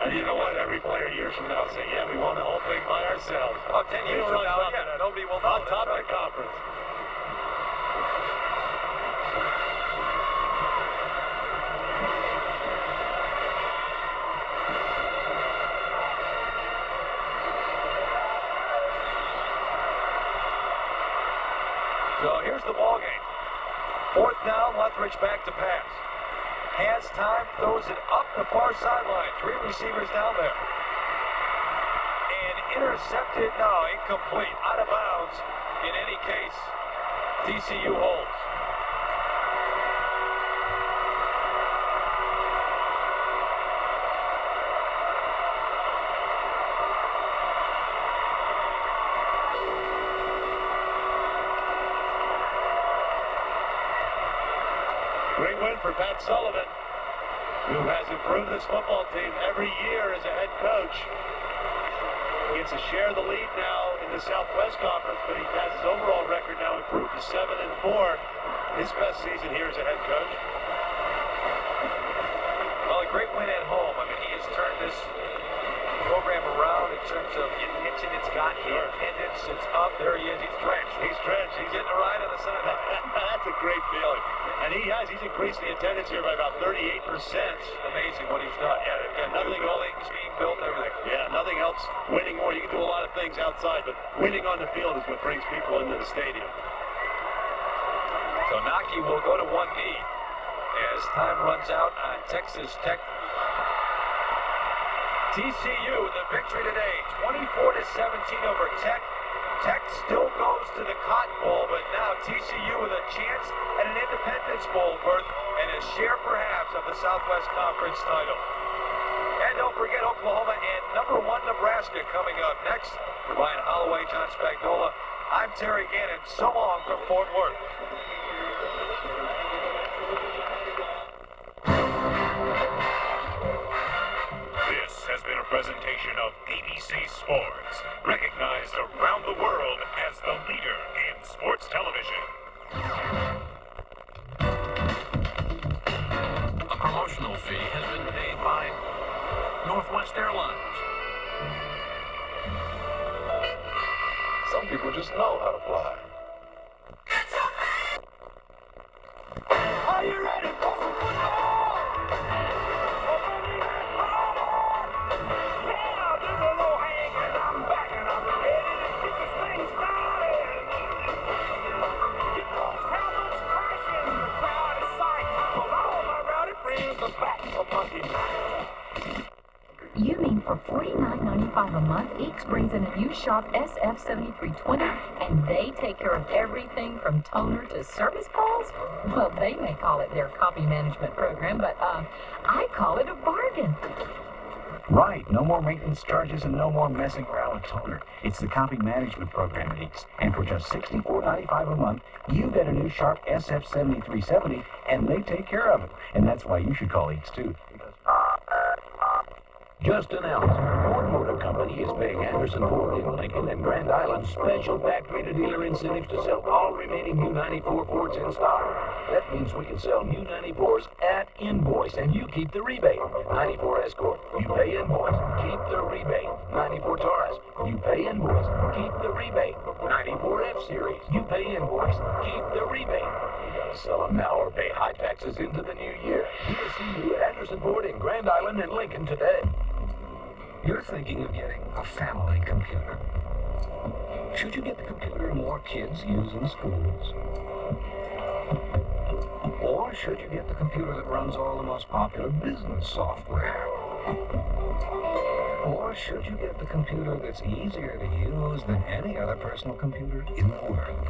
And you know what? Every player years from now will say, yeah, we won the whole thing by ourselves. Oh, 10 years from now, yeah, nobody will know. On top of the conference. So here's the ball game. 4th down, Lethbridge back to pass. Has time, throws it up the far sideline. 3 receivers down there. And intercepted, no, incomplete, out of bounds. In any case, TCU holds. Great win for Pat Sullivan, who has improved this football team every year as a head coach. He gets a share of the lead now in the Southwest Conference, but he has his overall record now improved to 7-4. His best season here as a head coach. Well, a great win at home. I mean, he has turned this program around in terms of the attention it's gotten, the attendance. It's up. There he is. He's drenched. He's drenched. He's getting a ride on the sideline. That's a great feeling. And he's increased the attendance here by about 38%. Amazing what he's done. Yeah, nothing, buildings being built, everything. Yeah, nothing else. Winning more. You can do a lot of things outside, but winning on the field is what brings people into the stadium. So Naki will go to one knee as time runs out on Texas Tech. TCU, the victory today, 24-17 over Tech. Tech still goes to the Cotton Bowl, but now TCU with a chance at an Independence Bowl berth and a share perhaps of the Southwest Conference title. And don't forget Oklahoma and number 1 Nebraska coming up next. For Ryan Holloway, John Spagnola, I'm Terry Gannon. So long from Fort Worth. This has been a presentation of ABC Sports, recognized around the world as the leader in sports television. A promotional fee has been paid by Northwest Airlines. Some people just know how to fly. Are you ready for some football? You mean for $49.95 a month, Eeks brings in a new Sharp SF7320 and they take care of everything from toner to service calls? Well, they may call it their copy management program, but I call it a bargain. Right, no more maintenance charges and no more messing around with toner. It's the copy management program at Eeks. And for just $64.95 a month, you get a new Sharp SF7370 and they take care of it. And that's why you should call Eeks too. Just announced, Ford Motor Company is paying Anderson Ford in Lincoln and Grand Island special back-rated-dealer incentives to sell all remaining new 94 Fords in stock. That means we can sell new 94s at invoice, and you keep the rebate. 94 Escort, you pay invoice, keep the rebate. 94 Taurus, you pay invoice, keep the rebate. 94 F-Series, you pay invoice, keep the rebate. You gotta sell them now or pay high taxes into the new year. We'll see you at Anderson Ford in Grand Island and Lincoln today. You're thinking of getting a family computer. Should you get the computer more kids use in schools? Or should you get the computer that runs all the most popular business software? Or should you get the computer that's easier to use than any other personal computer in the world?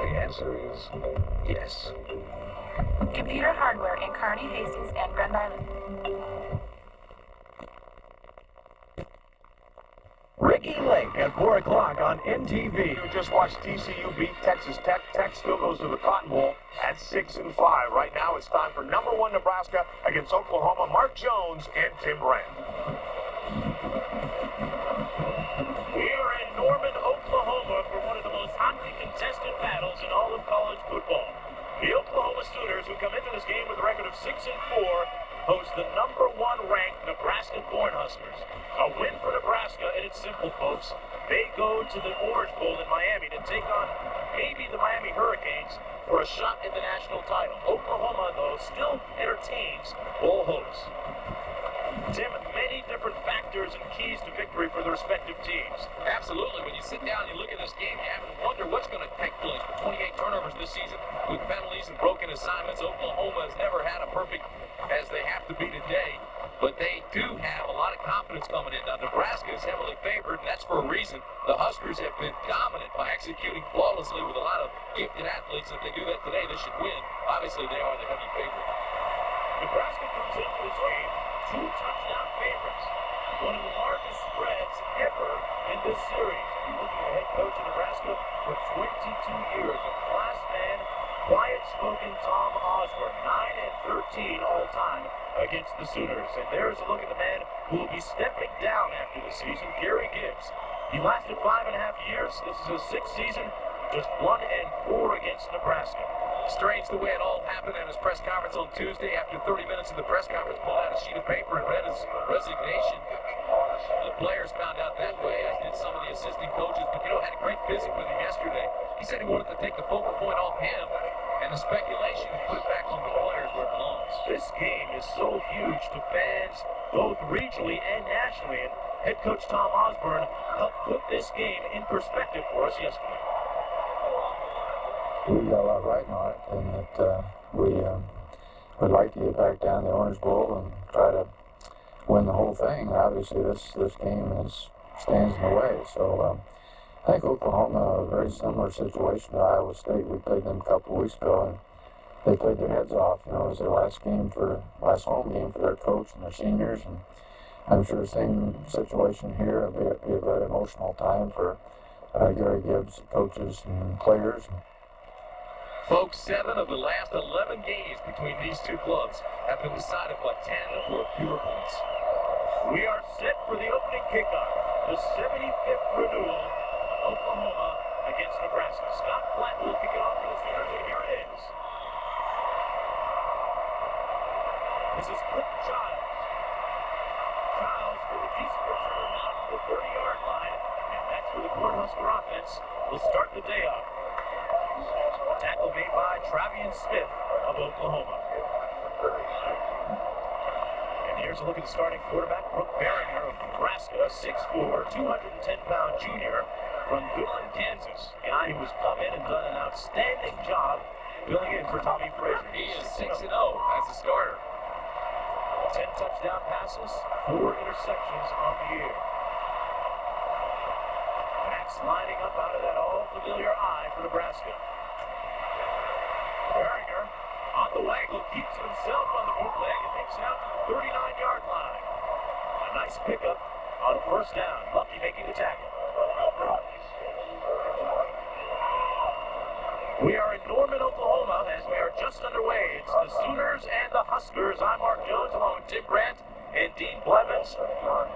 The answer is yes. Computer hardware in Kearney, Hastings, and Grand Island. Ricky Lake at 4 o'clock on NTV. You just watched TCU beat Texas Tech. Tech still goes to the Cotton Bowl at 6-5. Right now it's time for number 1 Nebraska against Oklahoma. Mark Jones and Tim Brandt. We are in Norman, Oklahoma for one of the most hotly contested battles in all of college football. The Oklahoma Sooners, who come into this game with a record of 6-4, host the #1 ranked Nebraska Cornhuskers. A win for Nebraska, and it's simple, folks. They go to the Orange Bowl in Miami to take on maybe the Miami Hurricanes for a shot at the national title. Oklahoma, though, still entertains bowl hosts. Tim, many different factors and keys to victory for the respective teams. Absolutely. When you sit down and you look at this game, you have to wonder what's going to take place. With 28 turnovers this season, with penalties and broken assignments, Oklahoma has never had a perfect as they have to be today. But they do have a lot of confidence coming in. Now, Nebraska is heavily favored, and that's for a reason. The Huskers have been dominant by executing flawlessly with a lot of gifted athletes. If they do that today, they should win. Obviously, they are the heavy favorite. Nebraska comes into this game 2 touchdown favorites. One of the largest spreads ever in this series. You're looking at head coach of Nebraska for 22 years. A class man, quiet-spoken Tom Osborne, 9-13 all-time against the Sooners. And there's a look at the man who will be stepping down after the season, Gary Gibbs. He lasted 5.5 years. This is his 6th season, just 1-4 against Nebraska. Strange the way it all happened at his press conference on Tuesday. After 30 minutes of the press conference, pulled out a sheet of paper and read his resignation. The players found out that way, as did some of the assistant coaches. But, had a great visit with him yesterday. He said he wanted to take the focal point off him and the speculation and put it back on the players where it belongs. This game is so huge to fans, both regionally and nationally. And head coach Tom Osborne helped put this game in perspective for us yesterday. We got a lot riding on it, and that we would like to get back down the Orange Bowl and try to win the whole thing. Obviously, this game stands in the way. So I think Oklahoma, a very similar situation to Iowa State. We played them a couple of weeks ago, and they played their heads off. It was their last home game for their coach and their seniors, and I'm sure the same situation here. It'll be a very emotional time for Gary Gibbs, coaches and players. Folks, 7 of the last 11 games between these two clubs have been decided by 10 or fewer points. We are set for the opening kickoff, the 75th renewal of Oklahoma against Nebraska. Scott Blanton will kick it off for the Sooners, and here it is. This is Clint Childs. Childs for the Chiefs return now to the 30-yard line, and that's where the Cornhusker offense will start the day off. Tackle made by Travian Smith of Oklahoma. And here's a look at the starting quarterback, Brooke Barron of Nebraska, 6'4", 210-pound junior from Goodland, Kansas. A guy who has come in and done an outstanding job filling in for Tommy Frazier. He is 6-0 as a starter. 10 touchdown passes, 4 interceptions on the year. Backs lining up out of that all-familiar eye for Nebraska. Berringer on the waggle, keeps himself on the bootleg and takes it out to the 39-yard line. A nice pickup on 1st down. Lucky making the tackle. We are in Norman, Oklahoma, as we are just underway. It's the Sooners and the Huskers. I'm Mark Jones, along with Tim Grant and Dean Blevins.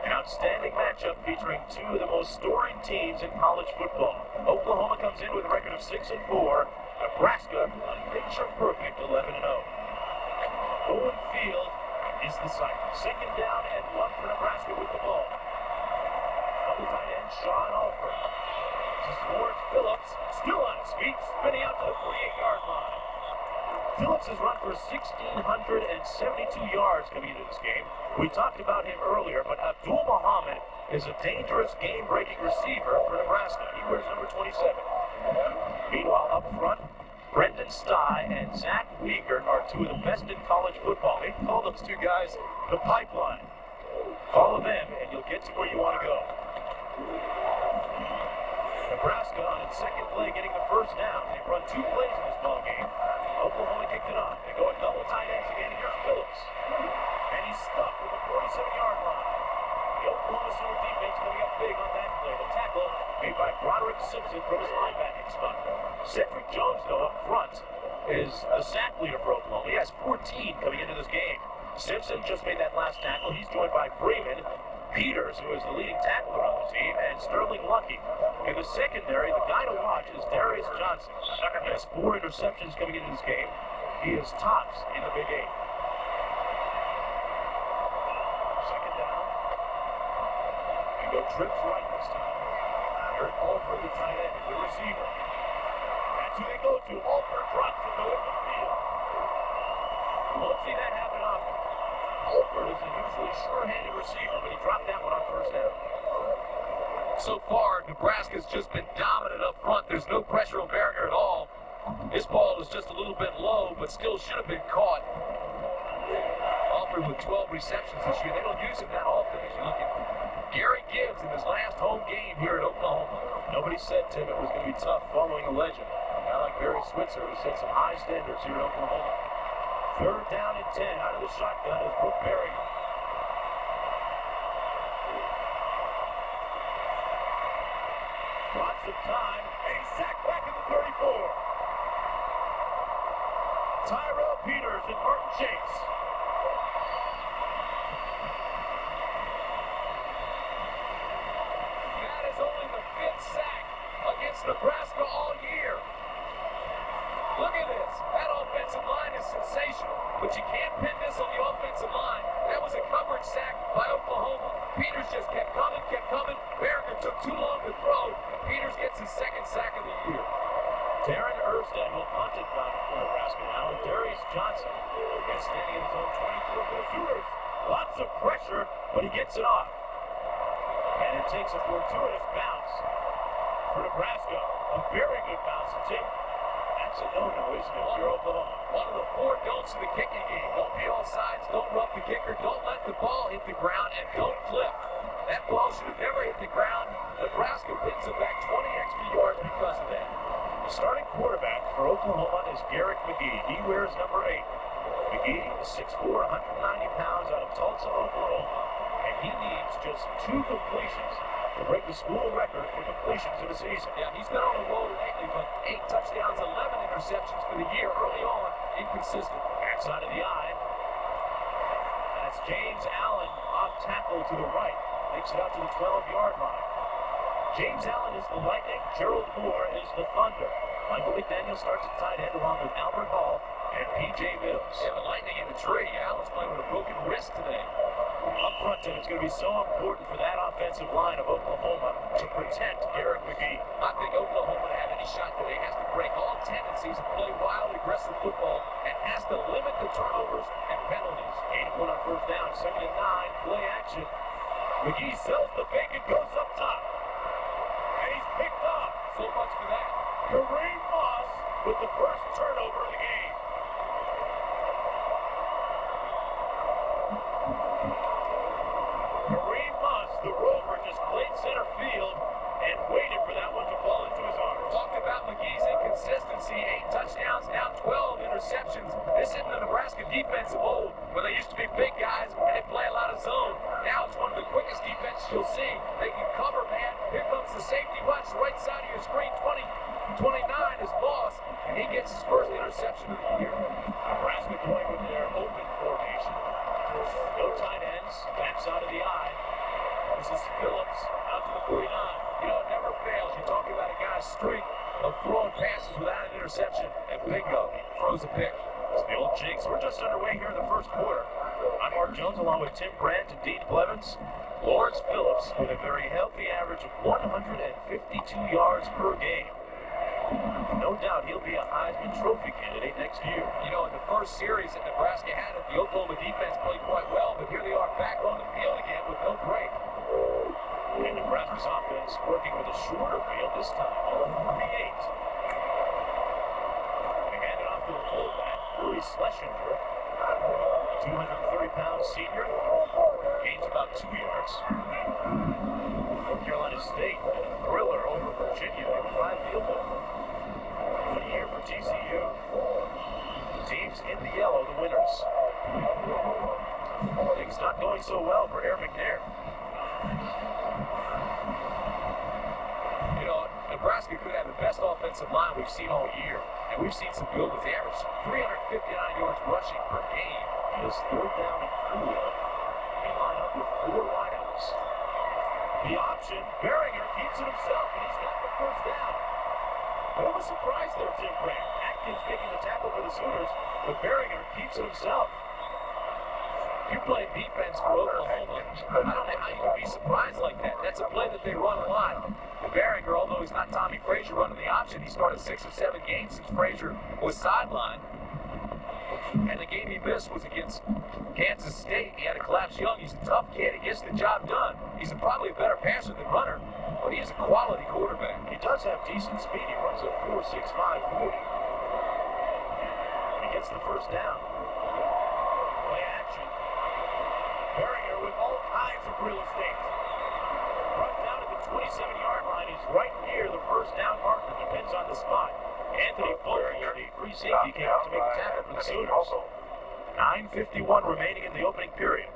An outstanding matchup featuring 2 of the most storied teams in college football. Oklahoma comes in with a record of 6-4. Nebraska, a picture-perfect 11-0. Owen Field is the site. 2nd down and 1 for Nebraska with the ball. Double tight end Sean Alford. This is Lawrence Phillips, still on his feet, spinning out to the 48-yard line. Phillips has run for 1,672 yards coming into this game. We talked about him earlier, but Abdul Muhammad is a dangerous game-breaking receiver for Nebraska. He wears number 27. Meanwhile, up front, Brendan Stye and Zach Wiegert are 2 of the best in college football. They call those 2 guys the pipeline. Follow them, and you'll get to where you want to go. Nebraska on its 2nd play getting the 1st down. They've run 2 plays in this ball game. Oklahoma kicked it off. They go a double tight ends again. Here's Phillips. And he's stuck with the 47-yard line. The Oklahoma Sooner defense coming up big on that play. The tackle made by Broderick Simpson from his linebacking spot. Cedric Jones, though, up front, is the sack leader for Oklahoma. He has 14 coming into this game. Simpson just made that last tackle. He's joined by Freeman, Peters, who is the leading tackler on the team, and Sterling Lucky. In the secondary, the guy to watch is Darius Johnson. He has 4 interceptions coming into this game. He is tops in the Big 8. go trips right this time. Eric Alford, the tight end, the receiver. That's who they go to. Alford drops it to open field. You won't see that happen often. Alford is a usually sure-handed receiver, but he dropped that one on first down. So far, Nebraska's just been dominant up front. There's no pressure on Berger at all. This ball is just a little bit low, but still should have been caught. Alford with 12 receptions this year. They don't use him that often as you look at Gary Gibbs in his last home game here at Oklahoma. Nobody said, Tim, it was going to be tough following a legend. A guy like Barry Switzer who set some high standards here at Oklahoma. 3rd down and 10 out of the shotgun is Brooke Berry. Lots of time. A sack back at the 34. Tyrell Peters and Martin Chase. That is only the 5th sack against Nebraska all year. Look at this. That offensive line is sensational, but you can't pin this on the offensive line. That was a coverage sack by Oklahoma. Peters just kept coming, Berger took too long to throw. Peters gets his 2nd sack of the year. Darin Erstad will punt it back for Nebraska now, and Darius Johnson is standing in his own 22 for the Sooners. Lots of pressure, but he gets it off. And it takes a fortuitous bounce for Nebraska. A very good bounce to take. That's a no-no, isn't it, for Oklahoma? One of the 4 don'ts in the kicking game. Don't be all sides, don't rough the kicker, don't let the ball hit the ground, and don't flip. That ball should have never hit the ground. Nebraska pins it back 20 extra yards because of that. The starting quarterback for Oklahoma is Garrett McGee. He wears number 8. McGee is 6'4", 190 pounds out of Tulsa, Oklahoma, and he needs just 2 completions to break the school record for completions in a season. Yeah, he's been on a roll lately, but 8 touchdowns, 11 interceptions for the year early on. Inconsistent. Backside of the eye. That's James Allen off tackle to the right. Makes it out to the 12-yard line. James Allen is the Lightning. Gerald Moore is the Thunder. Michael McDaniel starts at tight end along with Albert Hall and P.J. Mills. Yeah, the Lightning in the tree. Allen's playing with a broken wrist today. Up front, and it's going to be so important for that offensive line of Oklahoma to protect Garrett McGee. I think Oklahoma to have any shot today has to break all tendencies and play wild, aggressive football and has to limit the turnovers and penalties. 81 on first down, 2nd and 9, play action. McGee sells the fake and goes up top. And he's picked off. So much for that. Kareem Moss with the first turnover of the game. Kareem Moss, the Rover, just played center field and waited for that one to fall into his arms. Talk about McGee's inconsistency. 8 touchdowns, now 12 interceptions. This isn't the Nebraska defense of old, where they used to be big guys and they play a lot of zone. Now it's one of the quickest defenses you'll see. They can cover, man. Here comes the safety. Watch the right side of your screen. 29 is Moss, and he gets his first interception of the year. Nebraska going with their open formation. No tight ends, backside of the eye. This is Phillips out to the 49. You know, it never fails. You talk about a guy's streak of throwing passes without an interception, and bingo, he throws a pick. It's the old jinx. We're just underway here in the first quarter. I'm Mark Jones along with Tim Brandt and Dean Blevins. Lawrence Phillips with a very healthy average of 152 yards per game. No doubt he'll be a Heisman Trophy candidate next year. You know, in the first series that Nebraska had it, the Oklahoma defense played quite well, but here they are back on the field again with no break. And Nebraska's offense working with a shorter field this time, all 48. They hand it off to the fullback, Louis Schlesinger, 230-pound senior, gains about 2 yards. North Carolina State and a thriller over Virginia in a 5-field goal. Good year for TCU. The teams in the yellow, the winners. Things not going so well for Air McNair. You know, Nebraska could have the best offensive line we've seen all year, and we've seen some good ones. They average 359 yards rushing per game. It is 3rd down and 4. They line up with 4 wideouts. The option, Berringer keeps it himself, and he's got the first down. Bit of a surprise there, Tim Brandt. Atkins making the tackle for the Sooners, but Berringer keeps it himself. You play defense for Oklahoma. I don't know how you can be surprised like that. That's a He started 6 or 7 games since Frazier was sidelined. And the game he missed was against Kansas State. He had to collapse young. He's a tough kid. He gets the job done. He's probably a better passer than runner, but he is a quality quarterback. He does have decent speed. He runs a 4.65 40. He gets the first down. Play action. Barringer with all kinds of real estate. Right down at the 27-yard line. He's right near the first down marker. Depends on the spot. Anthony Fuller, the free safety, came out to make the tackle for the Sooners. 9:51 remaining in the opening period.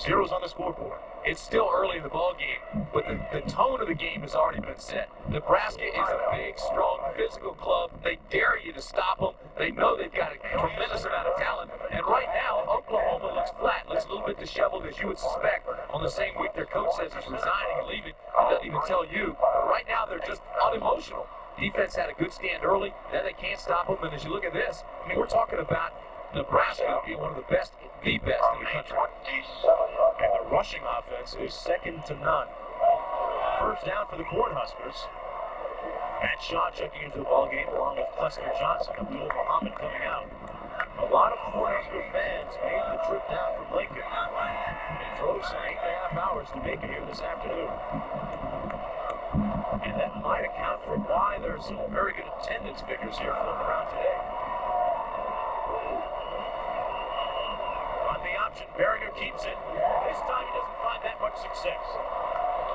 Zeros on the scoreboard. It's still early in the ball game, but the tone of the game has already been set. Nebraska is a big, strong, physical club. They dare you to stop them. They know they've got a tremendous amount of talent. And right now, Oklahoma looks flat, looks a little bit disheveled, as you would suspect. On the same week their coach says he's resigning and leaving, he doesn't even tell you. But right now, they're just unemotional. Defense had a good stand early. Now they can't stop them. And as you look at this, I mean, we're talking about Nebraska being one of the best in the country. And the rushing offense is second to none. First down for the Cornhuskers. Matt Shaw checking into the ball game along with Lester Johnson. Abdul Muhammad coming out. A lot of Cornhusker fans made the trip down from Lincoln. They drove some 8.5 hours to make it here this afternoon. And that might account for why there's some very good attendance figures here floating around today. On the option, Barringer keeps it. This time he doesn't find that much success.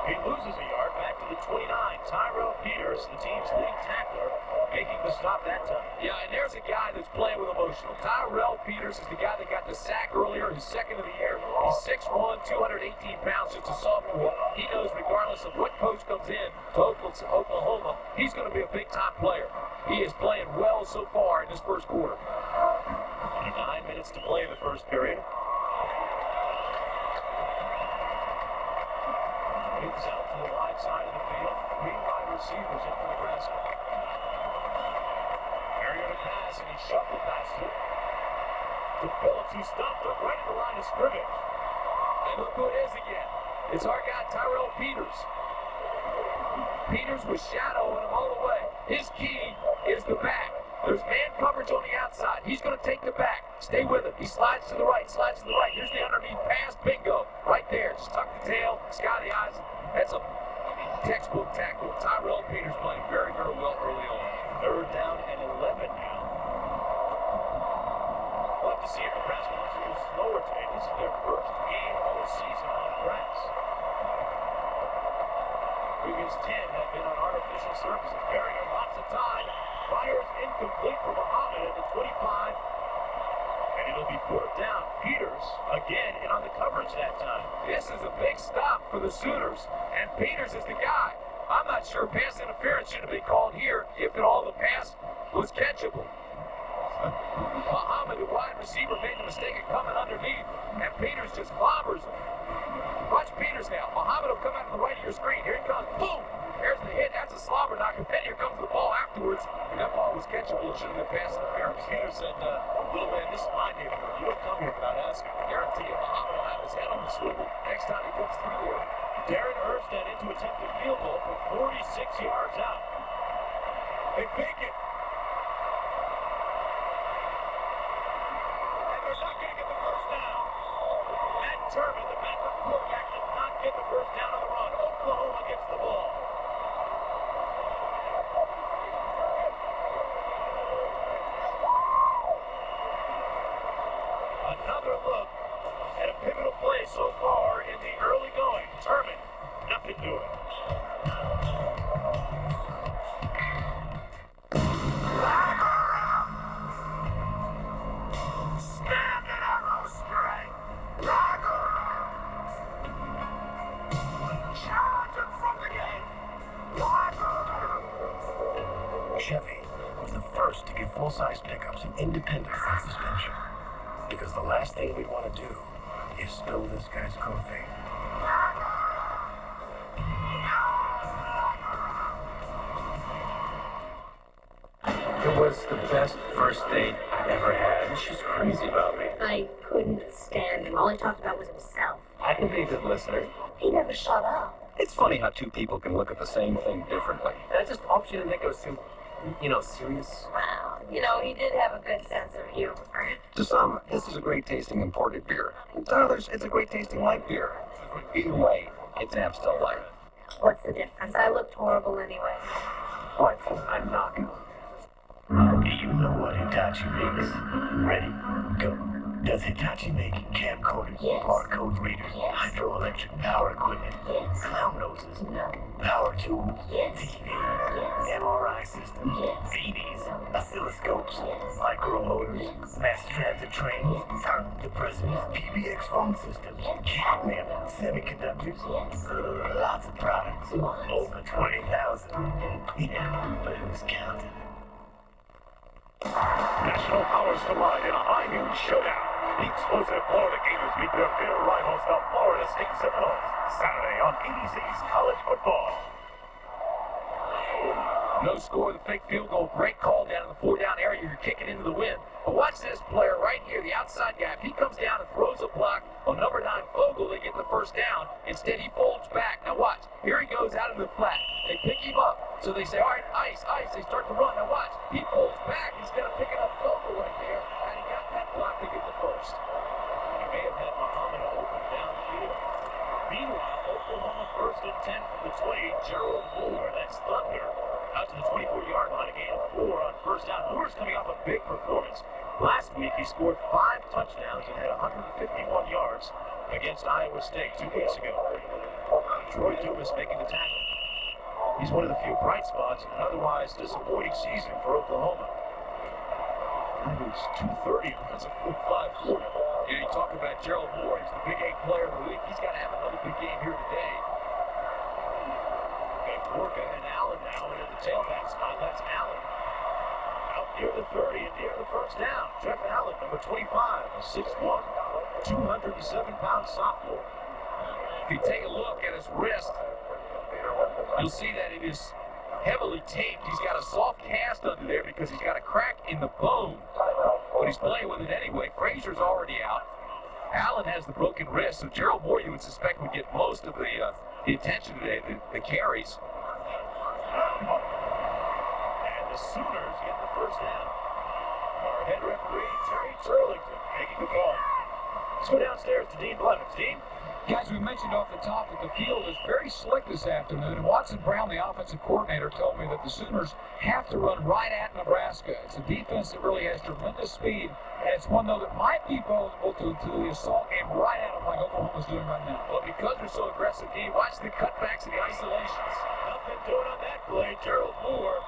He loses a yard back to the 29. Tyrell Peters, the team's leading tackler, making the stop that time. Yeah, and there's a guy that's playing with emotional. Tyrell Peters is the guy that got the sack earlier, his second of the year. He's 6'1", 218 pounds, just a sophomore. He knows regardless of what coach comes in to Oklahoma, he's going to be a big-time player. He is playing well so far in this first quarter. 9 minutes to play in the first period. Moves out to the wide side of the field. 3 wide receivers in for Nebraska. Barrier to pass, and he shuffled past it. To Phillips, who stopped him right at the line of scrimmage. And look who it is again. It's our guy, Tyrell Peters. Peters was shadowing him all the way. His key is the back. There's man coverage on the outside. He's going to take the back. Stay with him. He slides to the right, slides to the right. Here's the underneath pass. Bingo. Right there. Just tuck the tail, sky the eyes. That's a textbook tackle. Tyrell Peters playing very, very well early on. Third down and 11 now. We'll have to see if Nebraska wants to go slower today. This is their first game all season on grass. Previous 10 have been on artificial surfaces. Barringer lots of time. Fires incomplete for Muhammad at the 25. And it'll be fourth down. Peters again in on the coverage that time. This is a big stop for the Sooners, and Peters is the guy. I'm not sure pass interference should have been called here if at all the pass was catchable. Muhammad, the wide receiver, made the mistake of coming underneath, and Peters just clobbers him. Watch Peters now. Muhammad will come out to the right of your screen. Here he comes. Boom! There's the hit. That's a slobber knocker. Then here comes the ball afterwards. And that ball was catchable. It should have been pass interference. Peters said, little man, this is my neighborhood. You don't come here without asking. I guarantee you, Muhammad will have his head on the swivel next time he comes through there. Darin Erstad into attempted field goal from 46 yards out. They fake it. And they're not going to get the first down. Matt Turman, the backup quarterback, did not get the first down on the run. Oklahoma gets the ball. Another look at a pivotal play so far in the early going. Turman, nothing doing. Chevy was the first to give full-size pickups an independent front suspension. Because the last thing we'd want to do is spill this guy's coffee. It was the best first date I ever had. She's crazy about me. I couldn't stand him. All he talked about was himself. I can be a good listener. He never shut up. It's funny how two people can look at the same thing differently. That just pops you into Nico's too. serious. Well, he did have a good sense of humor. To some, this is a great tasting imported beer. To others, it's a great tasting light beer. Either way, it's Amstel Light. What's the difference? I looked horrible anyway. What? I'm not. You know what Hitachi makes. Ready? Go. Does Hitachi make camcorders, Yes. barcode readers, Yes. hydroelectric power equipment, Yes. clown noses, No. power tools, Yes. TVs, Yes. MRI systems, Yes. BDs, oscilloscopes, Yes. micromotors, Yes. mass transit trains, turn depressors, PBX phone systems, cadmium, semiconductors, lots of products. Over 20,000. Yeah, but who's counting? National powers collide in a high-noon showdown. The explosive Florida Gators meet their bitter rivals, the Florida State Seminoles, Saturday on ABC's College Football. No score, the fake field goal. Great call down in the 4-down area. You're kicking into the wind. But watch this player right here, the outside guy. If he comes down and throws a block on number 9 Fogel, they get the first down. Instead, he folds back. Now watch. Here he goes out into the flat. They pick him up. So they say, all right, ice, ice. They start to run. Now watch. He folds back instead of picking up Fogel right there. And he got that block to get the first. He may have had Muhammad open downfield. Meanwhile, Oklahoma 1st and 10 from the 20. Gerald Moore, that's Thunder, out to the 24-yard line, a gain of 4 on first down. Moore's coming off a big performance. Last week, he scored 5 touchdowns and had 151 yards against Iowa State 2 weeks ago. Troy Dumas making the tackle. He's one of the few bright spots in an otherwise disappointing season for Oklahoma. Average 230, that's a 4.5 quarter. You talk about Gerald Moore. He's the Big 8 player of the week. He's got to have another big game here today. Morgan and Allen now into the tailback spot. That's Allen. Out near the 30 and near the first down. Jeff Allen, number 25, a 6'1", 207-pound sophomore. If you take a look at his wrist, you'll see that it is heavily taped. He's got a soft cast under there because he's got a crack in the bone. But he's playing with it anyway. Frazier's already out. Allen has the broken wrist, so Gerald Moore, you would suspect, would get most of the attention today, the carries. And the Sooners get the first down. Our head referee, Terry Turlington, making the call. Let's go downstairs to Dean Blevins. Dean? Guys, we mentioned off the top that the field is very slick this afternoon, and Watson Brown, the offensive coordinator, told me that the Sooners have to run right at Nebraska. It's a defense that really has tremendous speed, and it's one, though, that might be vulnerable to the assault game right at them like Oklahoma's doing right now. Well, because they're so aggressive, Dean, watch the cutbacks and the isolations. Nothing doing on that play. Gerald Moore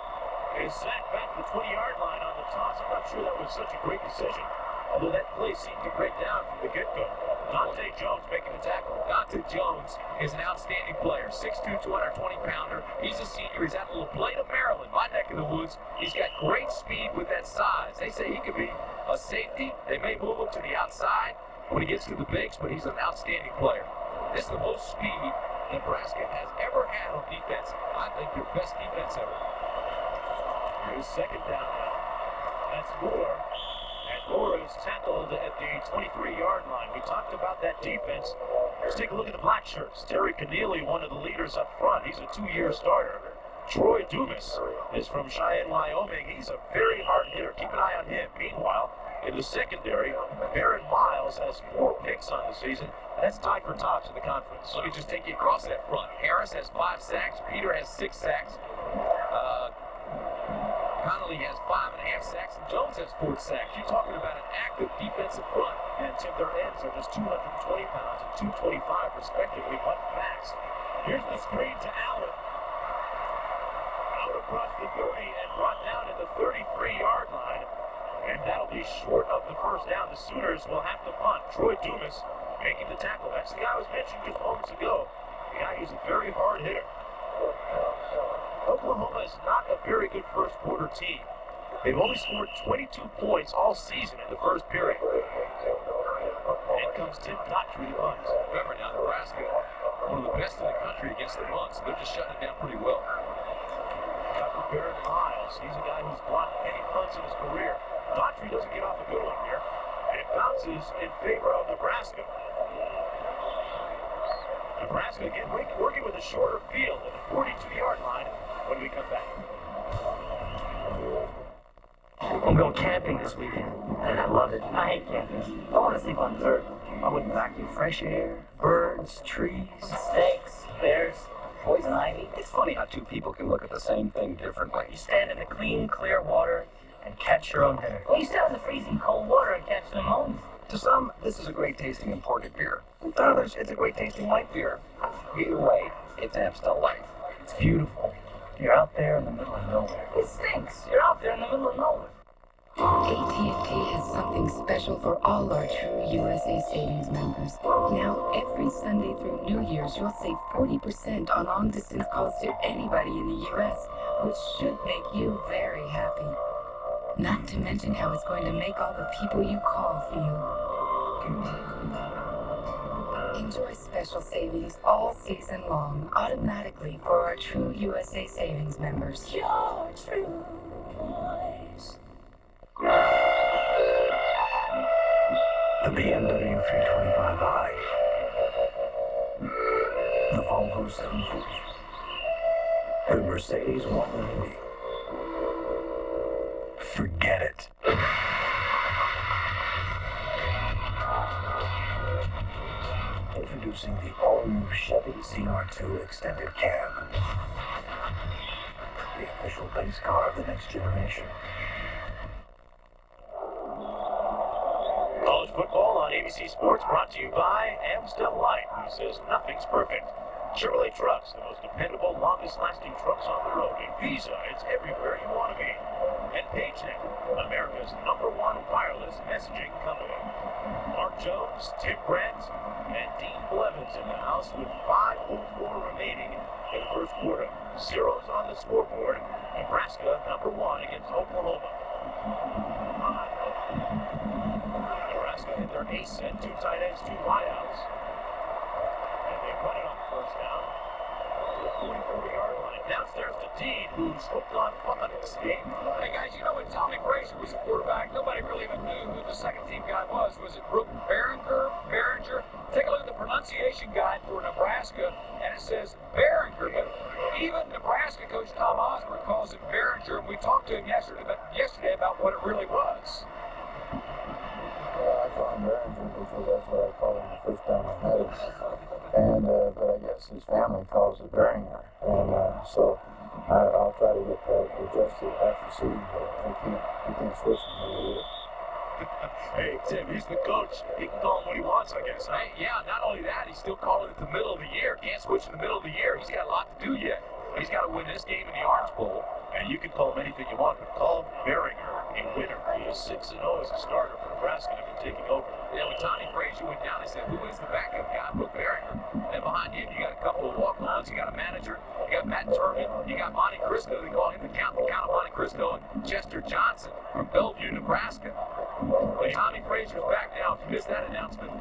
is sacked back to the 20-yard line on the toss. I'm not sure that was such a great decision, although that play seemed to break down from the get-go. Dante Jones making the tackle. Dante Jones is an outstanding player, 6'2", 220-pounder. He's a senior. He's out of La Plata, Maryland, my neck of the woods. He's got great speed with that size. They say he could be a safety. They may move him to the outside when he gets to the bigs, but he's an outstanding player. This is the most speed Nebraska has ever had on defense. I think their best defense ever. Here's second down now. That's Moore. And Moore is tackled at the 23-yard line. We talked about that defense. Let's take a look at the black shirts. Terry Connealy, one of the leaders up front. He's a 2-year starter. Troy Dumas is from Cheyenne, Wyoming. He's a very hard hitter. Keep an eye on him. Meanwhile, in the secondary, Barron Miles has 4 picks on the season. That's tied for tops in the conference. Let me just take you across that front. Harris has 5 sacks. Peter has 6 sacks. Connolly has 5.5 sacks, and Jones has 4 sacks. You're talking about an active defensive front. And Tim, their ends are just 220 pounds and 225 respectively, but backs. Here's the screen to Allen. Out across the 30 and brought down at the 33-yard line. And that'll be short of the first down. The Sooners will have to punt. Troy Dumas making the tackle. That's the guy I was mentioning just moments ago. The guy who's a very hard hitter. Oklahoma is not a very good first quarter team. They've only scored 22 points all season in the first period. In comes Tim Daughtry to punt. Remember now, Nebraska, one of the best in the country against the run, so they're just shutting it down pretty well. Barron Miles. He's a guy who's blocked many punts in his career. Daughtry doesn't get off a good one here, and it bounces in favor of Nebraska. Nebraska again working with a shorter field at the 42-yard line when we come back. I'm going camping this weekend, and I love it. I hate camping. I want to sleep on dirt. I wouldn't vacuum fresh air, birds, trees, snakes, bears, poison ivy. It's funny how two people can look at the same thing differently. You stand in the clean, clear water and catch your own dinner. Well, you stand in the freezing cold water and catch pneumonia. To some, this is a great tasting imported beer. To others, it's a great tasting light beer. Either way, it's Amstel Light. It's beautiful. You're out there in the middle of nowhere. It stinks. You're out there in the middle of nowhere. AT&T has something special for all our true USA Savings members. Now, every Sunday through New Year's, you'll save 40% on long-distance calls to anybody in the U.S., which should make you very happy. Not to mention how it's going to make all the people you call feel. Enjoy special savings all season long, automatically for our true USA Savings members. Your true voice. The BMW 325i. The Volvo 740. The Mercedes 190. Forget it. Introducing the all-new Chevy CR2 Extended Cab. The official base car of the next generation. College football on ABC Sports brought to you by Amstel Light, who says nothing's perfect. Chevrolet Trucks, the most dependable, longest-lasting trucks on the road. And Visa, it's everywhere you want to be. And PayTech, America's #1 wireless messaging company. Mark Jones, Tim Brent, and Dean Blevins in the house with 5:04 remaining in the first quarter. Zeros on the scoreboard. Nebraska #1 against Oklahoma. Nebraska in their ace set, 2 tight ends, 2 wideouts. And they run it on first down to the 44-yard line. Downstairs to Dean, who's hooked on phonics. Hey guys, you know when Tommy Frazier was a quarterback, nobody really even knew who the second team guy was. Was it Brooke Behringer? Take a look at the pronunciation guide for Nebraska, and it says Behringer, but even Nebraska coach Tom Osborne calls it Behringer, and we talked to him yesterday about what it really was. I call him Barringer because that's what I called him the first time I met him. And, but I guess his family calls it Beringer. And so I'll try to get that adjusted after the season, but we can't switch him here. Hey, Tim, he's the coach. He can call him what he wants, I guess. Huh? Hey, yeah, not only that, he's still calling it the middle of the year. Can't switch in the middle of the year. He's got a lot to do yet. He's got to win this game in the Orange Bowl. And you can call him anything you want, but call him Behringer, a winner. He is 6-0 as a starter for Nebraska after taking over. Yeah, when Tommy Frazier went down, they said, who is the backup guy? Brooke Behringer. And behind him, you got a couple of walk-ons. You got a manager. You got Matt Turman. You got Monte Cristo. They call him the Count of Monte Cristo. And Chester Johnson from Bellevue, Nebraska. But Tommy Frazier's back now. If you missed that announcement,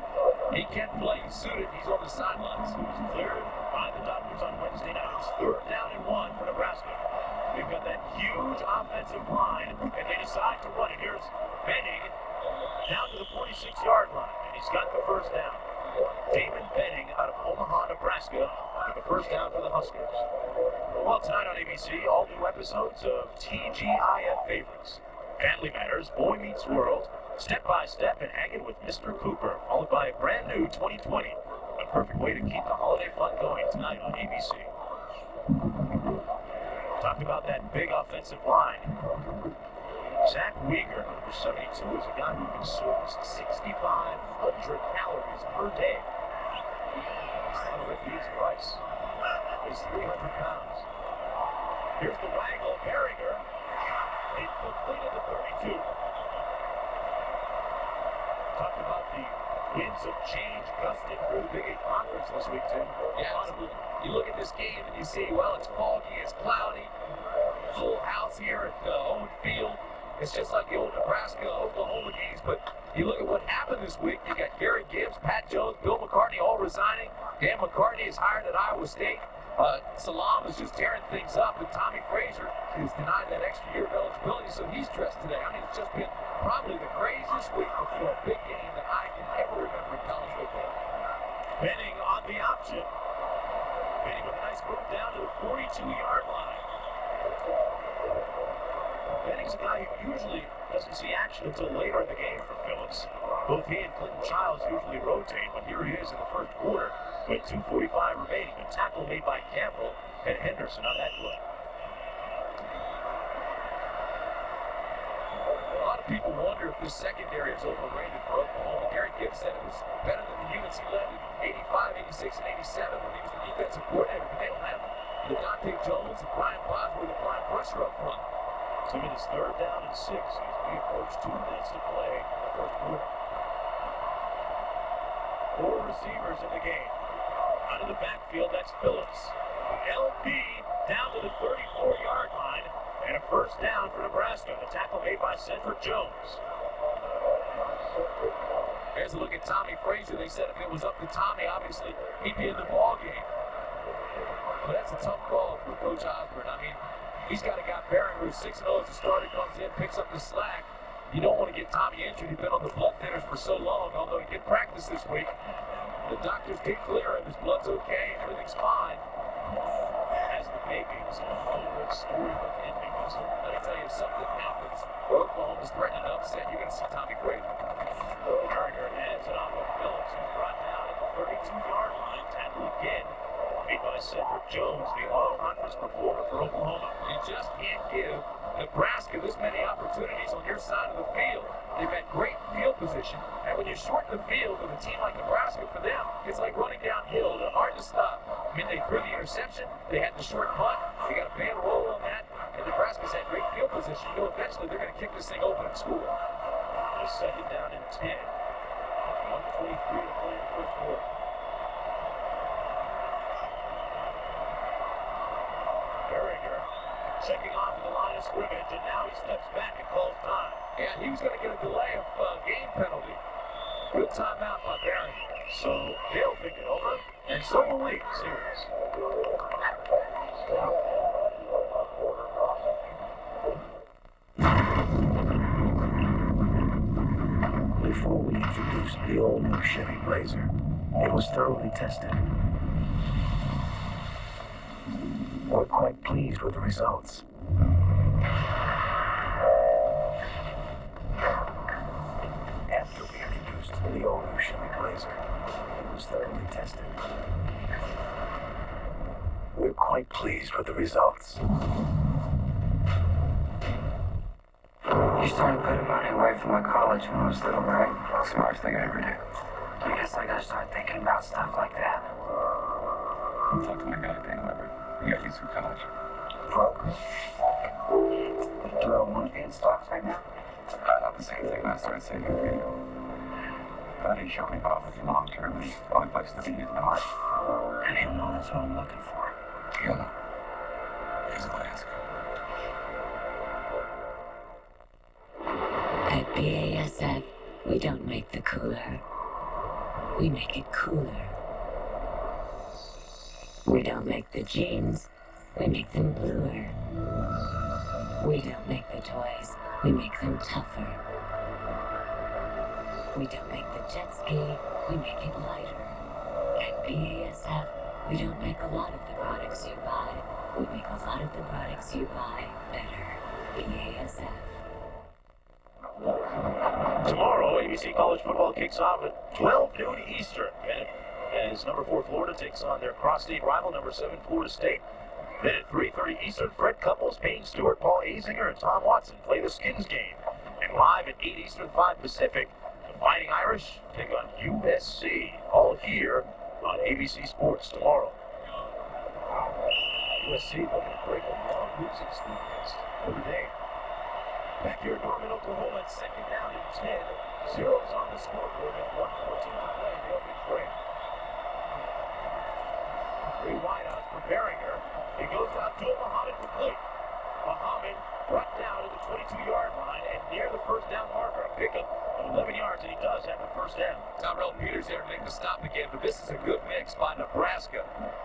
he can't play. He's suited. He's on the sidelines. He was cleared by the doctors on Wednesday night. It's 3rd down and 1 for Nebraska. They've got that huge offensive line, and they decide to run it. Here's Benning down to the 46-yard line, and he's got the first down. Damon Benning out of Omaha, Nebraska, with the first down for the Huskers. Well, tonight on ABC, all new episodes of TGIF Favorites. Family Matters, Boy Meets World, Step by Step, and Hanging with Mr. Cooper, followed by a brand new 2020. A perfect way to keep the holiday fun going tonight on ABC. Talked about that big offensive line. Zach Weger, number 72, is a guy who consumes 6,500 calories per day. His price is 300 pounds. Here's the waggle, Behringer. Incomplete at the 32. Talked about the winds of change gusting through the Big 8 Conference this week, Tim. Yeah, you look at this game and you see, well, it's foggy, it's cloudy, full house here at Owen Field. It's just like the old Nebraska-Oklahoma games, but you look at what happened this week. You got Gary Gibbs, Pat Jones, Bill McCartney all resigning. Dan McCartney is hired at Iowa State. Salam is just tearing things up, and Tommy Frazier is denied that extra year of eligibility, so he's dressed today. I mean, it's just been probably the craziest week before a big game that I can ever remember in college football. Benning on the option. Benning with a nice move down to the 42-yard line. Benning He's a guy who usually doesn't see action until later in the game for Phillips. Both he and Clinton Childs usually rotate, but here he is in the first quarter with 2:45 remaining. A tackle made by Campbell and Henderson on that play. A lot of people wonder if this secondary is overrated for Oklahoma. Gary Gibbs said it was better than the units he led in 85, 86, and 87 when he was the defensive coordinator, but they don't have the Dante Jones and Brian Bosworth applying pressure up front. So it is 3rd down and 6 as we approach 2 minutes to play in the first quarter. 4 receivers in the game. Out of the backfield, that's Phillips. LB down to the 34-yard line, and a first down for Nebraska. The tackle made by Cedric Jones. Here's a look at Tommy Frazier. They said if it was up to Tommy, obviously, he'd be in the ball game. But that's a tough call for Coach Osborne. I mean, he's got a guy, Barron, who's 6-0 as a starter, comes in, picks up the slack. You don't want to get Tommy injured. He's been on the blood thinners for so long, although he did practice this week. The doctors did clear him. His blood's okay. Everything's fine. Has the makings of a Hollywood storybook ending. So let me tell you, if something happens, Oklahoma's threatening to upset, you're going to see Tommy Frazier. Gardner hands it off to Phillips, who's brought down at the 32-yard line. Tackle again made by Cedric Jones, the all-conference performer for Oklahoma. You just can't give Nebraska this many opportunities on your side of the field. They've had great field position, and when you shorten the field with a team like Nebraska, for them, it's like running downhill. They're hard to stop. I mean, they threw the interception. They had the short punt. They got a bad roll on that, and Nebraska's had great field position. You know, eventually they're going to kick this thing open and score. A 2nd down and 10. 1:23 to play in the first quarter. Berringer checking off at the line of scrimmage, and now he steps back and calls time. Yeah, he was going to get a delay of game penalty. Good timeout by Berringer. So they'll think it over, and so will we. Serious. Before we introduced the all-new Chevy Blazer, it was thoroughly tested. We're quite pleased with the results. After we introduced the all-new Chevy Blazer, it was thoroughly tested. We're quite pleased with the results. You started putting money away for my college when I was little, right? Smartest thing I ever did. I guess I gotta start thinking about stuff like that. I'll talk to my guy, Dan Weber. You gotta use through college. Broke. Do I want to be in stocks right now? I thought the same thing when I started saving for you. But he showed me about looking long term, and the only place to be is in the heart. I didn't know that's what I'm looking for. You'll know. Here's a ask. At BASF, we don't make the cooler. We make it cooler. We don't make the jeans. We make them bluer. We don't make the toys. We make them tougher. We don't make the jet ski. We make it lighter. At BASF, we don't make a lot of the products you buy. We make a lot of the products you buy better. BASF. Tomorrow, ABC College Football kicks off at 12 noon Eastern. As number 4 Florida takes on their cross-state rival, number 7 Florida State. Then at 3:30 Eastern, Fred Couples, Payne Stewart, Paul Azinger, and Tom Watson play the Skins game. And live at 8 Eastern, 5 Pacific, the Fighting Irish take on USC. All here on ABC Sports tomorrow. USC looking to break a long losing streak against Notre Dame. Back here at Norman, Oklahoma, at 2nd down and 10. Zeros on the scoreboard at 1:14 to play in the opening frame. 3 wideouts for Berringer. He goes out to Muhammad for Clint. Muhammad brought down to the 22-yard line and near the first down marker. A pickup of 11 yards, and he does have the first down. Tyrell Peters there to make the stop again, but this is a good mix by Nebraska.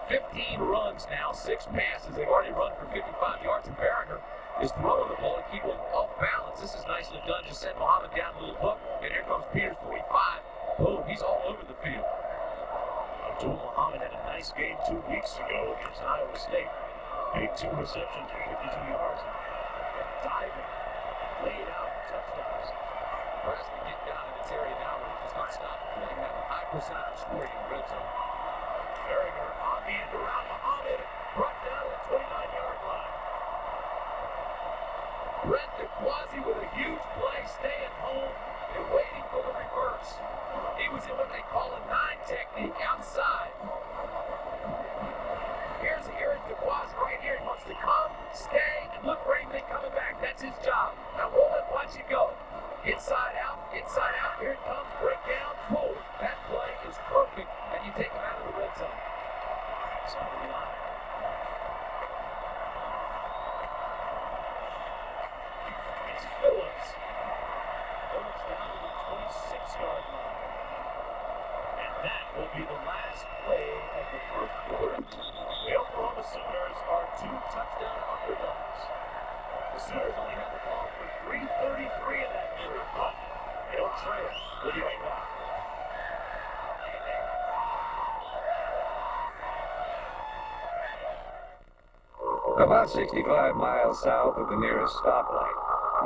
15 runs now, 6 passes. They've already run for 55 yards, and Berringer is throwing the ball and keeping it off balance. This is nicely done. Just send Muhammad down a little hook, and here comes Peters, 45. Boom, he's all over the field. Abdul Muhammad had a nice game 2 weeks ago against Iowa State. Made 2 receptions for 52 yards. Diving laid out touchdowns. Nebraska get down in this area now where they just can't stop. They have a high percentage of scoring in the red zone. Berringer on the end around Muhammad, brought down to the 29-yard line. Brent DeQuasi with a huge play, staying home and waiting for the reverse. He was in what they call a 9 technique outside. Here's DeQuasi right here. He wants to come, stay, and look for anything coming back. That's his job. Now roll it, watch it go. Inside out, here it comes, break down, boom. That play is perfect, and you take him out of the red zone. Side of the line. It's Phillips. Phillips down to the 26-yard line. And that will be the last play of the first quarter. The Oklahoma Sooners are 2 touchdown underdogs. The Sooners only had the ball for 3:33 in that period, but they don't trail. We'll be right back. About 65 miles south of the nearest stoplight,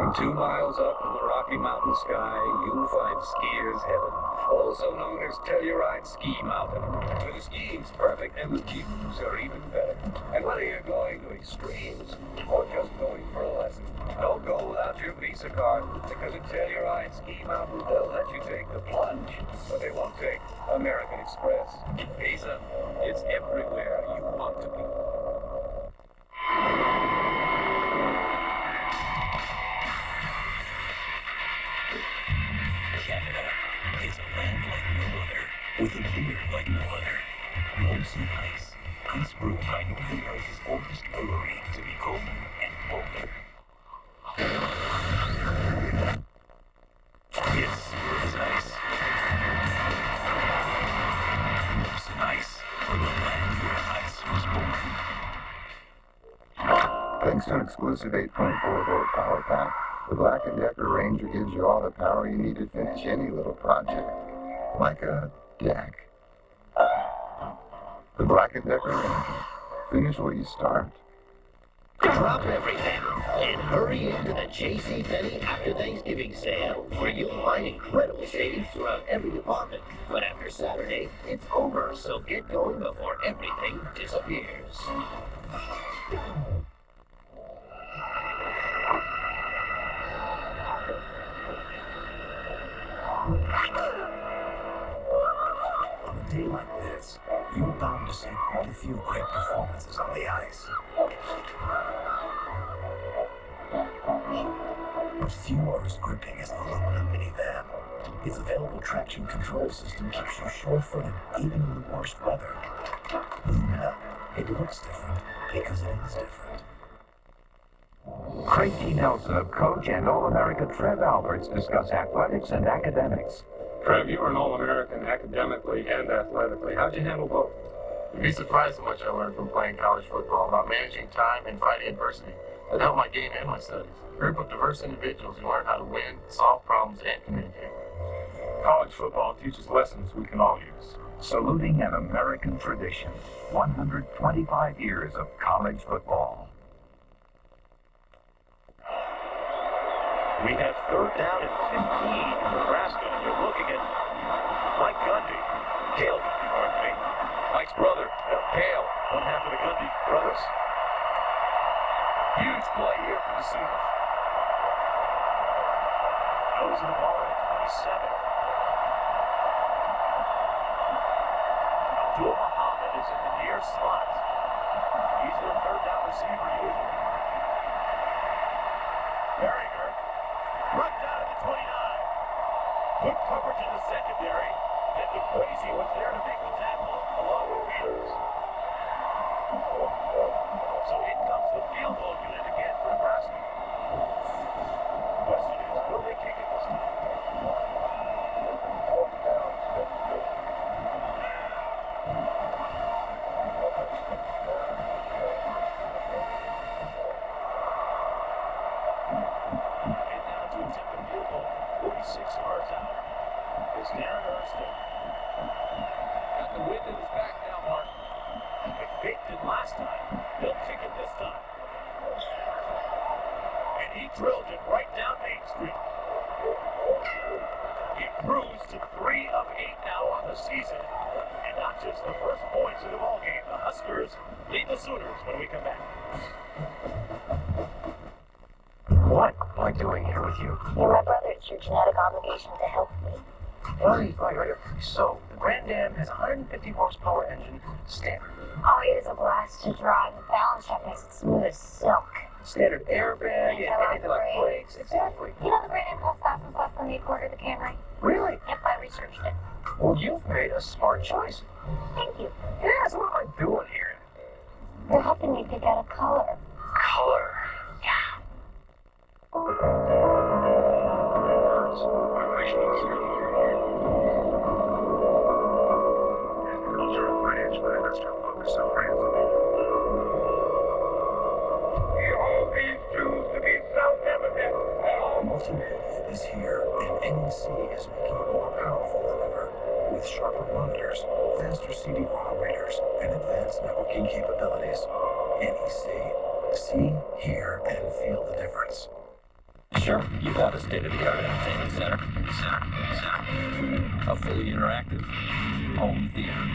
and 2 miles up in the Rocky Mountain sky, you'll find skiers' heaven, also known as Telluride Ski Mountain, where the skiing's perfect and the views are even better. And whether you're going to extremes or just going for a lesson, don't go without your Visa card, because at Telluride Ski Mountain, they'll let you take the plunge, but they won't take American Express. Visa, it's everywhere you want to be. Canada is a land like no other, with a beer like no other. Molson Ice, ice brewed by North America's oldest brewery to be colder and bolder. This is ice. Molson Ice, from the land where ice was born. Thanks to an exclusive 8.4-volt power pack, the Black & Decker Ranger gives you all the power you need to finish any little project, like a deck. The Black & Decker Ranger. Finish what you start. Drop everything and hurry into the JCPenney After Thanksgiving sale, where you'll find incredible savings throughout every department. But after Saturday, it's over, so get going before everything disappears. On a day like this, you're bound to see quite a few great performances on the ice. But few are as gripping as the aluminum minivan. Its available traction control system keeps you sure-footed even in the worst weather. Lumina, it looks different because it is different. Craig T. Nelson of Coach and All-America Trev Alberts discuss athletics and academics. Trev, you were an All-American academically and athletically. How'd you handle both? You'd be surprised how much I learned from playing college football about managing time and fighting adversity. That helped my game and my studies. A group of diverse individuals who learn how to win, solve problems, and communicate. College football teaches lessons we can all use. Saluting an American tradition. 125 years of college football. We have 3rd down and 15 in Nebraska. You're looking at Mike Gundy. Mike's brother, Cale. One half of the Gundy brothers. Huge play here for the Sooners. Nosing the ball at 27. Abdul Muhammad is in the near slot. He's their 3rd down receiver usually. Berringer, run down to the 29. Good coverage in the secondary. And DeQuasi was there to make the tackle along with Peters. So in comes the field goal unit again for Nebraska. The question is, will they kick it this time? And now to attempt a field goal, 46 yards out, is Darin Erstad. Got the wind in his back now, Mark. They faked it last time. They'll kick it this time. And and he drilled it right down Main Street. He improves to 3 of 8 now on the season, and not just the first points of the ball game. The Huskers lead the Sooners when we come back. What am I doing here with you? You're my brother. It's your genetic obligation to help me. Right. So, the Grand Dam has a 150 horsepower engine, standard. Oh, it is a blast to drive. The balance check makes it smooth as silk. Standard airbag, anything like brakes. Exactly. You know the Grand Am has fastest less than 1/4 of the Camry? Really? Yep, I researched it. Well, you've made a smart choice. Thank you. Yeah, so what am I doing here? You're helping me pick out a color. Color? Yeah. Multimedia is here, and NEC is making it more powerful than ever. With sharper monitors, faster CD-ROM readers, and advanced networking capabilities. NEC. See, hear, and feel the difference. Sure, you got a state-of-the-art entertainment center. A fully interactive home theater.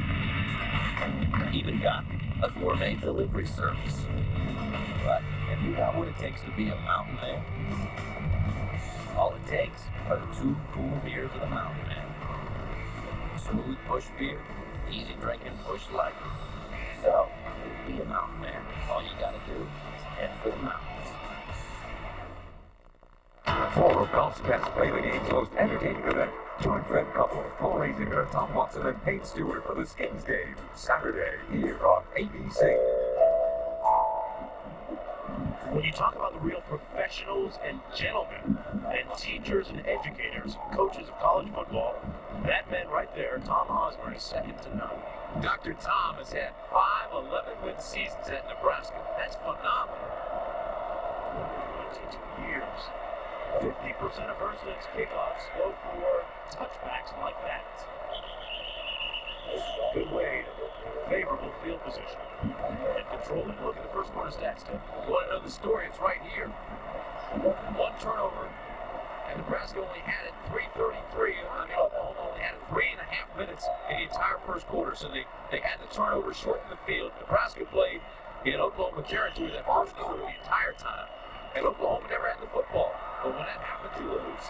Even got a gourmet delivery service. But have you got what it takes to be a mountain man? All it takes are the 2 cool beers of the mountain man. Smooth push beer, easy drinking, push light. So, to be a mountain man, all you gotta do is head for the mountains. 4 of golf's best play the game's most entertaining event. Join Fred Couples, Paul Razinger, Tom Watson, and Payne Stewart for the Skins Game, Saturday, here on ABC. When you talk about the real professionals and gentlemen and teachers and educators, coaches of college football, that man right there, Tom Osborne, is second to none. Dr. Tom has had 5 11-win seasons at Nebraska. That's phenomenal. 22 years. 50% of Erstad's kickoffs go for touchbacks like that. Good way to favorable field position and control it. Look at the first quarter stats, Tim. You want to know the story? It's right here. 1 turnover, and Nebraska only had it 3:33. Oklahoma only had it 3.5 minutes in the entire first quarter, so they had the turnover shorten the field. Nebraska played in Oklahoma territory that first quarter the entire time, and Oklahoma never had the football. But when that happens, you lose,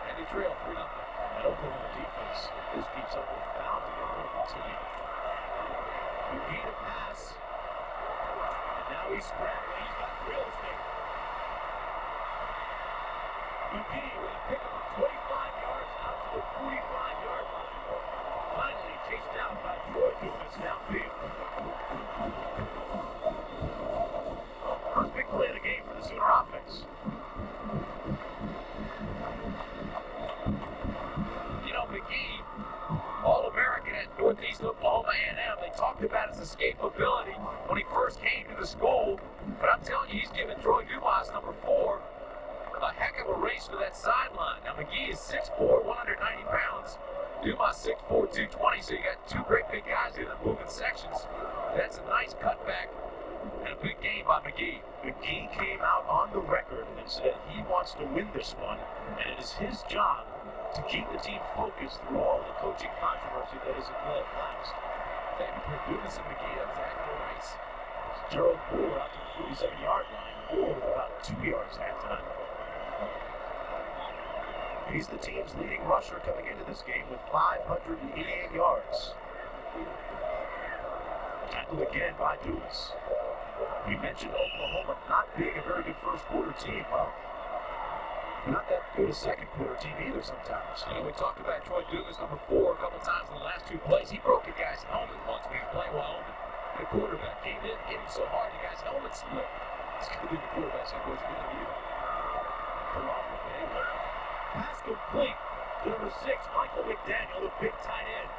and they trail 3-0. And Oklahoma defense just keeps up with bounty on the team. You need a pass, and now he's scrambling. He's got real estate. McGee with a pickup of 25 yards out to the 45-yard line. Finally chased down by Troy Dumas downfield. First big play of the game for the Sooner offense. You know, McGee, All-American at Northeast Oklahoma A&M. They talked about his escapability when he first came to the school. But I'm telling you, he's giving Troy Dumas, number 4, a heck of a race for that sideline. Now, McGee is 6'4", 190 pounds. Dumas 6'4", 220, so you got 2 great big guys in the moving sections. That's a nice cutback and a big game by McGee. McGee came out on the record and said he wants to win this one, and it is his job to keep the team focused through all the coaching controversy that has led last. Then for Dumas and McGee, that was a heck of a race. Gerald Moore out to the 47-yard line. Moore with about 2 yards halftime. He's the team's leading rusher coming into this game with 588 yards. Tackled again by Dumas. We mentioned Oklahoma not being a very good first quarter team. Well, not that good a second quarter team either sometimes. You know, we talked about Troy Dumas, number 4, a couple times in the last 2 plays. He broke a guy's helmet once when he was playing Wyoming. The quarterback came in, hit him so hard, the guy's helmet split. It's going to be the quarterback said, what's going to do? Pull off the angle. Pass complete to number 6, Michael McDaniel, the big tight end.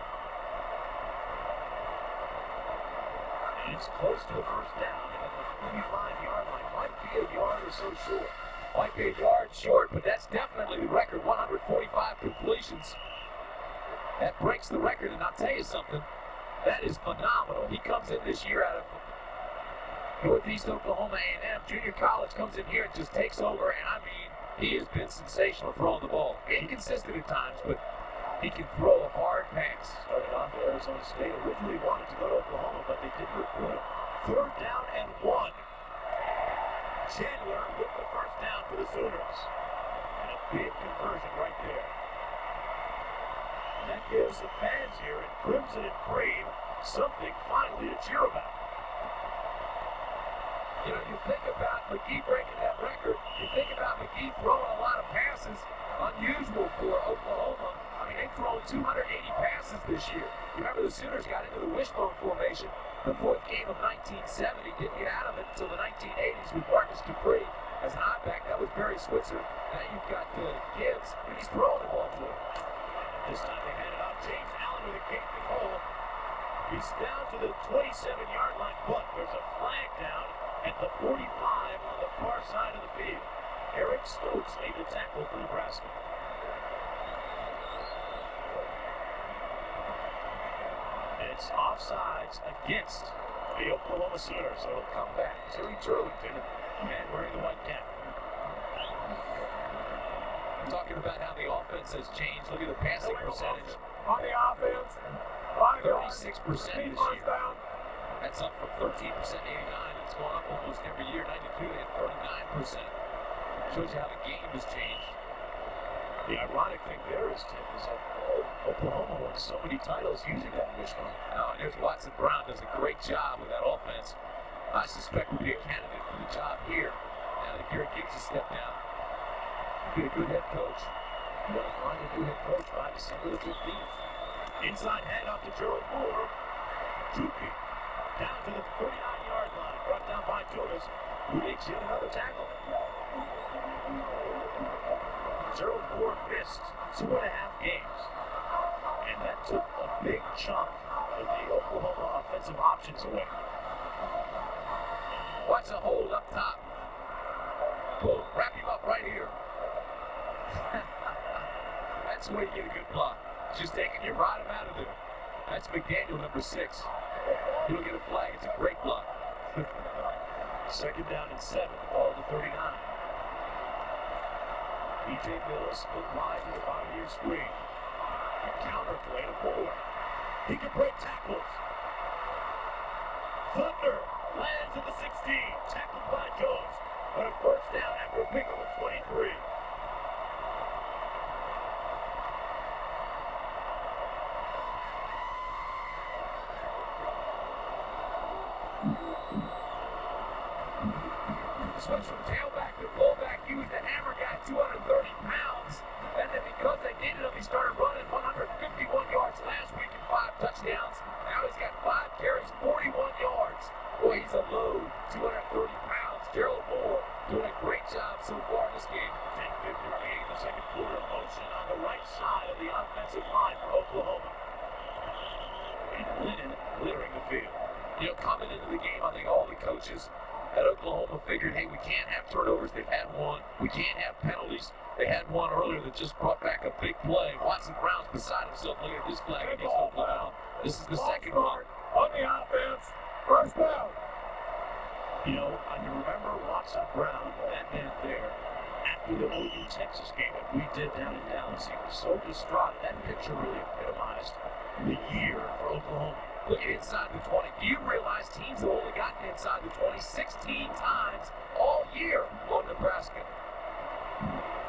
And it's close to a first down at the 35-yard line. Might be a yard or so short. Might be a yard short, but that's definitely the record, 145 completions. That breaks the record, and I'll tell you something, that is phenomenal. He comes in this year out of Northeast Oklahoma A&M junior college comes in here and just takes over, and I mean, he has been sensational throwing the ball. Inconsistent at times, but he can throw a hard pass. Started off at Arizona State, originally wanted to go to Oklahoma, but they didn't recruit him. 3rd down and 1. Chandler with the first down for the Sooners. And a big conversion right there. And that gives the fans here in crimson and cream something finally to cheer about. You know, you think about McGee breaking that record. You think about McGee throwing a lot of passes, unusual for Oklahoma. I mean, they've thrown 280 passes this year. You remember the Sooners got into the wishbone formation the 4th game of 1970. Didn't get out of it until the 1980s with Marcus Dupree as an I-back. That was Barry Switzer. Now you've got Gibbs, and he's throwing the ball to him. This time they hand it off. James Allen with a gaping hole. He's down to the 27-yard line, but there's a flag down at the 45 on the far side of the field. Eric Stokes made the tackle for Nebraska. It's offsides against the Oklahoma Sooners, so it'll come back. Terry Turlington, man wearing the white cap. Talking about how the offense has changed. Look at the passing percentage. On the offense, 36% this year. That's up from 13% in 89. It's gone up almost every year. 92, they had 39%. Shows you how the game has changed. The ironic thing there is, Tim, is that Oklahoma won so many titles using that wishbone. Oh, and there's Watson Brown does a great job with that offense. I suspect would be a candidate for the job here. Now that Garrett Giggs has stepped down. Be a good head coach. You want to find a new head coach by December the 15th. Inside handoff to Gerald Moore. Juki down to the 39-yard line. Brought down by Jonas, who makes yet another tackle. Gerald Moore missed 2.5 games. And that took a big chunk of the Oklahoma offensive options away. Watch a hold up top. Boom, wrap him up right here. That's the way you get a good block. Just taking you right him out of there. That's McDaniel, number 6. You don't get a flag. It's a great block. 2nd down and 7. Ball to 39. B.J. Mills split wide to the bottom of your screen. A counter play to Moore. He can break tackles. Thunder lands at the 16. Tackled by Jones. But a first down after a pickup of 23. Switch from tailback to fullback. Used the hammer, got 230 pounds. And then because they needed him, he started running 151 yards last week and 5 touchdowns. Now he's got 5 carries, 41 yards. Boy, he's a load. 230 pounds. Gerald Moore doing a great job so far in this game. 10:50 remaining in the second quarter. Motion on the right side of the offensive line for Oklahoma. And Lennon littering the field. You know, coming into the game, I think all the coaches at Oklahoma figured, hey, we can't have turnovers. They've had one. We can't have penalties. They had one earlier that just brought back a big play. Watson Brown's beside himself. Look at this flag. He needs to blow out. This is the second one. On the offense, first down. You know, I can remember Watson Brown, that man there, after the OU Texas game that we did down in Dallas. He was so distraught. That picture really epitomized the year for Oklahoma. Look at inside the 20. Do you realize teams have only gotten inside the 20 16 times all year on Nebraska?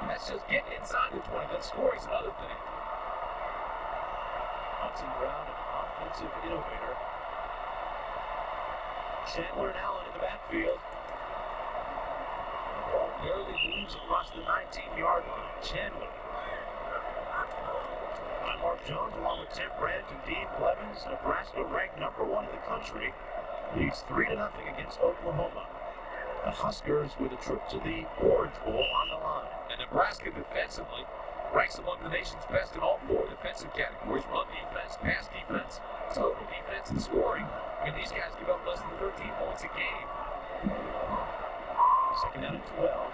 That's just getting inside the 20. That scoring's another thing. Watson Brown, an offensive innovator. Chandler and Allen in the backfield. The ball barely moves across the 19-yard line. Chandler. By Mark Jones, along with Tim Brandt and Dean Blevins, Nebraska ranked number 1 in the country, leads 3-0 against Oklahoma. The Huskers with a trip to the Orange Bowl on the line. And Nebraska defensively ranks among the nation's best in all 4 defensive categories: run defense, pass defense, total defense, and scoring. I mean, these guys give up less than 13 points a game. 2nd down and 12.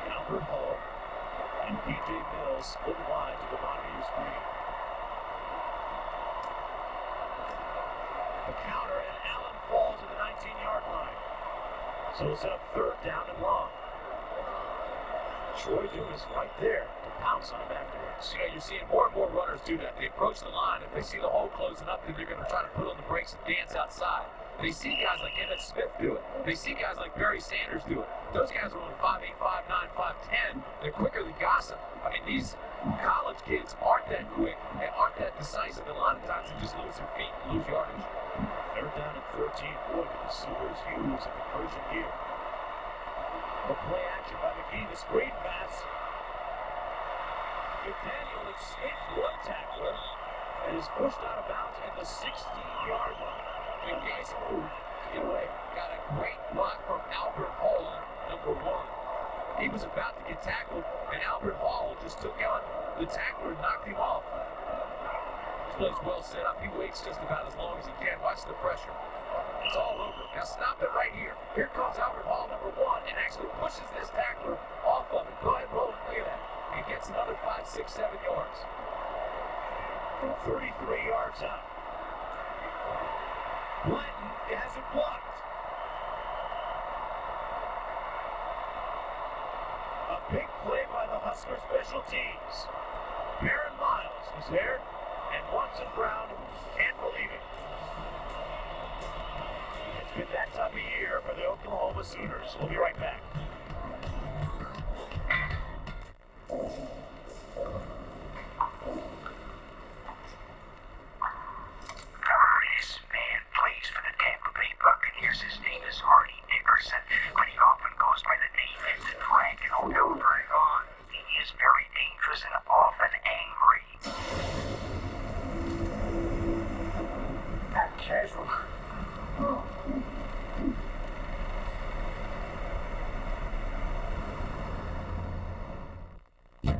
Albert Hall and B.J. Mills split wide to the bottom of your screen. The counter, and Allen falls at the 19-yard line. So we'll set up 3rd down and long. Troy Dumas right there to pounce on him afterwards. You know, you're seeing more and more runners do that. They approach the line. If they see the hole closing up, then they're going to try to put on the brakes and dance outside. They see guys like Emmett Smith do it. They see guys like Barry Sanders do it. Those guys are on 5'8", 5'9", 5'10". They're quicker than gossip. I mean, these college kids aren't that quick and aren't that decisive. A lot of times they just lose their feet and lose yardage. 3rd down and 13. Boy, the Sooners use a conversion here. The play action by McGee, the screen pass. McDaniel escapes one tackler and is pushed out of bounds at the 16-yard line. McGee's moved to get away. Got a great block from Albert Hall, number 1. He was about to get tackled, and Albert Hall just took out the tackler and knocked him off. This play's well set up. He waits just about as long as he can. Watch the pressure. It's all over. Now stop it right here. Here comes Albert Hall, number 1, and actually pushes this tackler off of it. Go ahead, roll it. Look at that. He gets another 5, 6, 7 yards. From 33 yards out. Blanton has it blocked. A big play by the Husker special teams. Barron Miles is there, and Watson Brown can't believe it. It's been that time of year for the Oklahoma Sooners. We'll be right back. His name is Hardy Dickerson, but he often goes by the name the Dragon. Oh, don't drag on. He is very dangerous and often angry. Casual.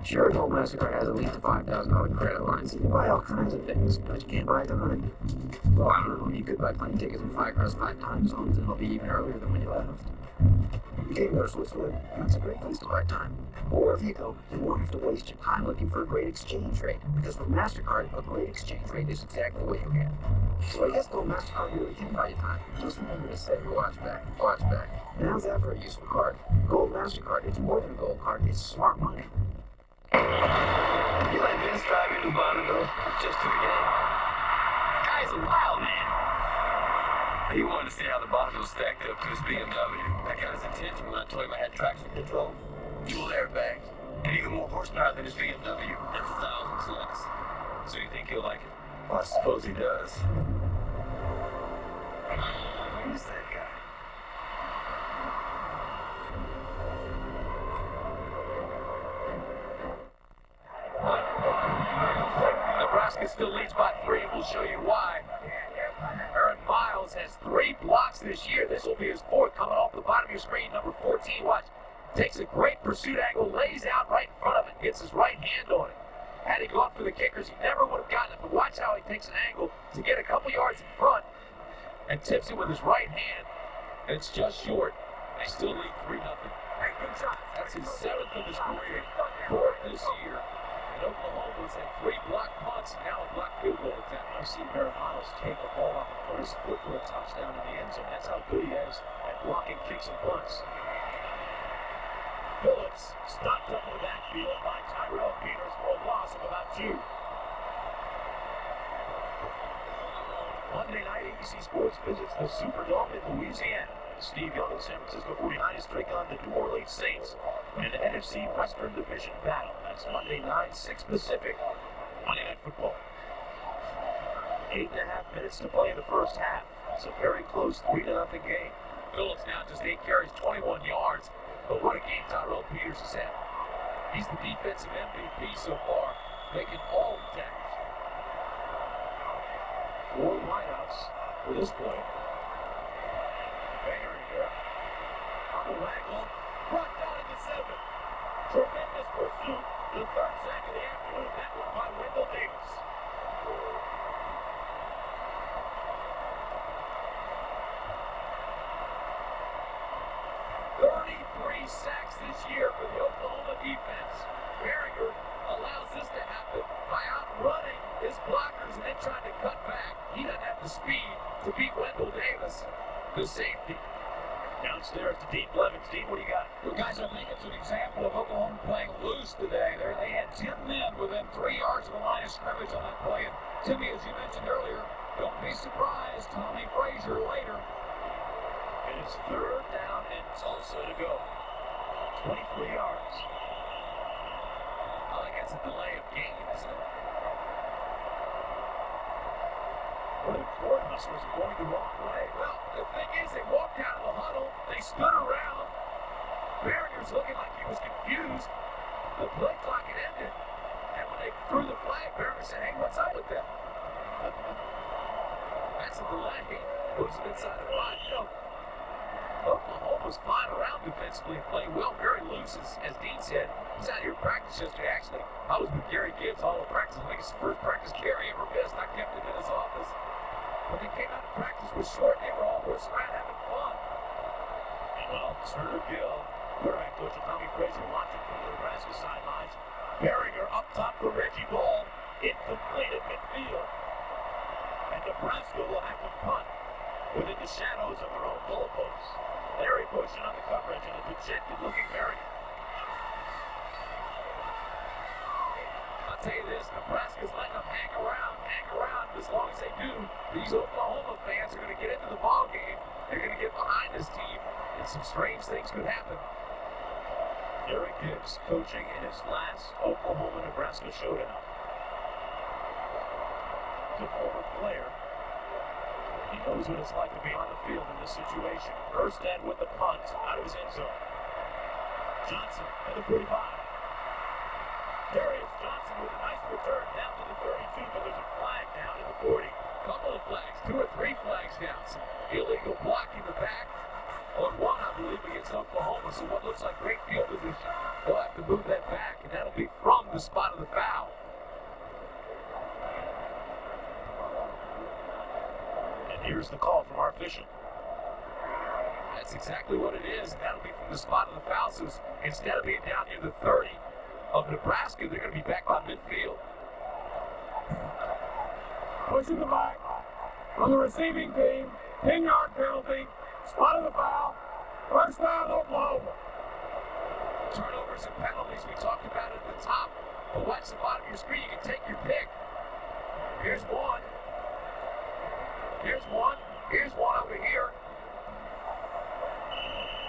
Sure, an old MasterCard has at least a $5,000 credit line, so you can buy all kinds of things, but you can't buy time. Well, I don't know, you could buy plane tickets and fly across 5 time zones, and it'll be even earlier than when you left. You can't go to Switzerland. That's a great place to buy time. Or if you go, you won't have to waste your time looking for a great exchange rate, because with MasterCard, a great exchange rate is exactly what you get. So I guess Gold MasterCard really can buy you time. Just remember to set your watch back. Watch back. And how's that for a useful card? Gold MasterCard, it's more than a gold card, it's smart money. You let Vince drive your new Bonneville just to the game. Guy's a wild man. He wanted to see how the Bonneville stacked up to his BMW. That got his attention when I told him I had traction control, dual airbags, and even more horsepower than his BMW. That's 1,000 less. So you think he'll like it? Well, I suppose he does. Who's that guy? Nebraska still leads by 3, and we'll show you why. Barron Miles has 3 blocks this year. This will be his 4th coming off the bottom of your screen. Number 14, watch. Takes a great pursuit angle, lays out right in front of it, gets his right hand on it. Had he gone for the kickers, he never would have gotten it, but watch how he takes an angle to get a couple yards in front and tips it with his right hand, and it's just short. They still lead 3-0. That's his 7th of his career, 4th this year. And Oklahoma's had 3 blocked punts and now a blocked field goal attempt. I've seen Barron Miles take the ball off the first foot for a touchdown in the end zone. That's how good he is at blocking kicks and punts. Phillips stopped up in the backfield by Tyrell Peters for a loss of about 2. Monday night, ABC Sports visits the Superdome in Louisiana. Steve Young and San Francisco 49ers take on the New Orleans Saints in an NFC Western Division battle. That's Monday, 9/6 Pacific, Monday Night Football. 8.5 minutes to play in the first half. It's a very close 3-0 game. Phillips now just 8 carries, 21 yards. But what a game Tyrell Peters has had. He's the defensive MVP so far, making all the tackles. 4 wideouts for this play. Barron here. On the waggle. Brought down at the 7. Tremendous pursuit. The 3rd sack of the afternoon. That was by Wendell Davis. Sacks this year for the Oklahoma defense. Barringer allows this to happen by outrunning his blockers and then trying to cut back. He doesn't have the speed to beat Wendell Davis, the safety. Downstairs to Dean Blevins. Dean, what do you got? Well, guys, I think it's an example of Oklahoma playing loose today. They had 10 men within 3 yards of the line of scrimmage on that play. And Timmy, as you mentioned earlier, don't be surprised. Tommy Frazier later. And it's 3rd down and Tulsa to go. 23 yards. I think that's a delay of game, isn't it? Well, the court Huskers are going the wrong way. Well, the thing is, they walked out of the huddle. They stood around. Barrier's looking like he was confused. The play clock had ended. And when they threw the flag, Barrier said, hey, what's up with that? That's a delay. Puts it inside the 5. You know, Oklahoma's flying around defensively and playing well, very loose, as Dean said. He's out here practice yesterday. Actually, I was with Gary Gibbs all the practice. I think it's the first practice Gary ever missed. I kept him in his office. When they came out of practice was short, they were all horsing around having fun. Well, Turner Gill, quarterback coach Tommy Frazier, watching from the Nebraska sidelines. Barringer up top for Reggie Ball. Incomplete at midfield. And Nebraska will have to punt within the shadows of their own goalposts. Larry pushing on the coverage and a dejected looking Barringer. I'll tell you this, Nebraska's letting them hang around. As long as they do, these Oklahoma fans are going to get into the ball game. They're going to get behind this team, and some strange things could happen. Gary Gibbs coaching in his last Oklahoma-Nebraska showdown. The former player, he knows what it's like to be on the field in this situation. Erstad with the punt out of his end zone. Johnson at the 45. Darius Johnson with a nice return down to the 32, but there's a flag down at the 40. Couple of flags, 2 or 3 flags down. Some illegal blocking the back on one, I believe, against Oklahoma. So what looks like great field position. They'll have to move that back, and that'll be from the spot of the foul. And here's the call from our official. That's exactly what it is. That'll be from the spot of the foul. So instead of being down near the 30 of Nebraska, they're going to be back by midfield. Pushing the back on the receiving team. 10-yard penalty. Spot of the foul. First down, Oklahoma. Turnovers and penalties, we talked about it at the top. But watch the bottom of your screen. You can take your pick. Here's one. Here's one. Here's one over here.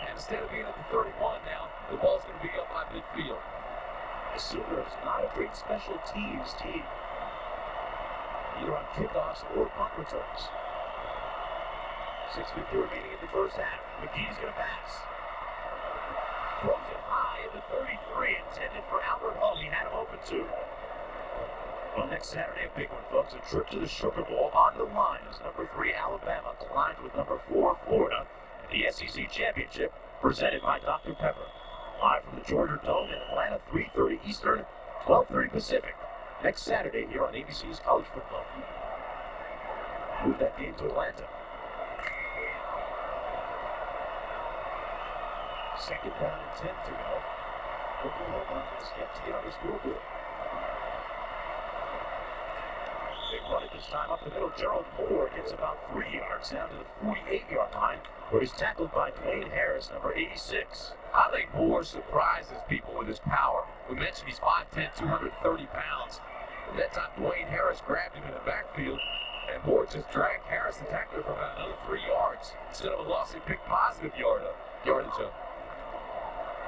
And instead of being at the 31 now, the ball's going to be up by midfield. The Sooners not a great special teams team, either on kickoffs or punt returns. 6:50 remaining in the first half. McGee's going to pass. Throws it high at the 33, intended for Albert Hull. He had him open too. Well, next Saturday, a big one, folks. A trip to the Sugar Bowl. On the line is number 3 Alabama collide with number 4 Florida in the SEC Championship, presented by Dr. Pepper. Live from the Georgia Dome in Atlanta, 3:30 Eastern, 12:30 Pacific. Next Saturday here on ABC's College Football. Move that game to Atlanta. Second down and 10 to go. Oklahoma is yet to get on the scoreboard. Big run at this time up the middle. Gerald Moore gets about 3 yards down to the 48-yard line, where he's tackled by Dwayne Harris, number 86. I think Moore surprises people with his power. We mentioned he's 5'10", 230 pounds. At that time, Dwayne Harris grabbed him in the backfield, and Moore just dragged Harris, the tackler, for about another 3 yards. Instead of a loss, he picked positive yardage up.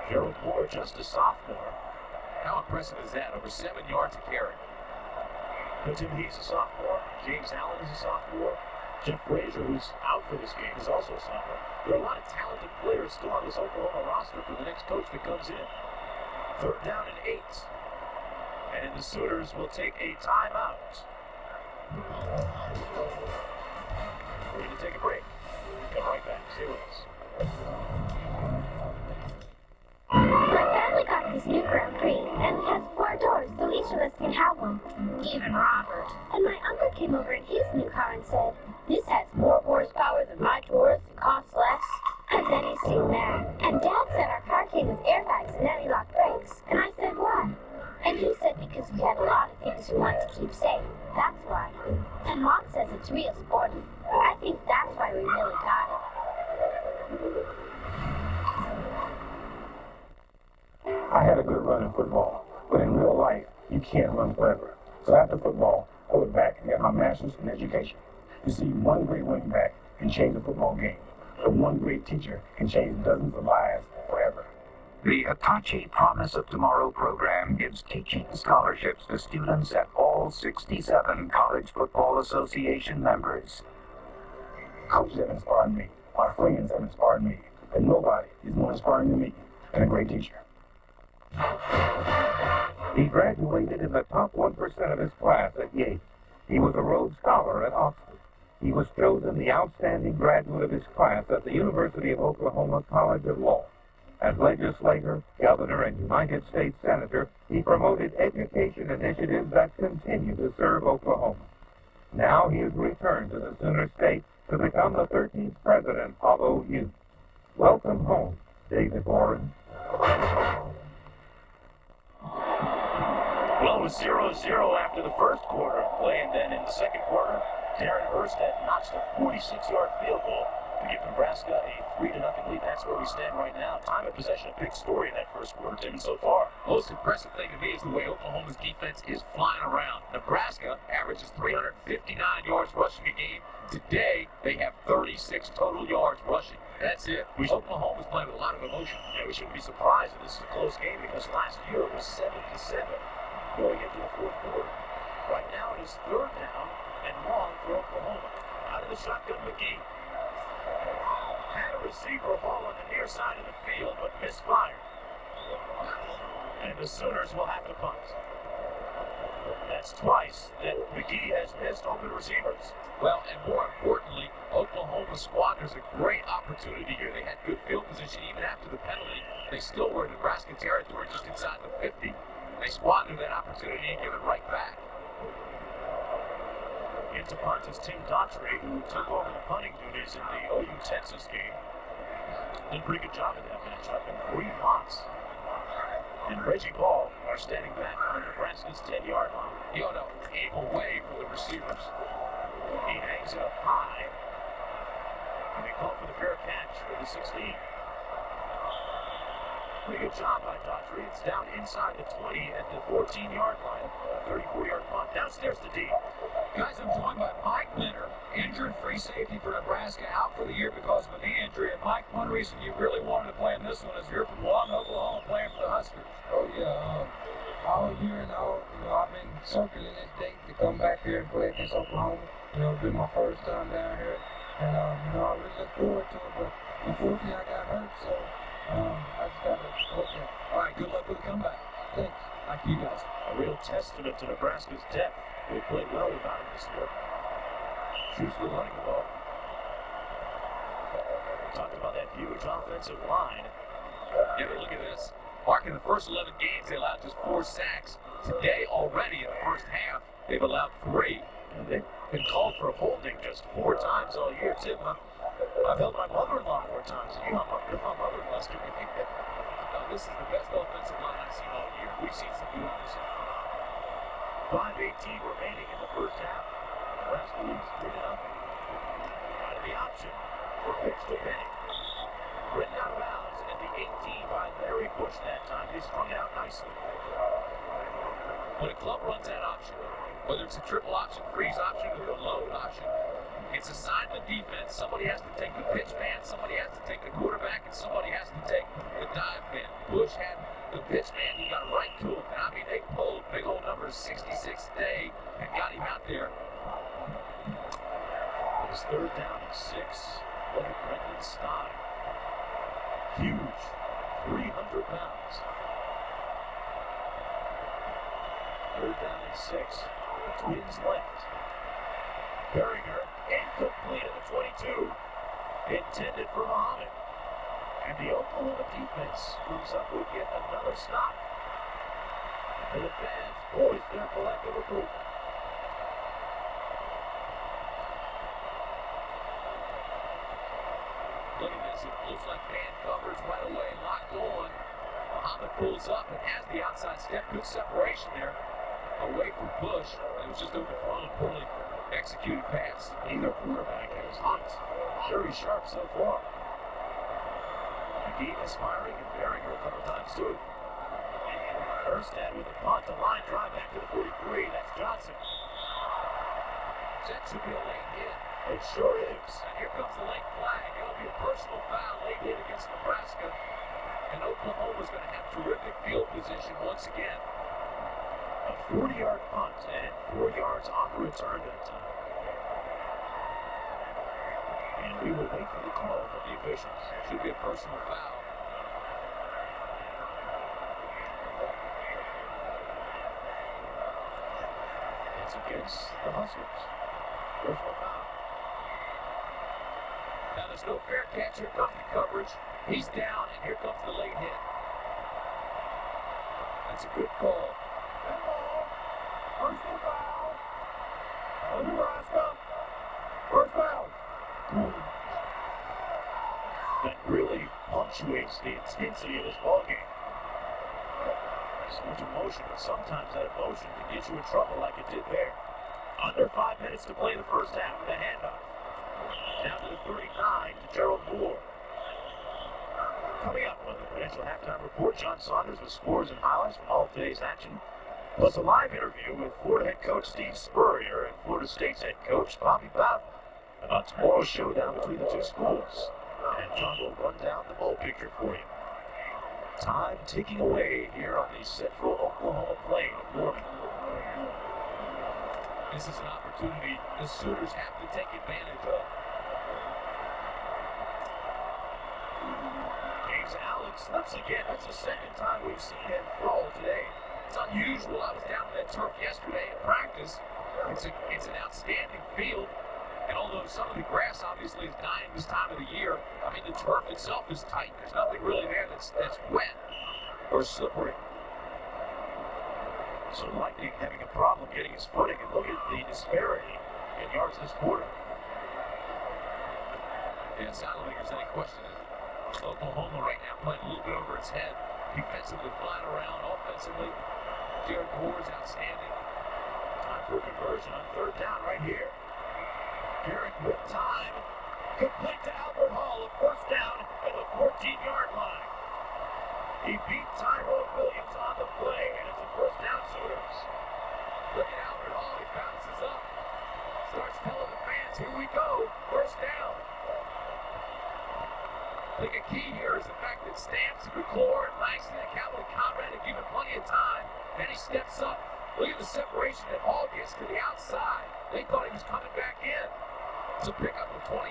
Gerald Moore, just a sophomore. How impressive is that? Over 7 yards a carry. Tim He's a sophomore. James Allen is a sophomore. Jeff Frazier, who's out for this game, is also a sophomore. There are a lot of talented players still on this Oklahoma roster for the next coach that comes in. 3rd down and 8. And then the Sooners will take a timeout. We're going to take a break. Come right back. Stay with us. My family got this new Grand Prix, and it has 4 doors, so each of us can have one. Even Robert. And my uncle came over in his new car and said, "This has more horsepower than my Taurus and costs less." And then he seen that. And Dad said our car came with airbags and anti-lock brakes. And I said, "Why?" And he said because we had a lot of things we wanted to keep safe. That's why. And Mom says it's real sporty. I think that's why we really got it. football. But in real life, you can't run forever. So after football, I went back and got my master's in education. You see, one great running back can change the football game. But one great teacher can change dozens of lives forever. The Apache Promise of Tomorrow program gives teaching scholarships to students at all 67 College Football Association members. Coaches have inspired me. My friends have inspired me. And nobody is more inspiring to me than a great teacher. He graduated in the top 1% of his class at Yale. He was a Rhodes Scholar at Oxford. He was chosen the outstanding graduate of his class at the University of Oklahoma College of Law. As legislator, governor, and United States Senator, he promoted education initiatives that continue to serve Oklahoma. Now he has returned to the Sooner State to become the 13th president of OU. Welcome home, David Barron. Well, it was 0-0 after the first quarter of play, and then in the second quarter, Darin Erstad notched a 46-yard field goal to give Nebraska a 3-0 lead. That's where we stand right now. Time of possession, a big story in that first quarter, Tim, so far. Most impressive thing to me is the way Oklahoma's defense is flying around. Nebraska averages 359 yards rushing a game. Today, they have 36 total yards rushing. That's it. Oklahoma's playing with a lot of emotion. Yeah, we shouldn't be surprised that this is a close game because last year it was 7-7 going into the fourth quarter. Right now it is third down and long for Oklahoma. Out of the shotgun, McGee had a receiver haul on the near side of the field, but misfired. And the Sooners will have to punt. That's twice that McGee has missed open receivers. Well, and more importantly, Oklahoma squanders a great opportunity here. They had good field position even after the penalty. They still were in Nebraska territory just inside the 50. They squandered that opportunity and give it right back. Into punt is Tim Daughtry, who took over the punting duties in the OU Texas game. Did a pretty good job in that matchup, and 3 punts. And Reggie Ball are standing back on Nebraska's 10-yard line. Yono came away from the receivers. He hangs it up high, and they call for the fair catch for the 16. Pretty good job by Daughtry. It's down inside the 20 at the 14-yard line. A 34-yard punt downstairs to D. Guys, I'm joined by Mike Leonard, injured free safety for Nebraska, out for the year because of a knee injury. And Mike, one reason you really wanted to play in this one is you're from Lawton, Oklahoma, playing for the Huskers. Oh yeah, all year now, I've been circling this date to come back here and play against Oklahoma. It's been my first time down here, and I really look forward to it. But unfortunately, I got hurt, so I just got to look at it. All right, good luck with the comeback. Thanks. Thank you guys. A real testament to Nebraska's depth. They played well without him this year. Shoes were running the ball. Talk about that huge offensive line. Yeah, but look at this. Mark, in the first 11 games, they allowed just 4 sacks. Today, already in the first half, they've allowed 3. And they've been called for holding just 4 times all year, Tim. I've held my mother-in-law 4 times. You held my mother-in-law, Stu. This is the best offensive line I've seen all year. We've seen some good ones. 5:18 remaining in the first half. Nebraska leads 3-0. Out of the option for pitch to Benning. Written out of bounds at the 18 by Larry Bush that time. They strung it out nicely. When a club runs that option, whether it's a triple option, freeze option, or a load option, it's assigned the defense. Somebody has to take the pitch man, somebody has to take the quarterback, and somebody has to take the dive man. Bush had the pitch man, he got right to him. And I mean, they pulled big old numbers 66 today and got him out there. It's third down and 6. What a Brendan Stein. Huge. 300 pounds. Third down and 6. The Twins left. Berringer incomplete at the 22. Intended for Muhammad. And the Oklahoma defense moves up with yet another stop. And the fans voice their collective approval. Look at this. It looks like man coverage right away, locked on. Muhammad pulls up and has the outside step. Good separation there. Away from Bush. It was just overthrown. Poorly executed pass. Either quarterback has hot. Very sharp so far. McGee misfiring and Berringer a couple times too. Erstad with a punt, a line drive back to the 43. That's Johnson. That should be a late hit. It sure is. And here comes the late flag. It'll be a personal foul, late hit against Nebraska. And Oklahoma's going to have terrific field position once again. A 40-yard punt and 4 yards on the return that time. And we will wait for the call from the officials. Should be a personal foul. It's against the Huskers. Personal foul. Now there's no fair catch. Here comes the coverage. He's down, and here comes the late hit. That's a good call. Personal foul. On Nebraska. First foul. That really punctuates the intensity of this ballgame. So much emotion, but sometimes that emotion can get you in trouble like it did there. Under 5 minutes to play the first half of the handoff. Down to the 39 to Gerald Moore. Coming up on the Prudential Halftime Report, John Saunders with scores and highlights from all of today's action, plus a live interview with Florida head coach Steve Spurrier and Florida State's head coach Bobby Bowden about tomorrow's showdown between the two schools. And John will run down the bowl picture for you. Time ticking away here on the Central Oklahoma Plain of Norman. This is an opportunity the Sooners have to take advantage of. Alex slips again. That's the second time we've seen him fall today. It's unusual. I was down on that turf yesterday in practice. It's an outstanding field. And although some of the grass obviously is dying this time of the year, I mean, the turf itself is tight. There's nothing really there that's wet or slippery. So Lightning having a problem getting his footing, and look at the disparity in yards this quarter. Yes, I don't think there's any question that Oklahoma right now playing a little bit over its head. Defensively flying around, offensively. Jared Moore's outstanding. Time for conversion on third down right here. Garrett with time. Complete to Albert Hall, a first down at the 14-yard line. He beat Tyrone Williams on the play, and it's a first down Sooners. Look at Albert Hall, he bounces up. Starts telling the fans, here we go, first down. I think a key here is the fact that Stamps, McClure, and Langston and Capital Conrad have given plenty of time. Then he steps up. Look at the separation that Hall gets to the outside. They thought he was coming back in. It's a pickup of 25.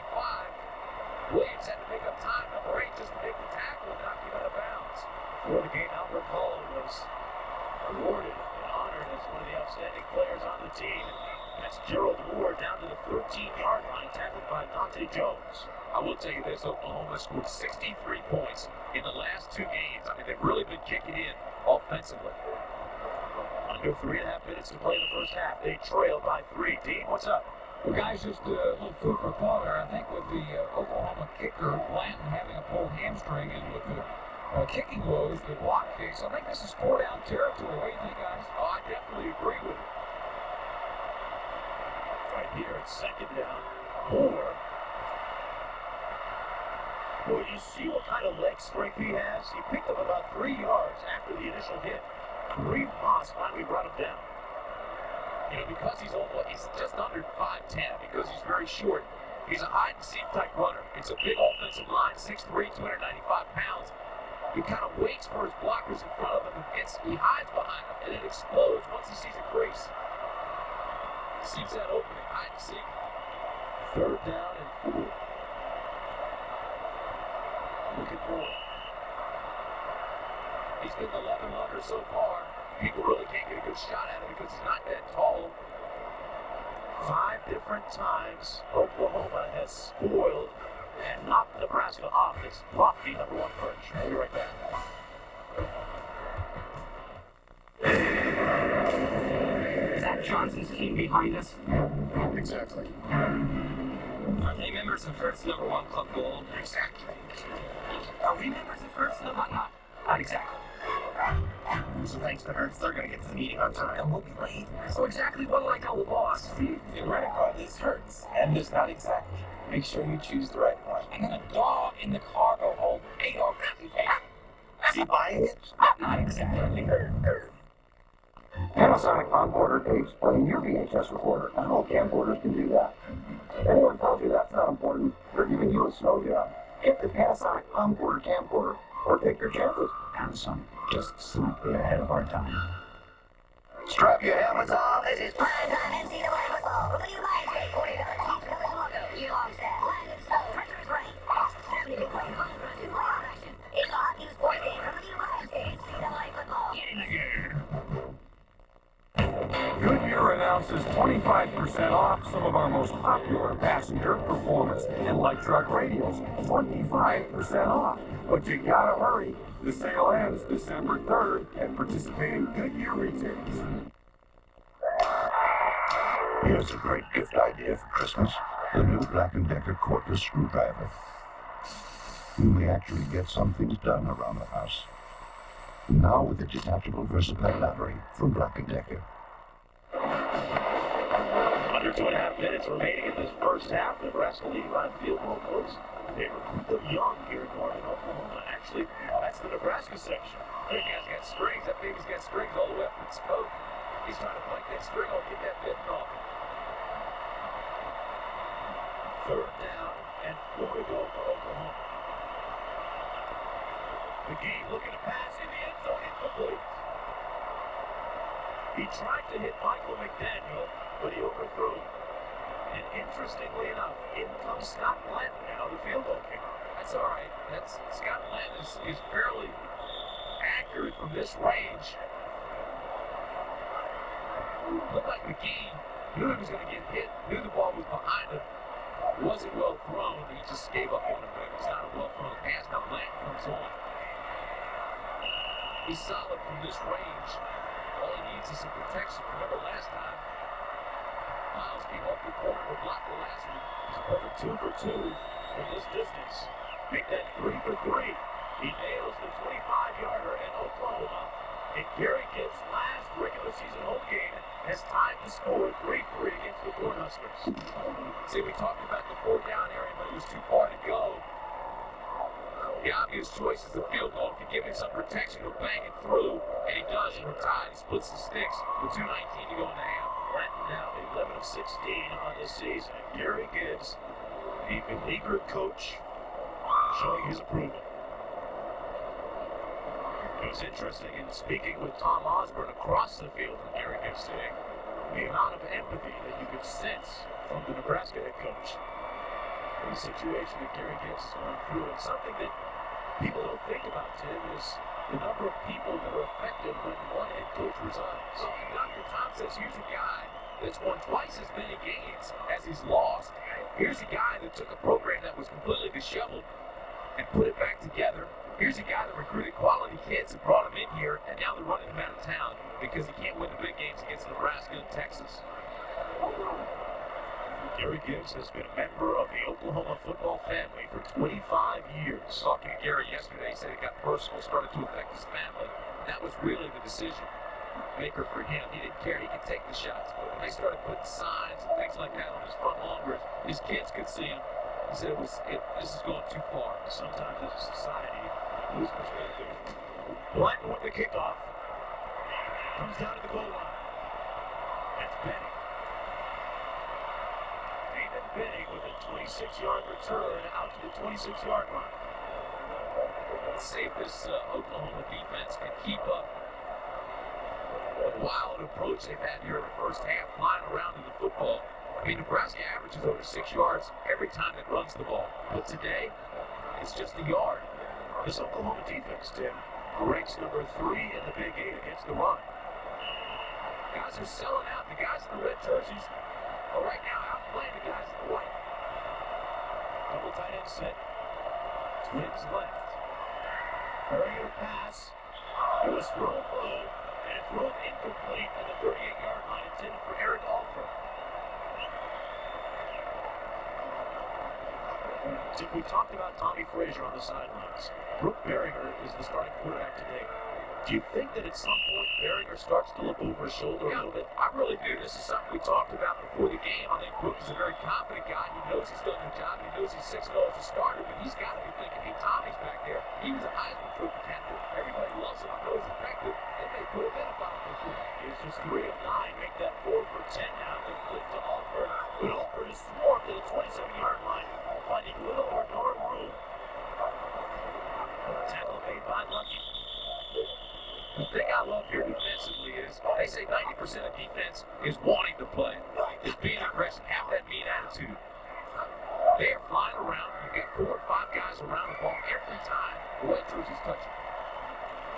Williams had to make up time. Number 8 just to make the tackle and knock him out of bounds. For the game, Albert Hall was awarded and honored as one of the outstanding players on the team. That's Gerald Moore down to the 13-yard line, tackled by Dante Jones. I will tell you this, Oklahoma scored 63 points in the last 2 games. I mean, they've really been kicking in offensively. Under 3.5 minutes to play the first half. They trail by 3. Dean, what's up? Well, guys, just a little food for thought there. I think with the Oklahoma kicker, Blanton, having a pulled hamstring, and with the kicking woes, the block kicks, I think this is 4-down territory. What do you think, guys? Oh, I definitely agree with it. Right here, it's second down. Moore. Well, you see what kind of leg strength he has? He picked up about 3 yards after the initial hit. Reed Moss finally brought him down. You know, because he's just under 5'10", because he's very short, he's a hide-and-seek type runner. It's a big offensive line, 6'3", 295 pounds. He kind of waits for his blockers in front of him, and he hides behind them, and it explodes once he sees a crease. Sees that opening, hide-and-seek. Third down and 4. Look at Moore. He's been the leather runner so far. People really can't get a good shot at him because he's not that tall. 5 different times Oklahoma has spoiled and knocked Nebraska off its lofty #1 perch. I'll be right back. Is that Johnson's team behind us? Exactly. Are they members of Hertz #1 Club Gold? Exactly. Are we members of Hertz Not exactly. So thanks to Hertz, they're going to get to the meeting on time. And we'll be late. So exactly what'll I tell the boss? The credit card is Hertz, and it's not exactly. Make sure you choose the right one. And then a dog in the cargo hold 8 or 50 days. Is he buying it? Not exactly. Hertz. camcorder tapes playing your VHS recorder. Not all camcorders can do that. If anyone tells you that's not important, they're giving you a snow job. Get the Panasonic Camcorder camcorder, or take your chances. Panasonic, just slightly ahead of our time. Strap your helmets on. This is primetime NCAA football from the new Lionsgate 40-yard Chiefs Colors logo. Year-long stat, line and snow, treacherous rain. 72 plays, 102 playoff action. It's a hot new sports game from the new Lionsgate NCAA football. Get in the game. Goodyear announces 25% off some of our most popular passenger, performance, and light truck radials. 25% off. But you gotta hurry. The sale ends December 3rd at participating Goodyear retailers. Here's a great gift idea for Christmas. The new Black & Decker cordless screwdriver. You may actually get some things done around the house. Now with the detachable versatile battery from Black & Decker. Under 2.5 minutes remaining in this first half. Nebraska leading by field goal close. They recruit them young here in Northern Oklahoma. Actually, that's the Nebraska section. That guy's got strings. That baby's got strings all the way up to the spoke. He's trying to bite that string off, get that bitten off. Third down and 4 to go for Oklahoma. McGee looking to pass in the end zone, incomplete. He tried to hit Michael McDaniel, but he overthrew. And interestingly enough, in comes Scott Blanton now, the field goal kicker. That's all right. Scott Blanton is fairly accurate from this range. Looked like McGee knew he was going to get hit, knew the ball was behind him. Wasn't well thrown. He just gave up on him. It's not a well thrown pass. Now Blanton comes on. He's solid from this range. All he needs is some protection. Remember last time, Miles came off the corner to block the last one. He's a perfect 2 for 2 from this distance. Make that 3 for 3. He nails the 25-yarder, and Oklahoma, in Gary Gibbs' last regular season home game, has time to score 3-3 against the Cornhuskers. See, we talked about the 4 down area, but it was too far to go. The obvious choice is the field goal. If you give him some protection, he'll bang it through, and he does, and we're tied. He splits the sticks with 2:19 to go in the half. Blanton now 11 of 16 on this season. Gary Gibbs, the beleaguered coach, showing his approval. It was interesting in speaking with Tom Osborne across the field from Gary Gibbs today, the amount of empathy that you could sense from the Nebraska head coach in the situation that Gary Gibbs is going through. And something that people don't think about, Tim, is the number of people that are affected when one head coach resigns. So Dr. Tom says, here's a guy that's won twice as many games as he's lost. Here's a guy that took a program that was completely disheveled and put it back together. Here's a guy that recruited quality kids and brought them in here, and now they're running him out of town because he can't win the big games against Nebraska and Texas. Gary Gibbs has been a member of the Oklahoma football family for 25 years. Talking to Gary yesterday, he said it got personal, started to affect his family. That was really the decision maker for him. He didn't care, he could take the shots. But when they started putting signs and things like that on his front lawn where his kids could see him, he said this is going too far. Sometimes as a society, lose perspective. Blanton with the kickoff. Comes down to the goal line. That's Benning. David Benning with a 26-yard return out to the 26-yard line. Let's see if this Oklahoma defense can keep up the wild approach they've had here in the first half, flying around to the football. I mean, Nebraska averages over 6 yards every time it runs the ball. But today, it's just a yard. This Oklahoma defense, Tim, ranks number 3 in the Big 8 against the run. Guys are selling out. The guys in the red jerseys are right now outplaying the guys in the white. Double tight end set. Twins left. Hurrier pass. It was thrown low and thrown incomplete at the 38-yard line intended for Eric Alford. So we talked about Tommy Frazier on the sidelines. Brooke Berringer is the starting quarterback today. Do you think that at some point Berringer starts to look over his shoulder a little bit? I really do. This is something we talked about before the game. I think Brooke is a very confident guy. He knows he's done the job. He knows he's 6-0 as a starter, but he's got to be thinking, hey, Tommy's back there. He was a Heisman Trophy candidate. Everybody loves him. I know he's effective. They may put him in if I don't think He's just 3 of 9 up here defensively is they say 90% of defense is wanting to play, is being aggressive, have that mean attitude. They are flying around. You get 4 or 5 guys around the ball every time the white jersey's touching.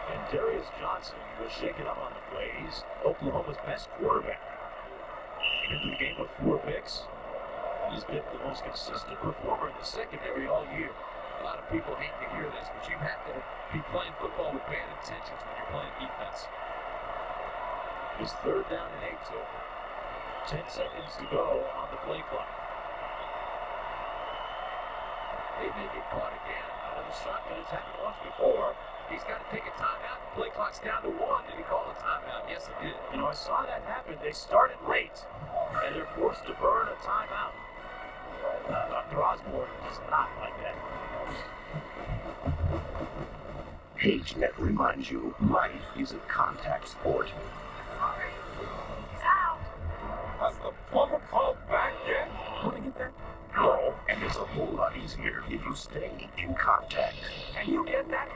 And Darius Johnson was shaken up on the play. He's Oklahoma's best quarterback. Into the game with 4 picks. He's been the most consistent performer in the secondary all year. A lot of people hate to hear this, but you have to be playing football with bad intentions when you're playing defense. It's 3rd down and 8 to 10 seconds to go on the play clock. They may get caught again out of the shotgun. It's happened once before. He's got to take a timeout. The play clock's down to 1. Did he call a timeout? Yes, he did. You know, I saw that happen. They started late, and they're forced to burn a timeout. Dr. Osborne is not like that. PageNet reminds you, life is a contact sport. Out! Has the plumber called back yet? Want to get that? No, and it's a whole lot easier if you stay in contact. Can you get that?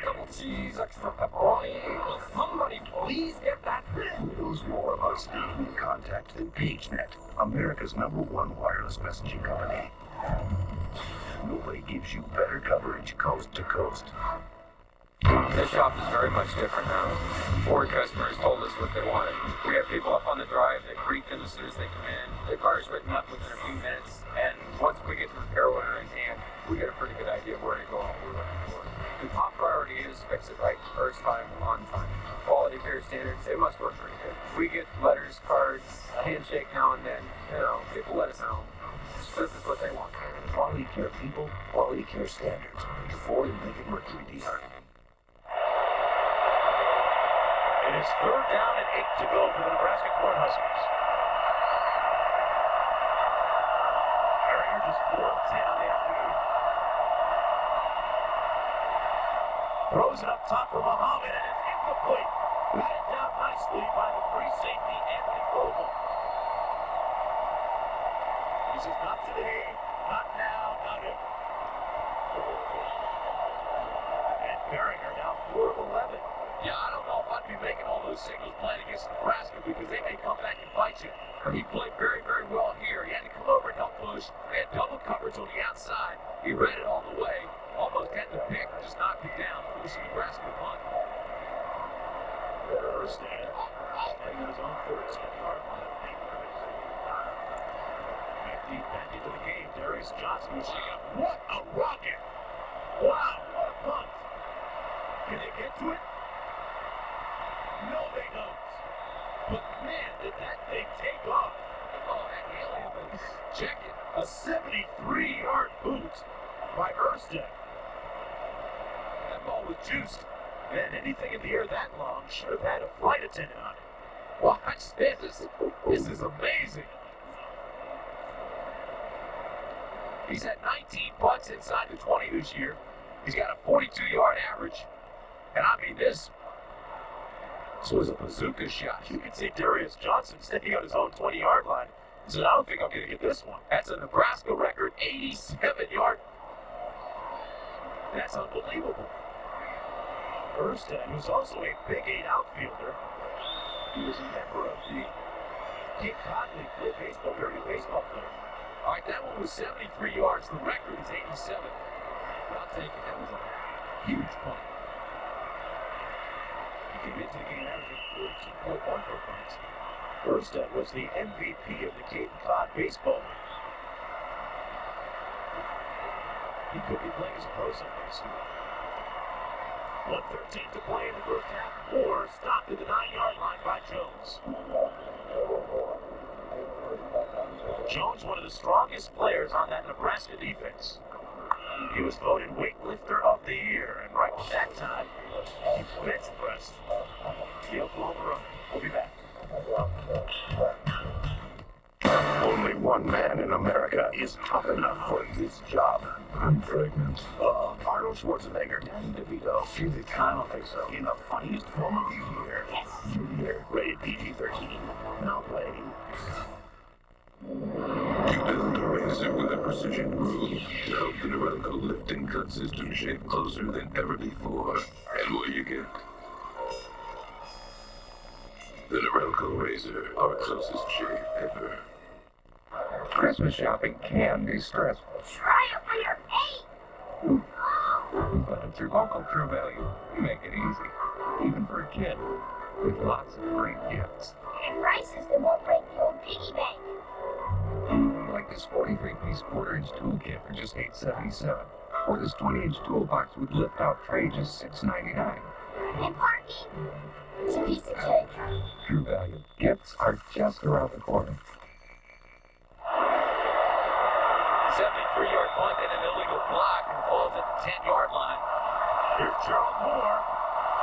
Double cheese, extra pepperoni. Will somebody please get that? Who knows more about staying in contact than PageNet, America's #1 wireless messaging company? Nobody gives you better coverage coast to coast. This shop is very much different now. Before customers told us what they wanted. We have people up on the drive that greet them as soon as they come in. Their car is written up within a few minutes, and once we get the repair order in hand, we get a pretty good idea of where to go and what we're looking for. The top priority is fix it right first time, on time. Quality care standards, they must work pretty good. We get letters, cards, a handshake now and then. People let us know. This is what they want. Quality care people, quality care standards. Ford and Lincoln Mercury dealer. It is 3rd down and 8 to go for the Nebraska Cornhuskers. Carrier just 4 of 10 on the afternoon. Throws it up top for Muhammad, and it's incomplete. Batted down nicely by the free safety, Anthony Vogel. He says, not today, not now, not ever. And Barringer now 4 of 11. Yeah, I don't know if I'd be making all those signals playing against Nebraska because they may come back and bite you. But he played very, very well here. He had to come over and help push. They had double coverage on the outside. He ran it all the way. Almost had the pick, just knocked it down. Forcing Nebraska to punt. Erstad standing on his own 13-yard line. Back into the game. Darius Johnson was shaking up. What a rocket! Wow, what a punt! Can they get to it? No, they don't. But man, did that thing take off. Oh, that alien was checking. A 73-yard boot by Erstad. That ball was juiced. Man, anything in the air that long should have had a flight attendant on it. Watch this. This is amazing. He's had 19 punts inside the 20 this year. He's got a 42-yard average. And I mean, this was a bazooka shot. You can see Darius Johnson standing on his own 20-yard line. He said, I don't think I'm going to get this one. That's a Nebraska record 87-yard. That's unbelievable. Erstad, who's also a Big 8 outfielder, he was a member of the Cape Cod League for a baseball, very good baseball player. All right, that one was 73 yards. The record is 87. I'll take it. That was a huge punt. He came into the game averaging 42.1 for punts. Erstad was the MVP of the Cape Cod Baseball League. He could be playing as a pro someday soon. 1:13 to play in the first half. Moore stopped at the 9-yard line by Jones. Jones, one of the strongest players on that Nebraska defense. He was voted weightlifter of the year, and right at that time, he bench pressed the Oklahoma run. We'll be back. Only one man in America is tough enough for this job. I'm pregnant. Arnold Schwarzenegger, Danny DeVito. Seriously, I don't think so. In the funniest film of the year. Yes. Junior, rated PG-13. Now playing. You build a razor with a precision groove to help the Nebraska lift and cut system shape closer than ever before. And what you get? The Norelco razor, our closest shave ever. Christmas shopping can be stressful. Try it for your eight. But at your local True Value, we make it easy. Even for a kid. With lots of great gifts. And prices that won't break the old piggy bank. Like this 43-piece quarter-inch toolkit for just $8.77. Or this 20-inch toolbox with lift-out tray just $6.99. And parking? It's a piece of cake. True Value. Gifts are just around the corner. 73-yard punt and an illegal block and falls at the 10-yard line. Here's Gerald Moore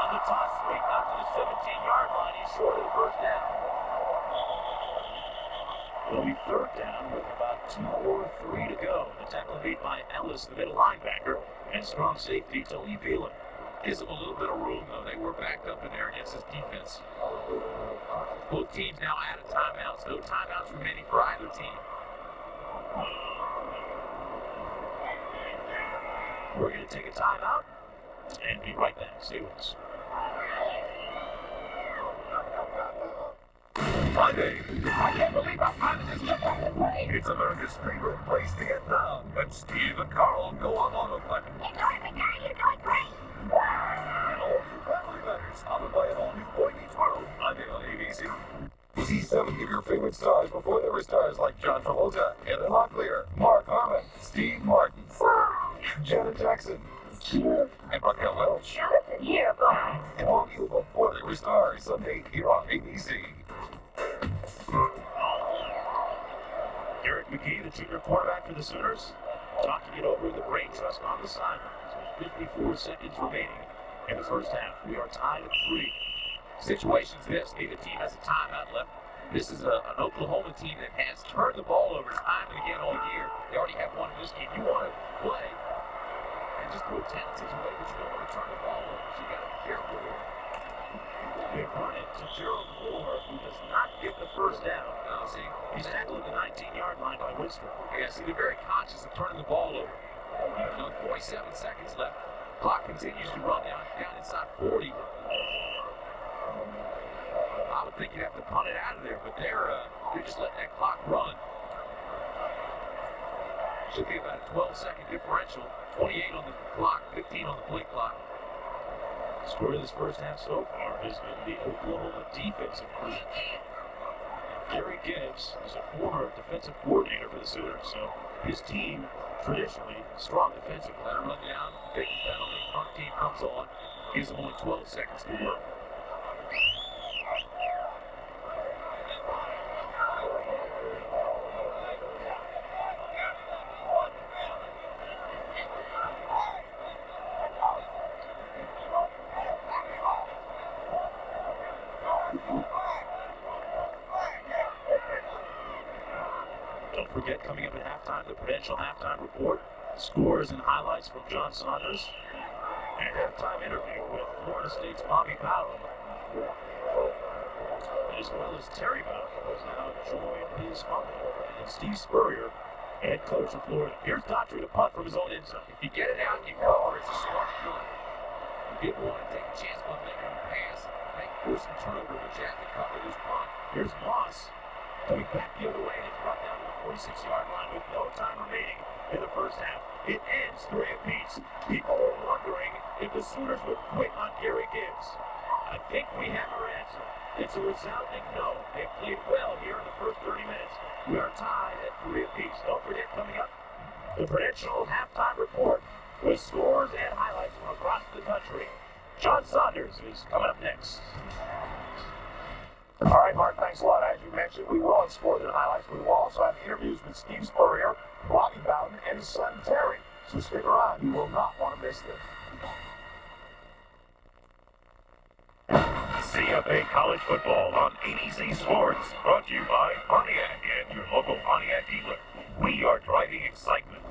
on the toss sweep out to the 17-yard line. He's short of the first down. It'll be third down with about 2 or 3 to go. The tackle made by Ellis, the middle linebacker, and strong safety Tony Phelan. Gives them a little bit of room, though. They were backed up in there against this defense. Both teams now out of timeouts. No timeouts remaining for either team. We're going to take a timeout and be right back. Stay with us. Friday. I can't believe how fun this is. It's America's favorite place to get down. But Steve and Carl go on autopilot. You're driving, Dad. You're doing great. And all new family matters, followed by an all-new Boy Meets World. I'm on ABC. See 7 of your favorite stars before they were stars like John Travolta, Ellen Locklear, Mark Harmon, Steve Martin, Janet Jackson, and Raquel Welch. Jonathan here, boy. And all you before they were stars, Sunday here on ABC. Eric McKee, the junior quarterback for the Sooners, talking it over with the Brain Trust on the sideline. 54 seconds remaining in the first half. We are tied at 3. Situation's this. Neither team has a timeout left. This is an Oklahoma team that has turned the ball over time and again all year. They already have won this game. You want to play and just throw tendencies away, but you don't want to turn the ball over. So you got to be careful here. They run it to Gerald Moore, who does not get the first down. See, he's tackled at the 19-yard line by Winston. Yeah, see, they're very conscious of turning the ball over. 47 seconds left. Clock continues to run down inside 40. I would think you'd have to punt it out of there, but they're just letting that clock run. Should be about a 12-second differential. 28 on the clock, 15 on the play clock. The story of this first half so far has been the Oklahoma defensive group. Gary Gibbs is a former defensive coordinator for the Sooners, so his team, traditionally strong defensive, let him run down, big penalty, front team comes on, gives them only 12 seconds to work. Don't forget, coming up at halftime, the Prudential Halftime Report, scores and highlights from John Saunders, and a halftime interview with Florida State's Bobby Barron, as well as Terry Bowden, who has now joined his father, and Steve Spurrier, head coach of Florida. Here's Daughtry to punt from his own end zone. If you get it out, you cover. It's a smart move. You didn't want to take a chance on making a pass, make force and turnover, but you have to cover this punt. Here's Moss coming back the other way, and it's brought down to the 46-yard line with no time remaining in the first half. It ends 3 apiece. People are wondering if the Sooners would quit on Gary Gibbs. I think we have our answer. It's a resounding no. They played well here in the first 30 minutes. We are tied at 3 apiece. Don't forget, coming up, the Prudential Halftime Report with scores and highlights from across the country. John Saunders is coming up next. All right, Mark, thanks a lot. As you mentioned, we will have scores and highlights. We will also have interviews with Steve Spurrier, Bobby Bowden, and his son, Terry. So stick around. You will not want to miss this. CFA College Football on ABC Sports, brought to you by Pontiac and your local Pontiac dealer. We are driving excitement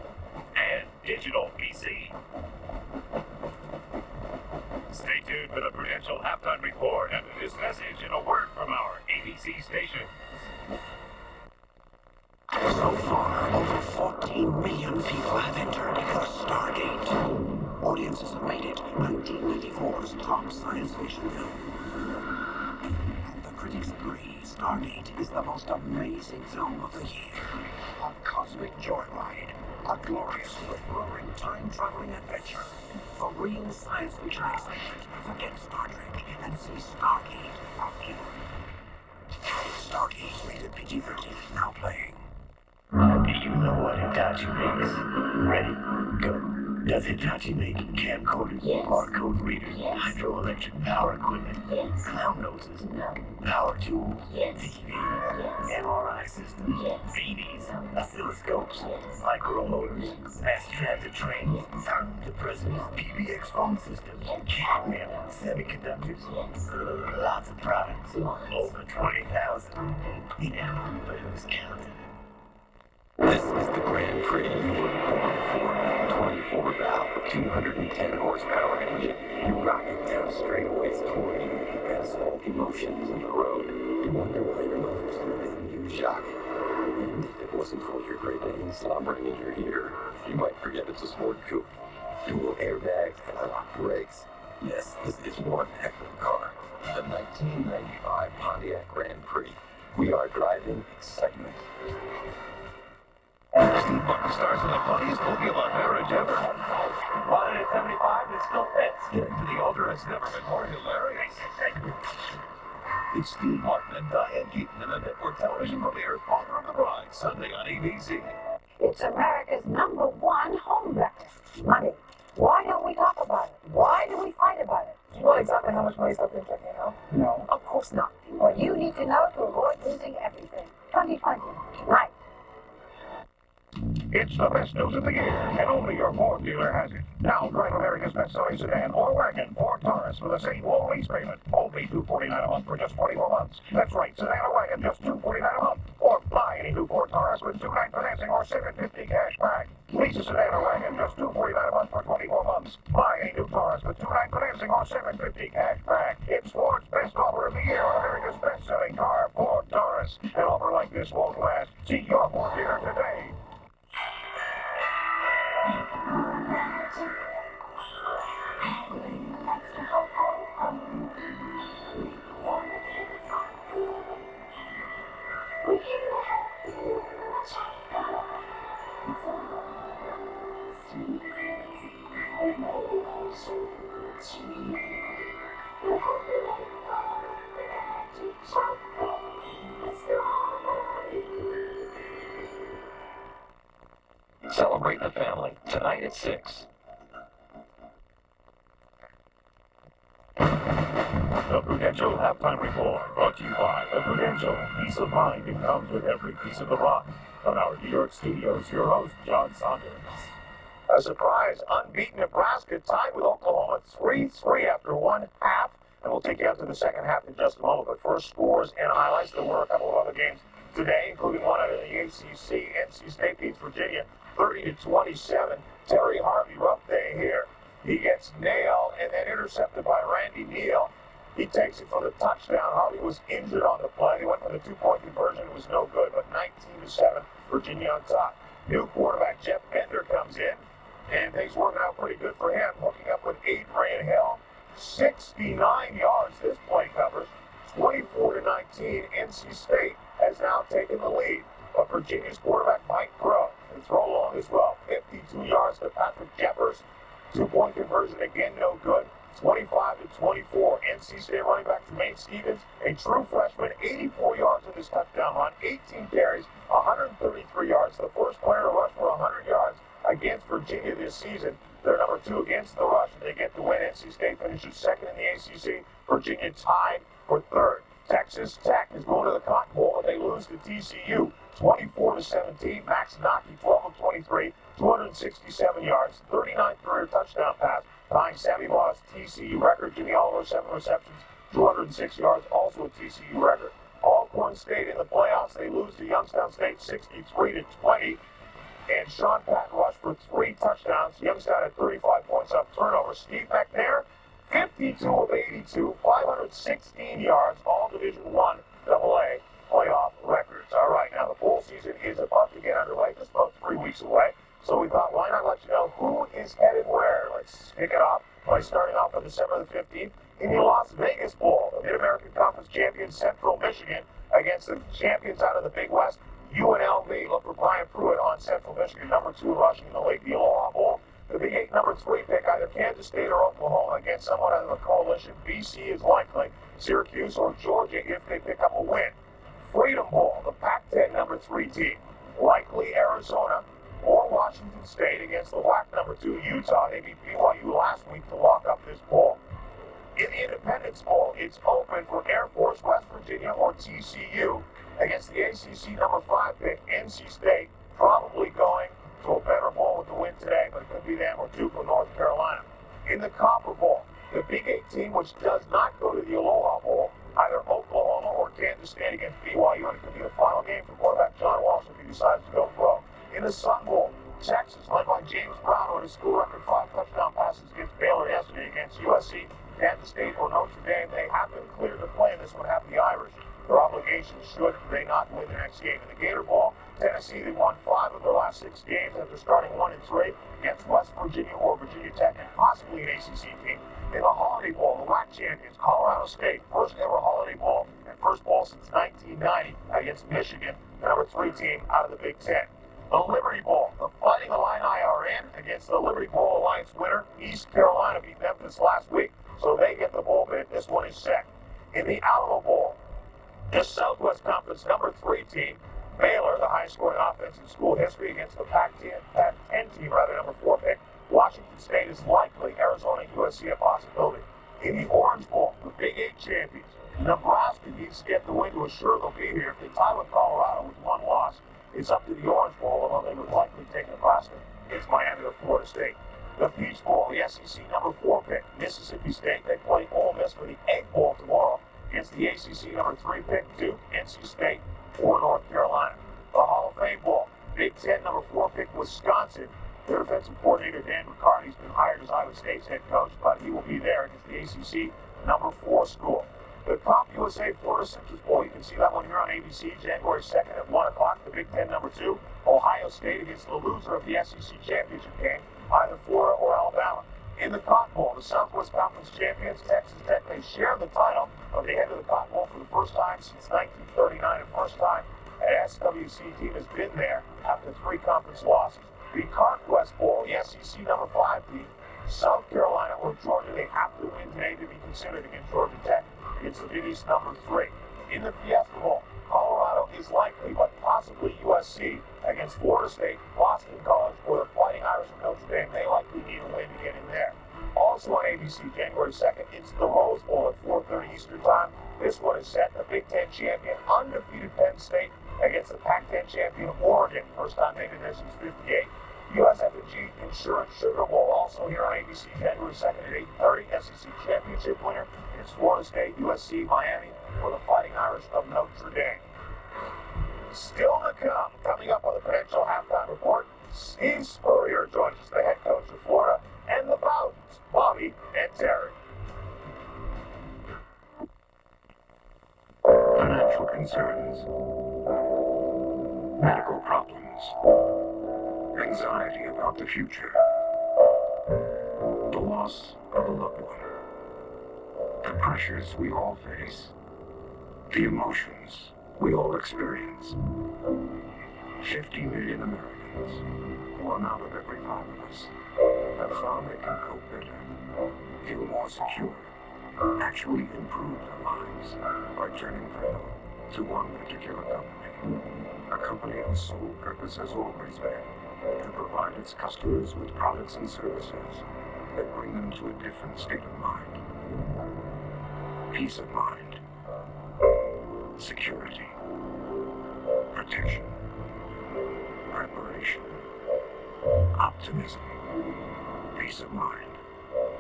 and digital PC. Stay tuned for the Prudential Halftime Report after this message and a word from our ABC stations. So far, over 14 million people have entered the Stargate. Audiences have made it 1994's top science fiction film. And the critics agree Stargate is the most amazing film of the year. A cosmic joyride. A glorious, rip-roaring, time-traveling adventure. For real science fiction excitement, forget Star Trek and see Stargate again. Stargate rated PG-13, now playing. Do you know what Hitachi makes? Ready? Go. Does Hitachi make camcorders, barcode readers, hydroelectric power equipment, clown noses, power tools, TVs, MRI systems, beanies, oscilloscopes, micromotors, mass transit trains, sound suppressors, PBX phone systems, catnip, semiconductors, lots of products, over 20,000. Yeah, but who's counting? This is the Grand Prix. Ford 24 valve, 210 horsepower engine. You rock it down straightaways toward the asphalt emotions on the road. You wonder why your mother's named you Jacques. And if it wasn't for your Great Dane slobbering in your ear, you might forget it's a sport coupe. Dual airbags and lock brakes. Yes, this is one heck of a car. The 1995 Pontiac Grand Prix. We are driving excitement. Steve Martin stars in the funniest Pokemon marriage ever. Running at 75, it still fits. Getting to the altar has never been more hilarious. It's Steve Martin and Diane Keaton in the network television premiere Father of the Bride, Sunday on ABC. It's America's #1 home wrecker. Money. Why don't we talk about it? Why do we fight about it? Do you know exactly how much money's left in checking account? No. Of course not. What you need to know to avoid losing everything. 2020. Tonight. It's the best news of the year, and only your Ford dealer has it. Now drive America's best-selling sedan or wagon, Ford Taurus, with the same low lease payment. Only $249 a month for just 24 months. That's right, sedan or wagon, just $249 a month. Or buy any new Ford Taurus with 2-9 financing or $750 cash back. Lease a sedan or wagon, just $249 a month for 24 months. Buy any new Taurus with 2-9 financing or $750 cash back. It's Ford's best offer of the year on America's best-selling car, Ford Taurus. An offer like this won't last. See your Ford dealer today. Celebrate the family tonight at 6. The Prudential Halftime Report, brought to you by The Prudential. Peace of mind that comes with every piece of the rock. From our New York studios, your host, John Saunders. A surprise, unbeaten Nebraska tied with Oklahoma 3-3 after one half. And we'll take you out to the second half in just a moment. But first, scores and highlights. There were a couple of other games today, including one out of the ACC. NC State beats Virginia 30-27. Terry Harvey, rough day here. He gets nailed and then intercepted by Randy Neal. He takes it for the touchdown. Harvey was injured on the play. They went for the two-point conversion. It was no good, but 19-7, Virginia on top. New quarterback Jeff Bender comes in, and things working out pretty good for him. Hooking up with Adrian Hill. 69 yards this play covers. 24-19, NC State has now taken the lead. But Virginia's quarterback Mike Crow can throw long as well. 52 yards to Patrick Jeffers. Two-point conversion again, no good. 25-24. NC State running back Jermaine Stevens, a true freshman, 84 yards in this touchdown run, 18 carries, 133 yards. The first player to rush for 100 yards against Virginia this season. They're number 2 against the rush, and they get the win. NC State finishes second in the ACC. Virginia tied for third. Texas Tech is going to the Cotton Bowl, and they lose to TCU 24-17. Max Naki, 12 of 23, 267 yards, 39th career touchdown pass, tying Sammy Baugh's TCU record. Jimmy Oliver, 7 receptions, 206 yards, also a TCU record. Alcorn State in the playoffs, they lose to Youngstown State 63-20. And Sean Patton rushed for 3 touchdowns. Youngstown had 35 points off turnover. Steve McNair, 52 of 82, 516 yards, all Division I AA playoff records. All right, now the bowl season is about to get underway, just about 3 weeks away. So we thought, why not let you know who is headed where? Let's kick it off by starting off on December the 15th in the Las Vegas Bowl, the Mid-American Conference champion Central Michigan against the champions out of the Big West, UNLV. Look for Brian Pruitt on Central Michigan, number 2 rushing in the late, the Aloha Bowl. The Big 8 number 3 pick, either Kansas State or Oklahoma against someone out of the coalition. BC is likely, Syracuse or Georgia if they pick up a win. Freedom Bowl, the Pac-10 number 3 team, likely Arizona or Washington State against the WAC number 2 Utah. They beat BYU last week to lock up this bowl. In the Independence Bowl, it's open for Air Force, West Virginia, or TCU against the ACC number 5 pick, NC State, probably going to a better bowl with the win today, but it could be them or Duke or North Carolina. In the Copper Bowl, the Big 8 team, which does not go to the Aloha Bowl, either Oklahoma or Kansas State against BYU, and it could be the final game for quarterback John Walsh if he decides to go pro. In the Sun Bowl, Texas, led by James Brown, who had a school record 5 touchdown passes against Baylor yesterday against USC, Kansas State, or Notre Dame. They have been cleared to play in this one, have the Irish. Their obligations should they not win the next game. In the Gator Bowl, Tennessee, they won 5 of their last 6 games after starting 1-3 against West Virginia or Virginia Tech, and possibly an ACC team. In the Holiday Bowl, the WAC champions, Colorado State, first ever Holiday Bowl, and first bowl since 1990 against Michigan, the number 3 team out of the Big 10. The Liberty Bowl, the Fighting Illini are in against the Liberty Bowl Alliance winner. East Carolina beat Memphis last week, so they get the bowl bid. This one is set. In the Alamo Bowl, the Southwest Conference number 3 team, Baylor, the highest scoring offense in school history against the Pac-10 team, number 4 pick. Washington State is likely, Arizona, USC a possibility. In the Orange Bowl, the Big 8 champions, Nebraska needs to get the win to assure they'll be here. If they tie with Colorado with 1 loss, it's up to the Orange Bowl, although they would likely take Nebraska. It's Miami or Florida State. The Peach Bowl, the SEC number 4 pick, Mississippi State. They play Ole Miss for the Egg Bowl tomorrow against the ACC number 3 pick, Duke, NC State, or North Carolina. The Hall of Fame Bowl, Big 10 number 4 pick, Wisconsin. Their defensive coordinator, Dan McCarty's been hired as Iowa State's head coach, but he will be there against the ACC number 4 school. The Comp USA Florida Citrus Bowl, you can see that one here on ABC, January 2nd at 1 o'clock. The Big 10 number 2, Ohio State against the loser of the SEC championship game, either Florida or Alabama. In the Cotton Bowl, the Southwest Conference champions, Texas Tech, they share the title, but they head to the Cotton Bowl for the first time since 1939, and first time an SWC team has been there after 3 conference losses. The Conquest Bowl, the SEC number 5 team, South Carolina or Georgia, they have to win today to be considered against Georgia Tech. It's the Big East number 3. In the Fiesta Bowl, Colorado is likely, but possibly USC against Florida State, Boston College, or the Fighting Irish of Notre Dame. They likely need a win to get in there. Also on ABC, January 2nd, it's the Rose Bowl at 4:30 Eastern Time. This one is set. The Big 10 champion, undefeated Penn State against the Pac-10 champion Oregon. First time they've been there since '58. USF&G Insurance Sugar Bowl, also here on ABC, January 2nd at 8:30. SEC championship winner is Florida State, USC, Miami, or the Fighting Irish of Notre Dame. Still to come, coming up on the Prudential Halftime Report, Steve Spurrier joins us, the head coach of Florida, and the Bowdens, Bobby and Terry. Financial concerns, medical problems, anxiety about the future, the loss of a loved one, the pressures we all face, the emotions we all experience. 50 million Americans, 1 out of every 5 of us, have found they can cope better, feel more secure, actually improve their lives by turning for help to one particular company. A company whose sole purpose has always been to provide its customers with products and services that bring them to a different state of mind. Peace of mind, security, protection, preparation, optimism, peace of mind.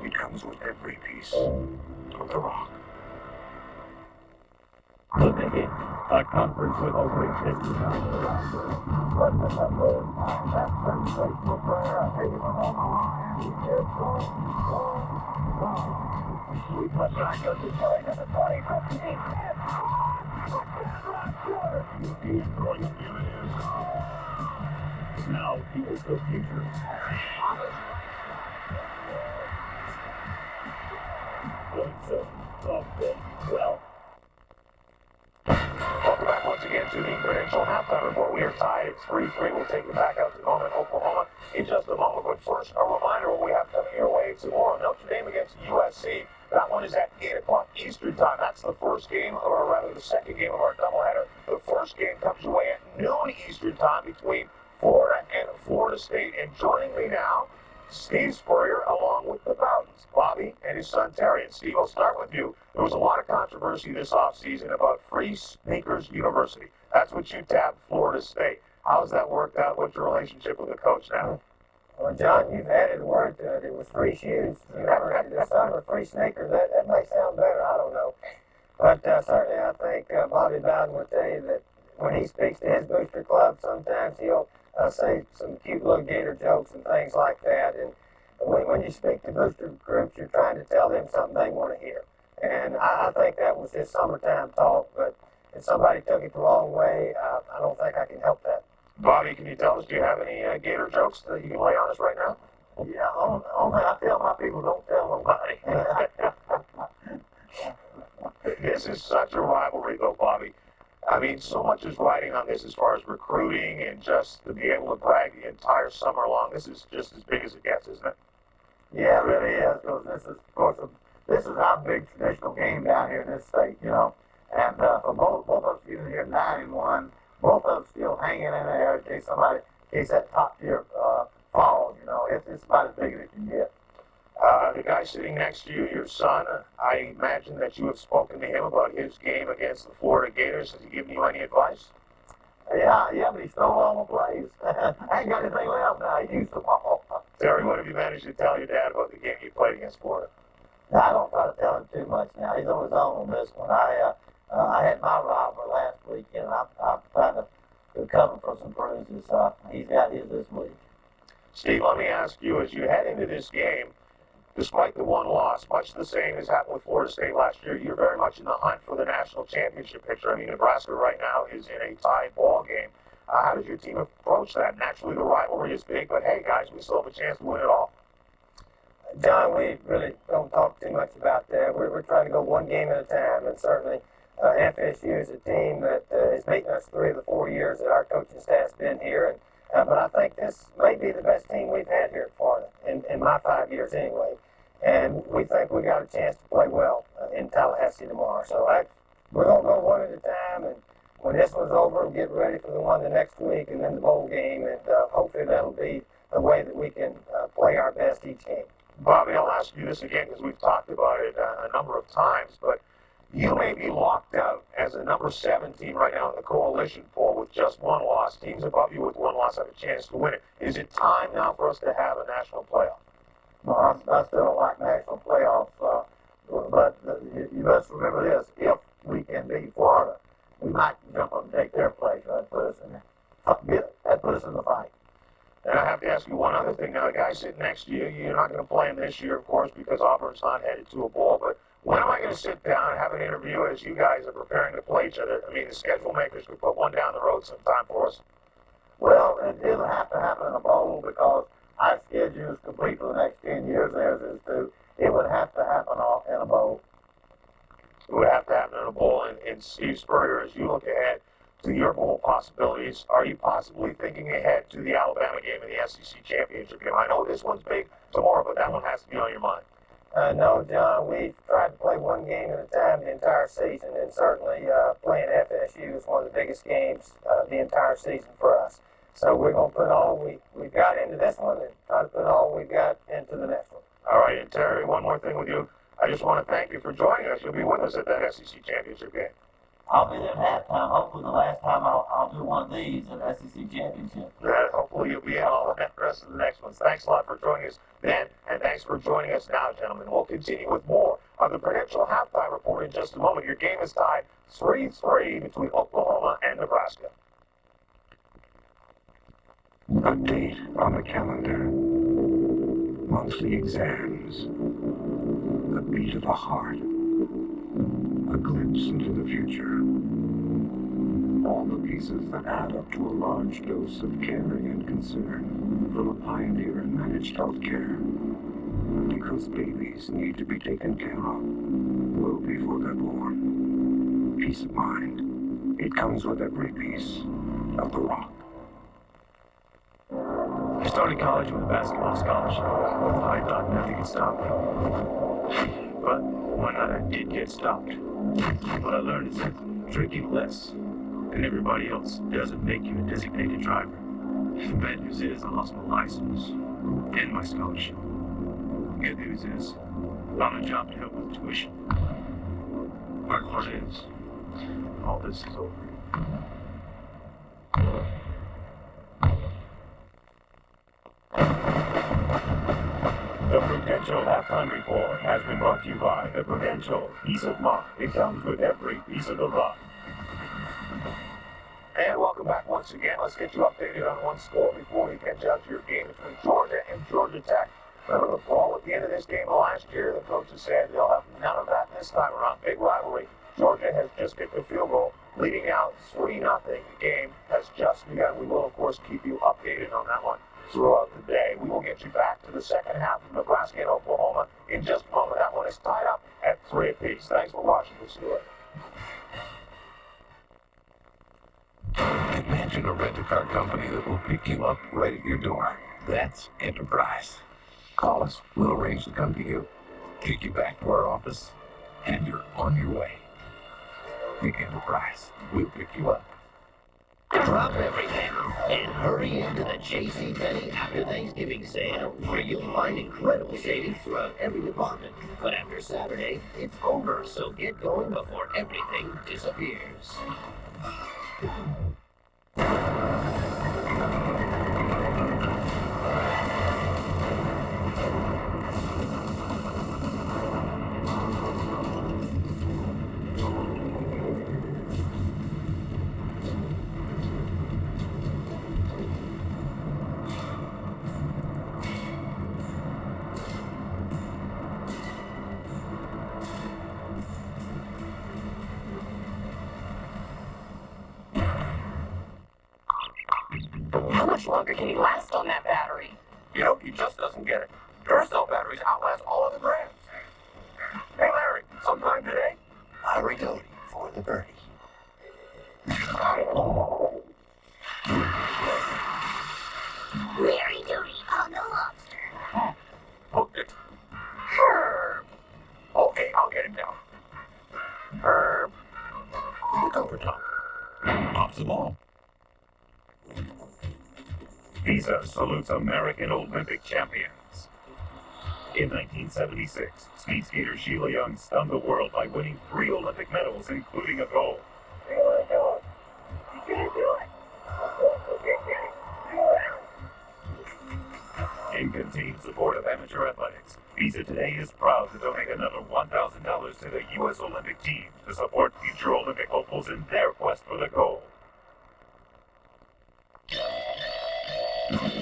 It comes with every piece of the rock. The Big 8, a conference with over 50 now, here's the future. into the Credential Halftime Report. We are tied at 3-3. We'll take you back out to Norman, Oklahoma in just a moment. But first, a reminder what we have coming your way tomorrow. Notre Dame against USC. That one is at 8 o'clock Eastern Time. That's the first game, or rather the second game of our doubleheader. The first game comes your way at noon Eastern Time between Florida and Florida State. And joining me now, Steve Spurrier, along with the Bowdens, Bobby and his son Terry. And Steve, I'll start with you. There was a lot of controversy this offseason about Free Sneakers University. That's what you tabbed Florida State. How's that worked out? What's your relationship with the coach now? Well, John, you've added a word to it. It was free shoes. You never had this summer free sneakers. That may sound better. I don't know. But certainly I think Bobby Bowden would tell you that when he speaks to his booster club, sometimes he'll say some cute little gator jokes and things like that. And when you speak to booster groups, you're trying to tell them something they want to hear. And I think that was just summertime talk. But if somebody took it the wrong way, I don't think I can help that. Bobby, can you tell us, do you have any gator jokes that you can lay on us right now? Yeah, only I tell my people, don't tell nobody. This is such a rivalry, though, Bobby. I mean, so much is riding on this as far as recruiting and just to be able to brag the entire summer long. This is just as big as it gets, isn't it? Yeah, it really is. Because this is, of course, this is our big traditional game down here in this state, you know. And for both of us being here 9-1, both of them still hanging in there in case somebody, in case that top tier falls, you know. It's about as big as it can get. The guy sitting next to you, your son, I imagine that you have spoken to him about his game against the Florida Gators. Has he given you any advice? Yeah, but he stole all my plays. I ain't got anything left now. He used them all. Terry, what have you managed to tell your dad about the game you played against Florida? No, I don't try to tell him too much now. He's on his own on this one. I had my robber last week, and I'm trying to recover from some bruises. He's got his this week. Steve, let me ask you, as you head into this game, despite the one loss, much the same as happened with Florida State last year, you're very much in the hunt for the national championship picture. I mean, Nebraska right now is in a tied ball game. How does your team approach that? Naturally, the rivalry is big, but hey, guys, we still have a chance to win it all. John, we really don't talk too much about that. We're trying to go one game at a time, and certainly FSU is a team that has beaten us 3 of the 4 years that our coaching staff's been here. But I think this may be the best team we've had here at Florida, in my 5 years anyway. And we think we got a chance to play well in Tallahassee tomorrow. So we're going to go one at a time, and when this one's over, we'll get ready for the one the next week and then the bowl game, and hopefully that'll be the way that we can play our best each game. Bobby, I'll ask you this again because we've talked about it a number of times, but you may be locked out as a number 7 team right now in the coalition poll with just one loss. Teams above you with one loss have a chance to win it. Is it time now for us to have a national playoff? Well, I still don't like national playoffs, but you must remember this. If we can beat Florida, we might jump up and take their place. That'd put us in the fight. And I have to ask you one other thing. Now, the guy sitting next to you, you're not going to play him this year, of course, because Auburn's not headed to a bowl. But when am I going to sit down and have an interview as you guys are preparing to play each other? I mean, the schedule makers could put one down the road sometime for us. Well, it doesn't have to happen in a bowl because our schedule is complete for the next 10 years. Theirs is too. It would have to happen in a bowl. It would have to happen in a bowl. And Steve Spurrier, as you look ahead to your bowl possibilities, are you possibly thinking ahead to the Alabama game and the SEC championship game? I know this one's big tomorrow, but that one has to be on your mind. No, John, we've tried to play one game at a time the entire season, and certainly playing FSU is one of the biggest games the entire season for us. So we're going to put all we've got into this one and try to put all we've got into the next one. All right, and Terry, one more thing with you. I just want to thank you for joining us. You'll be with us at that SEC championship game. I'll be there at halftime. Hopefully the last time I'll do one of these at SEC championship. Hopefully you'll be in all the rest of the next ones. Thanks a lot for joining us then, and thanks for joining us now, gentlemen. We'll continue with more of the Prudential Halftime Report in just a moment. Your game is tied 3-3 between Oklahoma and Nebraska. A date on the calendar, monthly exams, the beat of a heart, a glimpse into the future. All the pieces that add up to a large dose of caring and concern from a pioneer in managed health care. Because babies need to be taken care of well before they're born. Peace of mind, It comes with every piece of the rock. I started college with a basketball scholarship. I thought nothing could stop me. But one night I did get stopped. What I learned is that drinking less than everybody else doesn't make you a designated driver. The bad news is I lost my license and my scholarship. Good news is I'm on a job to help with tuition. Hard part is all this is over. The Prudential Halftime Report has been brought to you by the Prudential Peace of Mind. It comes with every piece of the rock. And welcome back once again. Let's get you updated on one score before we catch up to your game between Georgia and Georgia Tech. Remember the call at the end of this game last year? The coaches said they'll have none of that this time around. Big rivalry. Georgia has just kicked a field goal, leading out 3-0. The game has just begun. We will, of course, keep you updated on that one throughout the day. We will get you back to the second half of Nebraska and Oklahoma in just a moment. That one is tied up at 3 apiece. Thanks for watching. We'll see you later. Imagine a rent-a-car company that will pick you up right at your door. That's Enterprise. Call us. We'll arrange to come to you, take you back to our office, and you're on your way. Think Enterprise. We'll pick you up. Drop everything and hurry into the JCPenney after Thanksgiving sale, where you'll find incredible savings throughout every department. But after Saturday, it's over, so get going before everything disappears. How much longer can he last on that battery? You know, he just doesn't get it. Duracell batteries outlast all other brands. Hey, Larry, sometime today? Larry Doty for the birdie. Larry Doty on the lobster. Hooked it. Herb. Okay, I'll get him down. Herb. Look over top. Pops them all. Visa salutes American Olympic champions. In 1976, speed skater Sheila Young stunned the world by winning 3 Olympic medals, including a gold. In continued support of amateur athletics, Visa today is proud to donate another $1,000 to the U.S. Olympic team to support future Olympic hopefuls in their quest for the gold.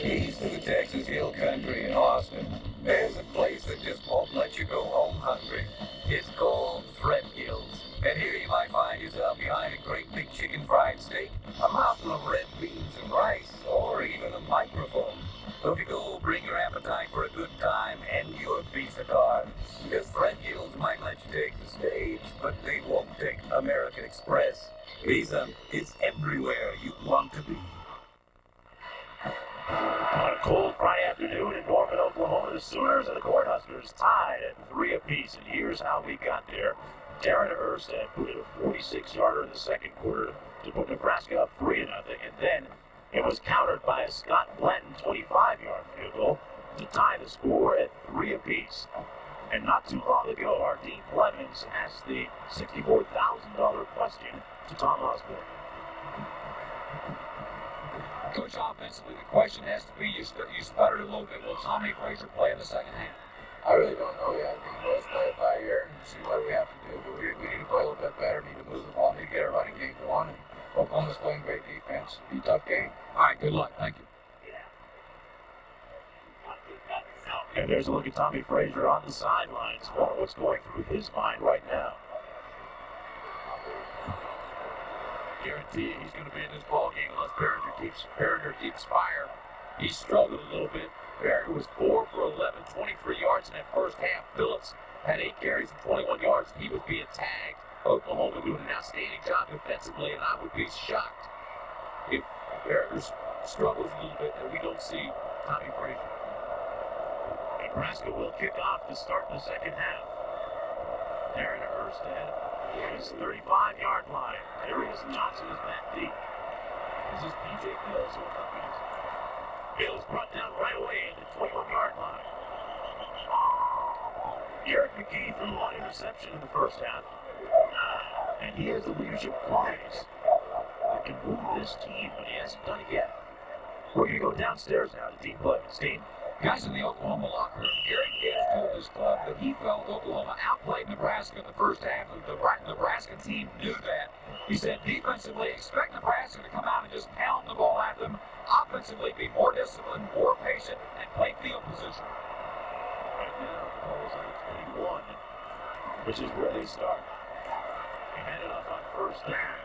East of the Texas Hill Country in Austin, there's a place that just won't let you go home hungry. It's called Fred Gill's. And here you might find yourself behind a great big chicken fried steak, a mouthful of red beans and rice, or even a microphone. So if you go, bring your appetite for a good time and your Visa card. Because Fred Gill's might let you take the stage, but they won't take American Express. Visa is everywhere you want to be. On a cold Friday afternoon in Norman, Oklahoma, the Sooners and the Huskers tied at 3 apiece, and here's how we got there. Darin Erstad put in a 46-yarder in the second quarter to put Nebraska up 3-0, and then it was countered by a Scott Blanton 25-yard field goal to tie the score at 3 apiece. And not too long ago, our Dean Clemens asked the $64,000 question to Tom Osborne. Coach, offensively, the question has to be, you sputtered a little bit. Will Tommy Frazier play in the second half? I really don't know yet. I think we'll just play it by ear and see what we have to do. But we need to play a little bit better. Need to move the ball. Need to get our running game going. And Oklahoma's playing great defense. Be a tough game. All right, good luck. Thank you. And there's a look at Tommy Frazier on the sidelines. What's going through his mind right now? Guarantee he's going to be in this ball game unless Barron keeps fire. He struggled a little bit. Barron was 4 for 11, 23 yards in that first half. Phillips had 8 carries and 21 yards. He was being tagged Oklahoma doing an outstanding job defensively, and I would be shocked if Bears struggles a little bit that we don't see Tommy Frazier. Nebraska will kick off to start the second half. Darin Erstad is 35-yard line. Darius Johnson is back deep. This is P.J. Mills who accompanies. Mills brought down right away at the 21-yard line. Garrett McGee threw one interception in the first half. And he has the leadership qualities that can move this team, but he hasn't done it yet. We're going to go downstairs now to team play. Steve? Guys in the Oklahoma locker room, Gary Gibbs told his club that he felt Oklahoma outplayed Nebraska in the first half, and the Nebraska team knew that. He said defensively, expect Nebraska to come out and just pound the ball at them. Offensively, be more disciplined, more patient, and play field position. Right now, the ball is on 21, which is where they start. They handed off on first down.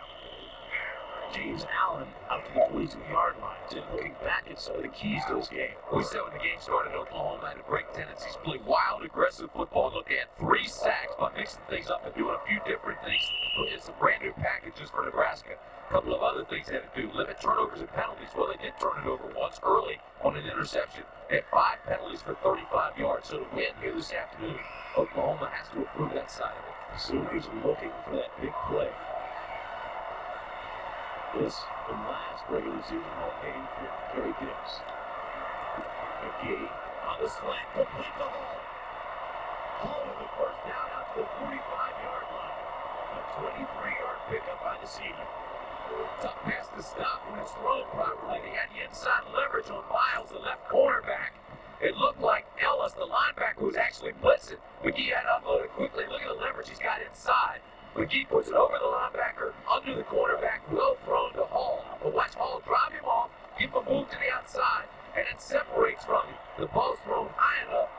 James Allen out to the 22-yard line. And looking back at some of the keys to this game. We said when the game started, Oklahoma had a break tendencies, play wild, aggressive football. Look at 3 sacks by mixing things up and doing a few different things. It's a brand new packages for Nebraska. A couple of other things they had to do, limit turnovers and penalties. Well, they did turn it over once early on an interception. They had 5 penalties for 35 yards. So to win here this afternoon, Oklahoma has to improve that side of it. The Sooners are looking for that big play. This, the last regular season ball game for Gary Gibbs. McGee on the slant, complete the hole. Hall with the first down out to the 45-yard line. A 23-yard pickup by the senior. Tough pass to stop when it's thrown properly. They had the inside leverage on Miles, the left cornerback. It looked like Ellis, the linebacker, was actually blitzing. McGee had to unload it quickly. Look at the leverage he's got inside. McGee puts it over the linebacker, under the cornerback, well thrown to Hall. But watch Hall drive him off, give him a move to the outside, and it separates from him. The ball's thrown high enough.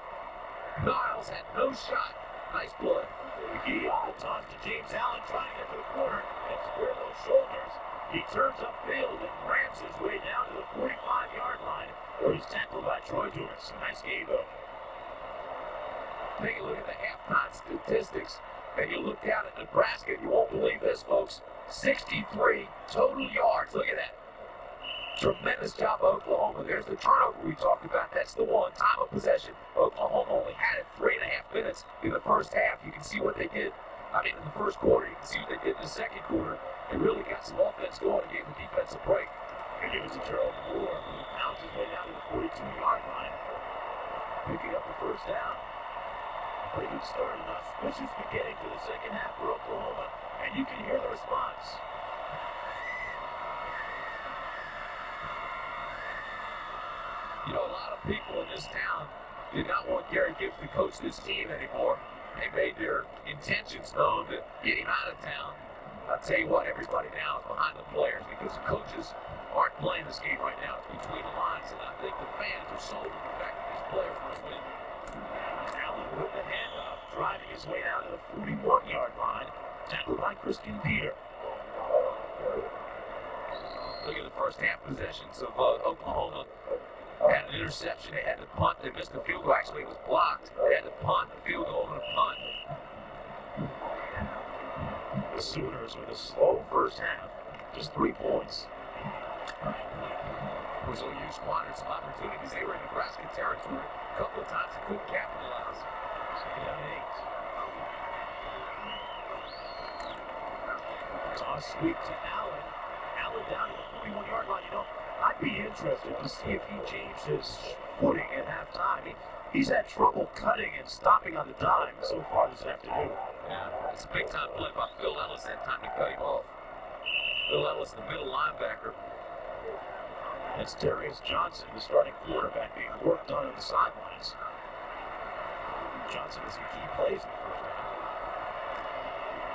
Miles had no shot. Nice play. McGee on the toss to James Allen, trying to get to the corner and square those shoulders. He turns upfield and ramps his way down to the 45-yard line, where he's tackled by Troy Duras. Nice game, though. Take a look at the halftime statistics. And you look down at Nebraska, and you won't believe this, folks. 63 total yards. Look at that. Tremendous job by Oklahoma. There's the turnover we talked about. That's the one. Time of possession. Oklahoma only had it 3.5 minutes in the first half. You can see what they did. I mean, in the first quarter. You can see what they did in the second quarter. They really got some offense going and gave the defense a break. And it was a Gerald Moore who pounds his way down to the 42-yard line, picking up the first down. Pretty good start, an auspicious beginning to the second half for Oklahoma, and you can hear the response. You know, a lot of people in this town did not want Gary Gibbs to coach this team anymore. They made their intentions known to get him out of town. I'll tell you what, everybody now is behind the players because the coaches aren't playing this game right now. It's between the lines, and I think the fans are sold to the fact that these players want to win. Allen with the handoff, driving his way down to the 41-yard line, tackled by Christian Peter. Look at the first half possessions of Oklahoma. Had an interception. They had to punt. They missed the field goal. Actually, it was blocked. They had to punt the field goal and a punt. The Sooners with a slow first half, just 3 points. Was OU squandered some opportunities. They were in Nebraska territory a couple of times and couldn't capitalize. Second down 8. Toss sweep to Allen. Allen down to the 41-yard line. You know, I'd be interested to see if he changed his footing at halftime. He's had trouble cutting and stopping on the dime so far this afternoon. Yeah, it's a big-time play by Phil Ellis. That time to cut him off. Phil Ellis, the middle linebacker. That's Darius Johnson, the starting quarterback, being worked on the sidelines. Johnson with some key plays in the first half.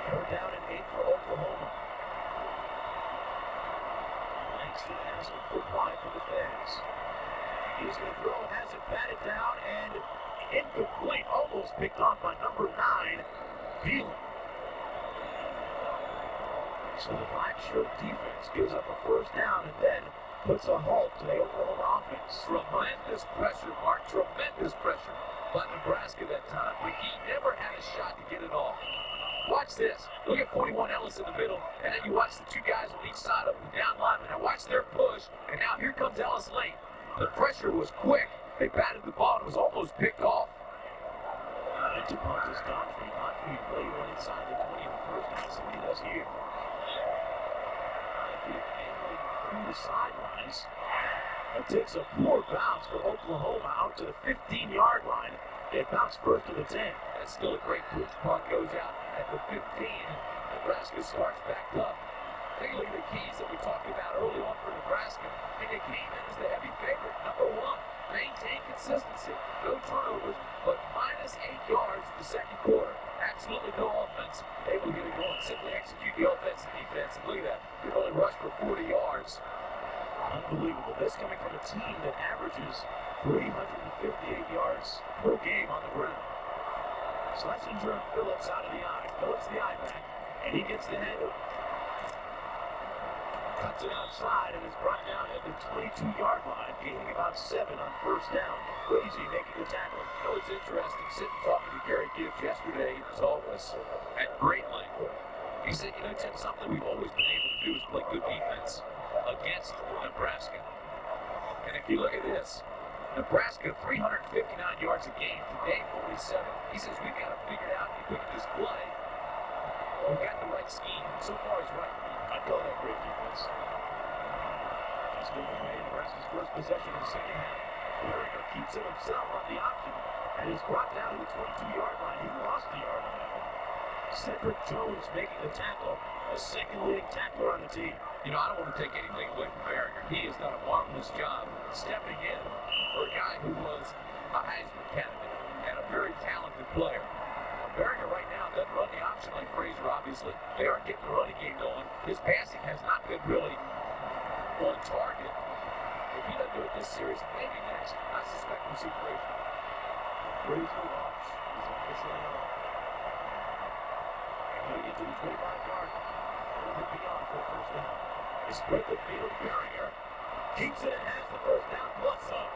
Third down and 8 for Oklahoma. Langston has a foot wide for the fans. He's going to throw, has it batted down, and incomplete. Almost picked off by number 9, Phelan. So the black shirt defense gives up a first down and then puts a halt to the Oklahoma offense. Tremendous pressure, Mark. Tremendous pressure. by Nebraska that time, but he never had a shot to get it off. Watch this. Look at 41 Ellis in the middle, and then you watch the two guys on each side of the down lineman. Now watch their push, and now here comes Ellis late. The pressure was quick. They batted the ball. It was almost picked off. And to punt is done. The undefeated play on inside the 20 of the first half. So he does here. Through the sidelines. It takes a poor bounce for Oklahoma out to the 15-yard line. It bounced first to the 10. That's still a great push. Punt goes out at the 15. Nebraska starts back up. Take a look at the keys that we talked about early on for Nebraska. And they came in as the heavy favorite. Number one, maintain consistency. No turnovers, but minus 8 yards in the second quarter. Absolutely no offense. Able to get it going. Simply execute the offense and defense. And look at that. You've only rushed for 40 yards. Unbelievable. This coming from a team that averages 358 yards per game on the ground. Schlesinger and Phillips out of the eye. Phillips the eye back, and he gets the handle. Cuts it outside and is brought down at the 22-yard line, gaining about 7 on first down. Crazy making the tackle. You know, it's interesting sitting talking to Gary Gibbs yesterday in his office at great length. He said, you know, Tim, something we've always been able to do is play good defense against Nebraska. And if you look at this, Nebraska 359 yards a game, today 47. He says we've got to figure it out if we can just play. We've got the right scheme. So far he's right. I call that great defense. That's been made Nebraska's first possession in the second half. Berger keeps it himself on the option and is brought down to the 22-yard line. He lost the yard on that one. Cedric Jones making the tackle, a second leading tackler on the team. You know, I don't want to take anything away from Berger. He has done a marvelous job stepping in for a guy who was a Heisman candidate and a very talented player. Berger right now doesn't run the option like Frazier, obviously. They aren't getting the running game going. His passing has not been really on target. If he doesn't do it this series, maybe next, I suspect we'll see Frazier. Frazier watch is officially on. Going into the 25-yard line. Beyond for first down. They spread the field. Berger keeps it and has the first down plus up.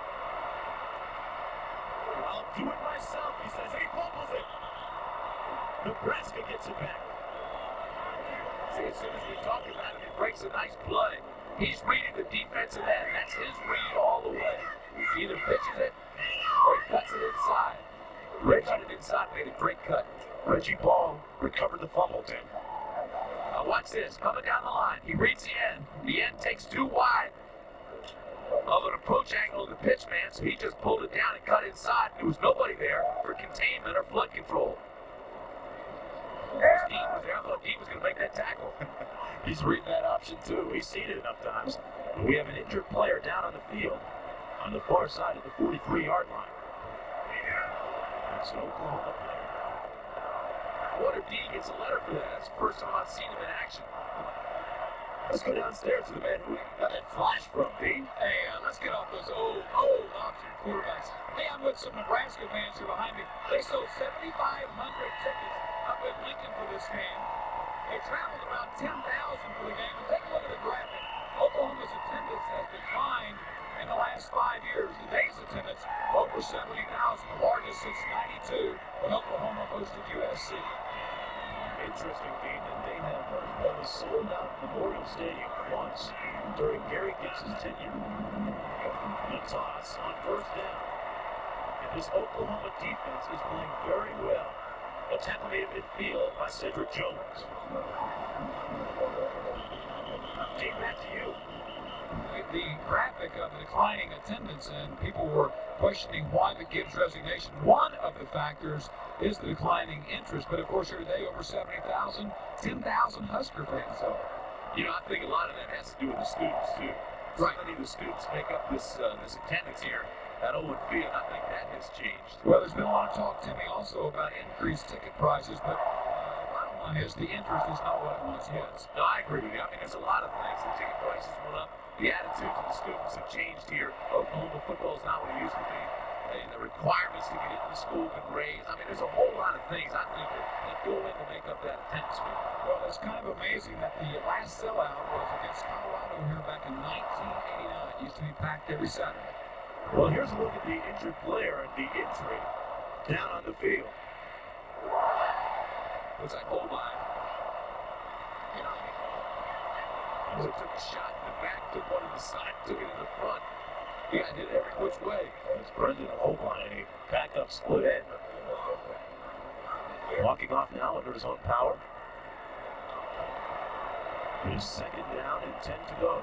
I'll do it myself, he says. He fumbles it. Nebraska gets it back. See, as soon as we talk about it, it breaks a nice play. He's reading the defensive end. That's his read all the way. He either pitches it or he cuts it inside. Reggie cut it inside, made a great cut. Reggie Ball recovered the fumble, Tim. Now watch this, coming down the line. He reads the end. The end takes too wide of an approach angle of the pitch man, so he just pulled it down and cut inside. There was nobody there for containment or flood control. Dean was there. I thought Dean was going to make that tackle. He's reading that option too. He's seen it enough times. And we have an injured player down on the field on the far side of the 43-yard line. That's an Oklahoma player. I wonder if Dean gets a letter for that. That's the first time I've seen him in action. Let's go downstairs to the man who got that flash from Dean. Hey, let's get off those old option quarterbacks. Hey, I'm with some Nebraska fans here behind me. They sold 7,500 tickets up at Lincoln for this game. They traveled around 10,000 for the game. But take a look at the graphic. Oklahoma's attendance has declined in the last 5 years. Today's attendance over 70,000, the largest since '92 when Oklahoma hosted USC. Interesting, Dean, that they have a sold-out Memorial Stadium once during Gary Gibbs' tenure. The toss on first down. And this Oklahoma defense is playing very well. A tackle made at midfield by Cedric Jones. Dean, back to you. The graphic of the declining attendance, and people were questioning why the Gibbs resignation. One of the factors is the declining interest, but of course here today over 70,000, 10,000 Husker fans. So, you know, I think a lot of that has to do with the students too. Right. So many of the students make up this attendance here at Owen Field. I think that has changed. Well, there's been a lot of talk, Timmy, also about increased ticket prices, but bottom line is the interest is not what it once was. No, I agree with you. I mean, there's a lot of things. The ticket prices went up. The attitudes of the students have changed here. Oklahoma football is not what it used to be. And the requirements to get into the school have been raised. I mean, there's a whole lot of things I think that go in to make up that attendance figure. Well, it's kind of amazing that the last sellout was against Colorado here back in 1989. It used to be packed every Saturday. Well, here's a look at the injured player and the injury. Down on the field. Looks like hold line. He took a shot in the back, took one in the side, took it in the front. Yeah, did it every which way. It's Brendan Hoagline, a backup split end. Walking off now under his own power. It is second down and 10 to go.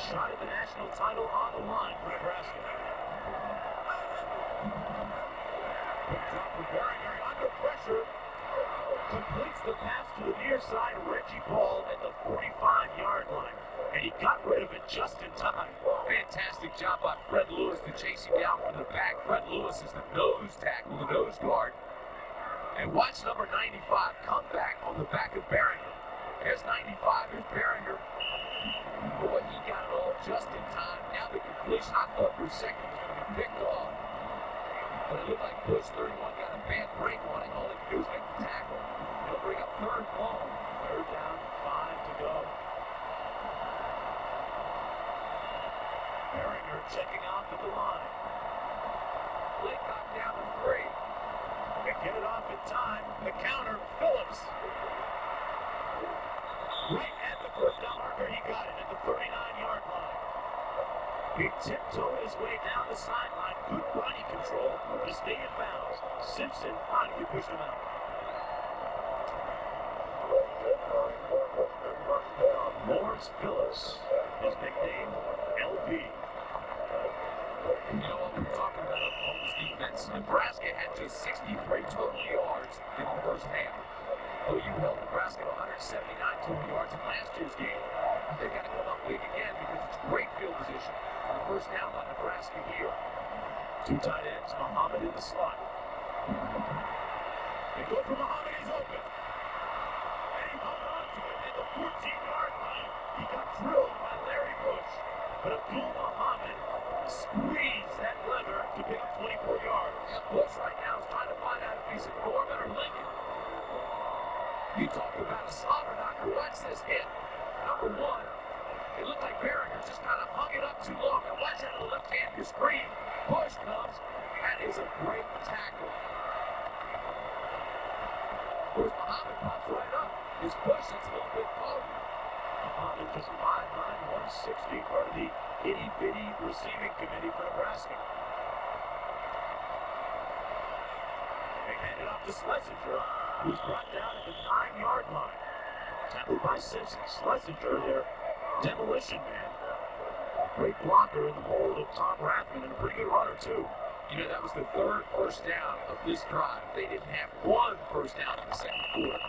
Shot at the national title on the line for Nebraska. Good drop for Barron under pressure. Completes the pass to the near side. Reggie Ball at the 45-yard line. And he got rid of it just in time. Fantastic job by Fred Lewis to chase him down from the back. Fred Lewis is the nose tackle, the nose guard. And watch number 95 come back on the back of Barringer. There's 95, here's Barringer. Boy, he got it all just in time. Now the completion, I thought for a second it was going to be picked off. But it looked like Bush 31 got a bad break on it. All he could do is make the tackle. It'll bring up third ball. Third down, 5 to go. Barringer checking off at the line. Laycock down to 3. They get it off in time. The counter, Phillips. Right at the first down marker, he got it at the 39-yard line. He tiptoed his way down the sideline. Good body control to stay in bounds. Simpson finally pushed him out. Lawrence Phillips, his nickname, LB. You know what we're talking about Oklahoma's defense? Nebraska had just 63 total yards in the first half. OU held Nebraska to 179 total yards in last year's game. They got to come up big again because it's great field position. The first down by Nebraska here. Two tight ends, Muhammad in the slot. They go for Muhammad, he's open. And he hung on to it at the 14-yard line. He got drilled by Larry Bush. But Abdul Muhammad squeezed that leather to pick up 24 yards. Yeah, Bush right now is trying to find out if he's a Norman or Lincoln. You talk about a slobber knocker. Watch this hit. Number 1. It looked like Barringer just kind of hung it up too long. Now watch out of the left hand, your screen. Bush comes. That is a great tackle. Where's Muhammad pops right up. His Bush that's a little bit forward. Muhammad just 5'9", 160, part of the itty-bitty receiving committee for Nebraska. They hand it off to Schlesinger, who's brought down at the 9-yard line. Tackled by Simpson. Schlesinger, their demolition man. Great blocker in the mold of Tom Rathman and a pretty good runner, too. You know, that was the third first down of this drive. They didn't have one first down in the second quarter.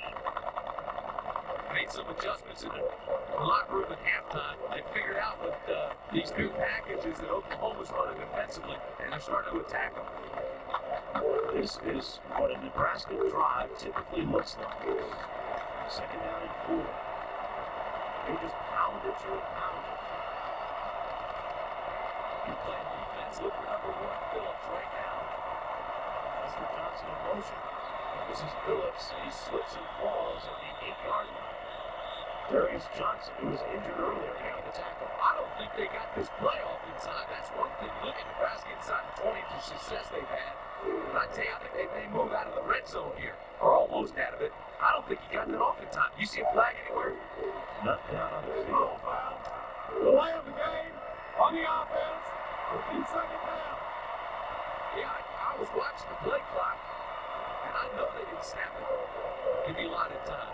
Made some adjustments in the locker room at halftime. They figured out with these new packages that Oklahoma's running defensively, and they're starting to attack them. This is what a Nebraska drive typically looks like. Second down and 4. They just pound it through pound it. You're playing defense. Look for number 1, Phillips, right now. Mr. Johnson in motion. This is Phillips. He slips and falls at the 8-yard line. Darius Johnson, who was injured earlier, making the tackle. I don't think they got this play off in time. That's one thing. Look at Nebraska inside the 20, the success they've had. And I tell you, I think they may move out of the red zone here, or almost out of it. I don't think he got that off in time. You see a flag anywhere? Not down on the field. Foul. Delay of the game on the offense. 15 second down. Yeah, I was watching the play clock, and I know they didn't snap it. Give me a lot of time.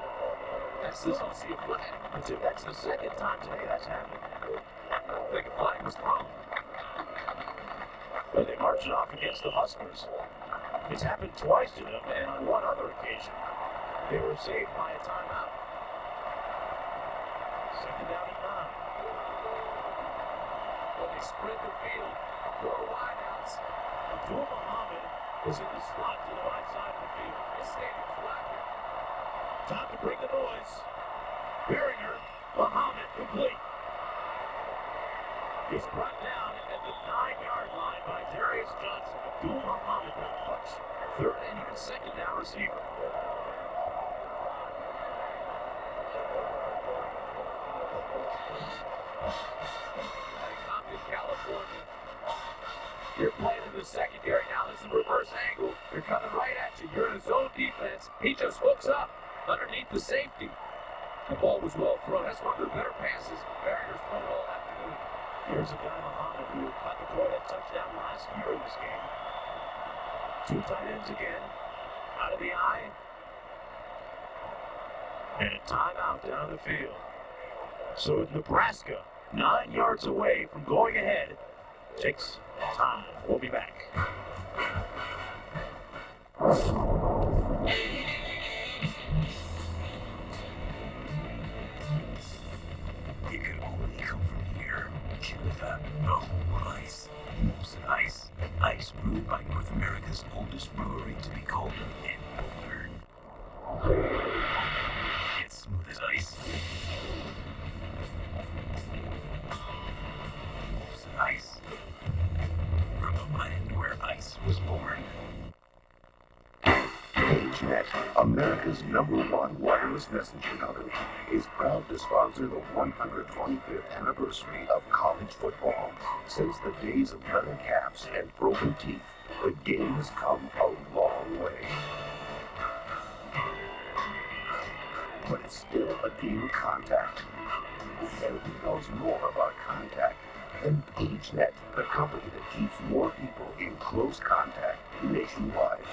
That's this don't see a flag. That's the second time today that's happened. I don't think a flag was thrown. But they marched it off against the Huskers. It's happened twice to them, and on one other occasion, they were saved by a timeout. Second down and 9. Well, they spread the field. 4 wideouts. Abdul Muhammad is in the slot to the right side of the field. This stadium's blackened. Time to bring the noise. Barringer, Muhammad complete. He's brought down at the 9-yard line by Darius Johnson. Abdul Muhammad with a touch. Third and even second down receiver. Compton, California. You're playing in the secondary now. This is reverse angle. They're coming right at you. You're in a zone defense. He just hooks up underneath the safety. The ball was well thrown. That's one of the better passes Barron's thrown all afternoon. Here's a guy, Muhammad, who caught the throw that touchdown last year in this game. Two tight ends again. Out of the eye. And a timeout down the field. So with Nebraska 9 yards away from going ahead, takes time. We'll be back. You can only come from here. Canada, the home of ice. Molson Ice. Ice brewed by North America's oldest brewery to be colder and bolder. It's smooth as ice. Molson Ice. From the land where ice was born. PageNet, America's #1 wireless messaging company, is proud to sponsor the 125th anniversary of college football. Since the days of leather caps and broken teeth, the game has come a long way. But it's still a game of contact. And who knows more about contact than PageNet, the company that keeps more people in close contact nationwide.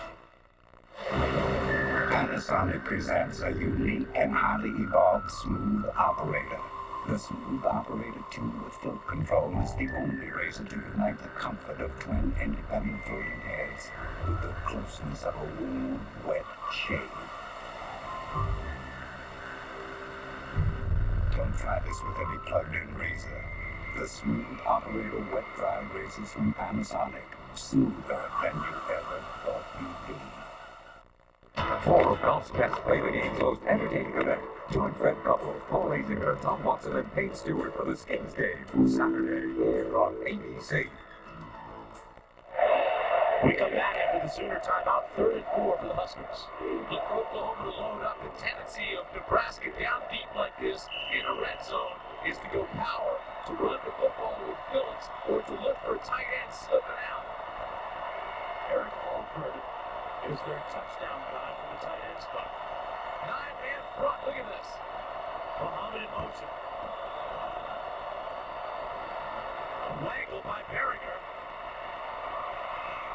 Panasonic presents a unique and highly evolved Smooth Operator. The Smooth Operator 2 with tilt control is the only razor to unite the comfort of twin independent folding heads with the closeness of a warm, wet shave. Don't try this with any plugged-in razor. The Smooth Operator wet dry razors from Panasonic, smoother than you ever thought you'd be. Four of golf's best play the game's most entertaining event. Join Fred Couples, Paul Azinger, Tom Watson, and Payne Stewart for the Skins game Saturday here on ABC. We come back after the Sooner timeout, 3rd and 4 for the Huskers. Look for Oklahoma to load up. The tendency of Nebraska down deep like this in a red zone is to go power, to run the football with Phillips, or to look for tight ends slipping out. Eric Alford is their touchdown guy from the tight end spot. 9-man front. Look at this. Muhammad in motion. A waggle by Barringer.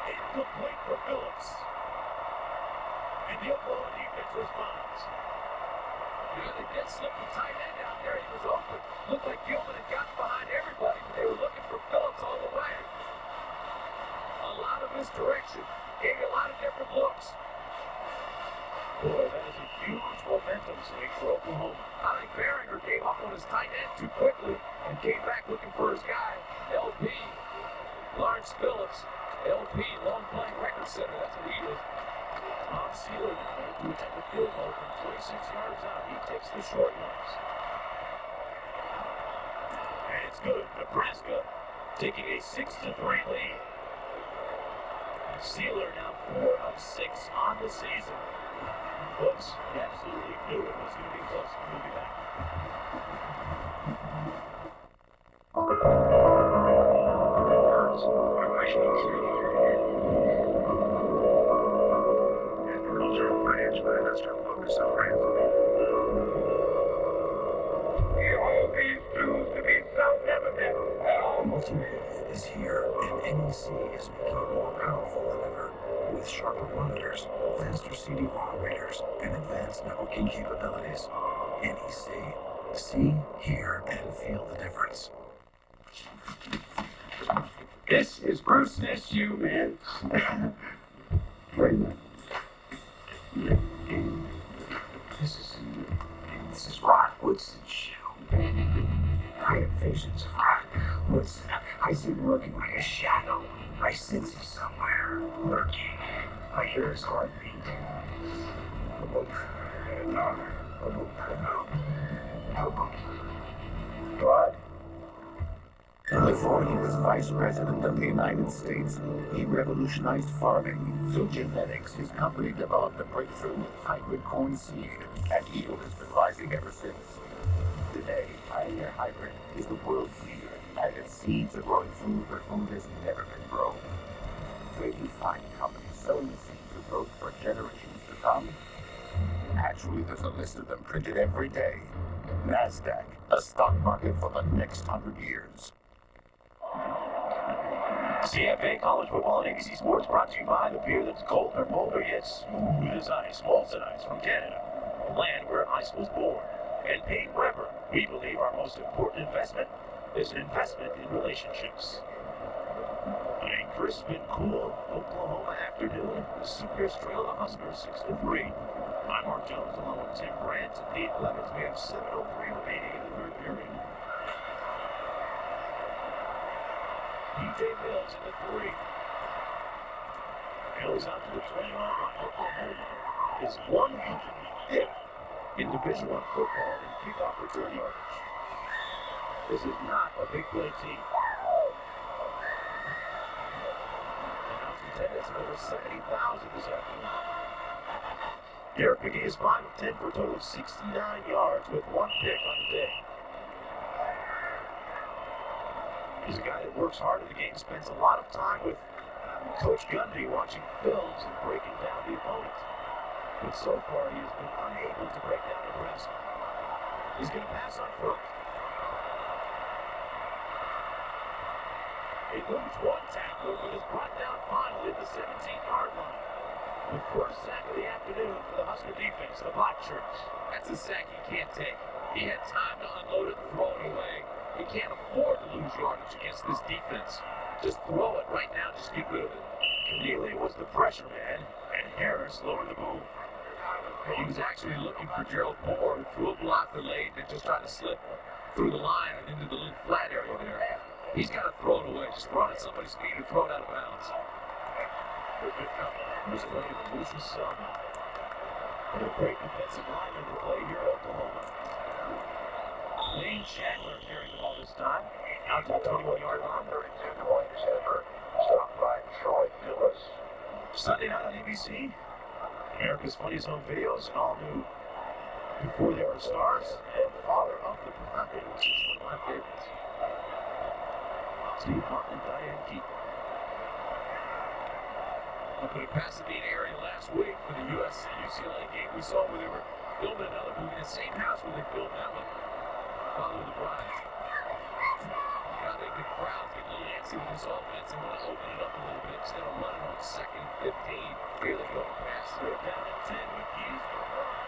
Incomplete for Phillips. And the Oklahoma defense responds. Yeah, they did slip the tight end out there. He was open. Looked like Gilman had gotten behind everybody, but they were looking for Phillips all the way. A lot of misdirection. Gave you a lot of different looks. Boy, that is a huge momentum swing for Oklahoma. I think Barringer gave up on his tight end too quickly and came back looking for his guy, LP. Lawrence Phillips, LP, long playing record center. That's what he is. Tom Sieler to attempt a field goal from 26 yards out. He takes the short ones. And it's good. Nebraska taking a 6-3 lead. Sieler now 4 of 6 on the season. Folks, he absolutely knew it was going to be close. We'll be back. Agricultural branch minister focus on grants. All these proves to be self-evident. Multimedia is here, and NEC is making it more powerful than ever. With sharper monitors, faster CD-ROM readers, and advanced networking capabilities. NEC. See, hear, and feel the difference. This is Bruce's shoe, man. This is Rod Woodson's shoe. I have visions of Rod Woodson. I see him looking like a shadow. I sense he's somewhere lurking. I hear his heartbeat. Rod. Before he was vice president of the United States, he revolutionized farming. Through genetics, his company developed a breakthrough hybrid corn seed, and yield has been rising ever since. Today, Pioneer Hybrid is the world's leader, and its seeds are growing food where food has never been grown. Actually, there's a list of them printed every day. NASDAQ, a stock market for the next 100 years. CFA College Football and ABC Sports brought to you by the beer that's colder, bolder, yet smooth as ice, Molson Ice from Canada, the land where ice was born. And Payne Weber, we believe our most important investment is an investment in relationships. A crisp and cool Oklahoma afternoon, the Sooners trail the Huskers 6-3. I'm Mark Jones along with Tim Brandt. The 11s, we have 7:03 remaining in the third period. DJ Mills in the 3. Mills out to the 20-yard line. Oklahoma is 105th in Division I football in kickoff return yardage. This is not a big play team. Announced attendance of over 70,000 this afternoon. Derek McGee is 5 of 10 for a total of 69 yards with 1 pick on the day. He's a guy that works hard in the game, spends a lot of time with Coach Gundy watching films and breaking down the opponent. But so far, he has been unable to break down Nebraska. He's going to pass on first. He moves one tackler, but is brought down finally at the 17-yard line. The first sack of the afternoon for the Husker defense, the Black Shirts. That's a sack he can't take. He had time to unload it and throw it away. He can't afford to lose yardage against this defense. Just throw it right now, just get rid of it. Keneally was the pressure man, and Harris lowered the move. He was actually looking for Gerald Moore, who threw a block delayed and just tried to slip through the line and into the little flat area there. He's got to throw it away. Just throw it at somebody's feet or throw it out of bounds. Here's a look at Lucius Sum. And a great defensive lineman to play here at Oklahoma. Lane Chandler carrying the ball this time. Out to the 21-yard line. 32 points effort. Stopped by Troy Phillips. Sunday night on ABC. America's Funniest Home Videos and all new Before They Were Stars. And Father of the Bride, which is one of my favorites. Steve Martin and Diane Keaton. Up in the Pasadena area last week for the USC-UCLA game, we saw where they were filming another movie in the same house where they filmed that one. Follow the Bride. Now they the crowds get a little antsy with this offense and want to open it up a little bit instead of running on 2nd and 15. Here they go, pass through down at 10 with Hughes for the run.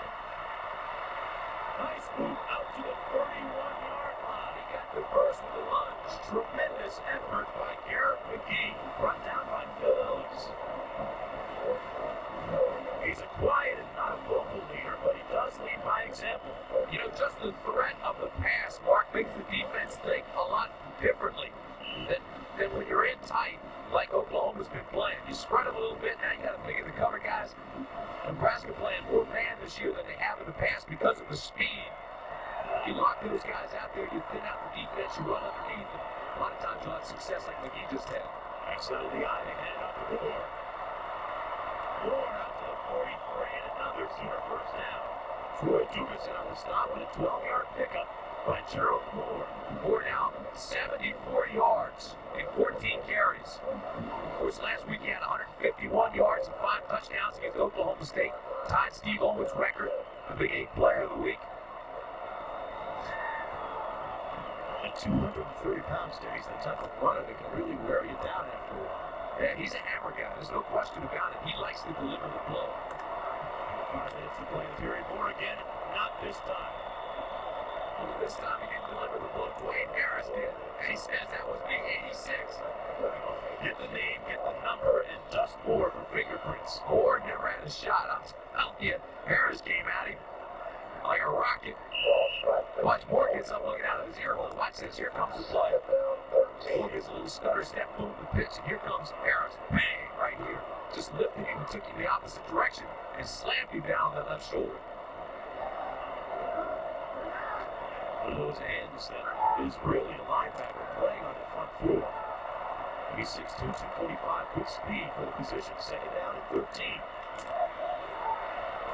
Nice move out to the 31-yard line. He got the first with the lunge. Tremendous effort by Garrett McGee, brought down by Phillips. He's a quiet and not a vocal leader, but he does lead by example. You know, just the threat of the pass, Mark, makes the defense think a lot differently than when you're in tight, like Oklahoma's been playing. You spread them a little bit, now you got to figure the cover guys. Nebraska playing more man this year than they have in the past because of the speed. You lock those guys out there, you thin out the defense, you run underneath them. A lot of times you'll have success like McGee just had. Outside of the eye, they hand it off to Moore. Moore out to the 43 and another Sooner first down. Troy Jefferson on the stop with a 12-yard pickup by Gerald Moore. Moore now 74 yards and 14 carries. Of course, last week he had 151 yards and 5 touchdowns against Oklahoma State. Tied Steve Owens' record, the Big 8 Player of the Week. At 230 pounds, He's the type of runner that can really wear you down after a while. Yeah, he's a hammer guy. There's no question about it. He likes to deliver the blow. 5 minutes to play in the period. Moore again. Not this time. Well, this time he didn't deliver the blow. Dwayne Harris did. And he says that was big 86. Get the name, get the number, and dust Moore for fingerprints. Moore never had a shot. I'm telling you, Harris came at him like a rocket. Watch, Moore gets up looking out of his ear hole. Watch this. Here comes the play. Moore gets a little stutter step, boom, the pitch, and here comes Harris. Bang, right here. Just lifted him and took him the opposite direction and slammed him down the left shoulder. One of those ends that is really a linebacker playing on the front floor. He's 6'2", 245, good speed for the position. Second down and 13.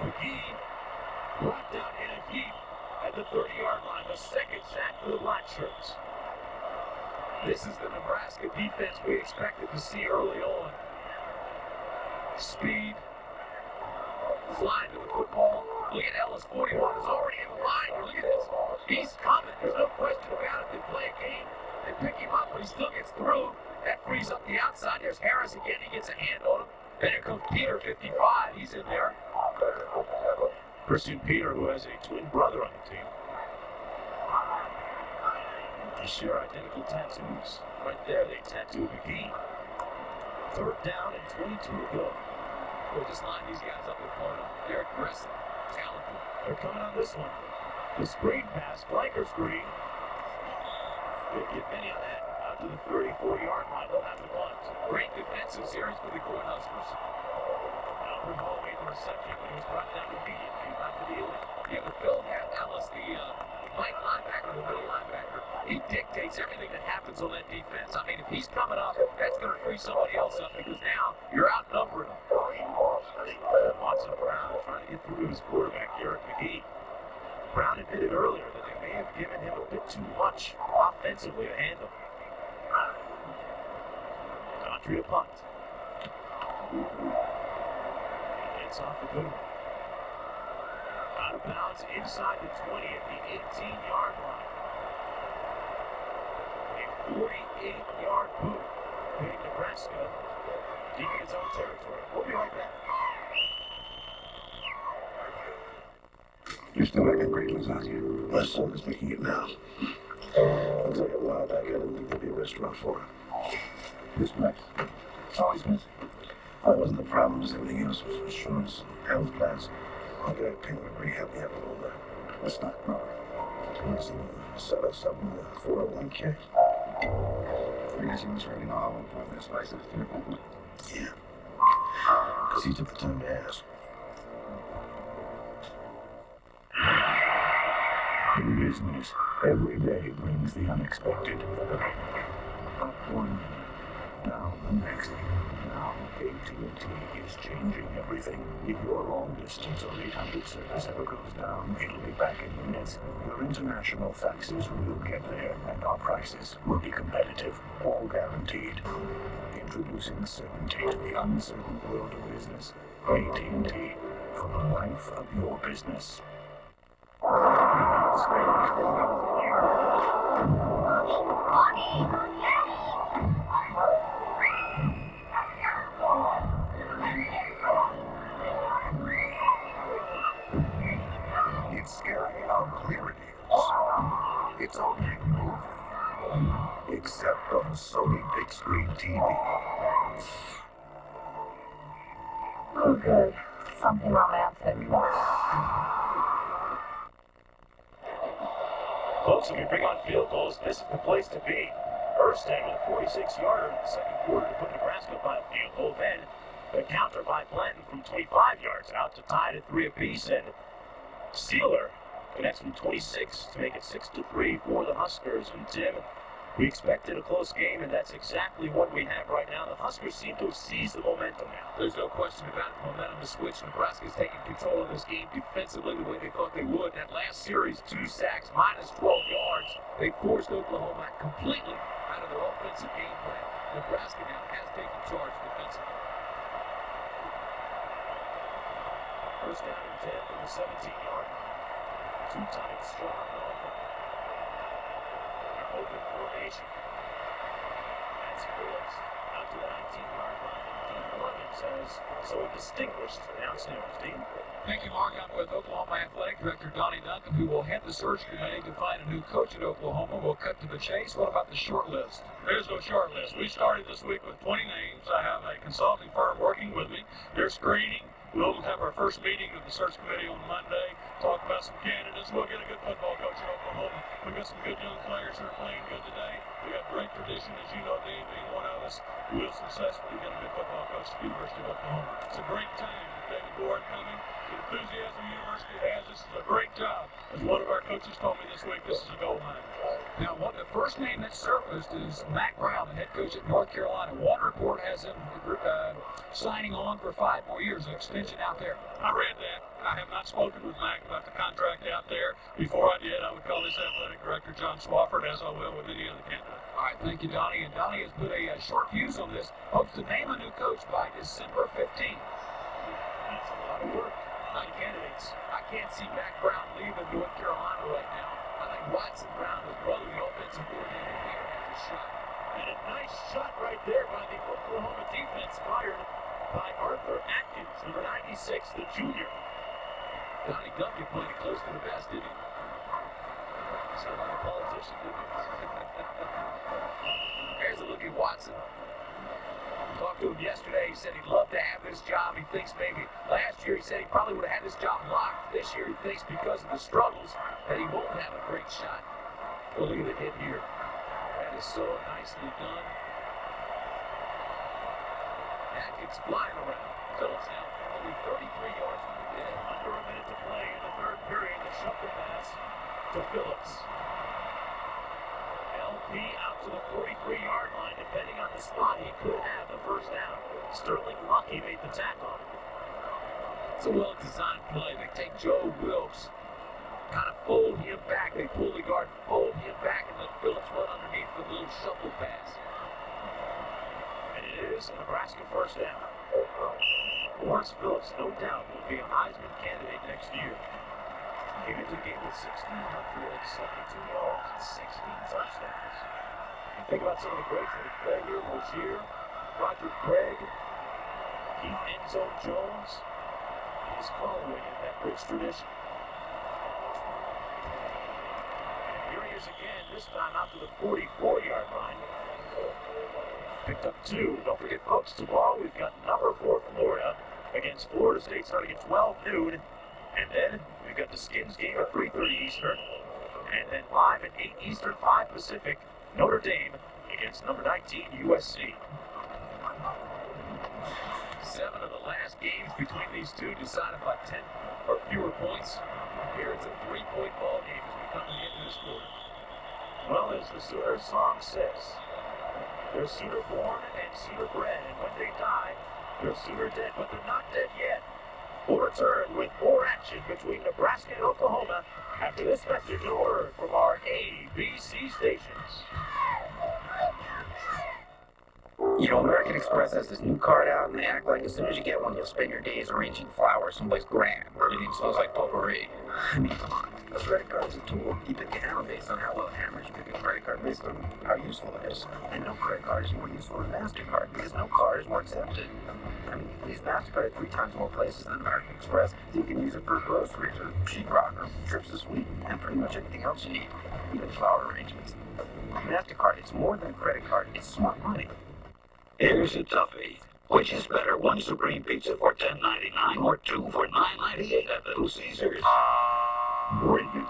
McGee brought down in a heap at the 30-yard line. The second sack for the Black Shirts. This is the Nebraska defense we expected to see early on. Speed, flying to the football, Look at Ellis, 41 is already in the line. Look at this. He's coming. There's no question about it. They play a game. They pick him up, but he still gets through. That frees up the outside. There's Harris again. He gets a hand on him. Then here comes Peter, 55. He's in there. Christian Peter, who has a twin brother on the team. They share identical tattoos. Right there, they tattoo McGee. 3rd down and 22 to go. We'll just line these guys up in front of them. They're aggressive, talented. They're coming on this one. The screen pass, flanker screen. Didn't get many on that. Out to the 34-yard line. They'll have to punt. Great defensive series for the Court Huskers. Albert Hall made the reception, but he was brought down immediately. Not to deal with. Yeah, but Phil Ellis, the flank linebacker, the middle linebacker, he dictates everything that happens on that defense. I mean, if he's coming up, that's going to free somebody else up because now you're outnumbered. Watson Brown trying to get through to his quarterback, Eric McGee. Brown admitted earlier that they may have given him a bit too much offensively to handle. Daughtry to punt. It's off the boot. Out of bounds inside the 20 at the 18-yard line. A 48-yard boot hitting Nebraska deep in its own territory. We'll be right back. You're still making great lasagna. My son is making it now. I'll tell you a while back, I didn't think there'd be a restaurant for it. This place, it's always busy. That wasn't the problem, just everything else was insurance, health plans. I'll get a payment where you help me out with all that. The stock market. Set us up with a 401k. Because he was really know how important this place is to your family. Yeah. Because he took the time to ask. In business, every day brings the unexpected. Up one, down the next. Now, AT&T is changing everything. If your long distance or 800 service ever goes down, it'll be back in minutes. Your international faxes will get there, and our prices will be competitive, all guaranteed. Introducing certainty to the uncertain world of business. AT&T, for the life of your business. It's scary how clear it is. It's only a movie. Except on a Sony big screen TV. Oh, good. Something romantic. Folks, if you bring on field goals, this is the place to be. Erstad with a 46-yarder in the second quarter to put Nebraska by a field goal. Then the counter by Blanton from 25 yards out to tie it at 3 apiece. And Sieler connects from 26 to make it 6-3 for the Huskers. And Tim, we expected a close game, and that's exactly what we have right now. The Huskers seem to have seized the momentum now. There's no question about it. Momentum to switch. Nebraska's taking control of this game defensively the way they thought they would. That last series, 2 sacks, minus 12 yards. They forced Oklahoma completely out of their offensive game plan. Nebraska now has taken charge defensively. First down and 10 from the 17-yard line. 2 tight, strong, open formation. That's Phillips out to the 19-yard line. Dean Morgan says, so a distinguished downstairs, Dean. Thank you, Mark. I'm with Oklahoma Athletic Director Donnie Duncan, who will head the search committee to find a new coach at Oklahoma. We'll cut to the chase. What about the short list? There's no short list. We started this week with 20 names. I have a consulting firm working with me. They're screening. We'll have our first meeting of the search committee on Monday, talk about some candidates. We'll get a good football coach at Oklahoma. We've got some good young players who are playing good today. We got great tradition, as you know, Dean being one of us. We'll successfully get a good football coach at the University of Oklahoma. It's a great time with David Ward coming. The enthusiasm the university has. This is a great job. As one of our coaches told me this week, this is a gold mine. Now, the first name that surfaced is Mack Brown, the head coach at North Carolina. One report has him signing on for 5 more years, an extension out there. I read that. I have not spoken with Mack about the contract out there. Before I did, I would call his athletic director, John Swafford, as I will with any other candidate. All right, thank you, Donnie. And Donnie has put a short fuse on this. Hopes to name a new coach by December 15th. That's a lot of work. Nine candidates. I can't see Mac Brown leaving North Carolina right now. I think Watson Brown, his brother, the offensive coordinator here, has a shot. And a nice shot right there by the Oklahoma defense, fired by Arthur Atkins, number 96, the junior. Donnie Duncan played it close to the vest, didn't he? Sound like a politician, didn't he? Here's a look at Watson. Talked to him yesterday. He said he'd love to have this job. He thinks maybe last year he said he probably would have had this job locked. This year he thinks because of the struggles that he won't have a great shot. Well, look at the hit here. That is so nicely done. Atkins flying around. Phillips now only 33 yards from the dead. Under a minute to play in the third period. The shuffle pass to Phillips. LP out to the 43-yard line. Depending on the spot, he could have the first down. Sterling Lucky made the tackle. It's a well-designed play. They take Joe Wilkes, kind of fold him back. They pull the guard, fold him back, and then Phillips run underneath the little shuffle pass. And it is a Nebraska first down. Lawrence Phillips, no doubt, will be a Heisman candidate next year. Came into the game with 1,672 yards and 16 touchdowns. You think about some of the greats that have played here: Rozier, Roger Craig, Keith Enzo Jones. He is following in that rich tradition. And here he is again, this time out to the 44-yard line. Picked up 2. Don't forget, folks, tomorrow we've got number 4 Florida against Florida State starting at 12 noon. And then we've got the Skins game at 3:30 Eastern. And then live at 8 Eastern, 5 Pacific, Notre Dame against number 19 USC. 7 of the last games between these two decided by 10 or fewer points. Here it's a 3-point ball game as we come to the end of this quarter. Well, as the Sooner song says, they're Sooner born and Sooner bred, and when they die, they're Sooner dead, but they're not dead yet. We'll return with more action between Nebraska and Oklahoma after this message and word from our ABC stations. You know, American Express has this new card out, and they act like as soon as you get one, you'll spend your days arranging flowers someplace grand where everything smells like potpourri. I mean, come on. A credit card is a tool. You pick a hammer based on how well it hammers. You pick a credit card based on how useful it is. And no credit card is more useful than MasterCard because no card is more accepted. I mean, you use MasterCard at 3 times more places than American Express, so you can use it for groceries or sheetrock or trips to Sweden and pretty much anything else you need, even flower arrangements. MasterCard, it's more than a credit card. It's smart money. Here's a toughie. Which is better, 1 Supreme Pizza for $10.99 or 2 for $9.98 at Little Caesars? Brilliant.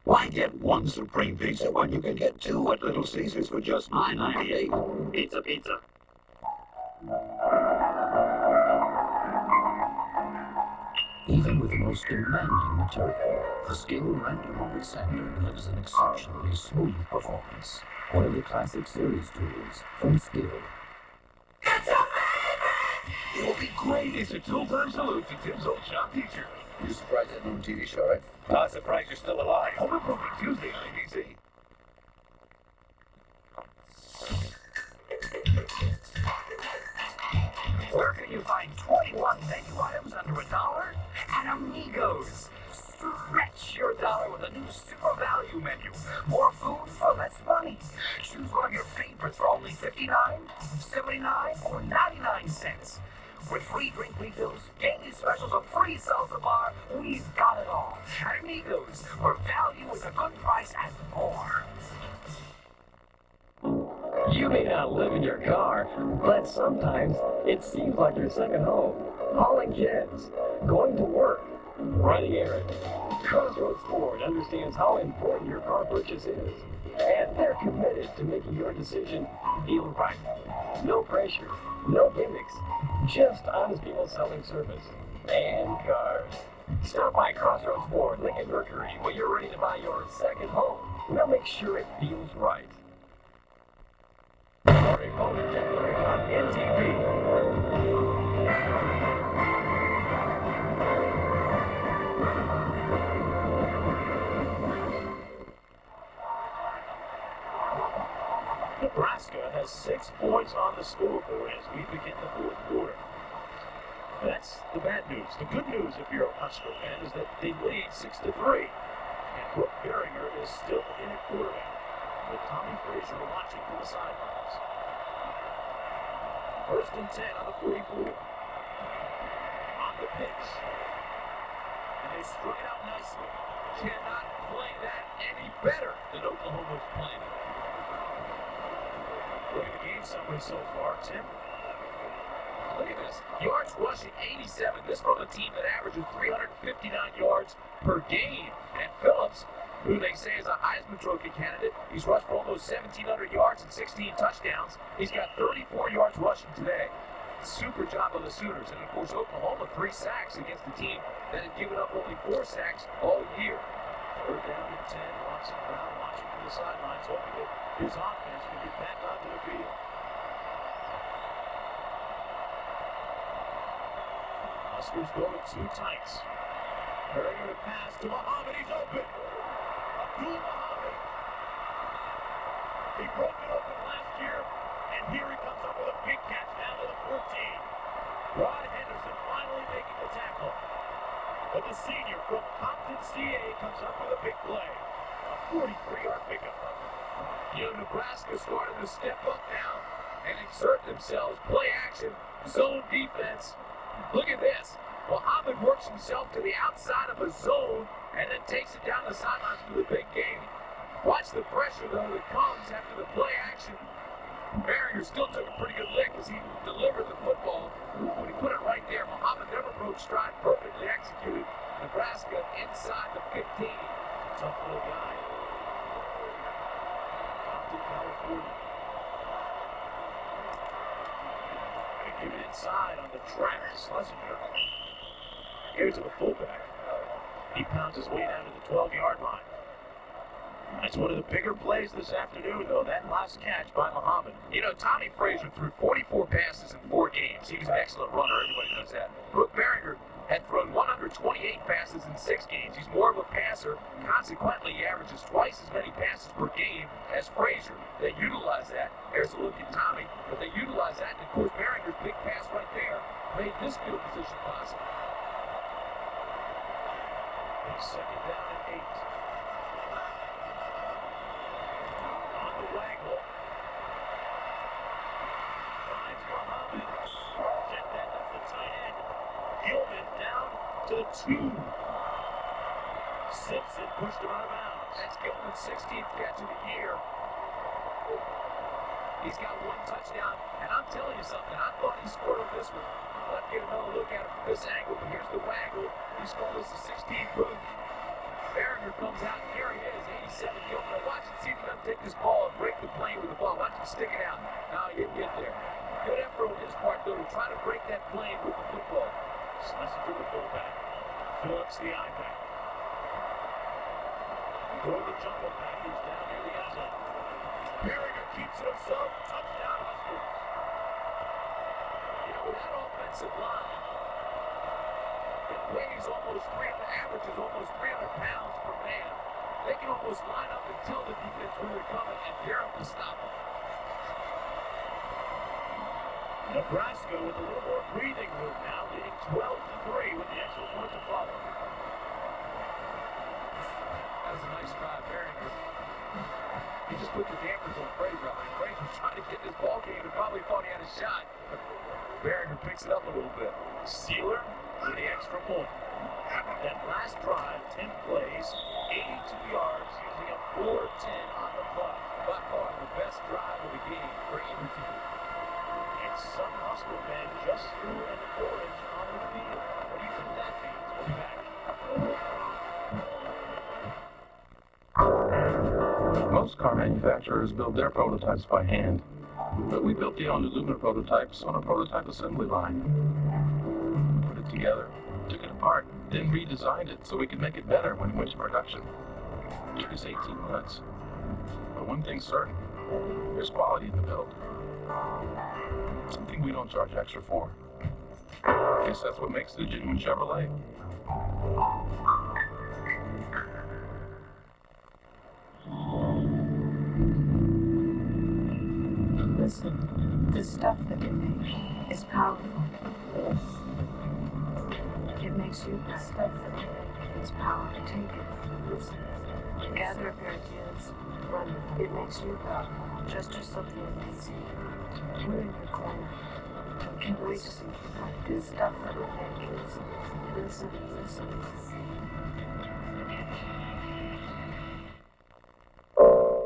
Why get 1 Supreme Pizza when you can get 2 at Little Caesars for just $9.98? Pizza, pizza. Even with the most demanding material, the Skill Random Moment Sander delivers an exceptionally smooth performance. One of the classic series tools from Skill. It will be great. It's a two-time salute to Tim's old shop teacher. You're surprised at no TV show, right? Not surprised you're still alive. Home Improvement Tuesday on ABC. Where can you find 21 menu items under $1? At Amigos. Stretch your dollar with a new super value menu. More food for less money. Choose one of your favorites for only $59, $79, or 99 cents. With free drink refills, daily specials, a free salsa bar, we've got it all. At Amigos, where value is a good price and more. You may not live in your car, but sometimes it seems like your second home. Hauling kids, going to work, running errands. Crossroads Ford understands how important your car purchase is, and they're committed to making your decision feel right. No pressure, no gimmicks, just honest people selling service and cars. Stop by Crossroads Ford, Lincoln Mercury, when you're ready to buy your second home. We'll make sure it feels right. Sorry, on NTV. Nebraska has 6 points on the scoreboard as we begin the fourth quarter. That's the bad news. The good news, if you're a Husker fan, is that they lead 6-3. And Brooke Berringer is still in at quarterback, with Tommy Frazier watching from the sidelines. 1st and 10 on the 44. On the pitch. And they struck it out nicely. Cannot play that any better than Oklahoma's playing it. Look at the game summary so far, Tim. Look at this. Yards rushing 87. This from a team that averages 359 yards per game. And Phillips, who they say is a Heisman Trophy candidate, he's rushed for almost 1,700 yards and 16 touchdowns. He's got 34 yards rushing today. Super job of the Sooners. And, of course, Oklahoma, 3 sacks against the team that had given up only 4 sacks all year. 3rd down and 10. Watson Brown watching from the sidelines, hoping that his offense can get back onto the field. Huskers go with 2 tights. Berringer to pass to Muhammad. He's open. Abdul Muhammad. He broke it open last year, and here he comes up with a big catch down to the 14. Rod Henderson finally making the tackle. But the senior from Compton, CA comes up with a big play. A 43-yard pickup. You know, Nebraska started to step up now and exert themselves. Play action, zone defense. Look at this. Muhammad works himself to the outside of a zone and then takes it down the sidelines for the big game. Watch the pressure, though, that comes after the play action. Berringer still took a pretty good lick as he delivered the football. When he put it right there, Muhammad never broke stride, perfectly executed. Nebraska inside the 15. Tough little guy. Compton, California. Gonna give it inside on the track. Schlesinger. Here's to the fullback. He pounds his way down to the 12-yard line. That's one of the bigger plays this afternoon, though, that last catch by Muhammad. You know, Tommy Frazier threw 44 passes in 4 games. He was an excellent runner. Everybody knows that. Brooke Berringer had thrown 128 passes in 6 games. He's more of a passer. Consequently, he averages twice as many passes per game as Frazier. They utilize that. There's a look at Tommy, but they utilize that. And, of course, Berringer's big pass right there made this field position possible. 2nd down and 8. On the waggle. Finds Muhammad. Check that, that's the tight end. Gilman down to the 2. Simpson pushed him out of bounds. That's Gilman's 16th catch of the year. He's got 1 touchdown, and I'm telling you something, I thought he scored on this one. Let's get another look at it from this angle, but here's the waggle. He scored this a 16th move. Berringer comes out, and here he is, 87 Gilman. Now watch and see if he can take this ball and break the plane with the ball. Watch him stick it out. Now he didn't get there. Good effort on his part, though, to try to break that plane with the football. Schlesinger the fullback. Phillips the I-back. Throwing the jumbo package down near the end zone. Berringer keeps it himself. Touchdown, Huskers. You know, with that offensive line, it weighs almost 300, averages almost 300 pounds per man. They can almost line up and tell the defense where they're coming and dare them to stop them. Nebraska with a little more breathing room now, leading 12-3 with the extra point to follow. That was a nice drive, Berringer. He just put the dampers on Frazier. I mean, Frazier's trying to get this ball game and probably thought he had a shot. But Berringer picks it up a little bit. Sieler for the extra point. That last drive, 10 plays, 82 yards, using a 4-10 on the clock. By far the best drive of the game for either team. And some Husker fan just threw an orange on the field. What do you think that means? We'll be back. Most car manufacturers build their prototypes by hand, but we built the only Lumina prototypes on a prototype assembly line. We put it together, took it apart, then redesigned it so we could make it better when it went to production. It took us 18 months. But one thing's certain, there's quality in the build. Something we don't charge extra for. I guess that's what makes it a genuine Chevrolet. Listen, the stuff that we make is powerful. It makes you proud. It's power to take it. Listen. Gather up your ideas. Run with it. It makes you proud. Trust yourself to be amazing. We're in your corner. Can't wait to see you how to do stuff that will make kids. Listen.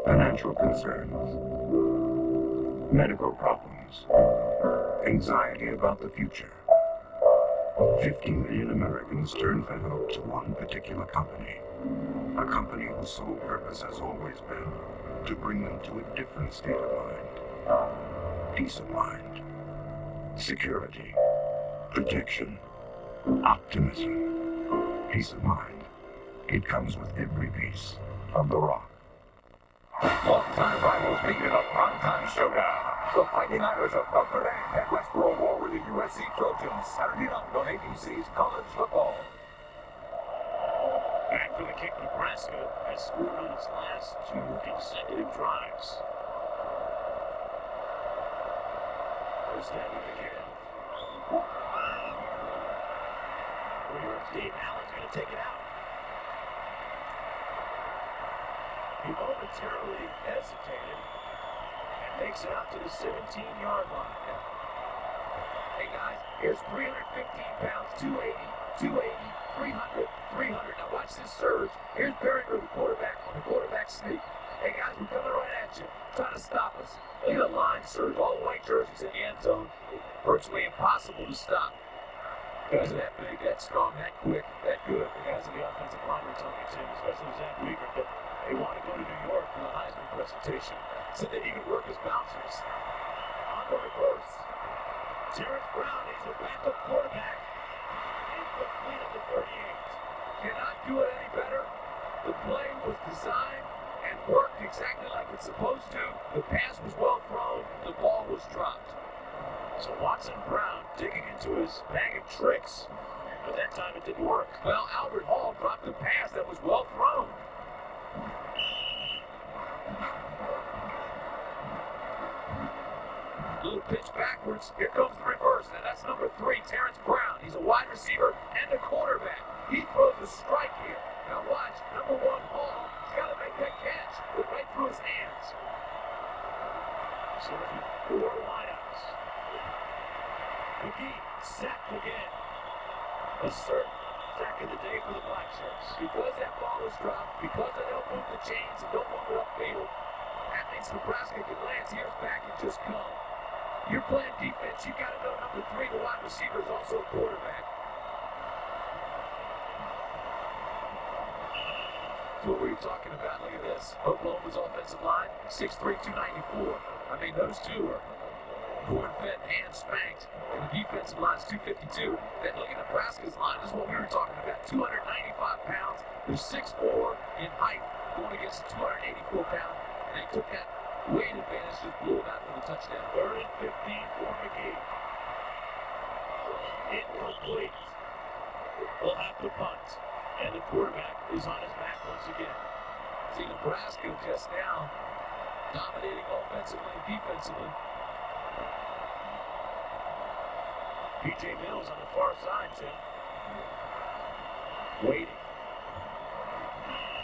Financial concerns, medical problems, anxiety about the future. 50 million Americans turn for help to one particular company. A company whose sole purpose has always been to bring them to a different state of mind. Peace of mind, security, protection, optimism, peace of mind. It comes with every piece of the rock. Long-time rivals meet in a primetime showdown. The Fighting Irish of Notre Dame head west for a war with the USC Trojans Saturday night on ABC's College Football. Back for the kick, Nebraska has scored on its last 2 consecutive drives. First down to the kick. Dave Allen's going to take it out. He momentarily hesitated and makes it out to the 17-yard line. Hey guys, here's 315 pounds, 280, 300. Now watch this surge. Here's Barron, the quarterback, on the quarterback sneak. Hey guys, we're coming right at you, trying to stop us. Look at the line surge, all white jerseys in the end zone. Virtually impossible to stop. Guys are that big, that strong, that quick, that good. The guys on the offensive line were telling me, Tim, especially Zach Weaver, that they want to go to New York for the Heisman presentation. Said that he could work his bouncers. On the reverse. Terrence Brown is a backup quarterback. Incomplete at the 38. Cannot do it any better. The play was designed and worked exactly like it's supposed to. The pass was well thrown. The ball was dropped. So Watson Brown digging into his bag of tricks, but that time it didn't work. Well, Albert Hall dropped a pass that was well thrown. Little pitch backwards. Here comes the reverse, and that's number 3, Terrence Brown. He's a wide receiver and a quarterback. He throws a strike here. Now watch, number 1, Hall. He's got to make that catch, but right through his hands. So 4 wideouts. McGee sacked again. A third sack of the day for the Black Shirts. Because that ball was dropped, because they don't move the chains and don't move it upfield, that means Nebraska can land tears back and just come. You're playing defense, you got to know number 3, the wide receiver, is also a quarterback. So what were you talking about? Look at this. Oklahoma's offensive line, 6'3", 294. I mean, those two are corn-fed, hand-spanked, and the defensive line's 252. Then look at Nebraska's line. This is what we were talking about. 295 pounds. They're 6'4" in height, going against 284 pounds. And they took that weight advantage, just blew it out for the touchdown. 3rd and 15 for McGee. Incomplete. They'll have to punt. And the quarterback is on his back once again. See, Nebraska just now dominating offensively and defensively. P.J. Mills on the far side, Tim. Waiting.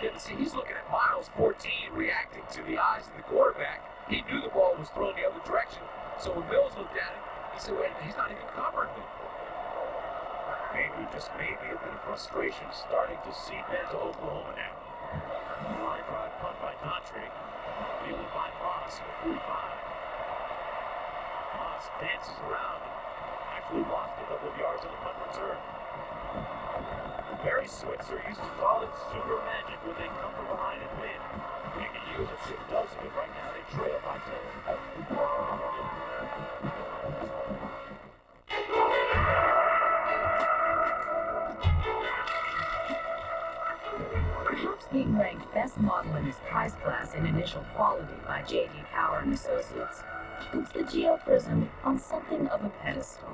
Yeah, but see, he's looking at Miles, 14, reacting to the eyes of the quarterback. He knew the ball was thrown the other direction. So when Mills looked at it, he said, wait a minute, he's not even covering me. Maybe a bit of frustration starting to seep into Oklahoma now. Line drive punt by Daughtry. Fielded by Moss at 45. Moss dances around and actually lost a couple of yards on the punt return. Barry Switzer used to call it super magic when they come from behind and win. They can use it, so does it, but right now they trail by 10. Perhaps being ranked best model in his prize class in initial quality by J.D. Power and Associates puts the Geo Prism on something of a pedestal.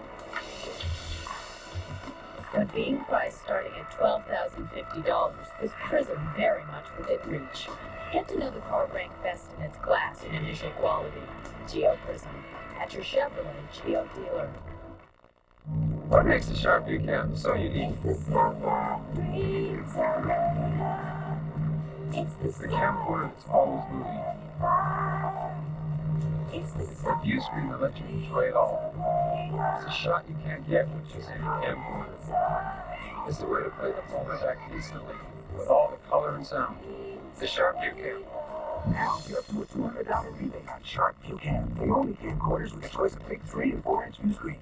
But being priced starting at $12,050, this Prism very much within reach. Get to know the car ranked best in its class in initial quality. Geo Prism at your Chevrolet Geo dealer. What makes the Sharp View Camp so unique? It's the camcorder that's always moving. It's the view screen that lets you enjoy it all. It's a shot you can't get with just any camcorder. It's the way to play the moment back instantly with all the color and sound. The Sharp View Camp. Now get up to a $200 rebate on Sharp View Cam, the only camcorders with a choice of big 3 and 4-inch view screens.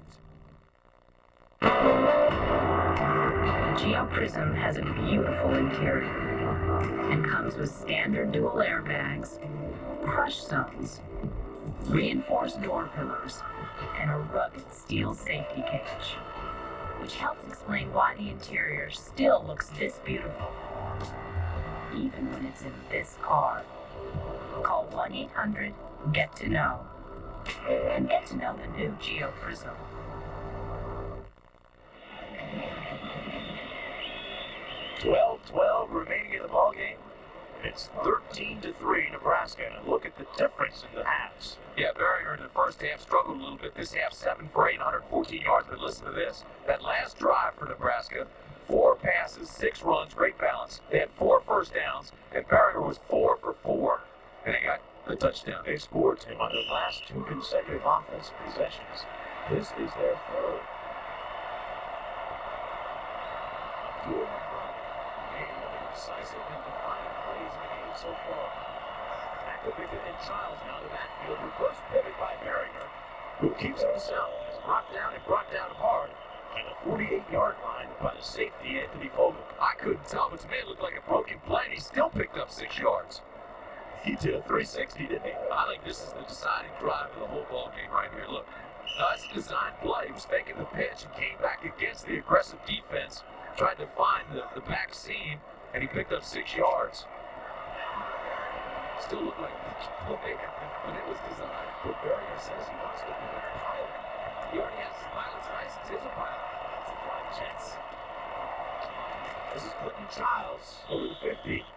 The GeoPrism has a beautiful interior and comes with standard dual airbags, crush zones, reinforced door pillars, and a rugged steel safety cage, which helps explain why the interior still looks this beautiful, even when it's in this car. Call 1-800-GET-TO-KNOW and get to know the new GeoPrism. $12 remaining in the ballgame. It's 13-3 Nebraska, and look at the difference in the halves. Yeah, Barrier in the first half struggled a little bit. This half, 7 for 8, 114 yards. But listen to this. That last drive for Nebraska, 4 passes, 6 runs, great balance. They had 4 first downs, and Barrier was 4 for 4. And they got the touchdown. They scored, Tim, on their last 2 consecutive offensive possessions. This is their third. Good. Decisive and defiant plays in the game so far. Activated and Childs now to backfield. Reverse pivot by Barringer, who keeps himself. Is brought down hard. And the 48-yard line by the safety, Anthony Fogle. I couldn't tell, but to me it looked like a broken play, and he still picked up 6 yards. He did a 360, didn't he? I think this is the deciding drive of the whole ball game right here. Look, that's a design play. He was faking the pitch and came back against the aggressive defense, tried to find the back seam, and he picked up 6 yards. Still looked like a play, but it was designed. But Barringer says he wants to be a pilot. He already has his pilot's license. He's a pilot. That's a flying jets. This is Clinton Childs over the 50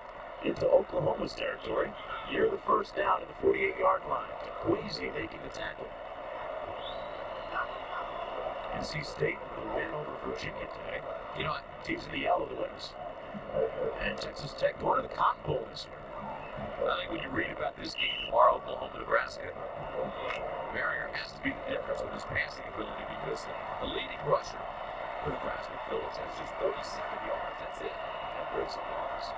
into Oklahoma's territory. Near the first down at the 48-yard line. Queasy making the tackle. NC State will win over Virginia today. You know, teams in the yellow, the winners. And Texas Tech going to the Cotton Bowl this year. I think when you read about this game tomorrow, Oklahoma, Nebraska, Barrier has to be the difference with his passing ability because the leading rusher for Nebraska, Phillips, has just 37 yards. That's it. That breaks the loss.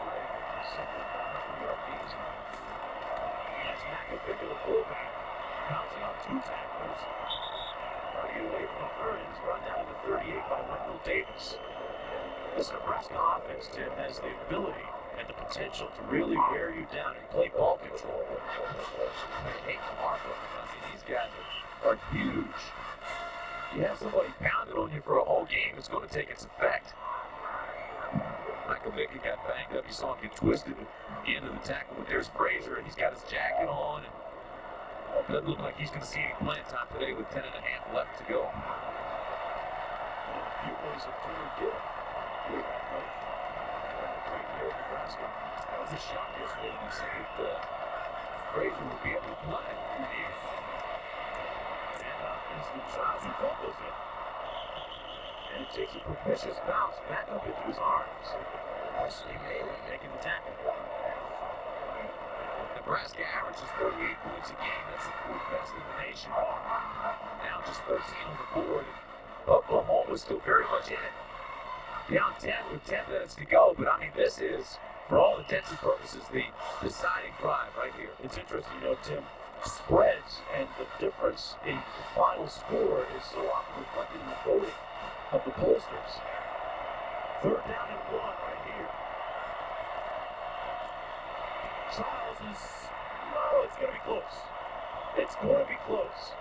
That's McAfee to the fullback. Bouncing off 2 tacklers. Running away from the 30. He's run down to the 38 by Wendell Davis. This Nebraska offense, Tim, has the ability and the potential to really wear you down and play ball control. Hey, Marco, these guys are huge. You have somebody pounded on you for a whole game, it's going to take its effect. Michael Vick got banged up. You saw him get twisted at the end of the tackle, but there's Frazier, and he's got his jacket on. And it doesn't look like he's going to see any playing time today with 10 and a half left to go. You boys are doing good. That was a shock yesterday when you said that Frazier would be able to play. And Childs, he fumbles it. And it takes a propitious bounce back up into his arms. Wesley Bailey making the tackle. Nebraska averages 38 points a game. That's the 4th best in the nation. Now just 13 on the board. Oklahoma's still very much in it. Down 10 with 10 minutes to go, but I mean, this is, for all intents and purposes, the deciding drive right here. It's interesting, you know, Tim, spreads and the difference in the final score is so often reflected in the voting of the pollsters. 3rd down and 1 right here. Childs is, no, it's going to be close. It's going to be close.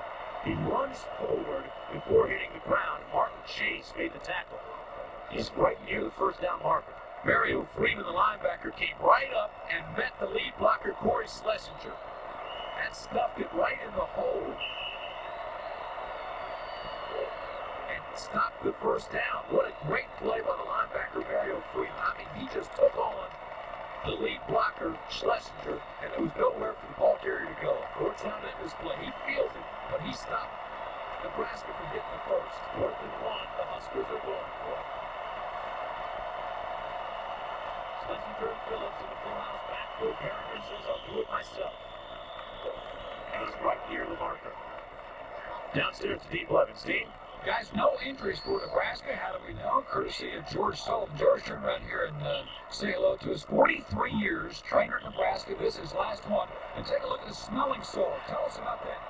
He runs forward before hitting the ground. Martin Chase made the tackle. He's right near the first down marker. Mario Freeman, the linebacker, came right up and met the lead blocker, Corey Schlesinger. And stuffed it right in the hole. And stopped the first down. What a great play by the linebacker, Mario Freeman. I mean, he just took on the lead blocker, Schlesinger, and there was nowhere for the ball carrier to go. Georgetown in this play. He feels it, but he stopped Nebraska from hitting the first. 4th and 1, the Huskers. Huskers are going for it. Spencer Phillips in the full house backfield. Barron says, I'll do it myself. And he's right near the marker. Downstairs to Dean Levenstein. Guys, no injuries for Nebraska. How do we know? Courtesy of George Sullivan. George, turn around here and say hello to us. 43 years, trainer at Nebraska. This is his last one. And take a look at the smelling sore. Tell us about that.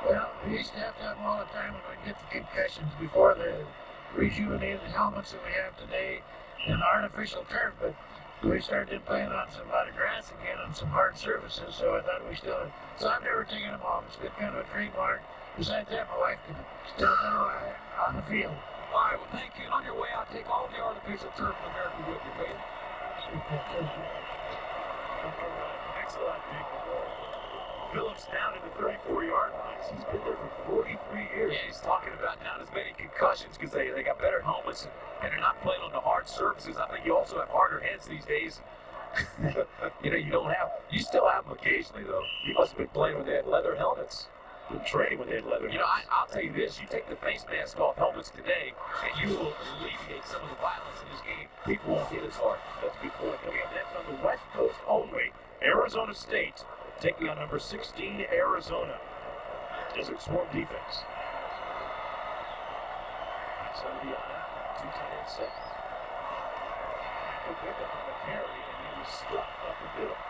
Well, we used to have them all the time when we get the concussions before the rejuvenated helmets that we have today and artificial turf. But we started playing on some lot of grass again on some hard surfaces, so I thought we still. So I've never taken them off. It's been kind of a trademark. Besides that, my wife can still do on the field. All right, well, thank you. And on your way out, take all the artificial turf in America with you, baby. Excellent, Nick. Phillips down at the 34-yard line. He's been there for 43 years. Yeah, he's talking about not as many concussions because they got better helmets and they're not playing on the hard surfaces. I think you also have harder heads these days. You still have them occasionally, though. You must have been playing with that leather helmets. Training with their leather. I'll tell you this, you take the face mask off helmets today, and you will alleviate some of the violence in this game. People won't hit as hard. That's a good point. Coming up next on the West Coast only, Arizona State taking on number 16, Arizona. Desert Swarm defense. So the 2 tight end set. Pick up on the carry, and he was stuck up the middle.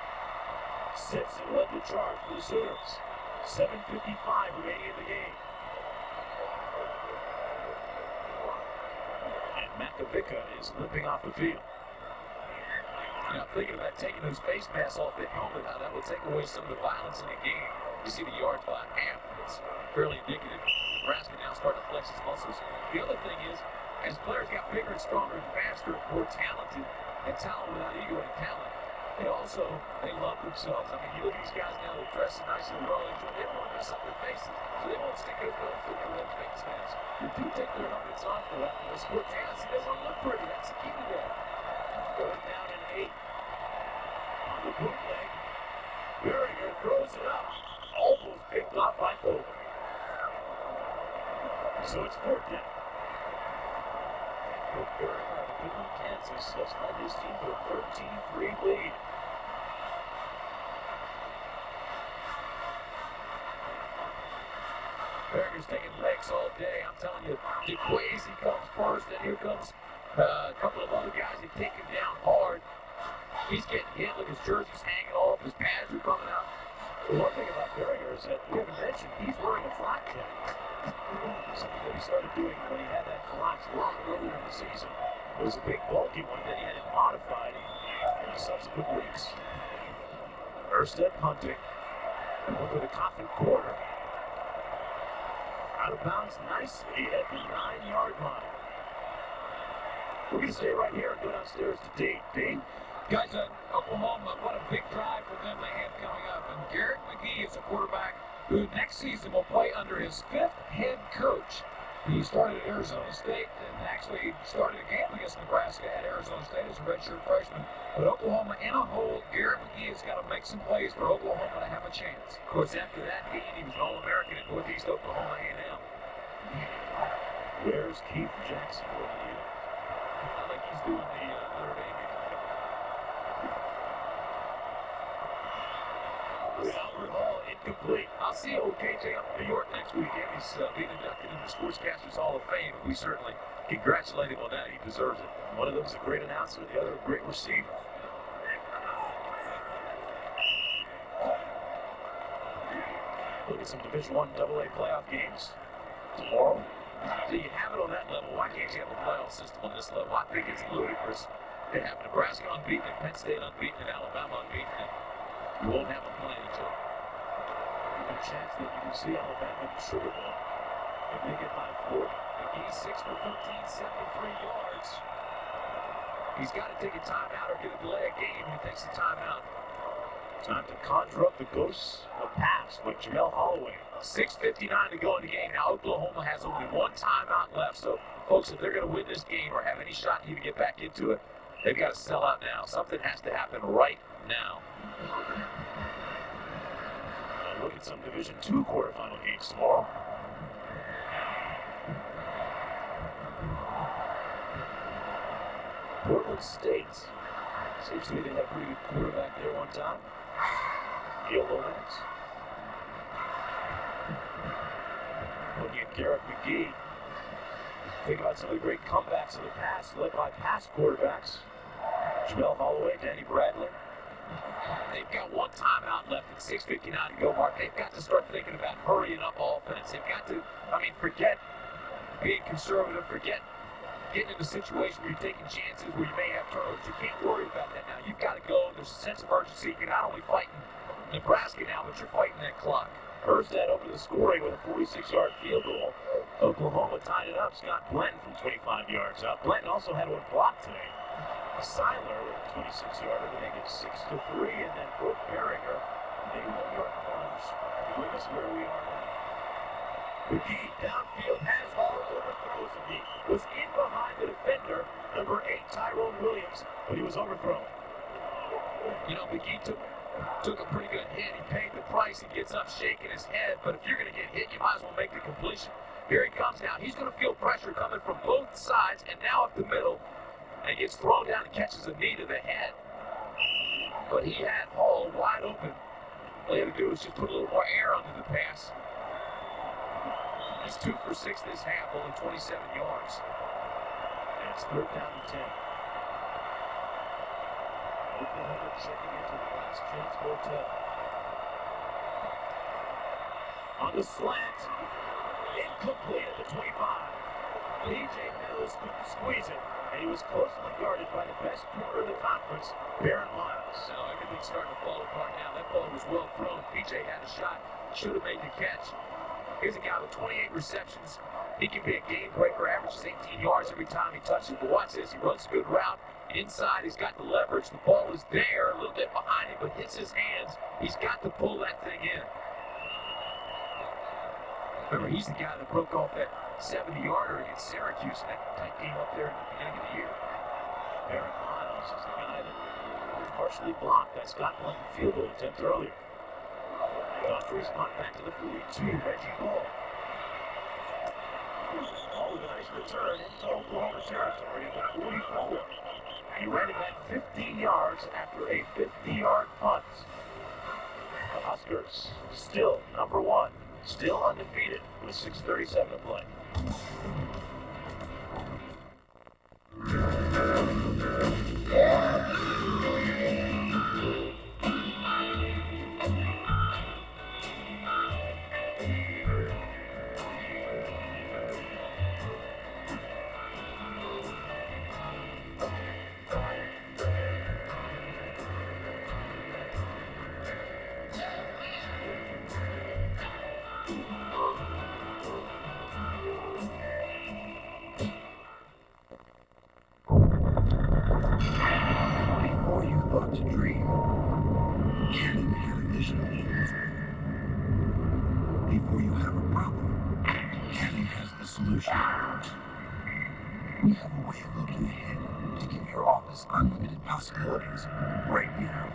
Simpson led the charge for the Sooners. 7:55 remaining in the game. And Makovica is limping off the field. I'm thinking about taking those face masks off the helmet, how that will take away some of the violence in the game. You see the yards by half. It's fairly indicative. Nebraska now starting to flex his muscles. The other thing is, as players got bigger and stronger and faster, more talented, and talent without ego and talent, they love themselves. I mean, you look at these guys now, they're dressing nice and well. They don't want to mess up their faces, so they won't stick their nose in their face masks. They do take their helmets off for that. They sport talents. It doesn't look pretty. That's the key to that. Going down in 8. On the bootleg. Barringer throws it up. Almost picked off by Colbert. So it's 4th down. Barringer out of Midland, Kansas has led his team to a 13-3 lead. Barringer's taking legs all day. I'm telling you, DeQuazy comes first, and here comes a couple of other guys that take him down hard. He's getting hit. Look, his jersey's hanging off. His pads are coming out. The one thing about Barringer is that we haven't mentioned he's wearing a flak jacket. Something that he started doing when he had that collapsed lung earlier in the season. It was a big bulky one that he had it modified in the subsequent weeks. Erstad punting. Over the Coffin corner. Out of bounds nicely at the 9-yard line. We're going to stay right here and go downstairs to Dane. Dane? Guys, Oklahoma, what a big drive for them they have coming up. And Garrett McGee is a quarterback who next season will play under his 5th head coach. He started at Arizona State and actually started a game against Nebraska at Arizona State as a redshirt freshman. But Oklahoma in a hole, Garrett McGee has got to make some plays for Oklahoma to have a chance. Of course, after that game, he was an All-American at Northeast Oklahoma A&M. Where's Keith Jackson? I think he's doing the Notre Dame. Albert Hall incomplete. I'll see OKJ up in New York next weekend. He's being inducted into the Sportscasters Hall of Fame. We certainly congratulate him on that. He deserves it. One of them is a great announcer, the other a great receiver. Look at some Division I AA playoff games tomorrow. So you have it on that level. Why can't you have a playoff system on this level? I think it's ludicrous to have Nebraska unbeaten and Penn State unbeaten and Alabama unbeaten. You won't have them playing each other. A chance that you can see Alabama in the Sugar Bowl if they get by 4. McGee 6 for 15, 73 yards. He's got to take a timeout or get a delay a game. He takes a timeout. Time to conjure up the ghosts of past with Jamel Holloway. 6:59 to go in the game. Now Oklahoma has only one timeout left. So, folks, if they're going to win this game or have any shot to even get back into it, they've got to sell out now. Something has to happen right now. Look at some Division II quarterfinal games tomorrow. Florida State. Seems to me they had a pretty good quarterback there one time. Yolo Lennox. Looking at Garrett McGee. Think about some of the great comebacks of the past, led by past quarterbacks. Jamel Holloway, Danny Bradley. They've got one timeout left at 6:59 to go, Mark. They've got to start thinking about hurrying up offense. They've got to, forget being conservative, forget getting in a situation where you're taking chances where you may have turnovers. You can't worry about that now. You've got to go. There's a sense of urgency. You're not only fighting Nebraska now, but you're fighting that clock. Erstad opened the scoring with a 46-yard field goal. Oklahoma tied it up. Scott Blanton from 25 yards out. Blanton also had one blocked today. Sieler with a 26-yarder to make it 6-3, and then Brooke Berringer, a 1-yard plunge to bring us where we are now. McGee downfield has ball, overthrows McGee. Was in behind the defender, number 8, Tyrone Williams, but he was overthrown. McGee took a pretty good hit. He paid the price. He gets up shaking his head, but if you're going to get hit, you might as well make the completion. Here he comes now. He's going to feel pressure coming from both sides, and now up the middle, and gets thrown down and catches a knee to the head. But he had Hall wide open. All he had to do was just put a little more air under the pass. He's 2 for 6 this half, only 27 yards. And it's 3rd down and 10. Oklahoma checking into the last chance hotel. On the slant. Incomplete at the 25. P.J. Mills couldn't squeeze it, and he was closely guarded by the best corner of the conference, Barron Miles. So everything's starting to fall apart now. That ball was well thrown. P.J. had a shot. Should have made the catch. Here's a guy with 28 receptions. He can be a game breaker, averages 18 yards every time he touches. But watch this. He runs a good route. Inside, he's got the leverage. The ball is there, a little bit behind him, but hits his hands. He's got to pull that thing in. Remember, he's the guy that broke off that 70-yarder against Syracuse in that tight game up there at the beginning of the year. Barron Miles is the guy that was partially blocked that Scott Blanton field goal attempt earlier. Godfrey's punt back to the 42. Reggie Ball. Ball with a nice return into Oklahoma territory at the 44. He ran it back 15 yards after a 50-yard punt. The Huskers still number 1. Still undefeated with 6:37 to play. Before you thought to dream, Cannon had a vision. Before you have a problem, Cannon has the solution. We have a way of looking ahead to give your office unlimited possibilities right now.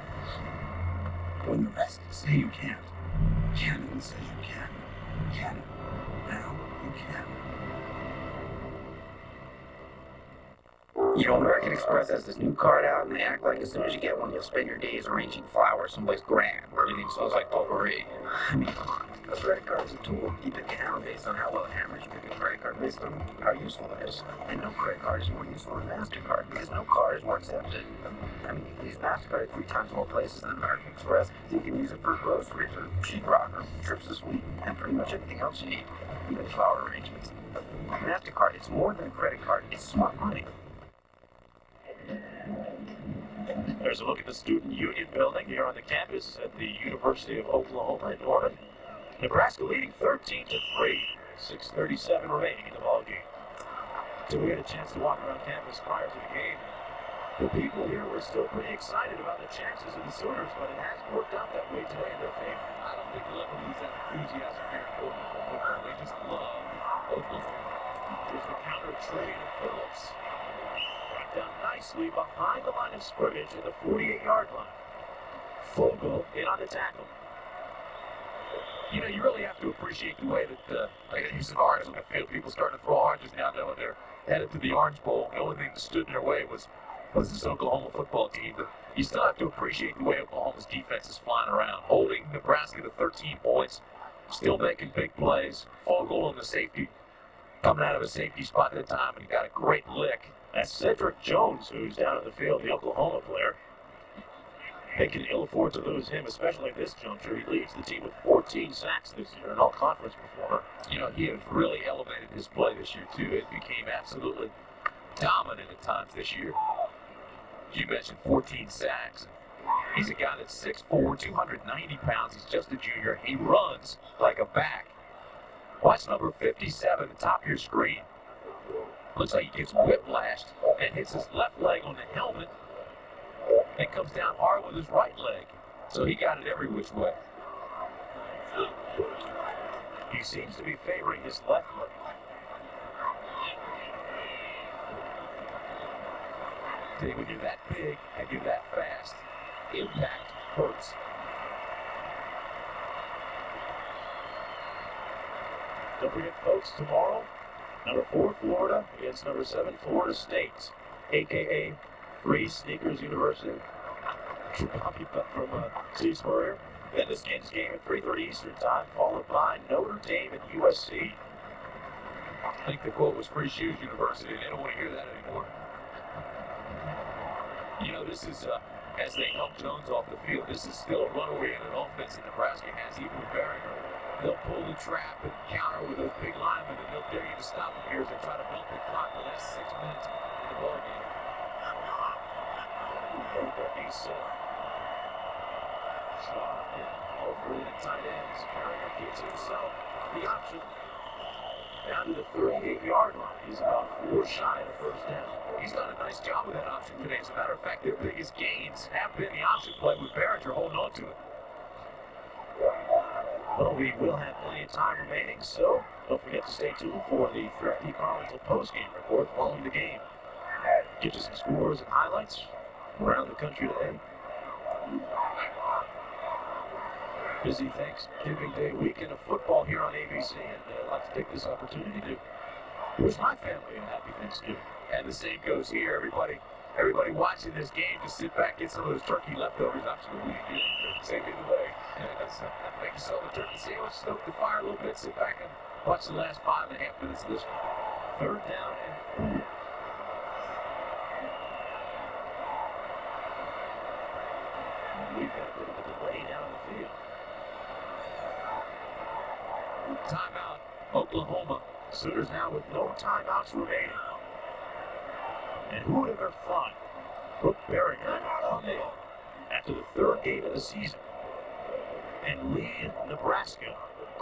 When the rest say you can't, Cannon says you can. Cannon. Now you can. American Express has this new card out, and they act like as soon as you get one, you'll spend your days arranging flowers someplace grand, where everything smells like potpourri. I mean, come on. A credit card is a tool. You pick it down based on how well it hammers. You pick a credit card based on how useful it is. And no credit card is more useful than MasterCard, because no card is more accepted. I mean, you can use MasterCard at 3 times more places than American Express. So you can use it for groceries or sheetrock or trips to Sweden, and pretty much anything else you need, even flower arrangements. MasterCard, it's more than a credit card. It's smart money. There's a look at the Student Union building here on the campus at the University of Oklahoma in Norman. Nebraska leading 13-3. 6:37 remaining in the ballgame. So we had a chance to walk around campus prior to the game. The people here were still pretty excited about the chances of the Sooners, but it hasn't worked out that way today in their favor. I don't think we'll ever lose that enthusiasm here in Oklahoma football. They just love Oklahoma. There's the counter trade of Phillips. Brought down nicely behind the line of scrimmage at the 48-yard line. Fogle in on the tackle. You really have to appreciate the way that, like I used an orange on the field, people starting to throw oranges now knowing they're headed to the Orange Bowl. The only thing that stood in their way was was this Oklahoma football team. But you still have to appreciate the way Oklahoma's defense is flying around, holding Nebraska to 13 points, still making big plays. Fogle on the safety, coming out of a safety spot at the time, and he got a great lick. That's Cedric Jones, who's down in the field, the Oklahoma player. They can ill afford to lose him, especially at this juncture. He leads the team with 14 sacks this year, an all-conference performer. You know, he has really elevated his play this year, too. It became absolutely dominant at times this year. You mentioned 14 sacks. He's a guy that's 6'4", 290 pounds. He's just a junior. He runs like a back. Watch number 57 at the top of your screen. Looks like he gets whiplashed and hits his left leg on the helmet and comes down hard with his right leg. So he got it every which way. He seems to be favoring his left leg. Today, when you're that big and you're that fast, impact hurts. Don't forget, folks, tomorrow, number 4 Florida against number 7 Florida State, a.k.a. Free Sneakers University. From Steve Spurrier. Then this Kansas game at 3:30 Eastern Time, followed by Notre Dame and USC. I think the quote was Free Shoes University. They don't want to hear that anymore. You know, this is, as they help Jones off the field, this is still a run-oriented offense that Nebraska has, even with Barron. They'll pull the trap and counter with those big linemen, and they'll dare you to stop them here as they try to milk the clock the last 6 minutes in the ball game. He's over the tight ends. Carrier gets himself the option down to the 38-yard line. He's about 4 shy of the first down. He's done a nice job with that option today. As a matter of fact, their biggest gains have been the option play with Barringer holding on to it. Well, we will have plenty of time remaining, so don't forget to stay tuned for the Thrifty Carmental post-game report following the game. Get you some scores and highlights around the country today. Busy Thanksgiving Day weekend of football here on ABC, and I'd like to take this opportunity to wish my family a happy Thanksgiving. And the same goes here. Everybody watching this game, just sit back, get some of those turkey leftovers. Absolutely, same thing today. Make yourself a turkey sandwich, stoke the fire a little bit, sit back and watch the last 5.5 minutes of this third down and we've got a bit of a delay down on the field. Timeout, Oklahoma. Sooners now with no timeouts remaining. And who would have ever thought Brooke Barron would come in after the 3rd game of the season and lead Nebraska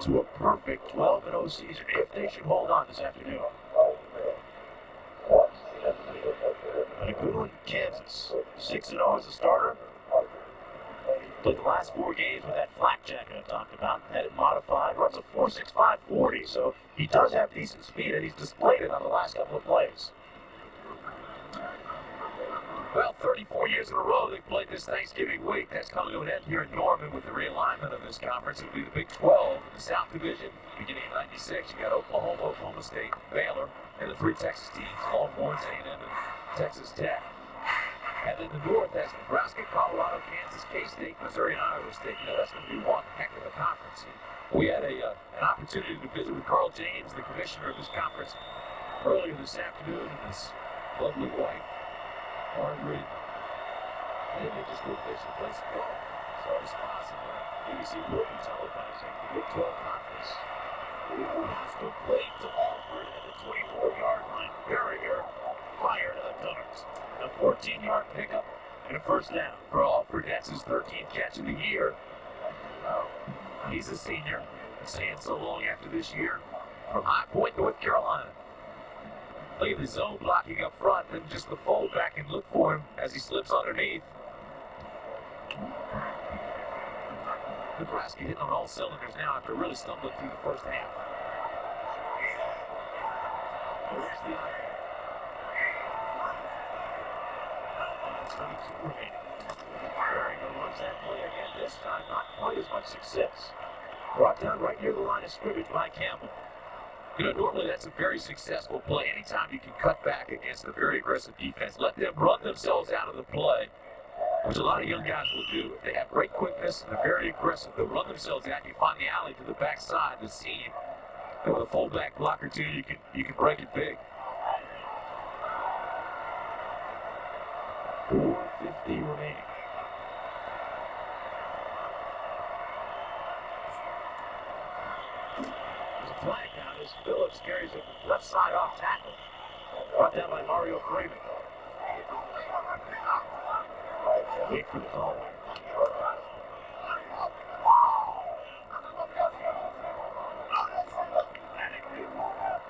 to a perfect 12-0 season if they should hold on this afternoon. But a good one, Kansas. 6-0 as a starter. Played the last 4 games with that flak jacket I talked about, had it modified, runs a 4.65 40, so he does have decent speed, and he's displayed it on the last couple of plays. Well, 34 years in a row they've played this Thanksgiving week. That's coming to an end here in Norman with the realignment of this conference. It'll be the Big 12 in the South Division. Beginning in 96, you got Oklahoma, Oklahoma State, Baylor, and the 3 Texas teams, Longhorns, A&M, and Texas Tech. And then the North has Nebraska, Colorado, Kansas, K-State, Missouri, and Iowa State. You know, that's going to be one heck of a conference. We had an opportunity to visit with Carl James, the commissioner of this conference, earlier this afternoon, and his lovely wife, Margaret. And they just go fish and play some golf. So it's possible. ABC will be televising the Big 12 Conference. Nebraska played to Alford at the 24-yard line. Barringer fired to the darts. A 14-yard pickup and a first down for Alford. That's his 13th catch of the year. He's a senior, saying so long after this year from High Point, North Carolina. Look at the zone blocking up front, and just the fullback and look for him as he slips underneath. Nebraska hitting on all cylinders now after really stumbling through the first half. There's the That's 22 remaining. Barringer runs that play again this time, not quite as much success. Brought down right near the line of scrimmage by Campbell. You know, normally that's a very successful play. Anytime you can cut back against a very aggressive defense, let them run themselves out of the play, which a lot of young guys will do. If they have great quickness and they're very aggressive, they'll run themselves out. You find the alley to the backside, the seam. And with a fullback block or two, you can break it big. 4:50 remaining. There's a flag down as Phillips carries it left side off tackle. Brought down by Mario Freeman. Wait for the call.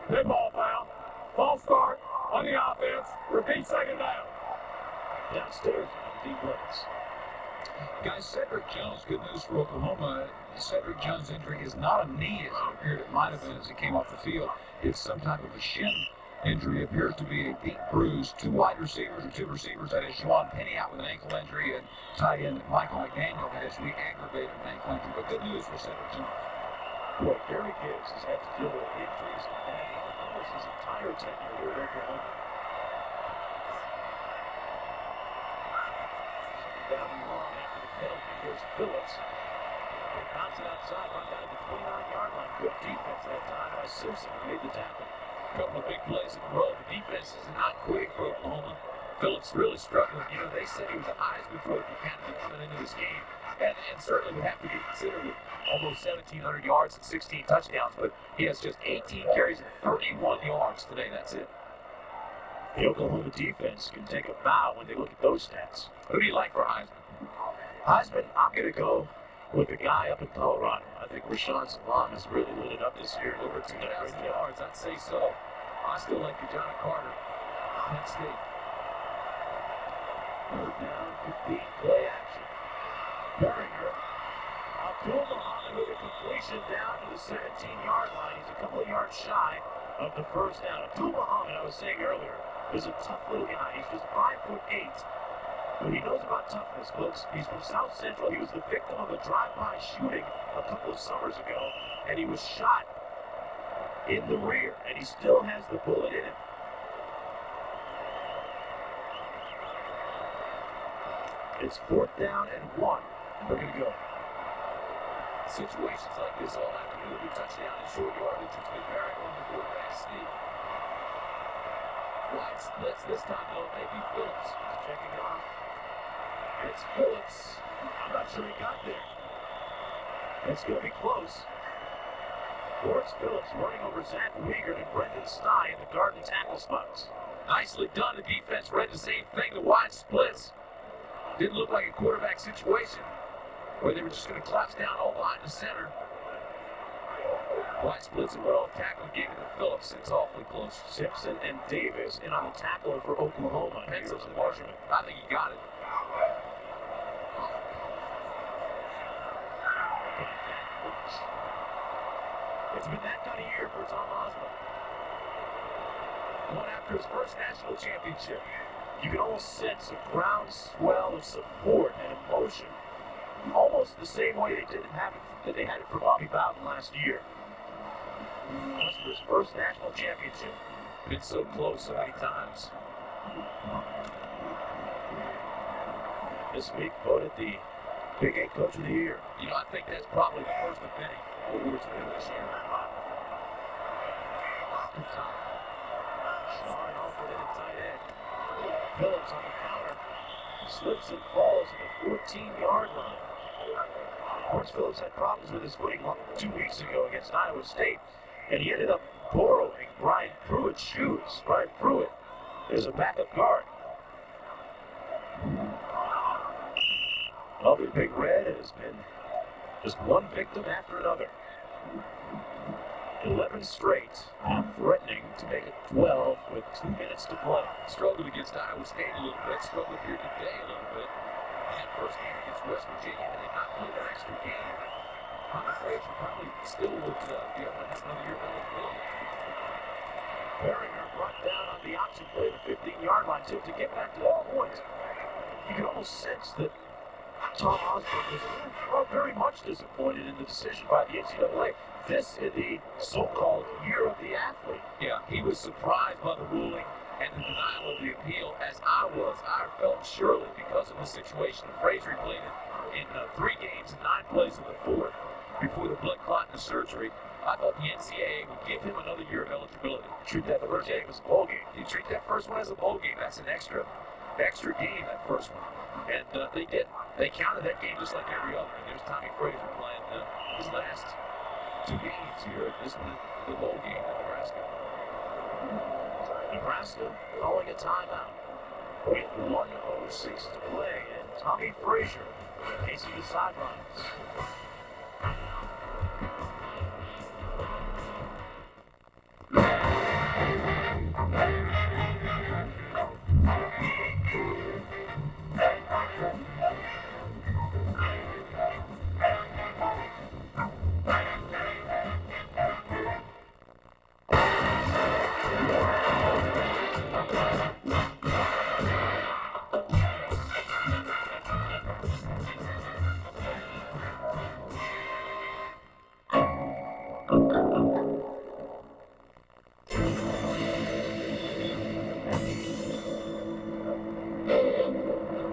Good ball foul. False start on the offense. Repeat second down. Downstairs on deep limits. Guys, Cedric Jones, good news for Oklahoma. Cedric Jones' injury is not a knee as it appeared it might have been as he came off the field. It's some type of a shin injury. It appears to be a deep bruise. Two wide receivers or two receivers, that is Juwan Penny out with an ankle injury, and tight end Michael McDaniel had his re-aggravated an ankle injury. But good news for Cedric Jones. Boy, Gary Gibbs has had to deal with injuries and almost his entire tenure here at Oklahoma. Down and long after the penalty, here's Phillips. He bounces it outside, run down to the 29-yard line. Good defense that time by Simpson, who made the tackle. A couple of big plays in a row. The defense is not quick for Oklahoma. Phillips really struggling. You know, they said he was a Heisman Trophy candidate coming into this game. And certainly would have to be considered with almost 1,700 yards and 16 touchdowns. But he has just 18 carries and 31 yards today. That's it. The Oklahoma defense can take a bow when they look at those stats. Who do you like for Heisman? Heisman, I'm going to go with the guy up in Colorado. I think Rashawn Salam has really lit it up this year. Over 2,000 yards, I'd say so. I still like John Carter. Penn State. Third down, 15, play action. Barringer. Abdul Muhammad with a completion down to the 17-yard line. He's a couple of yards shy of the first down. Abdul Muhammad, I was saying earlier, is a tough little guy. He's just 5'8". But he knows about toughness, folks. He's from South Central. He was the victim of a drive-by shooting a couple of summers ago, and he was shot in the rear, and he still has the bullet in him. It's 4th down and 1. We're going to go. Situations like this all afternoon, a touchdown and short yardage. It's been very on the quarterback sneak. Wide splits this time, though. Maybe Phillips is checking it off. It's Phillips. I'm not sure he got there. It's going to be close. Forrest Phillips running over Zach Wiegert and Brendan Stein in the guard and tackle spots. Nicely done. The defense read the same thing. The wide splits. Didn't look like a quarterback situation where they were just going to collapse down all line to center. Wide splits and well tackle gave it to Phillips. It's awfully close. Simpson and Davis in on the tackle for Oklahoma. Pence's the measurement. I think he got it. It's been that kind of year for Tom Osborne. Going after his first national championship. You can almost sense a groundswell of support and emotion. Almost the same way they didn't have it, that they had it for Bobby Bowden last year. Huskers' first national championship. Been so close so many times. This week voted the Big 8 Coach of the Year. You know, I think that's probably the first of many awards for him this year. Sean Alford in at tight end. Phillips on the counter. Slips and falls at the 14-yard line. Of course, Phillips had problems with his footing 2 weeks ago against Iowa State, and he ended up borrowing Brian Pruitt's shoes. Brian Pruitt is a backup guard. Lovely Big Red has been just one victim after another. 11 straight, and threatening to make it 12 with 2 minutes to play. Struggled against Iowa State a little bit, struggled here today a little bit. And first game against West Virginia, and they not play their extra game. I'm afraid you probably still would be able to have another year of eligibility. Barringer brought down on the option play, the 15-yard line, to get back to that point. You can almost sense that Tom Osborne was very much disappointed in the decision by the NCAA. This is the so-called year of the athlete. Yeah, he was surprised by the ruling and the denial of the appeal, as I was. I felt surely because of the situation that Frazier played in 3 games and 9 plays in the 4th before the blood clot and the surgery. I thought the NCAA would give him another year of eligibility. Treat that first game as a bowl game. You treat that first one as a bowl game. That's an extra game, that first one. And they did. They counted that game just like every other. And there's Tommy Frazier playing his last 2 games here. This one, the bowl game in Nebraska. Nebraska calling a timeout with 1:06 to play, and Tommy Frazier pacing the sidelines.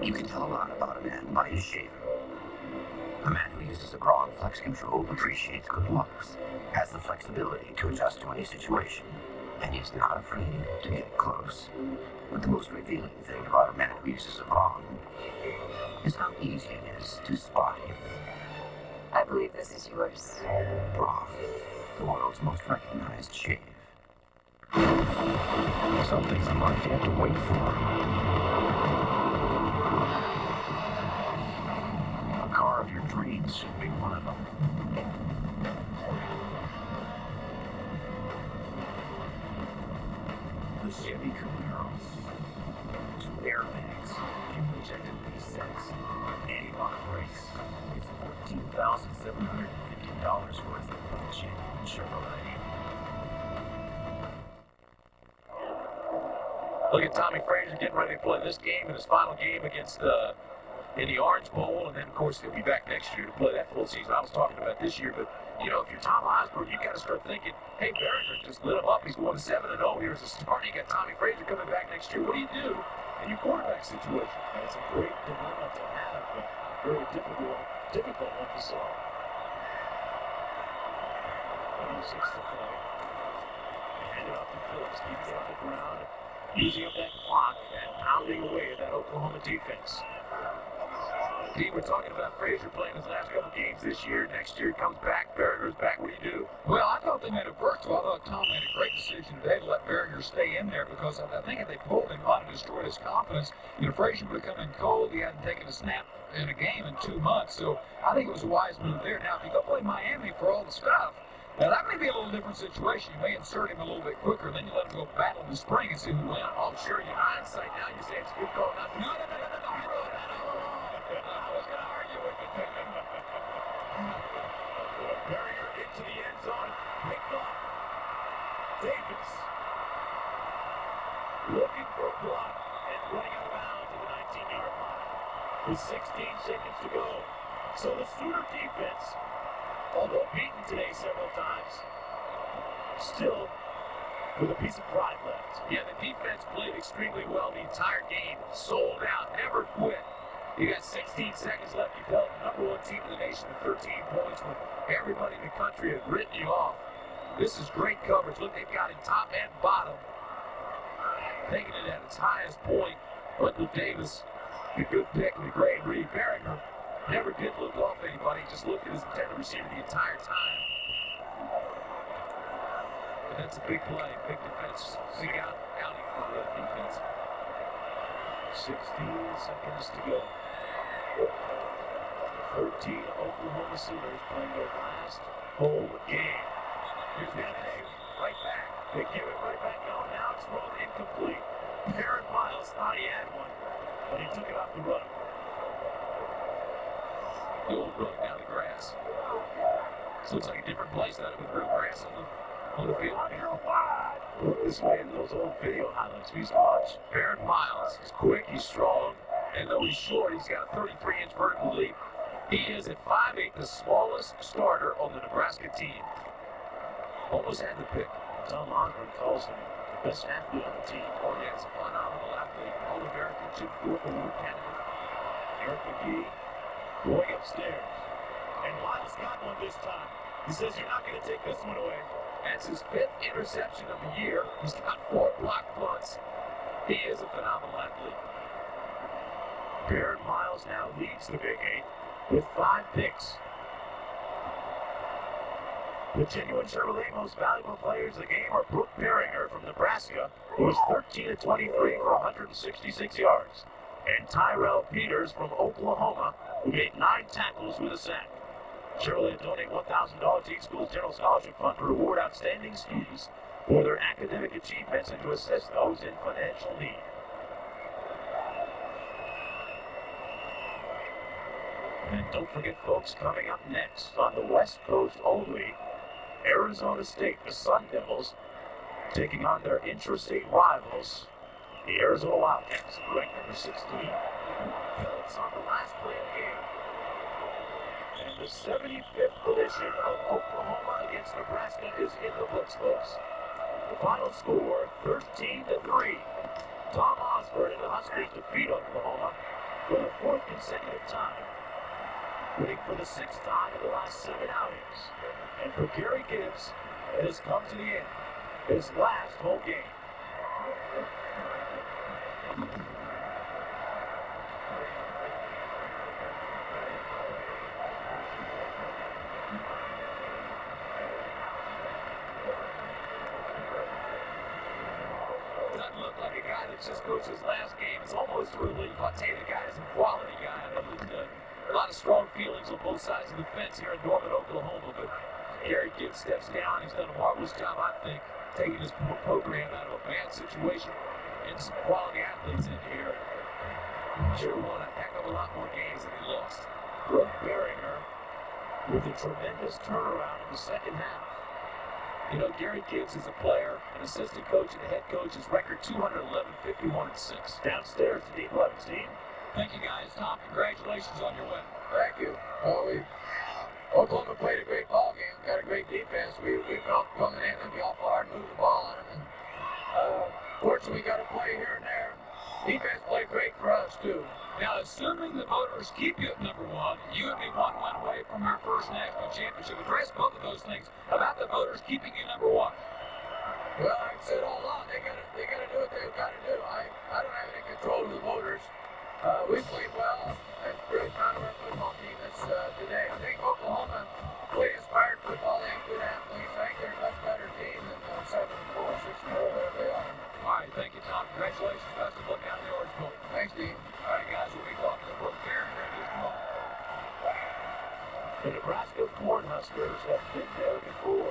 You can tell a lot about a man by his shape. A man who uses a broad flex control appreciates good looks, has the flexibility to adjust to any situation, and is not afraid to get close. But the most revealing thing about a man who uses a broad is how easy it is to spot him. I believe this is yours. Broad, the world's most recognized shave. Some things in life you have to wait for. A car of your dreams should be one of them. The Chevy Camaro. 2 airbags, 2 projected V6, 80-mile brakes. It's $14,750 worth of genuine Chevrolet. Look at Tommy Frazier getting ready to play this game in his final game against in the Orange Bowl, and then of course he'll be back next year to play that full season. I was talking about this year, but you know, if you're Tom Osborne, you got to start thinking, hey, Barringer just lit him up. He's going 7-0 here as a start. You got Tommy Frazier coming back next year. What do you do in your quarterback situation? That's a great dilemma to have, but very difficult one to solve. 26 to play. Hand it off to Phillips, keeps it on the ground, using up that clock and pounding away at that Oklahoma defense. Steve, we're talking about Frazier playing his last couple games this year. Next year he comes back, Barringer's back. What do you do? Well, I thought they made a berth. I thought Tom made a great decision today to let Barringer stay in there, because I think if they pulled him, it might have destroyed his confidence. You know, Frazier would have come in cold. He hadn't taken a snap in a game in 2 months, so I think it was a wise move there. Now, if you go play Miami for all the stuff, now that may be a little different situation. You may insert him a little bit quicker, then you let him go battle in the spring and see who wins. Oh, sure, in hindsight now you say it's a good call. Not no. I was going to argue with you. Barringer into the end zone, picked off. Davis looking for a block and running out of bounds at the 19-yard line with 16 seconds to go. So the Sooner defense, although beaten today several times, still with a piece of pride left. Yeah, the defense played extremely well the entire game, sold out, never quit. You got 16 seconds left. You felt #1 team in the nation with 13 points when everybody in the country had written you off. This is great coverage. Look, they've got it top and bottom. Taking it at its highest point. Wendell Davis, a good pick with a great read. Barringer never did look off anybody. Just looked at his intended receiver the entire time. But that's a big play, big defense. Big outing for the defense. 16 seconds to go. 13 Oklahoma Sooners playing their last whole game. Here's that right back. They give it right back. No, now it's thrown incomplete. Barron Miles thought he had one, but he took it off the run. The old run down the grass. This looks like a different place than it with real grass on the field. Look this way in those old video highlights we used to watch. Barron Miles. He's quick, he's strong. And though he's short, he's got a 33-inch vertical leap. He is at 5'8", the smallest starter on the Nebraska team. Almost had the pick. Tom Osborne calls him the best athlete on the team. Oh, yeah, he's a phenomenal athlete. All-American, Chip Fourth Award candidate. Eric McGee going upstairs. And Miles got one this time. He says, you're not going to take this one away. That's his 5th interception of the year. He's got 4 blocked punts. He is a phenomenal athlete. Barron Miles now leads the Big 8 with 5 picks. The genuine Chevrolet most valuable players of the game are Brooke Barringer from Nebraska, who was 13 of 23 for 166 yards, and Tyrell Peters from Oklahoma, who made 9 tackles with a sack. Chevrolet donate $1,000 to each school's general scholarship fund to reward outstanding students for their academic achievements and to assist those in financial need. And don't forget, folks, coming up next on the West Coast only, Arizona State, the Sun Devils, taking on their intrastate rivals, the Arizona Wildcats, ranked number 16. Phillips on the last play of the game. And the 75th edition of Oklahoma against Nebraska is in the books, folks. The final score, 13-3. Tom Osborne and the Huskers defeat Oklahoma for the 4th consecutive time, winning for the 6th time in the last 7 outings. And for Gary Gibbs, it has come to the end. His last home game. Doesn't look like a guy that just coached his last game. It's almost a relief. I'll tell you, the guy is a quality guy. I mean, a lot of strong feelings on both sides of the fence here in Norman, Oklahoma, but Gary Gibbs steps down. He's done a marvelous job, I think, taking his program out of a bad situation and some quality athletes in here. Sure won a heck of a lot more games than he lost. Brooke Barringer with a tremendous turnaround in the second half. You know, Gary Gibbs is a player, an assistant coach, and a head coach. His record 211, 51, and 6. Downstairs to Dean Levens. Dean? Thank you, guys. Tom, congratulations on your win. Thank you. Well, Oklahoma played a great ball game. Got a great defense. We felt coming in and be awful hard and move the ball on them. And fortunately, we got a play here and there. Defense played great for us too. Now, assuming the voters keep you at number 1, you would be 1 win away from your first national championship. Address both of those things about the voters keeping you number 1. Well, like I said all along, they gotta do what they've got to do. I don't have any control of the voters. We played well. I'm really proud of our football team today. I think Oklahoma played inspired football. They have good athletes. I think they're a much better team than 7-4, 6-4. There they are. All right, thank you, Tom. Congratulations. Best of luck out in the Orange Bowl. Thanks, Dean. All right, guys, we'll be talking to Brooke Barringer in just a moment. The Nebraska Cornhuskers have been there before.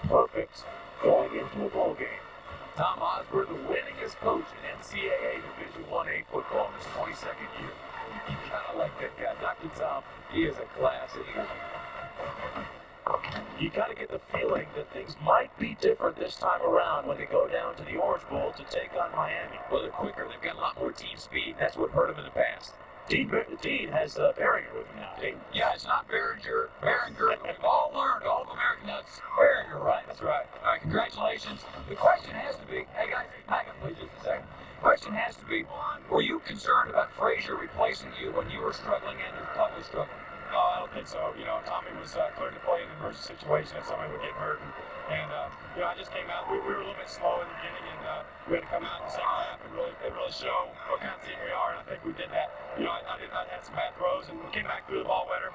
Perfect going into a bowl game. Tom Osborne, the winningest coach in NCAA Division 1A football in his 22nd year. You kind of like that guy, Dr. Tom. He is a class. You got to get the feeling that things might be different this time around when they go down to the Orange Bowl to take on Miami. Well, they're quicker. They've got a lot more team speed. That's what hurt them in the past. Dean has Barringer with him now, Dean. Yeah, it's not Barringer. We've all learned, all of American nuts. Barringer, right? That's right. All right, congratulations. The question has to be, hey guys, back up please just a second. The question has to be, were you concerned about Frazier replacing you when you were struggling and your club was struggling? No, I don't think so. You know, Tommy was cleared to play in an emergency situation if somebody would get hurt. And you know, I just came out. We were a little bit slow in the beginning, and we had to come out in the second half and really show what kind of team we are. And I think we did that. You know, I had some bad throws, and we came back through the ball better,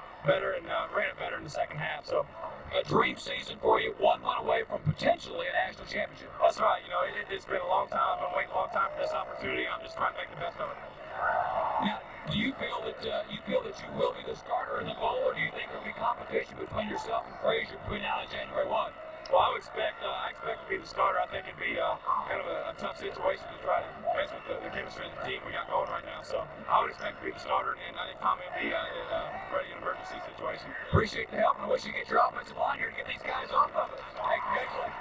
and ran it better in the second half. So a dream season for you, 1 win away from potentially a national championship. That's right. You know, it's been a long time. I've been waiting a long time for this opportunity. I'm just trying to make the best of it. Now, do you feel that you will be the starter in the bowl, or do you think there will be competition between yourself and Frazier between now and January 1? Well, I expect to be the starter. I think it'd be kind of a tough situation to try to mess with the chemistry of the team we got going right now. So I would expect to be the starter, and I think Tommy will be ready in an emergency situation. Appreciate the help, and I wish you get your offensive line here to get these guys off of it. Hey, congratulations.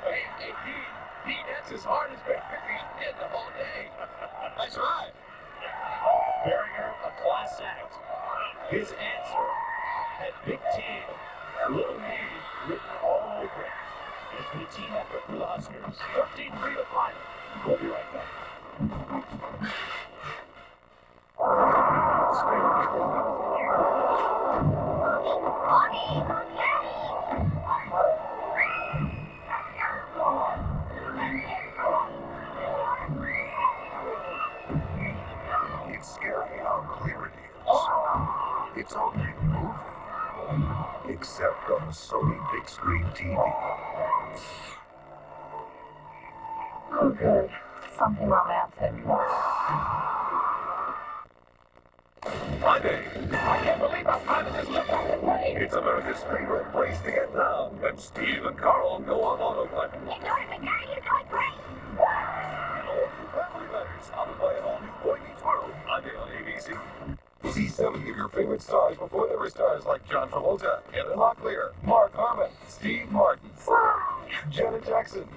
Hey, Dean, that's as hard as been picking up the whole day. That's right. His answer had Big Team, Little T written all over it. It's been a team effort for the Huskers. 13-3 to final. We'll be right back. It's scary how clear it is. It's only a movie, except on a Sony big screen TV. Oh, good. Something romantic. Monday. I can't believe how fun this looks like. It's America's favorite place to get down when Steve and Carl go on autopilot. You're doing the guy, you're doing great. And all new Family Matters, followed by an all-new Boy Meets World, Monday on ABC. See 70 of your favorite stars before they were stars like John Travolta, Heather Locklear, Mark Harmon, Steve Martin, Janet Jackson,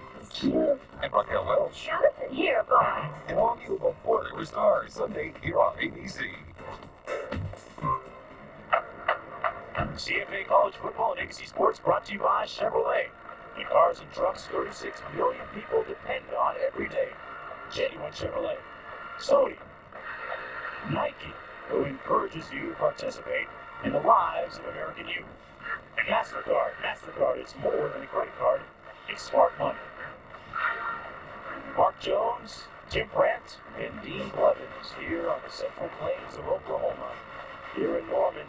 and Raquel Welch. Jonathan here, boys. And all new before they were stars, Sunday here on ABC. CFA College Football and ABC Sports brought to you by Chevrolet. The cars and trucks 36 million people depend on every day. Genuine Chevrolet. Sony. Nike, who encourages you to participate in the lives of American youth. And MasterCard. MasterCard is more than a credit card. It's smart money. Mark Jones, Tim Brandt, and Dean Blevins here on the Central Plains of Oklahoma. Here in Norman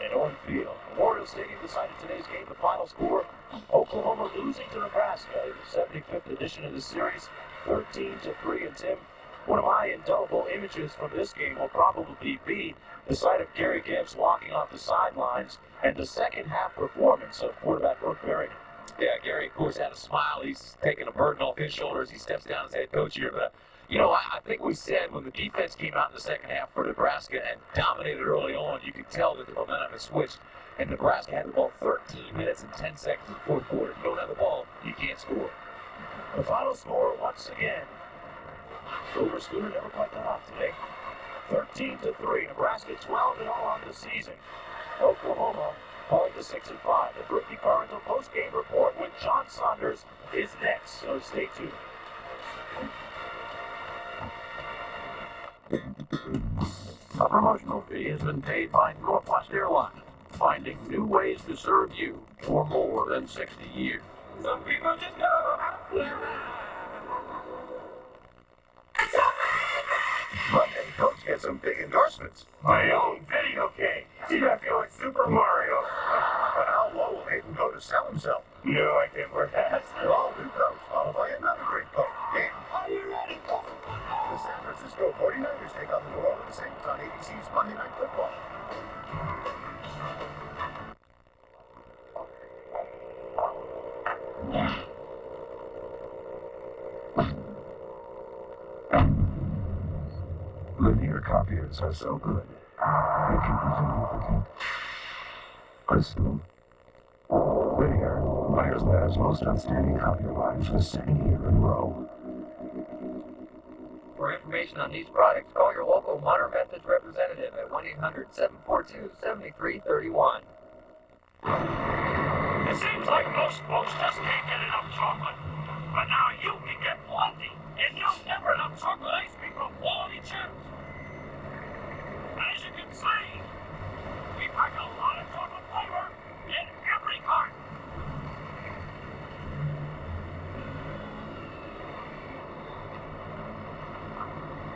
and Owen Field. Memorial Stadium decided today's game. The final score, Oklahoma losing to Nebraska in the 75th edition of the series, 13-3. And Tim, one of my indelible images from this game will probably be the sight of Gary Gibbs walking off the sidelines and the second half performance of quarterback Brooke Berrigan. Yeah, Gary, of course, had a smile. He's taking a burden off his shoulders. He steps down as head coach here. But, you know, I think we said when the defense came out in the second half for Nebraska and dominated early on, you could tell that the momentum had switched. And Nebraska had the ball 13 minutes and 10 seconds in the fourth quarter. If you don't have the ball, you can't score. The final score, once again, Silver Schooner never quite got off today. 13-3. Nebraska 12-0 on the season. Oklahoma falling to 6-5. The Brittany Carrington post-game report with John Saunders is next, so stay tuned. A promotional fee has been paid by Northwest Airlines, finding new ways to serve you for more than 60 years. Some people just go. Monday, Coach gets some big endorsements. My own video game. See, I feel like Super Mario. But how low will Hayden go to sell himself? No idea where that's. All new Coach, followed by another great Coach. Game. Are you ready? The San Francisco 49ers take on the New Orleans Saints on ABC's Monday Night Football. Linear copiers are so good, they can even duplicate crystal. Linear, Myers Lab's most outstanding copier line for the second year in a row. For information on these products, call your local Modern Methods representative at 1-800-742-7331. It seems like most folks just can't get enough chocolate. But now you can get plenty. And you'll never enough chocolate ice cream from quality chips. As you can see, we pack a lot of chocolate flavor in every carton.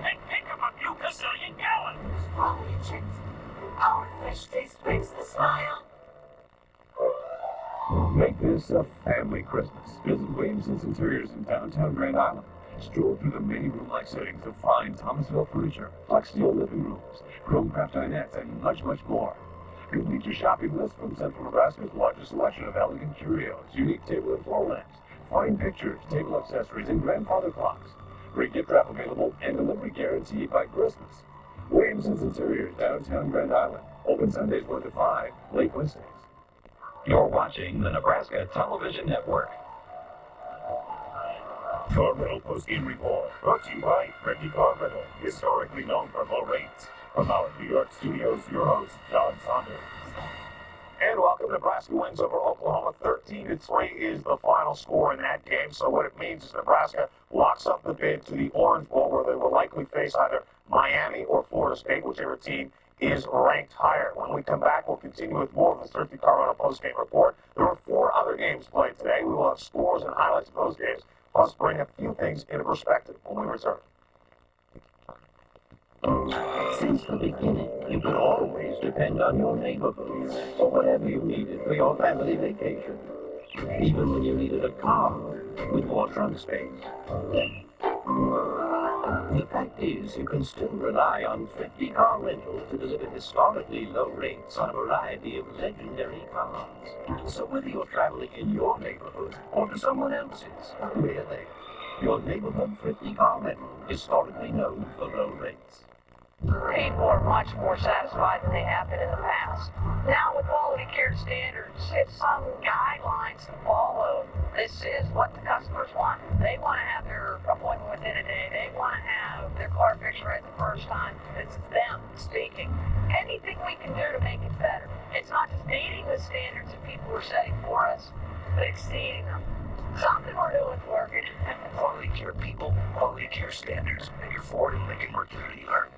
And pick up a few gazillion gallons. Quality chips. Our fresh taste brings the smile. Make this a family Christmas. Visit Williamson's Interiors in downtown Grand Island. Stroll through the many room-like settings of fine Thomasville furniture, flex steel living rooms, chrome craft dinettes, and much, much more. Complete your shopping list from Central Nebraska's largest selection of elegant curios, unique table and floor lamps, fine pictures, table accessories, and grandfather clocks. Free gift wrap available and delivery guaranteed by Christmas. Williamson's Interiors, downtown Grand Island. Open Sundays 1 to 5, late Wednesdays. You're watching the Nebraska Television Network. Car Rental Postgame Report, brought to you by Friendly Car Rental, historically known for low rates. From our New York studios, your host, John Saunders. And welcome. Nebraska wins over Oklahoma. 13-3 is the final score in that game. So what it means is Nebraska locks up the bid to the Orange Bowl, where they will likely face either Miami or Florida State, whichever team is ranked higher. When we come back, we'll continue with more of the Thirsty Colorado postgame report. There were 4 other games played today. We will have scores and highlights of those games, plus bring a few things into perspective when we return. Since the beginning, you could always depend on your neighborhood for whatever you needed for your family vacation. Even when you needed a car with more trunk space. The fact is, you can still rely on Thrifty Car Rental to deliver historically low rates on a variety of legendary cars. So whether you're traveling in your neighborhood or to someone else's, we're there. Your neighborhood Thrifty Car Rental, historically known for low rates. People are much more satisfied than they have been in the past. Now with quality care standards, it's some guidelines to follow. This is what the customers want. They want to have their appointment within a day. They want to have their car fixed right the first time. It's them speaking. Anything we can do to make it better. It's not just meeting the standards that people are setting for us, but exceeding them. Something we're doing working. Quality care people, quality care standards, and your Ford and Lincoln Mercury dealer.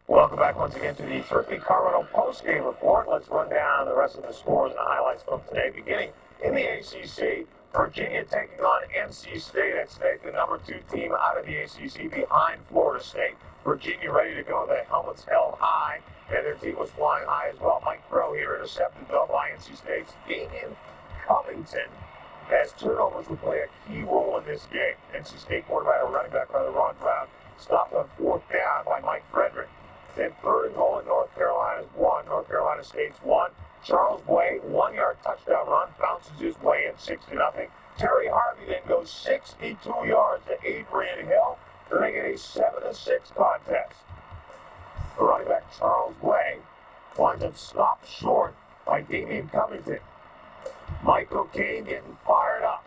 Welcome back once again to the Thrifty Car Rental postgame report. Let's run down the rest of the scores and highlights from today. Beginning in the ACC, Virginia taking on NC State at stake, the number 2 team out of the ACC behind Florida State. Virginia ready to go, the helmets held high, and their team was flying high as well. Mike Crow here intercepted though by NC State's Darin Erstad, as turnovers will play a key role in this game. NC State quarterback, running back by the Ron Brown, stopped on 4th down by Mike Frederick. Then 3rd and goal in North Carolina's 1, North Carolina State's 1. Charles Way, 1-yard touchdown run, bounces his way in 6-0. Terry Harvey then goes 62 yards to Adrian Hill to make it a 7-6 contest. The running back Charles Way winds up stopped short by Damian Covington. Mike O'Kane getting fired up.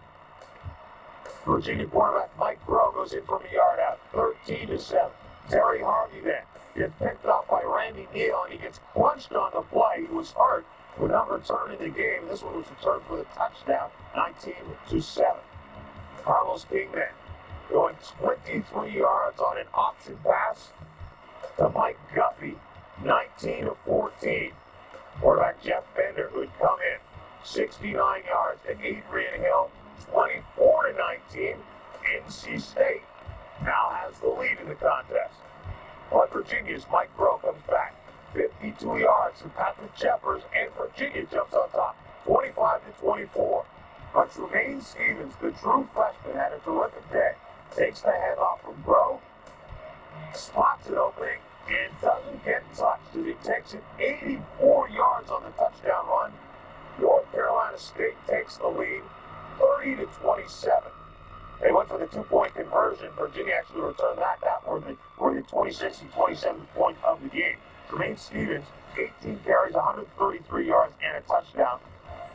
Virginia quarterback Mike Crow goes in from a yard out, 13-7. Terry Harvey then gets picked up by Randy Neal, and he gets crunched on the play. He was hurt, would not return in the game. This one was returned for the touchdown, 19-7. Carlos King then going 23 yards on an option pass to Mike Guffey, 19-14. Quarterback Jeff Bender, who'd come in, 69 yards to Adrian Hill, 24-19. NC State now has the lead in the contest. But Virginia's Mike Crow comes back, 52 yards to Patrick Jeffers, and Virginia jumps on top, 25-24. But Tremaine Stevens, the true freshman, had a terrific day. Takes the handoff from Crow, spots an opening, and doesn't get touched as he takes it 84 yards on the touchdown run. North Carolina State takes the lead, 30-27. They went for the 2-point conversion. Virginia actually returned that. That were the 26th and 27th point of the game. Tremaine Stevens, 18 carries, 133 yards, and a touchdown.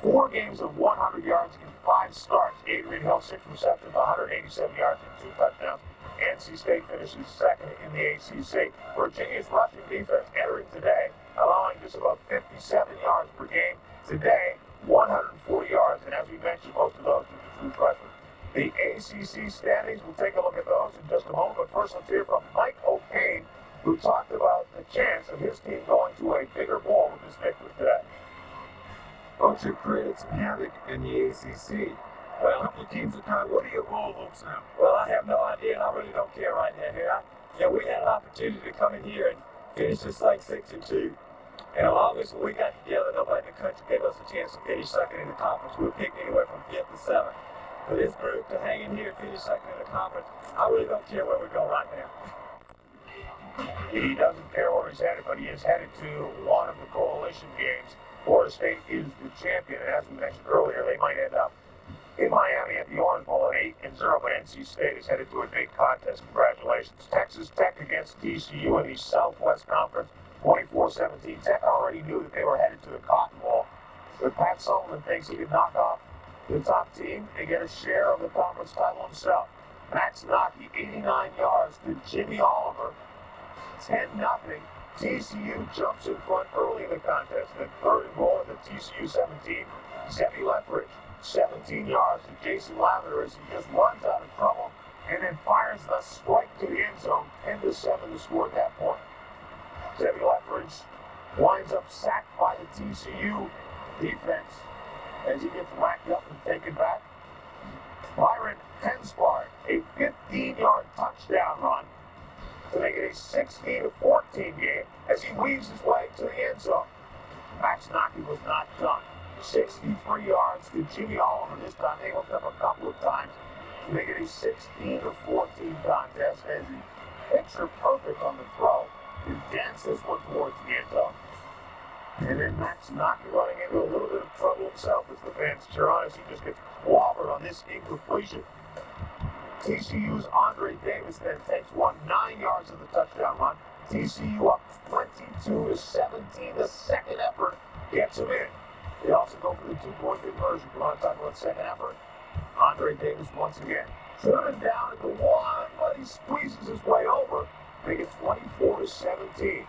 4 games of 100 yards in 5 starts. Adrian Hill, 6 receptions, 187 yards, and 2 touchdowns. NC State finishes second in the ACC. Virginia's rushing defense entering today, allowing just about 57 yards per game. Today, 140 yards, and as we mentioned, most of those are the true freshmen. The ACC standings, we'll take a look at those in just a moment, but first let's hear from Mike O'Kane, who talked about the chance of his team going to a bigger bowl with this victory today. Coach, you created some havoc in the ACC. Well, a couple of teams are kind of, what are your goal hopes now? Well, I have no idea, and I really don't care right now here. We had an opportunity to come in here and finish this like 6-2. And obviously, when we got together, nobody in the country gave us a chance to finish second in the conference. We were picked anywhere from 5th to 7th. For this group to hang in here and finish second in the conference, I really don't care where we go right now. He doesn't care where he's headed, but he is headed to one of the coalition games. Florida State is the champion, and as we mentioned earlier, they might end up in Miami at the Orange Bowl at 8-0, but NC State is headed to a big contest. Congratulations. Texas Tech against TCU in the Southwest Conference, 24-17. Tech already knew that they were headed to the Cotton Bowl, but Pat Sullivan thinks he could knock off the top team and get a share of the conference title himself. Max Nockey, 89 yards to Jimmy Oliver, 10-0. TCU jumps in front early in the contest. The third and goal at the TCU 17. Zebby Lethbridge, 17 yards to Jason Lavender as he just runs out of trouble and then fires the strike to the end zone. 10-7 to score at that point. Zebby Lethbridge winds up sacked by the TCU defense as he gets racked up and taken back. Byron Henspard, a 15-yard touchdown run to make it a 16-14 game as he weaves his way to the end zone. Max Nockey was not done. 63 yards to Jimmy Oliver. This time they hooked up a couple of times to make it a 16-14 contest as he picture perfect on the throw and dance this one towards the end zone. And then Max Nockey running into a little bit of trouble himself as the fans cheer on as he just gets clobbered on this incompletion. TCU's Andre Davis then takes 9 yards of the touchdown run. TCU up 22-17. The second effort gets him in. They also go for the 2-point conversion. Come on, talk about second effort. Andre Davis once again. Should have been down at the 1, but he squeezes his way over. Make it 24-17.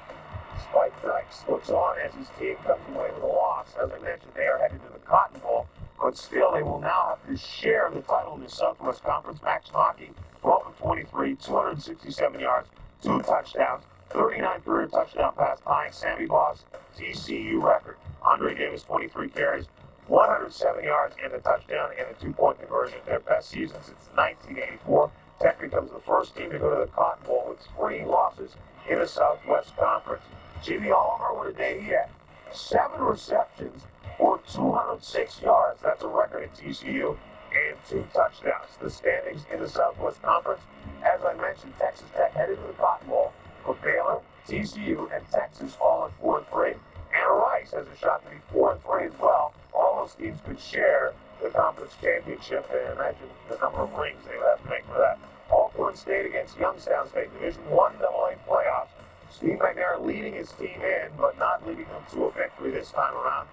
Spike Dykes looks on as his team comes away with a loss. As I mentioned, they are headed to the Cotton Bowl, but still they will now have to share the title in the Southwest Conference. Max Nockey, 12-23, 267 yards, 2 touchdowns, 39 career touchdown pass, tying Sammy Boss' TCU record. Andre Davis, 23 carries, 107 yards, and a touchdown and a 2-point conversion. Their best season since 1984. Tech becomes the first team to go to the Cotton Bowl with 3 losses in the Southwest Conference. Jimmy Oliver, what a day he had. 7 receptions for 206 yards. That's a record at TCU. And 2 touchdowns. The standings in the Southwest Conference, as I mentioned, Texas Tech headed to the Cotton Bowl. But Baylor, TCU, and Texas all at 4-3. And Rice has a shot to be 4-3 as well. All those teams could share the conference championship, and imagine the number of rings they would have to make for that. Alcorn State against Youngstown State, Division I AA playoffs. Steve McNair leading his team in, but not leading them to a victory this time around.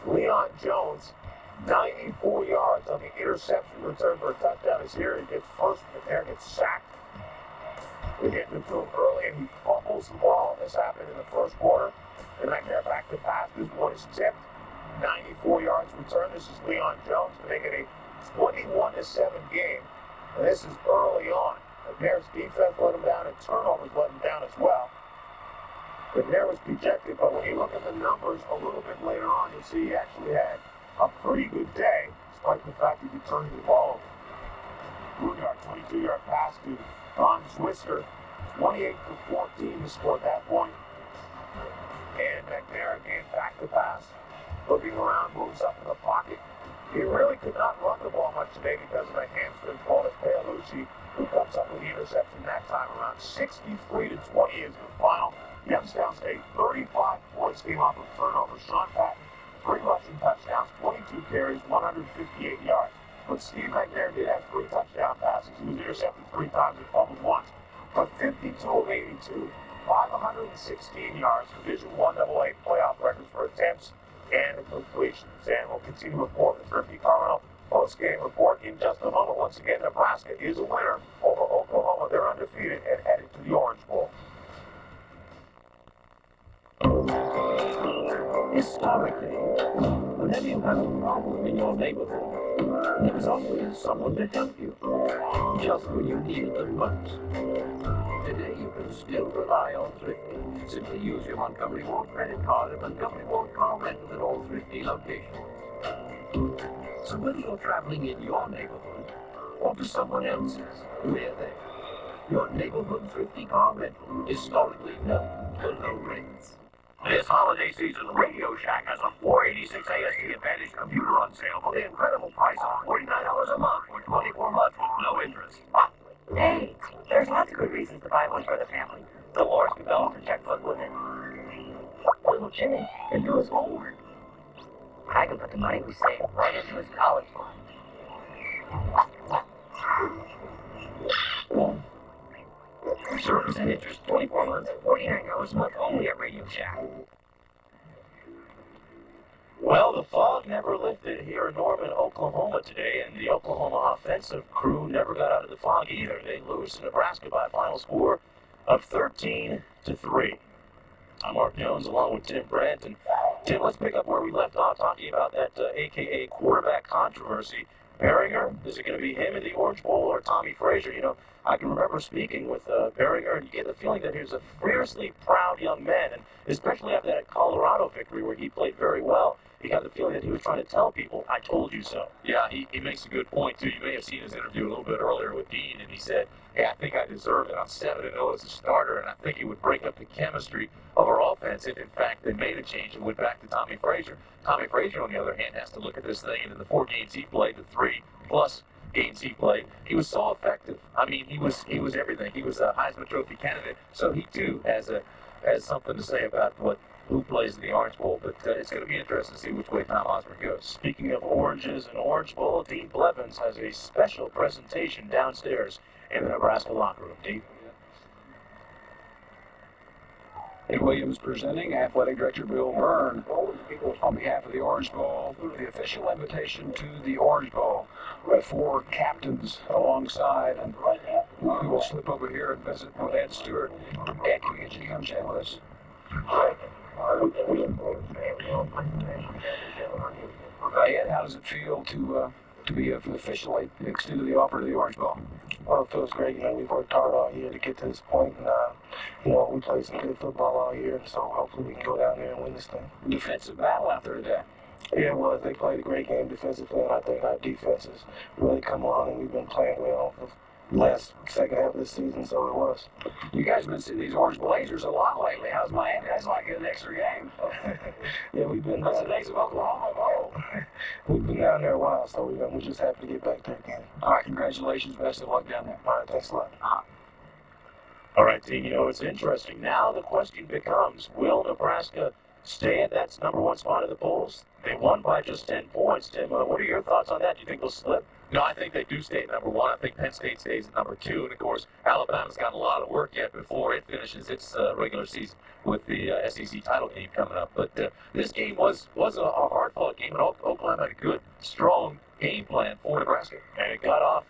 Leon Jones, 94 yards on the interception return for a touchdown. As here he gets first, McNair gets sacked. They get into him early, and he fumbles the ball. This happened in the first quarter. And McNair back to pass. This one is tipped. 94 yards return. This is Leon Jones to make it a 21-7 game. And this is early on. McNair's defense let him down, and turnovers let him down as well. McNair was dejected, but when you look at the numbers a little bit later on, you'll see he actually had a pretty good day, despite the fact he could turn the ball over. 22-yard pass to Ron Swister, 28-14 to score at that point. And McNair again back to pass. Looking around, moves up in the pocket. He really could not run the ball much today because of a hamstring. Bonus Paolucci, who comes up with the interception that time around. 63-20 is the final. Youngstown State, 35 points came off of turnovers. Sean Patton, 3 rushing touchdowns, 22 carries, 158 yards. But Steve McNair did have 3 touchdown passes. He was intercepted 3 times and fumbled once. But 52 of 82, 516 yards, Division I AA playoff records for attempts and completions. And we'll continue with more of the Thrifty Carmel post-game report in just a moment. Once again, Nebraska is a winner over Oklahoma. They're undefeated and headed to the Orange Bowl. Historically, whenever you have a problem in your neighborhood, there's always someone to help you, just when you need it the most. Today you can still rely on Thrifty. Simply use your Montgomery Ward credit card at Montgomery Ward Car Rental at all Thrifty locations. So whether you're traveling in your neighborhood or to someone else's, we're there. Your neighborhood Thrifty Car Rental, historically known for low rates. This holiday season, Radio Shack has a 486 AST Advantage computer on sale for the incredible price of $49 a month for 24 months with no interest. Hey, there's lots of good reasons to buy one for the family. Dolores could go for checkbook with it. Little Jimmy can do his homework. I can put the money we save right into his college fund. Service and interest, 24 months, $49 a month only at Radio Shack. Well, the fog never lifted here in Norman, Oklahoma today, and the Oklahoma offensive crew never got out of the fog either. They lose to Nebraska by a final score of 13-3. I'm Mark Jones along with Tim Brandt. And Tim, let's pick up where we left off talking about that AKA quarterback controversy. Berringer, is it going to be him in the Orange Bowl or Tommy Frazier? You know, I can remember speaking with Berringer, and you get the feeling that he was a fiercely proud young man, and especially after that Colorado victory where he played very well, you got the feeling that he was trying to tell people, I told you so. Yeah, he makes a good point, too. You may have seen his interview a little bit earlier with Dean, and he said, hey, I think I deserve it. I'm 7-0 as a starter, and I think it would break up the chemistry of our offense if, in fact, they made a change and went back to Tommy Frazier. Tommy Frazier, on the other hand, has to look at this thing, and in the 4 games he played, the 3+ games he played, he was so effective. I mean, he was everything. He was a Heisman Trophy candidate, so he, too, has something to say about who plays in the Orange Bowl, but it's going to be interesting to see which way Tom Osborne goes. Speaking of oranges and Orange Bowl, Dean Blevins has a special presentation downstairs in the Nebraska locker room. Dean? Ed Williams presenting, Athletic Director Bill Byrne, on behalf of the Orange Bowl, the official invitation to the Orange Bowl with 4 captains alongside, and we will slip over here and visit with Ed Stewart. Ed, can we get you to come chat with us? Ed, how does it feel to be officially extended the offer to the Orange Bowl? Well, it feels great. You know, we've worked hard all year to get to this point, and you know, we played some good football all year, so hopefully we can go down there and win this thing. Defensive battle out there today. Yeah, well, they played a great game defensively, and I think our defense has really come on, and we've been playing well for the last second half of the season, so it was. You guys have been seeing these orange blazers a lot lately. How's Miami? That's like an extra game. Yeah, we've been. That's the days of Oklahoma. Oh. We've been down there a while, so we're just happy to get back there again. All right, congratulations. Best of luck down there. All right, thanks a lot. All right, Dean, you know, it's interesting. Now the question becomes, will Nebraska stay at that number 1 spot in the polls? They won by just 10 points. Tim, what are your thoughts on that? Do you think they'll slip? No, I think they do stay at number 1. I think Penn State stays at number 2. And, of course, Alabama's got a lot of work yet before it finishes its regular season with the SEC title game coming up. But this game was a hard-fought game, and Oklahoma had a good, strong game plan for Nebraska. And it got off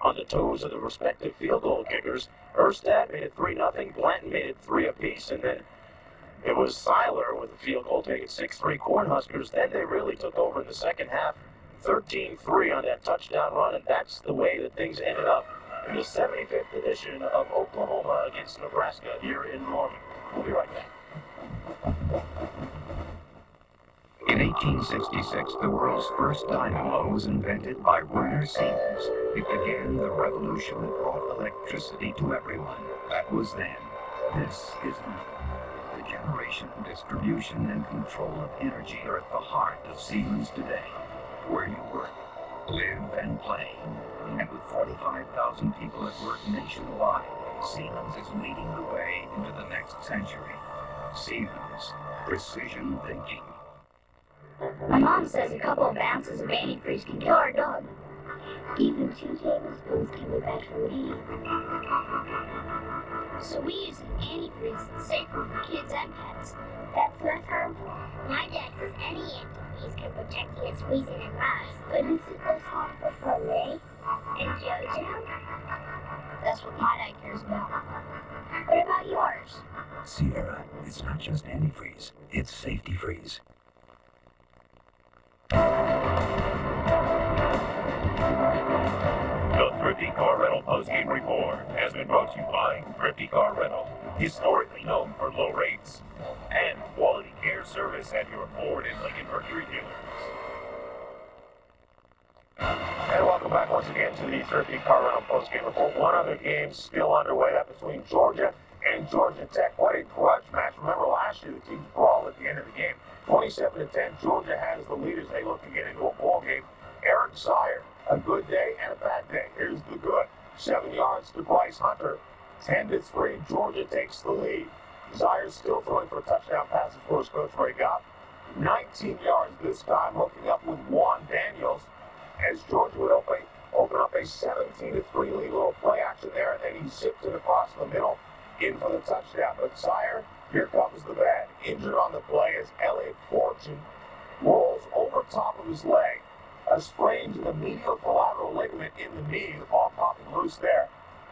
on the toes of the respective field goal kickers. Erstad made it 3-0. Blanton made it 3 apiece. And then it was Sieler with a field goal taking 6-3 Cornhuskers. Then they really took over in the second half. 13-3 on that touchdown run, and that's the way that things ended up in the 75th edition of Oklahoma against Nebraska here in Norman. We'll be right back. In 1866, the world's first dynamo was invented by Werner Siemens. It began the revolution that brought electricity to everyone. That was then. This is now. The generation, distribution, and control of energy are at the heart of Siemens today. Where you work, live, and play. And with 45,000 people at work nationwide, Siemens is leading the way into the next century. Siemens, precision thinking. My mom says a couple of ounces of antifreeze can kill our dog. Even 2 tablespoons can be bad for me. So we use an antifreeze that's safer for kids and pets. That's less harmful. My dad says any antifreeze can protect against wheezing and rash. But is it less harmful for me and JoJo? That's what my dad cares about. What about yours? Sierra, it's not just antifreeze, it's safety freeze. The Thrifty Car Rental Postgame Report has been brought to you by Thrifty Car Rental, historically known for low rates and quality care service at your Ford and Lincoln Mercury dealers. And welcome back once again to the Thrifty Car Rental Postgame Report. One other game still underway, that between Georgia and Georgia Tech. What a grudge match. Remember last year, the teams brawled at the end of the game. 27-10, Georgia has the lead as they look to get into a ball game. Eric Sire, a good day and a bad day. Here's the good. 7 yards to Bryce Hunter. 10-3, Georgia takes the lead. Zire's still throwing for touchdown passes for his coach Ray Goff. 19 yards this time, hooking up with Juan Daniels as Georgia would open up a 17-3 lead. Little play action there, and then he zips it across the middle in for the touchdown. But Sire, here comes the bad. Injured on the play as Elliott Fortune rolls over top of his leg. A sprain to the medial collateral ligament in the knee, the ball popping loose there.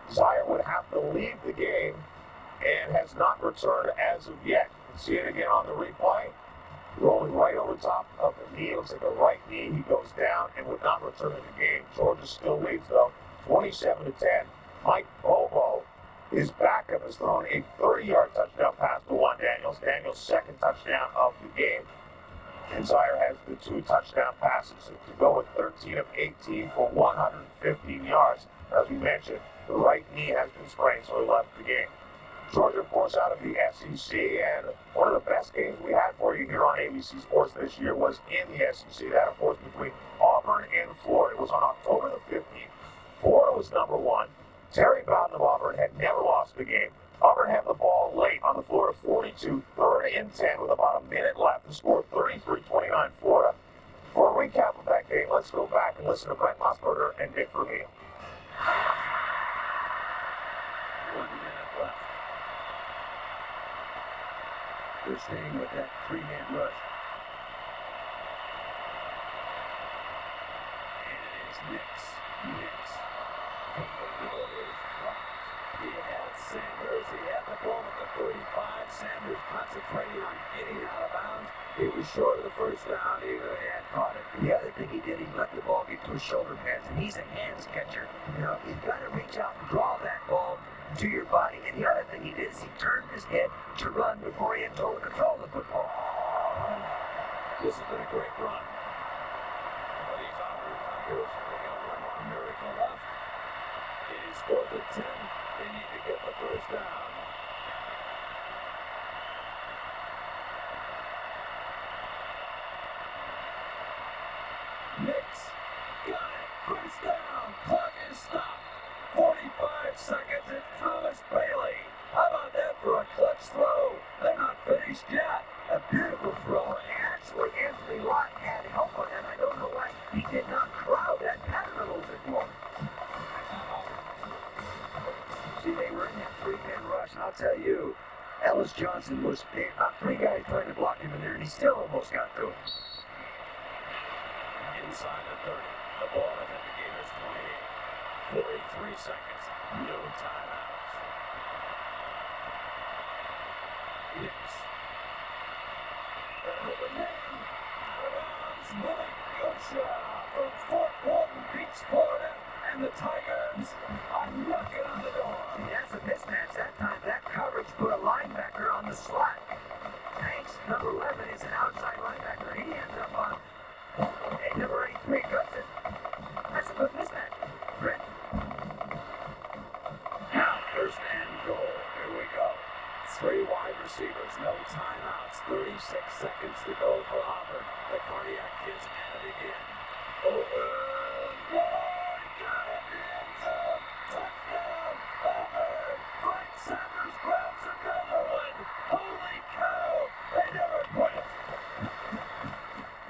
Sieler would have to leave the game and has not returned as of yet. You can see it again on the replay. Rolling right over top of the knee. Looks like a right knee. He goes down and would not return to the game. Georgia still leads, though, 27-10. Mike Bobo, his backup, has thrown a 30-yard touchdown pass to Juan Daniels. Daniels' second touchdown of the game. And Sieler has the 2 touchdown passes to go with 13 of 18 for 115 yards. As we mentioned, the right knee has been sprained, so he left the game. Georgia, of course, out of the SEC, and one of the best games we had for you here on ABC Sports this year was in the SEC. That, of course, between Auburn and Florida. It was on October the 15th. Florida was number 1. Terry Bowden of Auburn had never lost the game. Auburn had the ball late on the Florida 42, 3rd and 10 with about a minute left to score 33-29 Florida. For a recap of that game, let's go back and listen to Brent Musburger and Dick Vermeil. 1 minute left. They're staying with that 3-man rush. And it is Nix. From the middle is Clark. He had Sanders. He had the ball at the 35. Sanders concentrating on getting out of bounds. He was short of the first down. He really had caught it. The other thing he did, he let the ball get to his shoulder pads, and he's a hands catcher. You know, you've got to reach out and draw that ball to your body. And the other thing he did is he turned his head to run before he had total control of the football. This has been a great run. But these Huskers, they got one more miracle left. It is 4th and 10. They need to get the first down. Nix got it. First down. Clock is stopped. 45 seconds and Thomas Bailey. How about that for a clutch throw? They're not finished yet. A beautiful throw. Actually, Anthony Lott had help on it. I don't know why he did not crowd that pattern a little bit more. See, they were in that 3-man rush, and I'll tell you, Ellis Johnson was about 3 guys trying to block him in there, and he still almost got through it. Inside the 30, the ball is at the Gators' 28. 43 seconds, no timeouts. Nix. Open man. Out of bounds. Malik Yosha from Fort Walton Beach, Florida. And the Tigers are knocking on the door. See, that's a mismatch that time. That coverage put a linebacker on the slot. Hanks, number 11, is an outside linebacker. He ends up on number 83, Gustin. That's a good mismatch. Brent. Now, 1st and goal. Here we go. 3 wide receivers, no timeouts. 36 seconds to go for Auburn. The Cardiac Kids at it again. Open. Touchdown, Auburn! Frank Sanders grabs another one! Holy cow! They never quit!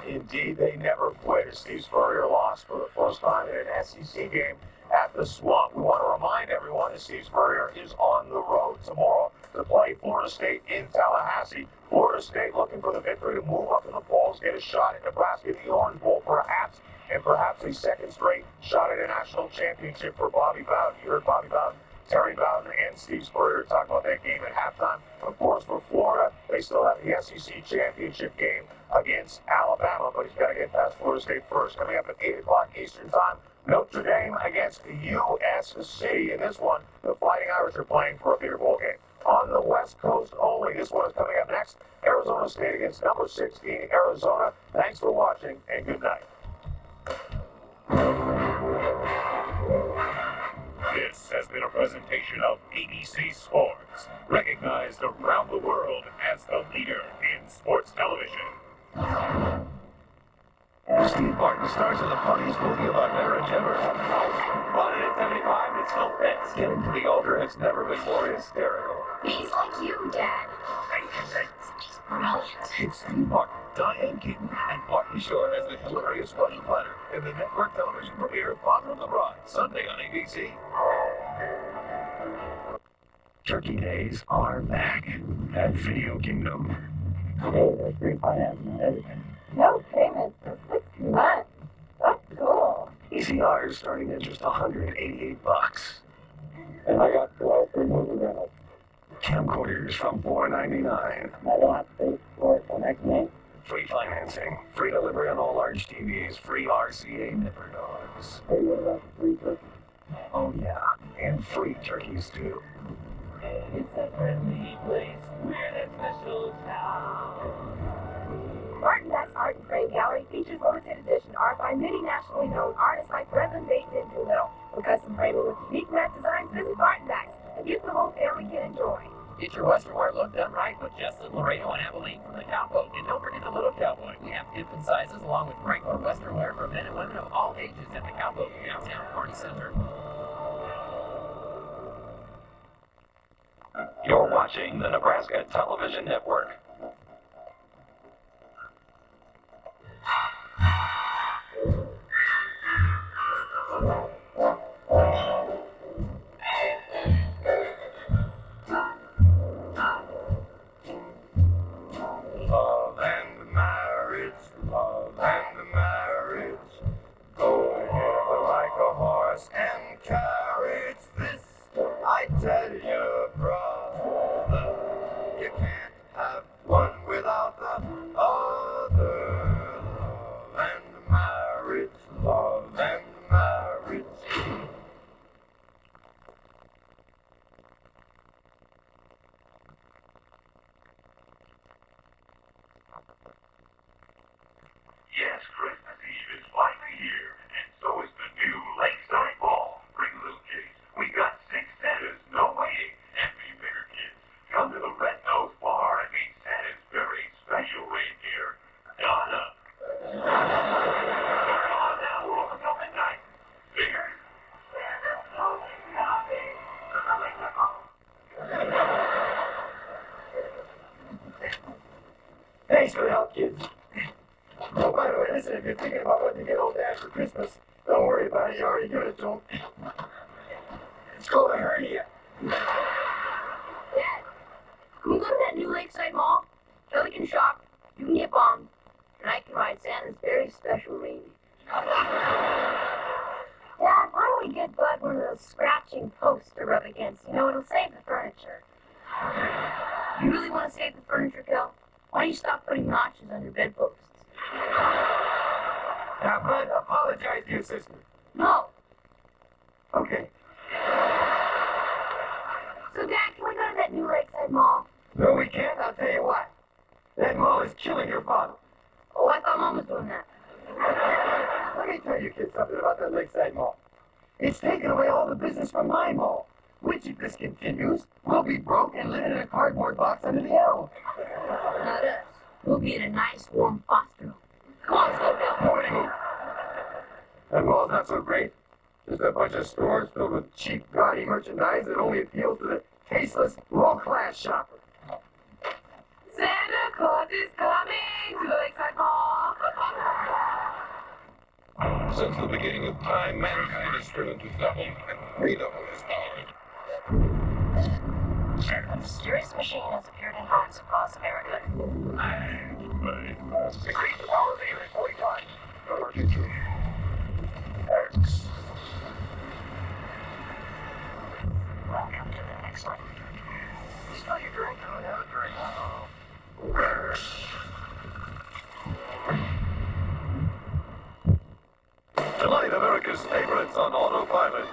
Indeed, they never quit. Steve Spurrier lost for the first time in an SEC game at the Swamp. We want to remind everyone that Steve Spurrier is on the road tomorrow to play Florida State in Tallahassee. Florida State looking for the victory to move up in the polls, get a shot at Nebraska, the Orange Bowl perhaps, and perhaps a second straight shot at a national championship for Bobby Bowden. You heard Bobby Bowden, Terry Bowden, and Steve Spurrier talk about that game at halftime. Of course, for Florida, they still have the SEC championship game against Alabama, but he's got to get past Florida State first. Coming up at 8 o'clock Eastern Time, Notre Dame against USC. In this one, the Fighting Irish are playing for a bigger bowl game. On the West Coast only, this one is coming up next. Arizona State against number 16, Arizona. Thanks for watching, and good night. This has been a presentation of ABC Sports, recognized around the world as the leader in sports television. Steve Martin stars in the funniest movie about marriage ever. Wanted at 75, it still fits. Getting to the altar has never been more hysterical. He's like you, Dad. He's brilliant. It's Steve Martin, Diane Keaton, and Martin Short as the hilarious Funny Platter in the network television premiere of Father of the Bride, Sunday on ABC. Turkey days are back at Video Kingdom. Today there's 3 pineapples and everything. No payment for 6 months. That's cool. ECR is starting at just $188. And I got 12 free movie rentals. Camcorders from $4.99. I don't have to pay for it till next month. Free financing, free delivery on all large TVs, free RCA nipper dogs. Hey, what about the free turkey? Oh yeah, and free turkeys too. It's a friendly place where that special town. Martin's Art and Frame Gallery features limited edition art by many nationally known artists like Brendan Baton and Doolittle. For custom framing with unique mat designs, visit Martin's and gift the whole family can enjoy. Get your Western wear look done right with Justin, Laredo, and Abilene from the Cowboat. And don't forget the Little Cowboy. We have different sizes along with regular Western wear for men and women of all ages at the Cowboat downtown Party Center. You're watching the Nebraska Television Network. Love and marriage, love and marriage. Go ahead like a horse and carriage. This I tell you, brother, you can't have one without the other. Love and marriage, love and marriage. Yes, Christmas Eve is finally here, and so is the new Lakeside Ball. Bring little kids. We got 6 Santas, no waiting, and be bigger kids. Come to the Red Nose Bar and meet Santa's very special reindeer, Donna. Turn on now, we're open till midnight. Bigger. Santa's coming, coming. Thanks for the help, kids. Oh, by the way, listen, if you're thinking about what to get old Dad for Christmas, don't worry about it. You already given it to him. It's called a hernia. Dad, can we go to that new Lakeside Mall? Kelly can shop, you can get bombed, and I can ride Santa's very special reindeer. Dad, why don't we get Bud one of those scratching posts to rub against? You know, it'll save the furniture. You really want to save the furniture, Kel? Why don't you stop putting notches on your bedposts? Now, Bud, apologize to your sister. No. Okay. So, Dad, can we go to that new Lakeside Mall? No, we can't. I'll tell you what. That mall is killing your father. Oh, I thought Mom was doing that. Let me tell you kids something about that Lakeside Mall. It's taken away all the business from my mall, which, if this continues, will be broke and living in a cardboard box under the elm. Not us. We'll be in a nice, warm foster home. Come on, let's go, Kel. Morning. That mall's not so great. Just a bunch of stores filled with cheap, gaudy merchandise that only appeals to the tasteless, low-class shopper. Santa Claus is coming to the Lakeside Mall. Since the beginning of time, mankind has striven to double and redouble his power. A mysterious machine has appeared in homes across America. Increase the power of the unit 40 times. R2 X. Welcome to the next one. Smell your drink. I don't have a drink. Tonight, America's favorites on autopilot. An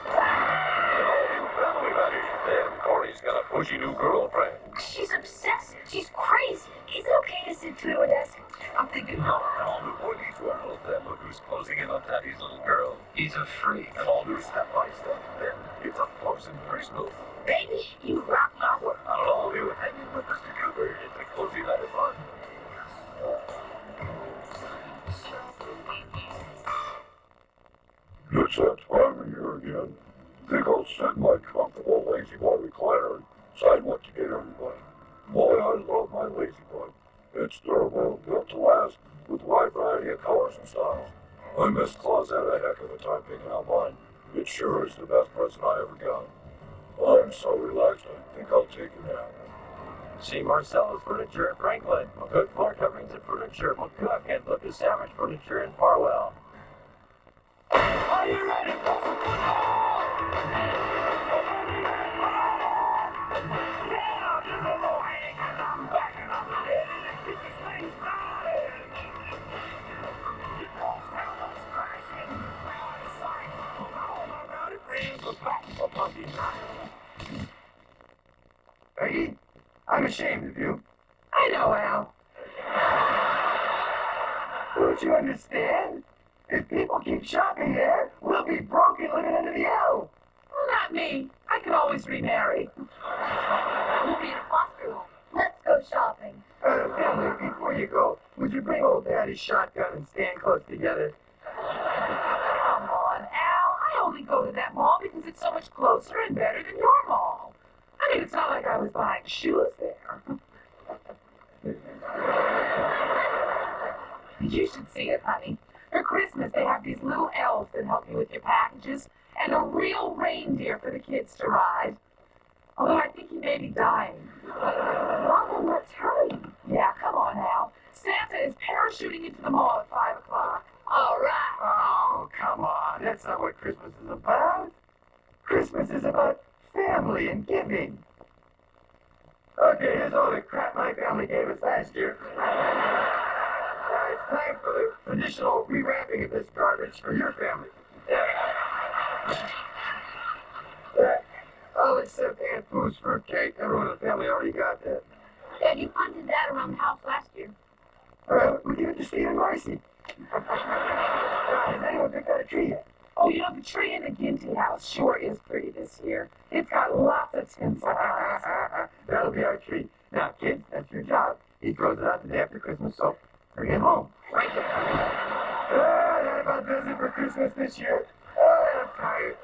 all-new family values. And Corey's got a pushy new girlfriend. She's obsessive. She's crazy. Is it okay to sit to a desk? I'm thinking no. An all-new Boy Meets World. Then look who's closing in on Daddy's little girl. He's a freak. An all-new step-by-step. Then it's up close and personal. Baby, you rock my world. An all-new Hanging with Mr. Cooper. It's a cozy night of fun. It's that time of year again. Think I'll sit in my comfortable lazy boy recliner and decide what to get everybody. Boy, I love my lazy boy. It's durable, built to last, with a wide variety of colors and styles. My Miss Claus had a heck of a time picking out mine. It sure is the best present I ever got. I'm so relaxed, I think I'll take a nap. See Marcella's Furniture in Franklin, McCook Floor Coverings and Furniture, McCook, and Lucas Savage Furniture in Farwell. Are you ready for some football? Yeah, this is the way, 'cause I'm back and I'm ready to keep this thing started. The ball's down, it's crashing. Out of sight. All my rowdy friends are back for Monday night. Peggy, I'm ashamed of you. I know, Al. Don't you understand? If people keep shopping there, we'll be broke and living under the L. Well, not me. I can always remarry. We'll be in a foster home. Let's go shopping. Family, before you go, would you bring old Daddy's shotgun and stand close together? Come on, Al. I only go to that mall because it's so much closer and better than your mall. I mean, it's not like I was buying shoes there. You should see it, honey. For Christmas, they have these little elves that help you with your packages, and a real reindeer for the kids to ride. Although I think he may be dying. Well, then let's hurry. Yeah, come on, Al. Santa is parachuting into the mall at 5 o'clock. All right. Oh, come on. That's not what Christmas is about. Christmas is about family and giving. Okay, here's all the crap my family gave us last year. Now it's time for the traditional rewrapping of this garbage for your family. I'll accept Aunt Pooh's fruitcake. Everyone in the family already got that. Dad, you punted that around the house last year. We give it to Steve and Marcy. Has anyone picked out a tree yet? Oh, you know, the tree in the Ginty house sure is pretty this year. It's got lots of tinsel on it. That'll be our tree. Now, kids, that's your job. He throws it out the day after Christmas, so bring it home. Right there. Not about busy for Christmas this year. I'm tired.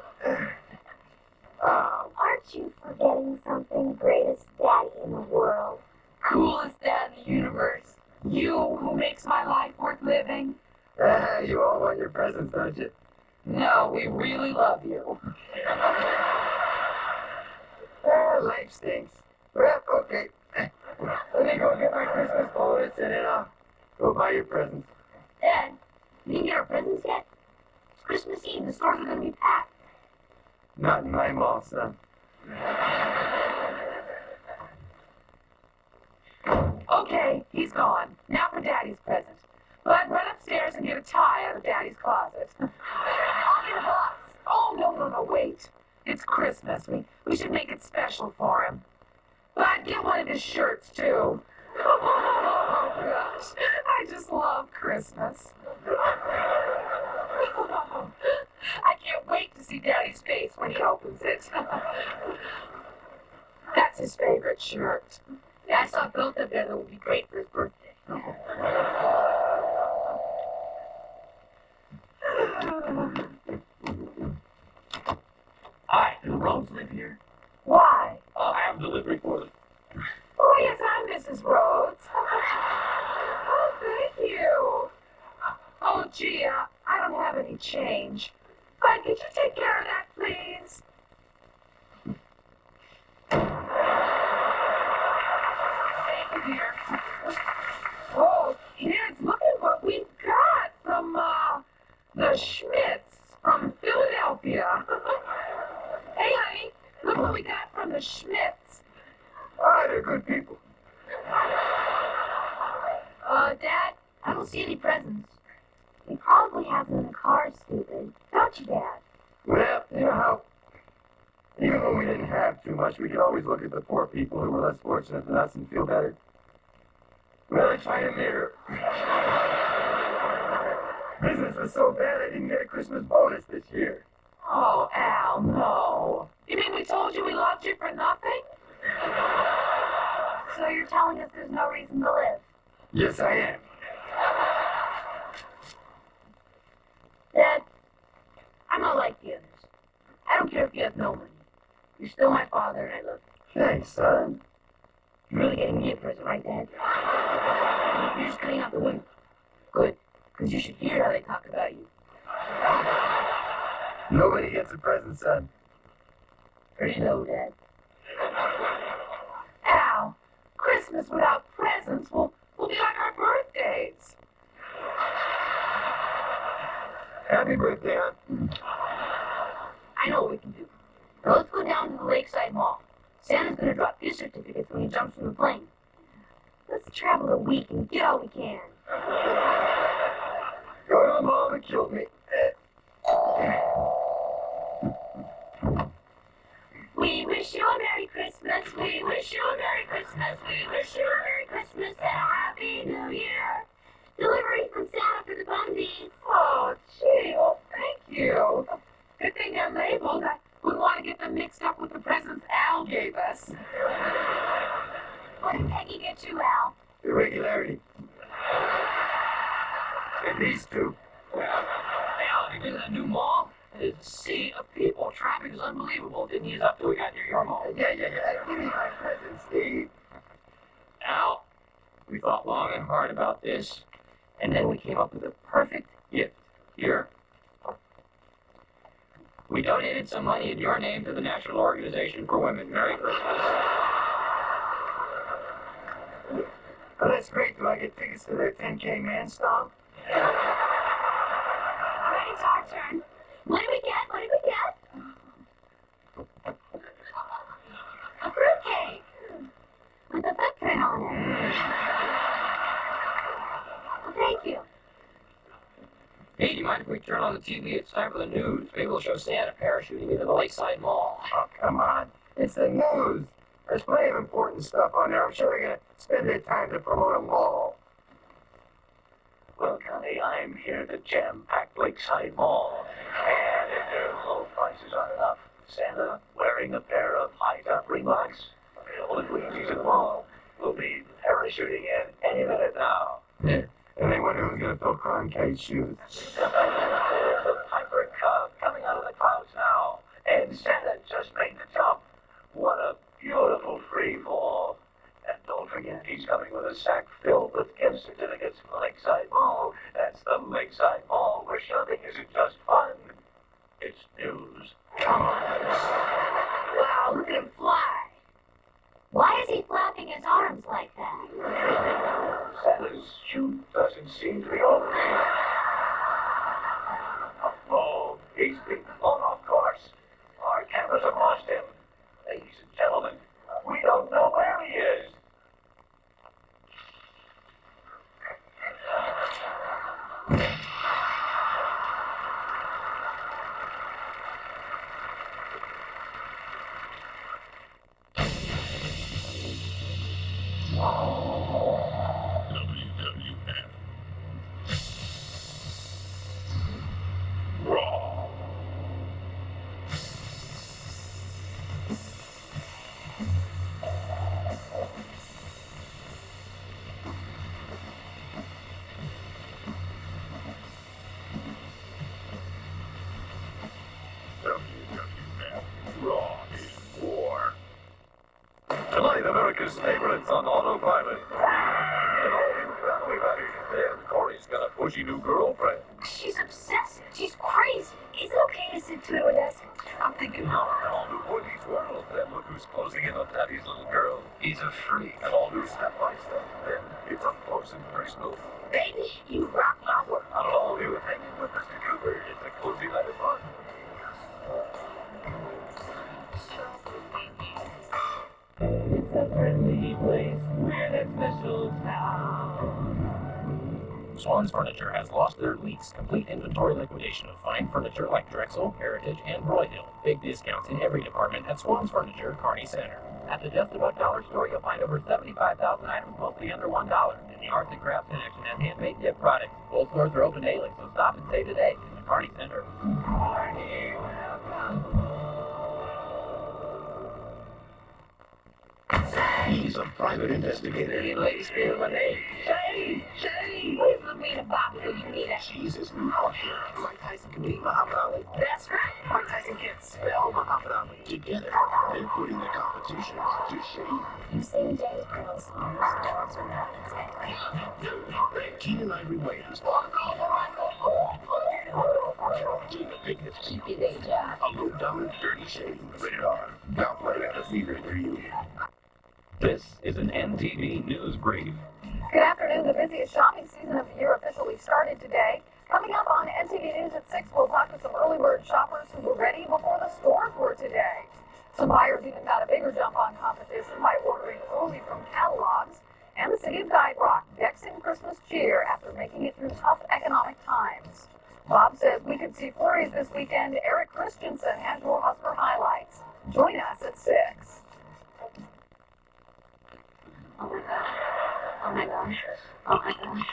Aren't you forgetting something? Greatest daddy in the world. Coolest dad in the universe. You who makes my life worth living. You all want your presents, don't you? No, we really love you. Life stinks. Well, okay. Let me go get my Christmas bonus and then I'll go buy your presents. Dad, we didn't get our presents yet? It's Christmas Eve. The stores are going to be packed. Not in my mall, son. Okay, he's gone. Now for Daddy's present. But run upstairs and get a tie out of Daddy's closet. I'll get a box. Oh, no, wait. It's Christmas. We should make it special for him. But get one of his shirts, too. Oh, gosh. I just love Christmas. I can't wait to see Daddy's face when he opens it. That's his favorite shirt. Yeah, I saw a belt up there that would be great for his birthday. Hi, do the Rhodes live here? Why? I have a delivery for them. Oh, yes, I'm Mrs. Rhodes. Oh, thank you. Oh, gee, I don't have any change. But could you take care of that, please? Thank you, dear. Oh, kids, look at what we've got from, the Schmitz from Philadelphia. Hey, honey, look what we got from the Schmitz. They're good people. Dad, I don't see any presents. He probably has them in the car, stupid. Don't you, Dad? Well, you know how, even when we didn't have too much, we could always look at the poor people who were less fortunate than us and feel better. Well, it's fine in there. Business was so bad I didn't get a Christmas bonus this year. Oh, Al, no. You mean we told you we loved you for nothing? So you're telling us there's no reason to live? Yes, I am. Dad, I'm not like the others. I don't care if you have no money. You're still my father and I love you. Thanks, son. You're really getting me a present, right, Dad? You're just cutting out the window. Good, because you should hear how they talk about you. Nobody gets a present, son. Pretty low, Dad. Al, Christmas without presents will be like our birthdays. Happy birthday, Aunt. I know what we can do. Now let's go down to the Lakeside Mall. Santa's gonna drop gift certificates when he jumps from the plane. Let's travel a week and get all we can. Go to the mall and killed me. We wish you a Merry Christmas. We wish you a Merry Christmas. We wish you a Merry Christmas and a Happy New Year. Delivery from Santa for the Bundies. Oh, gee, well, thank you. Good thing they're labeled. I wouldn't want to get them mixed up with the presents Al gave us. What did Peggy get you, Al? Irregularity. And these two. Hey, Al, you been to that new mall? The sea of people. Traffic is unbelievable. Didn't ease up till we got near your mall. Yeah. Give me my present, Steve. Al, we thought long and hard about this, and then we came up with a perfect gift. Here. We donated some money in your name to the National Organization for Women. Merry Christmas. Oh, that's great. Do I get tickets to their 10K man stomp? All right, it's our turn. What did we get? What did we get? A fruitcake with a footprint on it. Well, thank you. Hey, do you mind if we turn on the TV? It's time for the news. Maybe we'll show Santa parachuting into the Lakeside Mall. Oh, come on. It's the news. There's plenty of important stuff on there. I'm sure they're going to spend their time to promote a mall. Well, Connie, I'm here at the jam-packed Lakeside Mall. And if their low prices aren't enough, Santa, wearing a pair of high-top Reeboks, available at Luigi's at the mall, will be parachuting in any minute now. And they wonder who's going to fill Cronkate's shoes. There's a Piper Cub coming out of the clouds now. And Santa just made the jump. What a beautiful free fall. And don't forget, he's coming with a sack filled with gift certificates from the Lakeside Mall. That's the Lakeside Mall, where shopping isn't just fun. It's news. Wow, look at him fly. Why is he flapping his arms like that? Santa's chute doesn't seem to be opening. Oh, he's been blown off course. Our cameras have lost him. Ladies and gentlemen, we don't know where he is. Tonight, America's favorites on autopilot. And all new family values. And Corey's got a pushy new girlfriend. She's obsessive. She's crazy. Is it okay to sit to it with us? I'm thinking now, an all new Boy Meets World. Then look who's closing in on Daddy's little girl. He's a freak. An all new Step by Step. Then it's up close and personal. Baby, you rock my world. An all new Hanging with Mr. Cooper. It's a cozy night of fun. It's a friendly place. We're that special town. Swan's Furniture has lost their lease. Complete inventory liquidation of fine furniture like Drexel, Heritage, and Broyhill. Big discounts in every department at Swan's Furniture, Kearney Center. At the Just About Dollar Store, you'll find over 75,000 items, mostly under $1. In the arts and crafts section and handmade gift products. Both stores are open daily, so stop and save today in the Kearney Center. Kearney, welcome. He's a private investigator. Hey, ladies, feel my name. Shane! Please look me to Bob when you need it. She's his new partner. Mike Tyson can beat Muhammad Ali. That's right. Mike Tyson can't spell Muhammad Ali. Together, they're putting their competition to shame. You've seen Jay's girls. Most dogs are not exactly. Keenan Ivory Wayans. Gina Pinkett. CPD job. A low down, dirty shame. Rated R. Got play at a theater near you. This is an NTV News Brief. Good afternoon. The busiest shopping season of the year officially started today. Coming up on NTV News at 6, we'll talk to some early bird shoppers who were ready before the stores were today. Some buyers even got a bigger jump on competition by ordering early from catalogs. And the city of Guide Rock decks in Christmas cheer after making it through tough economic times. Bob says we could see flurries this weekend. Eric Christensen has your Husker highlights. Join us at 6. Oh my gosh. Oh my gosh. Oh my gosh.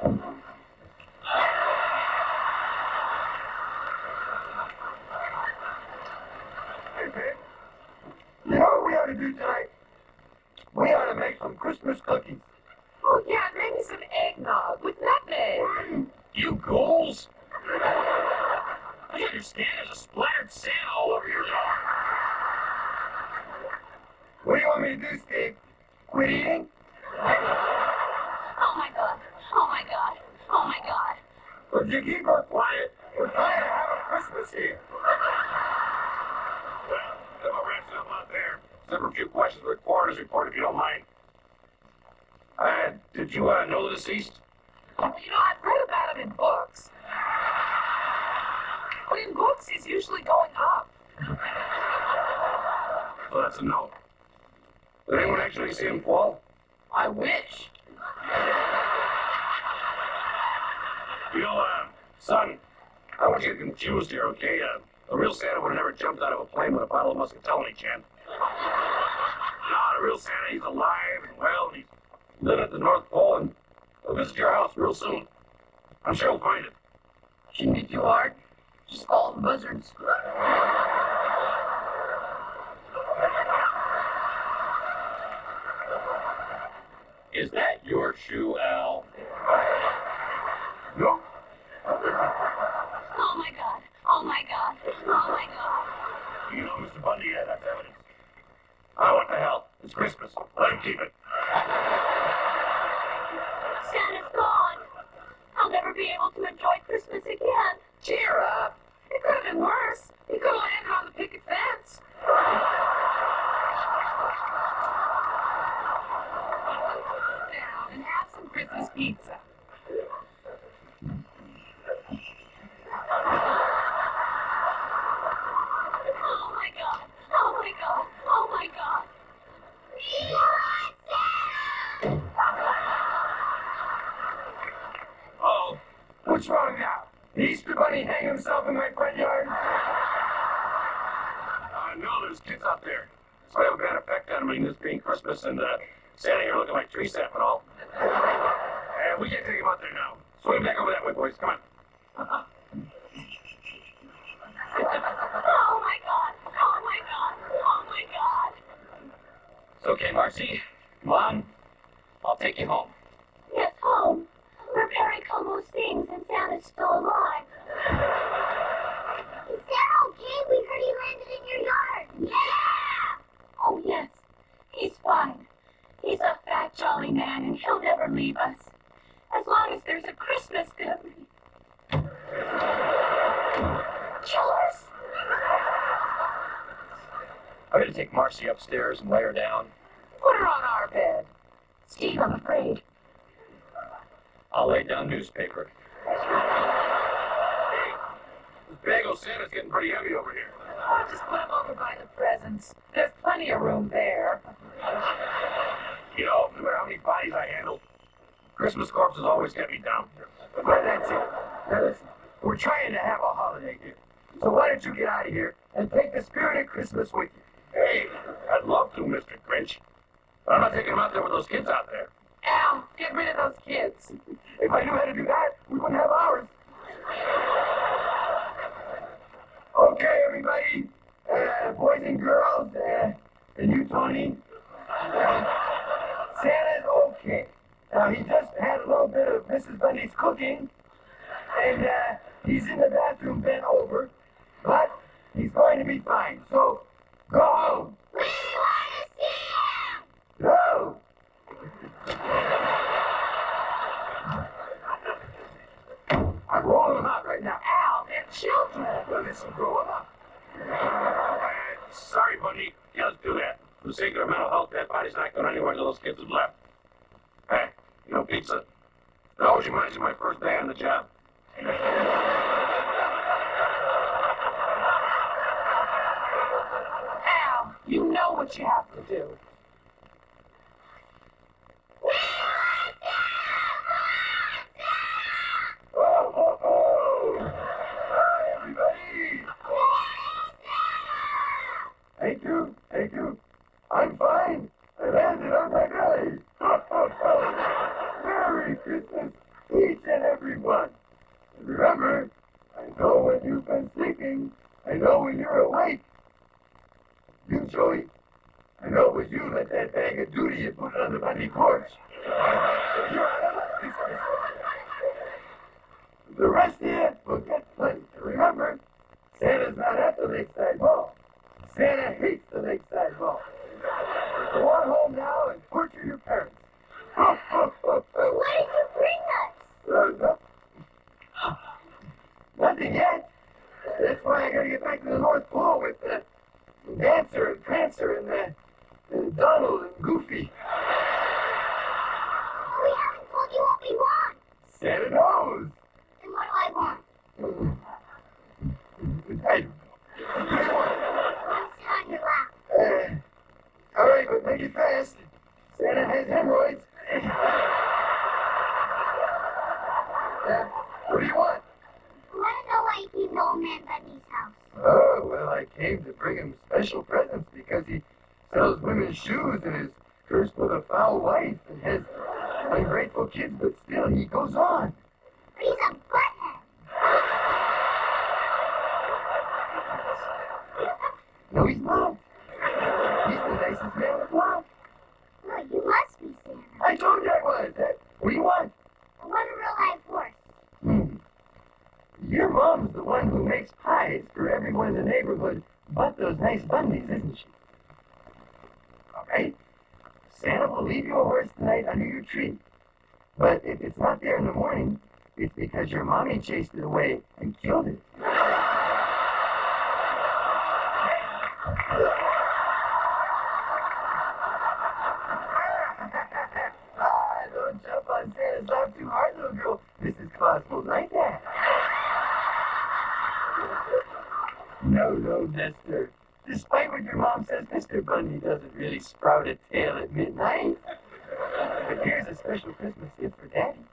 Oh my gosh. Hey, babe. You know what we ought to do tonight? We ought to make some Christmas cookies. Oh yeah, maybe some eggnog with nutmeg. You ghouls! I understand there's a splattered Santa all over your yard. What do you want me to do, Steve? Quit eating? Oh my god. Oh my god. Oh my god. Would you keep her quiet? We're trying to have a Christmas here. Well, that about wraps it up out there. Except for a few questions with coroner's report, if you don't mind. Did you know the deceased? You know, I've read about him in books. But in books, he's usually going up. So that's a no. Did anyone actually see him fall? I wish. You know, son, I want you to get confused here, okay? The real Santa would have never jumped out of a plane with a bottle of muscatellony, champ. No, the real Santa, he's alive and well, and he's living at the North Pole, and he'll visit your house real soon. I'm sure he'll find it. Shouldn't be too hard. Just follow the buzzards. Is that your shoe, Al? No. Oh my god. Oh my god. Oh my god. You know Mr. Bundy yet? That's evidence. Oh, what the hell? It's Christmas. Let him keep it. Santa's gone. I'll never be able to enjoy Christmas again. Cheer up. It could have been worse. He could have landed on the picket fence. Sit down and have some Christmas pizza. Oh my god. Oh my god. Oh my god. Uh-oh. What's wrong now? The Easter Bunny hang himself in my front yard? No, there's kids out there. So I have a bad effect on me, this being Christmas, and Santa here looking like tree sap and all. And we can't take him out there now. Swing back over that way, boys. Come on. Oh my god. Oh my god. Oh my god. It's okay, Marcy. Come on. I'll take you home. Yes, home. Where Perry Como sings and Santa's still alive. Is Santa okay? We heard he landed in your yard. Yeah! Oh yes, he's fine. He's a fat, jolly man, and he'll never leave us. As long as there's a Christmas coming. Killers! I'm going to take Marcy upstairs and lay her down. Put her on our bed. Steve, I'm afraid. I'll lay down newspaper. Hey, this bag of Santa's getting pretty heavy over here. Oh, just put him over by the presents. There's plenty of room there. You know, no matter how many bodies I handle, Christmas corpses always get me down. Well, that's it. Now listen, we're trying to have a holiday here. So why don't you get out of here and take the spirit of Christmas with you? Hey, I'd love to, Mr. Grinch. But I'm not taking him out there with those kids out there. Al, get rid of those kids. If I knew how to do that, we wouldn't have ours. Okay, everybody. Boys and girls, and you, Tony. Santa's okay. Now, he just had a little bit of Mrs. Bundy's cooking, and he's in the bathroom bent over, but he's going to be fine. So, go home. We want to see him! No! I'm rolling them out right now. Al, they're children. Well, listen, grow them up. Sorry, For the sake of their mental health, that body's not going anywhere until those kids have left. Hey, you know, pizza. It always reminds me of my first day on the job. Al, you know what you have to do. Hi, everybody! Thank you. I'm fine. I landed on my belly. Merry Christmas, each and every one. And remember, I know when you've been sleeping. I know when you're awake. You, Joey, I know it was you let that bag of duty and put it on the bunny porch. The rest of you will get plenty. Remember, Santa's not at the Lakeside Mall. Santa hates the Lakeside Mall. Go on home now and torture your parents. What did you bring us? Nothing yet. That's why I gotta get back to the North Pole with the Dancer and Prancer and Donald and Goofy. We haven't told you what we want. Santa knows. And what do I want? I don't know. I'm on your lap. All right, but make it fast. Santa has hemorrhoids. What do you want? I want to know why you came to old man Bunny's house. Oh, well, I came to bring him special presents because he sells women's shoes and is cursed with a foul wife and has ungrateful kids, but still he goes on. But he's a butthead. No, he's not. He's the nicest man on the block. No, you must be Santa. I told you I was. What do you want? I want a real live horse. Your mom's the one who makes pies for everyone in the neighborhood but those nice bunnies, isn't she? All right. Santa will leave you a horse tonight under your tree. But if it's not there in the morning, it's because your mommy chased it away and killed it. Don't jump on Santa's lap too hard, little girl. Mrs. Claus will like that. No, Nestor. Despite what your mom says, Mr. Bunny doesn't really sprout a tail at midnight. But here's a special Christmas gift for Daddy.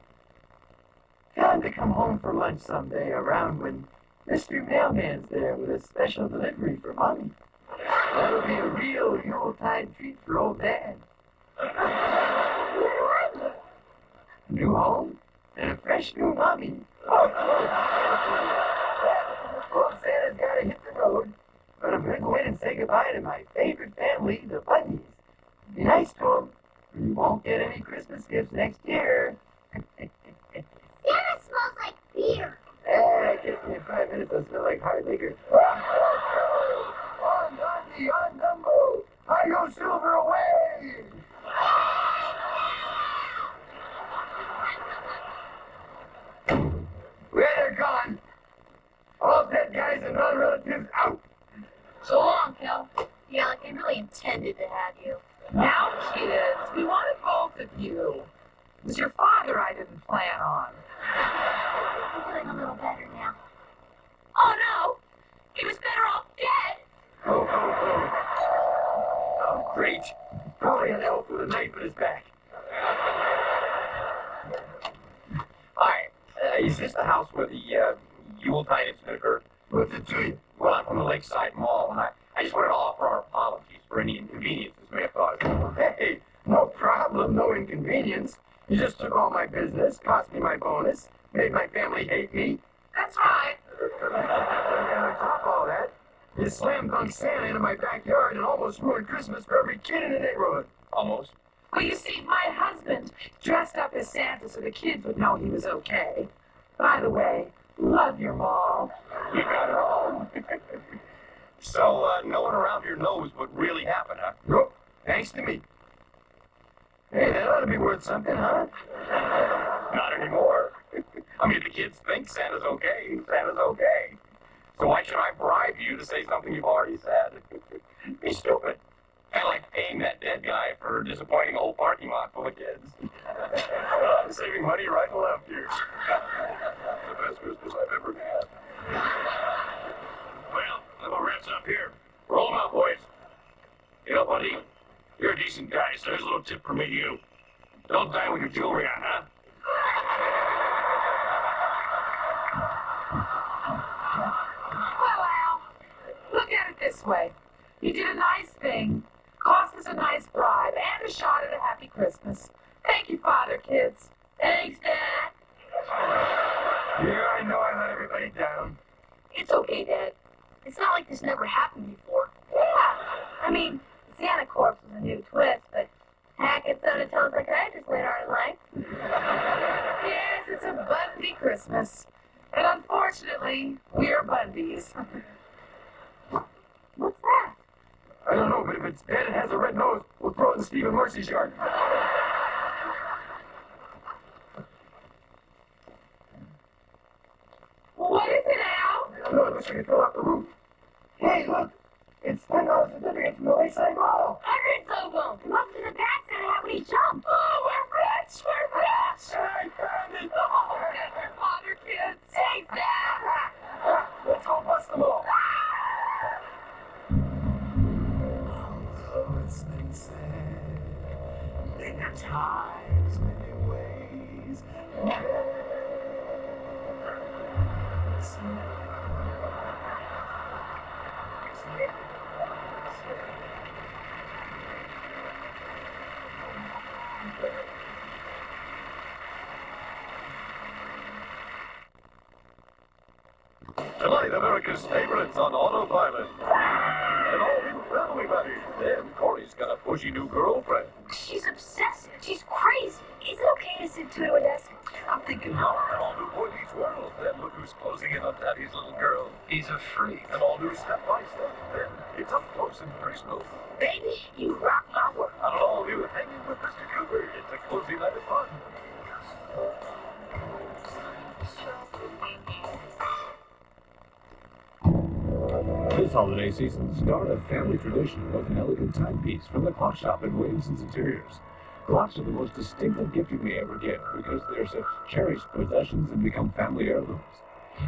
Tell him to come home for lunch someday around when Mr. Mailman's there with a special delivery for Mommy. That'll be a real Yuletide treat for old Dad. New home and a fresh new Mommy. Well, Santa's gotta hit the road, but I'm gonna go in and say goodbye to my favorite family, the Bunnies. Be nice to them, or you won't get any Christmas gifts next year. Santa smells like beer. It gets me in 5 minutes, I'll smell like hard liquor. On Dundee, on Dumbo, I go silver away! Well, they're gone. All dead guys and non-relatives out. So long, Kel. Yeah, like I really intended to have you. Now, kids, we wanted both of you. It was your father I didn't plan on. I'm feeling a little better now. Oh, no. He was better off dead. Oh, great. Probably an elf with a knife in his back. Hi, is this the house where the Yuletide incident occurred? What's it to you? Well, I'm from the Lakeside Mall, and I just wanted to offer our apologies for any inconveniences may have caused. Hey, no problem, no inconvenience. You just took all my business, cost me my bonus, made my family hate me. That's right. And on top of all that, you slam dunk Santa into my backyard and almost ruined Christmas for every kid in the neighborhood. Almost. Well, you see, my husband dressed up as Santa so the kids would know he was okay. By the way, love your mom. You got it all. So, no one around here knows what really happened, huh? Nope. Thanks to me. Hey, that ought to be worth something, huh? Not anymore. I mean, the kids think Santa's okay. Santa's okay. So why should I bribe you to say something you've already said? Be stupid. And like paying that dead guy for disappointing a whole parking lot full of kids. I'm saving money right and left here. The best Christmas I've ever had. Well, I'm gonna wrap up here. Roll 'em out, boys. You know, buddy, you're a decent guy, so there's a little tip from me to you. Don't die with your jewelry on, huh? Well, Al, look at it this way. You did a nice thing, cost us a nice bribe, and a shot at a happy Christmas. Thank you, Father, kids. Thanks, Dad. Yeah, I know I let everybody down. It's okay, Dad. It's not like this never happened before. Yeah. I mean, Santa Corpse was a new twist, but Hackett's gonna tell us psychiatrists later on in life. Yes, it's a Bundy Christmas. And unfortunately, we're Bundys. What's that? I don't know, but if it's dead and has a red nose, we'll throw it in Stephen Mercy's yard. What is it, Al? No, it looks like it fell off the roof. Hey, look! It's $10 certificate from the Lakeside Mall. Hundreds of them. Come up to the back and have me jump. Oh, we're rich! We're rich! I found it! Oh, get their father, kids! Save them! Let's go bust them all. Although it's been said many times, many ways, Tonight, America's favorites on autopilot. And all new family buddies. Then Corey's got a pushy new girlfriend. She's obsessive. She's crazy. Is it okay to sit to a desk? I'm thinking now, an all new Boy Meets World. Then look who's closing in on Daddy's little girl. He's a freak. An all new Step by Step. Then it's up close and personal. Baby, you rock my world. And an all new Hanging with Mr. Cooper. It's a cozy night of fun. This holiday season, start a family tradition with an elegant timepiece from the clock shop in Williamson's Interiors. Clocks are the most distinctive gift you may ever get because they're such cherished possessions and become family heirlooms.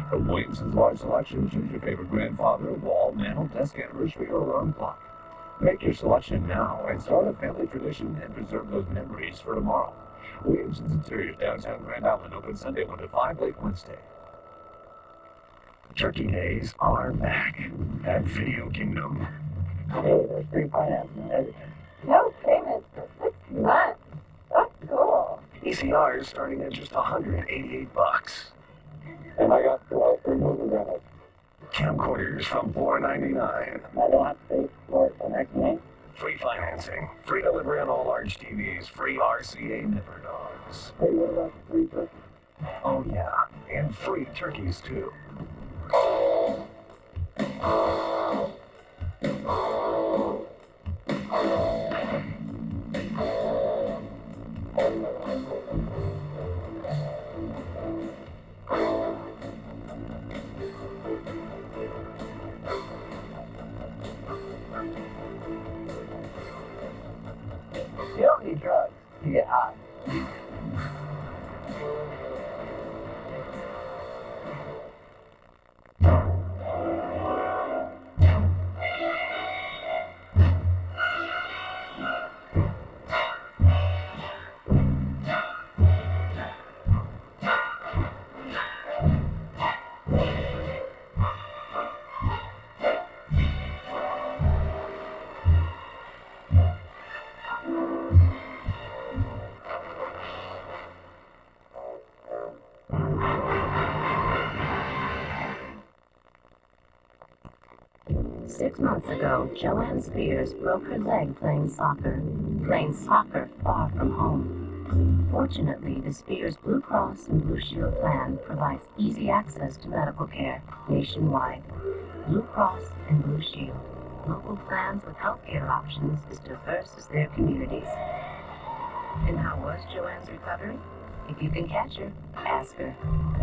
From Williamson's large selection, choose your favorite grandfather, wall, mantel, desk anniversary, or alarm clock. Make your selection now and start a family tradition and preserve those memories for tomorrow. Williamson's Interiors, downtown Grand Island, open Sunday 1 to 5, late Wednesday. Turkey days are back at Video Kingdom. Hey, there's free finance and everything. No payments for 6 months. That's cool. ECR is starting at just $188. And I got free movie rentals. Camcorders from $4.99. I don't have to pay for it till next month. Free financing, free delivery on all large TVs, free RCA nipper dogs. Hey, what about the free turkey? Oh yeah, and free turkeys too. You don't need drugs. You get high. Six months ago, Joanne Spears broke her leg playing soccer far from home. Fortunately, the Spears Blue Cross and Blue Shield plan provides easy access to medical care nationwide. Blue Cross and Blue Shield, local plans with healthcare options as diverse as their communities. And how was Joanne's recovery? If you can catch her, ask her.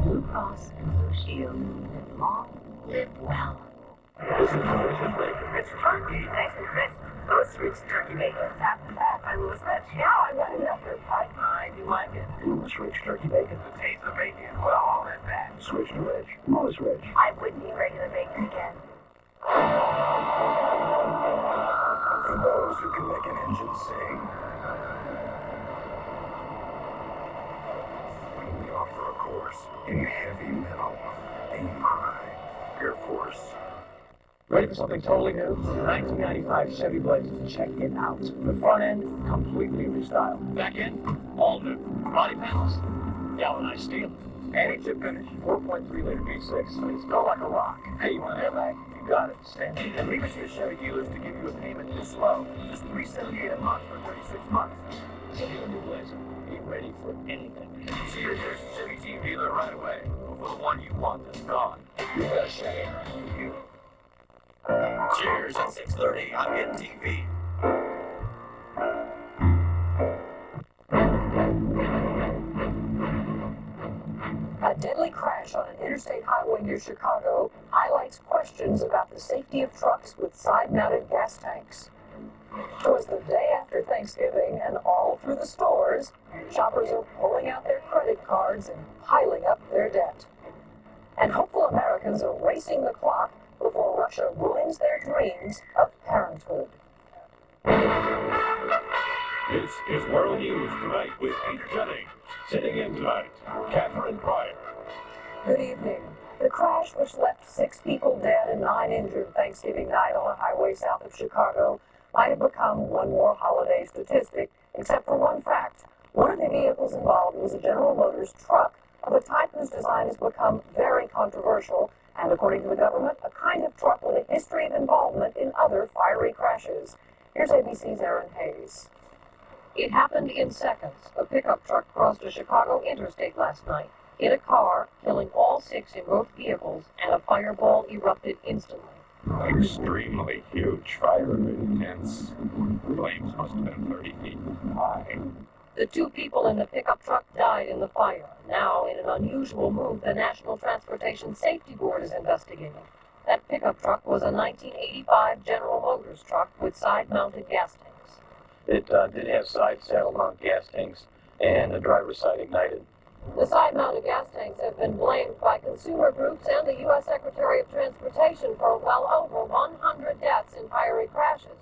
Blue Cross and Blue Shield. Live long, live well. This is Commission Break. It's turkey. Thanks for Christmas. Louis Ridge Turkey Bacon. Half and half by Louis Ridge. Yeah, I'm running it up there. I do like it. Louis Ridge Turkey Bacon. The taste of bacon. Well, all that back. Switch to Ridge. Louis Ridge. I wouldn't eat regular bacon again. For those who can make an engine sing, when we offer a course in heavy metal, aim high, Air Force. Ready for something totally new? 1995 Chevy Blazer. Check it out. The front end, completely restyled. Back end, all new. Body panels, galvanized steel. Anti-chip finish, 4.3 liter V6. It's built like a rock. Hey, you want an airbag? You got it. Stand in. And leave it to your Chevy dealers to give you a payment this low. Just $378 a month for 36 months. So get a new Blazer. Be ready for anything. See your nearest Chevy team dealer right away. Before the one you want is gone. You got a Chevy for you. Cheers at 6:30 on NTV. A deadly crash on an interstate highway near Chicago highlights questions about the safety of trucks with side-mounted gas tanks. It was the day after Thanksgiving, and all through the stores, shoppers are pulling out their credit cards and piling up their debt. And hopeful Americans are racing the clock before Russia ruins their dreams of parenthood. This is World News Tonight with Peter Jennings. Sitting in tonight, Catherine Pryor. Good evening. The crash, which left 6 people dead and 9 injured Thanksgiving night on a highway south of Chicago, might have become one more holiday statistic, except for one fact. One of the vehicles involved was a General Motors truck of a type whose design has become very controversial, and according to the government, a kind of truck with a history of involvement in other fiery crashes. Here's ABC's Aaron Hayes. It happened in seconds. A pickup truck crossed a Chicago interstate last night, hit a car, killing all 6 in both vehicles, and a fireball erupted instantly. Extremely huge fire, intense. Flames must have been 30 feet high. The 2 people in the pickup truck died in the fire. Now, in an unusual move, the National Transportation Safety Board is investigating. That pickup truck was a 1985 General Motors truck with side-mounted gas tanks. It did have side saddle-mount gas tanks, and the driver's side ignited. The side-mounted gas tanks have been blamed by consumer groups and the U.S. Secretary of Transportation for well over 100 deaths in fiery crashes.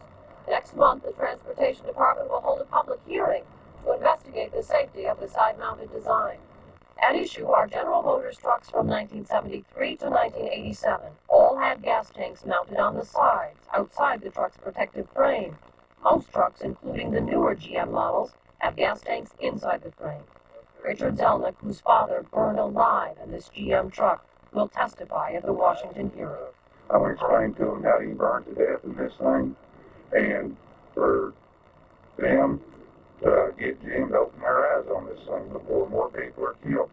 Next month, the Transportation Department will hold a public hearing to investigate the safety of the side-mounted design. At issue are General Motors trucks from 1973 to 1987. All had gas tanks mounted on the sides, outside the truck's protective frame. Most trucks, including the newer GM models, have gas tanks inside the frame. Richard Zelnick, whose father burned alive in this GM truck, will testify at the Washington hearing. I would explain to them how he burned to death in this thing, and for them to get Jim to open their eyes on this thing before more people are killed.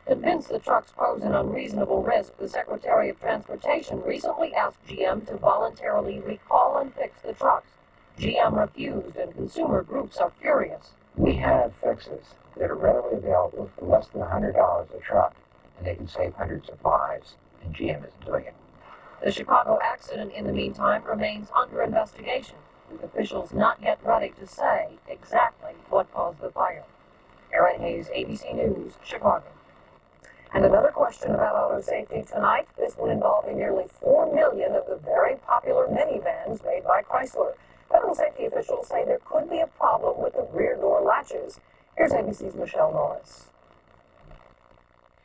Convinced the trucks pose an unreasonable risk, the Secretary of Transportation recently asked GM to voluntarily recall and fix the trucks. GM refused, and consumer groups are furious. We have fixes that are readily available for less than $100 a truck, and they can save hundreds of lives, and GM isn't doing it. The Chicago accident, in the meantime, remains under investigation, with officials not yet ready to say exactly what caused the fire. Aaron Hayes, ABC News, Chicago. And another question about auto safety tonight, this one involving nearly 4 million of the very popular minivans made by Chrysler. Federal safety officials say there could be a problem with the rear door latches. Here's ABC's Michelle Norris.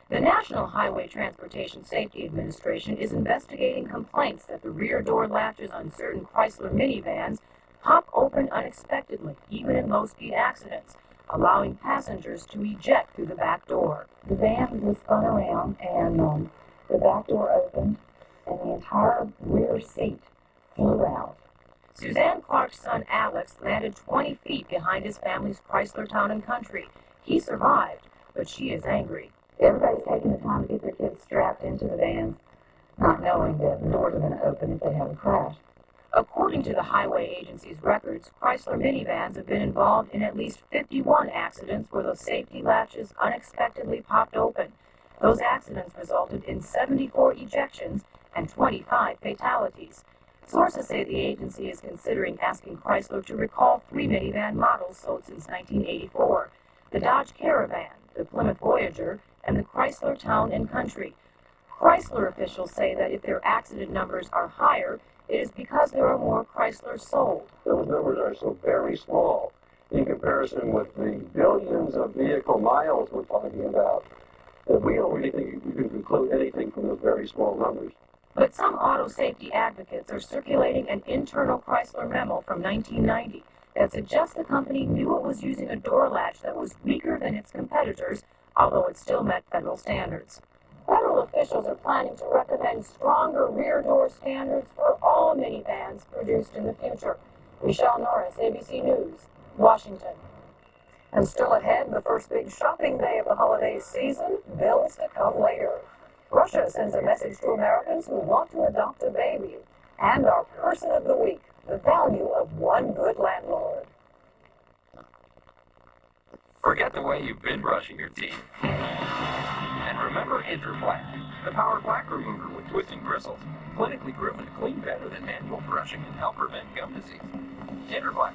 The National Highway Transportation Safety Administration is investigating complaints that the rear door latches on certain Chrysler minivans pop open unexpectedly, even in low-speed accidents, allowing passengers to eject through the back door. The van was spun around, and the back door opened, and the entire rear seat flew out. Suzanne Clark's son Alex landed 20 feet behind his family's Chrysler Town & Country. He survived, but she is angry. Everybody's taking the time to get their kids strapped into the vans, not knowing that the doors are going to open if they have a crash. According to the Highway Agency's records, Chrysler minivans have been involved in at least 51 accidents where the safety latches unexpectedly popped open. Those accidents resulted in 74 ejections and 25 fatalities. Sources say the agency is considering asking Chrysler to recall 3 minivan models sold since 1984, the Dodge Caravan, the Plymouth Voyager, and the Chrysler Town and Country. Chrysler officials say that if their accident numbers are higher, it is because there are more Chryslers sold. Those numbers are so very small in comparison with the billions of vehicle miles we're talking about that we don't really think you can conclude anything from those very small numbers. But some auto safety advocates are circulating an internal Chrysler memo from 1990 that suggests the company knew it was using a door latch that was weaker than its competitors, although it still met federal standards. Federal officials are planning to recommend stronger rear door standards for all minivans produced in the future. Michelle Norris, ABC News, Washington. And still ahead, the first big shopping day of the holiday season, bills to come later. Russia sends a message to Americans who want to adopt a baby. And our person of the week, the value of one good landlord. Forget the way you've been brushing your teeth. And remember Interplaque, the power plaque remover with twisting bristles, clinically proven to clean better than manual brushing and help prevent gum disease. Interplaque,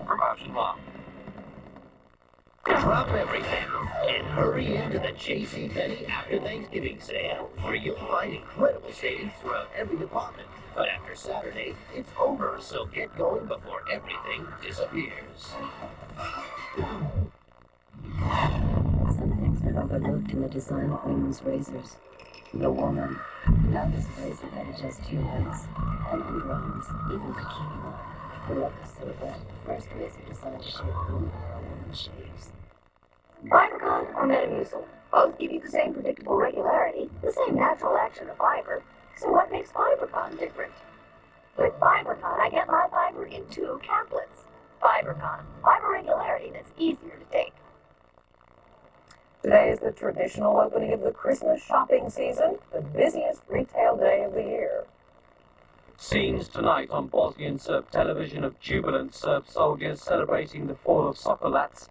from Bausch & Lomb. Drop everything and hurry into the JCPenney After Thanksgiving sale, where you'll find incredible savings throughout every department. But after Saturday, it's over, so get going before everything disappears. Some things were overlooked in the design of women's razors. The woman. Now this razor had just 2 legs, and underarms, even bikini line. The Ruckus Silhouette, the first razor designed to shape women where a woman shaves. Fibercon or Metamucil, both give you the same predictable regularity, the same natural action of fiber. So what makes Fibercon different? With Fibercon, I get my fiber in 2 caplets. Fibercon, fiber regularity that's easier to take. Today is the traditional opening of the Christmas shopping season, the busiest retail day of the year. Scenes tonight on Bosnian Serb television of jubilant Serb soldiers celebrating the fall of Sokolac.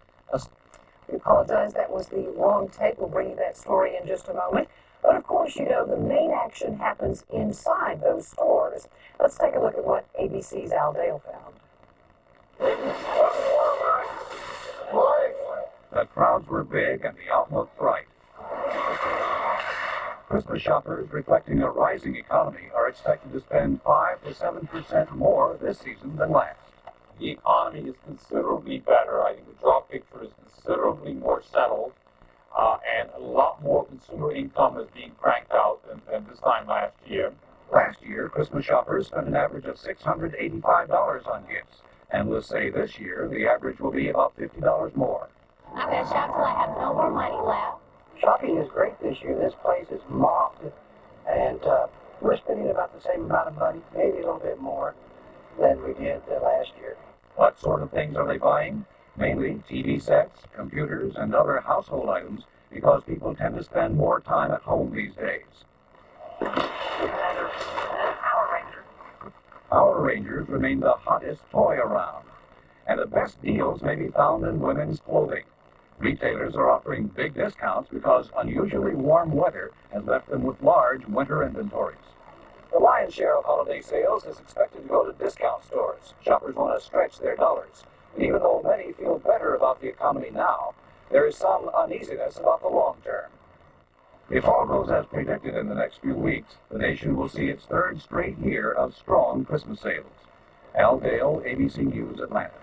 We apologize, that was the wrong take. We'll bring you that story in just a moment. But of course, you know, the main action happens inside those stores. Let's take a look at what ABC's Al Dale found. The crowds were big and the outlook bright. Christmas shoppers, reflecting a rising economy, are expected to spend 5 to 7% more this season than last. The economy is considerably better. I think the job picture is considerably more settled, and a lot more consumer income is being cranked out than this time last year. Last year, Christmas shoppers spent an average of $685 on gifts, and let's say this year the average will be about $50 more. I'm going to shop till I have no more money left. Shopping is great this year. This place is mobbed, and we're spending about the same amount of money, maybe a little bit more, than we did last year. What sort of things are they buying? Mainly TV sets, computers, and other household items, because people tend to spend more time at home these days. Power Rangers remain the hottest toy around, and the best deals may be found in women's clothing. Retailers are offering big discounts because unusually warm weather has left them with large winter inventories. The lion's share of holiday sales is expected to go to discount stores. Shoppers want to stretch their dollars. And even though many feel better about the economy now, there is some uneasiness about the long term. If all goes as predicted in the next few weeks, the nation will see its 3rd straight year of strong Christmas sales. Al Dale, ABC News, Atlanta.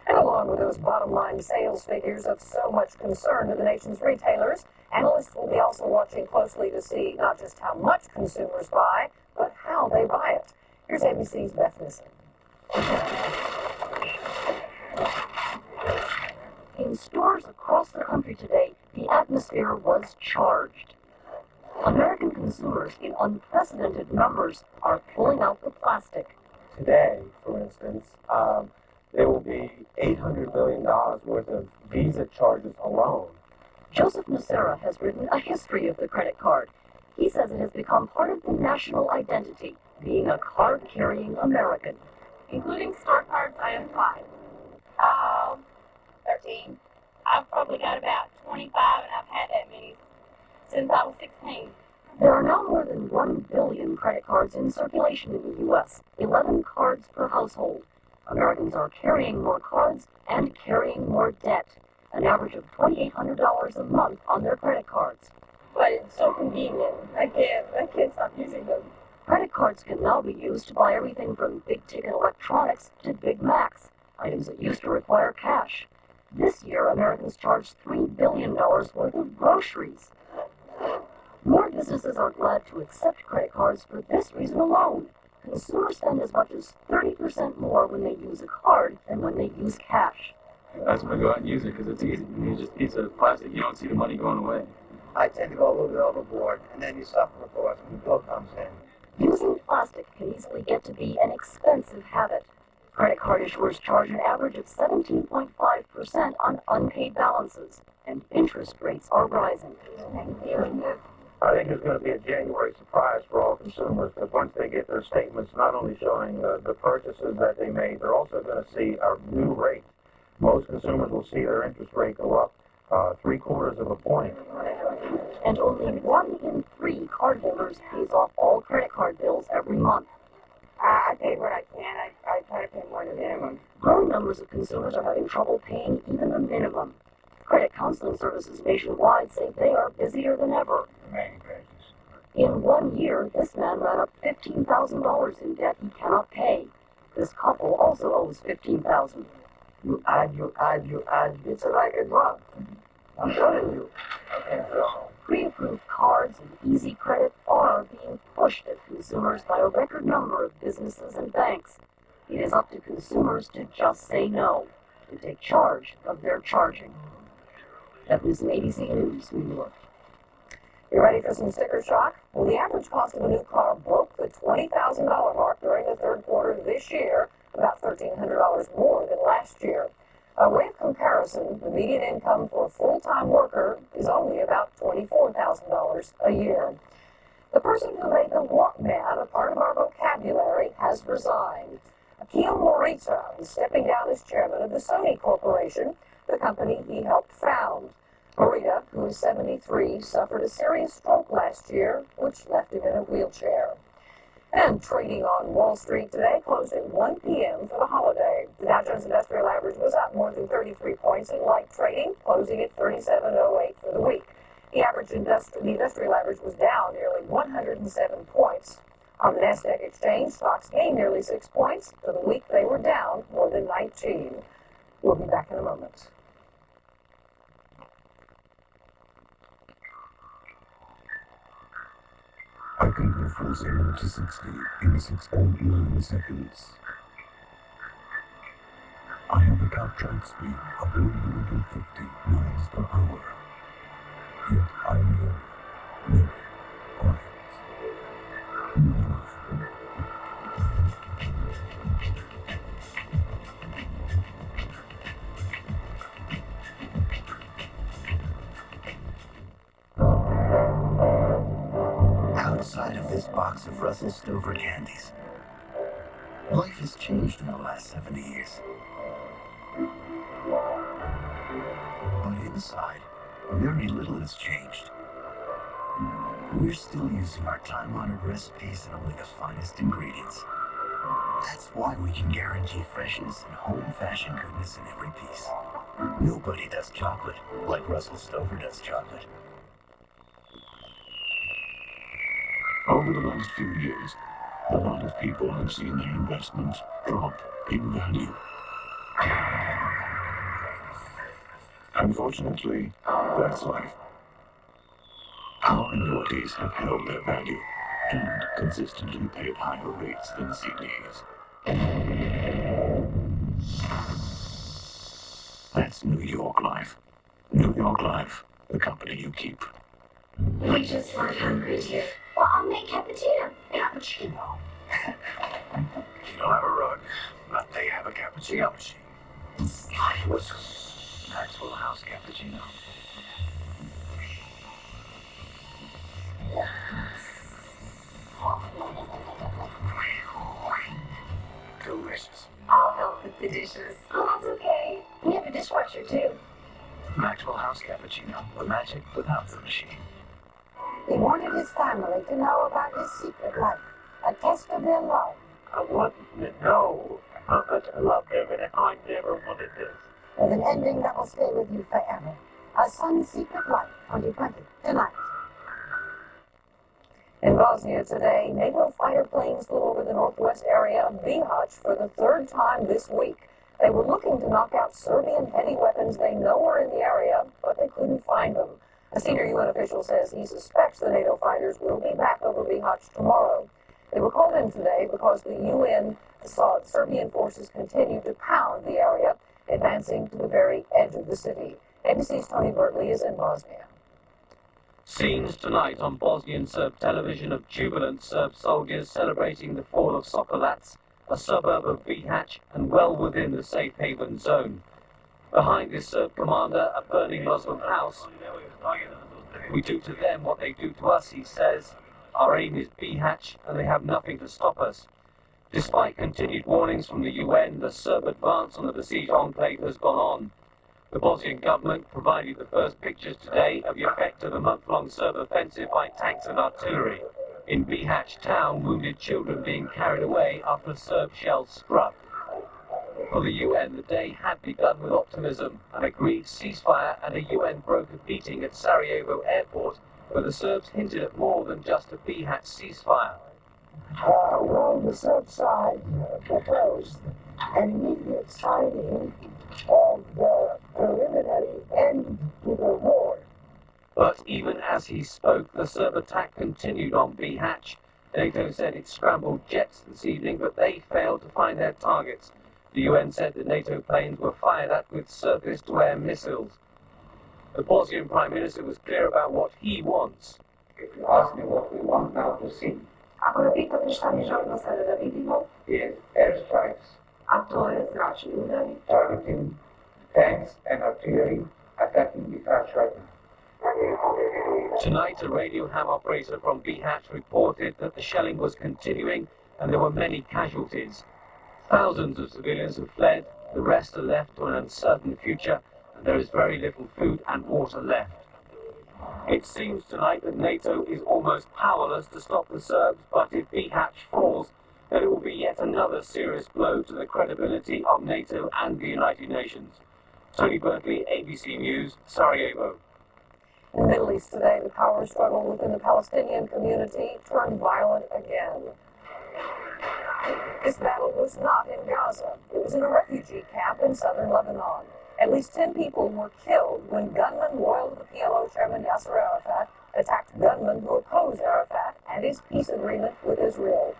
And along with those bottom-line sales figures of so much concern to the nation's retailers, analysts will be also watching closely to see not just how much consumers buy, but how they buy it. Here's ABC's Beth Nissen. In stores across the country today, the atmosphere was charged. American consumers in unprecedented numbers are pulling out the plastic. Today, for instance, there will be $800 billion worth of Visa charges alone. Joseph Nacera has written a history of the credit card. He says it has become part of the national identity, being a card-carrying American. Including store cards, I have 5. 13. I've probably got about 25, and I've had that many since I was 16. There are now more than 1 billion billion credit cards in circulation in the U.S., 11 cards per household. Americans are carrying more cards and carrying more debt, an average of $2,800 a month on their credit cards. But it's so convenient. I can't stop using them. Credit cards can now be used to buy everything from big-ticket electronics to Big Macs, items that used to require cash. This year, Americans charged $3 billion worth of groceries. More businesses are glad to accept credit cards for this reason alone. Consumers spend as much as 30% more when they use a card than when they use cash. That's when I go out and use it because it's easy. It's just a piece of plastic. You don't see the money going away. I tend to go a little bit overboard, and then you suffer, of course, when the bill comes in. Using plastic can easily get to be an expensive habit. Credit card issuers charge an average of 17.5% on unpaid balances, and interest rates are rising. I think it's going to be a January surprise for all consumers because once they get their statements not only showing the purchases that they made, they're also going to see a new rate. Most consumers will see their interest rate go up 0.75 of a point. And only 1 in 3 cardholders pays off all credit card bills every month. I pay what I can. I try to pay more than the minimum. Growing numbers of consumers are having trouble paying even the minimum. Credit counseling services nationwide say they are busier than ever. In 1 year, this man ran up $15,000 in debt he cannot pay. This couple also owes $15,000. You add. It's like a drug. I'm telling you. Pre-approved cards and easy credit are being pushed at consumers by a record number of businesses and banks. It is up to consumers to just say no, to take charge of their charging. That was ABC News, New York. You ready for some sticker shock? Well, the average cost of a new car broke the $20,000 mark during the third quarter this year, about $1,300 more than last year. By way of comparison, the median income for a full-time worker is only about $24,000 a year. The person who made the Walkman a part of our vocabulary has resigned. Akil Morita is stepping down as chairman of the Sony Corporation, the company he helped found. Morita, who is 73, suffered a serious stroke last year, which left him in a wheelchair. And trading on Wall Street today closed at 1 p.m. for the holiday. The Dow Jones Industrial Average was up more than 33 points in light trading, closing at 37.08 for the week. The industrial average was down nearly 107 points. On the Nasdaq exchange, stocks gained nearly 6 points. For the week, they were down more than 19. We'll be back in a moment. I can go from 0 to 60 in 6.9 seconds. I have a top track speed of 150 miles per hour. Yet I'm very quiet. Outside of this box of Russell Stover candies, life has changed in the last 70 years. But inside, very little has changed. We're still using our time-honored recipes and only the finest ingredients. That's why we can guarantee freshness and home-fashioned goodness in every piece. Nobody does chocolate like Russell Stover does chocolate. Over the last few years, a lot of people have seen their investments drop in value. Unfortunately, that's life. Our annuities have held their value and consistently paid higher rates than CDs. That's New York Life. New York Life, the company you keep. We just weren't hungry, dear. Well, I'll make cappuccino. Cappuccino? You don't have a rug, but they have a cappuccino machine. What's Maxwell House cappuccino? Delicious. I'll help with the dishes. Oh, that's okay. We have a dishwasher, too. Maxwell House cappuccino, the magic without the machine. He wanted his family to know about his secret life, a test of their love. I want them to know how much I love them, and I never wanted this. With an ending that will stay with you forever. A son's secret life, 2020, tonight. In Bosnia today, NATO fighter planes flew over the northwest area of Bihać for the third time this week. They were looking to knock out Serbian heavy weapons they know are in the area, but they couldn't find them. A senior UN official says he suspects the NATO fighters will be back over Bihać tomorrow. They were called in today because the UN saw Serbian forces continue to pound the area, advancing to the very edge of the city. ABC's Tony Bertley is in Bosnia. Scenes tonight on Bosnian Serb television of jubilant Serb soldiers celebrating the fall of Sokolac, a suburb of Bihać and well within the safe haven zone. Behind this Serb commander, a burning Muslim house. We do to them what they do to us, he says. Our aim is Bihać, and they have nothing to stop us. Despite continued warnings from the UN, the Serb advance on the besieged enclave has gone on. The Bosnian government provided the first pictures today of the effect of the month-long Serb offensive by tanks and artillery. In Bihać town, wounded children being carried away after a Serb shell struck. For the UN, the day had begun with optimism, an agreed ceasefire and a UN brokered meeting at Sarajevo airport, where the Serbs hinted at more than just a Bihać ceasefire. Well, the Serb side proposed an immediate signing of the preliminary end to the war. But even as he spoke, the Serb attack continued on Bihać. NATO said it scrambled jets this evening, but they failed to find their targets. The UN said the NATO planes were fired at with surface-to-air missiles. The Bosnian Prime Minister was clear about what he wants. If you ask me what we want now to see, Ako me pitate šta mi želimo sada da vidimo, is airstrikes, a to je zračni udari, targeting tanks and artillery attacking Bihać right now. Tonight, a radio ham operator from Bihać reported that the shelling was continuing and there were many casualties. Thousands of civilians have fled, the rest are left to an uncertain future, and there is very little food and water left. It seems tonight that NATO is almost powerless to stop the Serbs, but if Bihać falls, then it will be yet another serious blow to the credibility of NATO and the United Nations. Tony Bertley, ABC News, Sarajevo. In the Middle East today, the power struggle within the Palestinian community turned violent again. This battle was not in Gaza. It was in a refugee camp in southern Lebanon. At least 10 people were killed when gunmen loyal to the PLO chairman Yasser Arafat attacked gunmen who opposed Arafat and his peace agreement with Israel.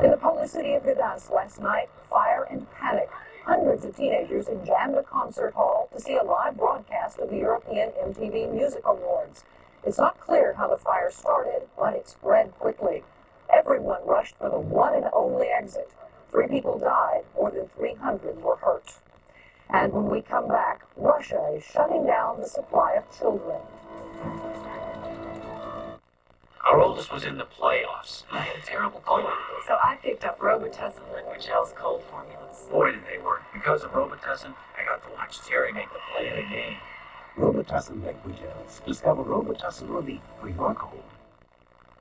In the Polish city of Gdansk last night, fire and panic. Hundreds of teenagers had jammed a concert hall to see a live broadcast of the European MTV Music Awards. It's not clear how the fire started, but it spread quickly. Everyone rushed for the one and only exit. 3 people died, more than 300 were hurt. And when we come back, Russia is shutting down the supply of children. Our oldest was in the playoffs. I had a terrible cold. So I picked up Robitussin Liquid Gel's cold formulas. Boy, did they work. Because of Robitussin, I got to watch Terry make the play of the game. Robitussin Liquid Gels. Discover Robitussin Relief for your cold.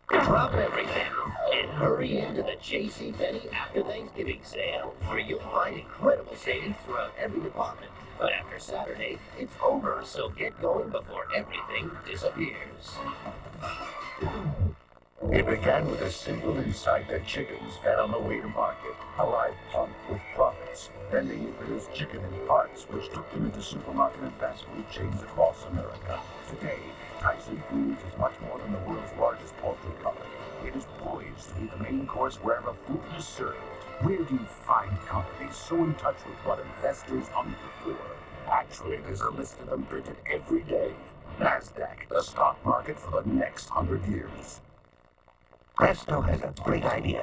Drop everything and hurry into the JCPenney after Thanksgiving sale, where you'll find incredible savings throughout every department. But after Saturday, it's over, so get going before everything disappears. It began with a simple insight that chickens fed on the way to market, a live punt with profits. Then they introduced chicken in parts, which took them into supermarket and fast food chains across America. Today, Tyson Foods is much more than the world's largest poultry company. It is poised to be the main course wherever food is served. Where do you find companies so in touch with what investors hunt for? Actually, there's a list of them printed every day. NASDAQ, the stock market for the next 100 years. Presto has a great idea.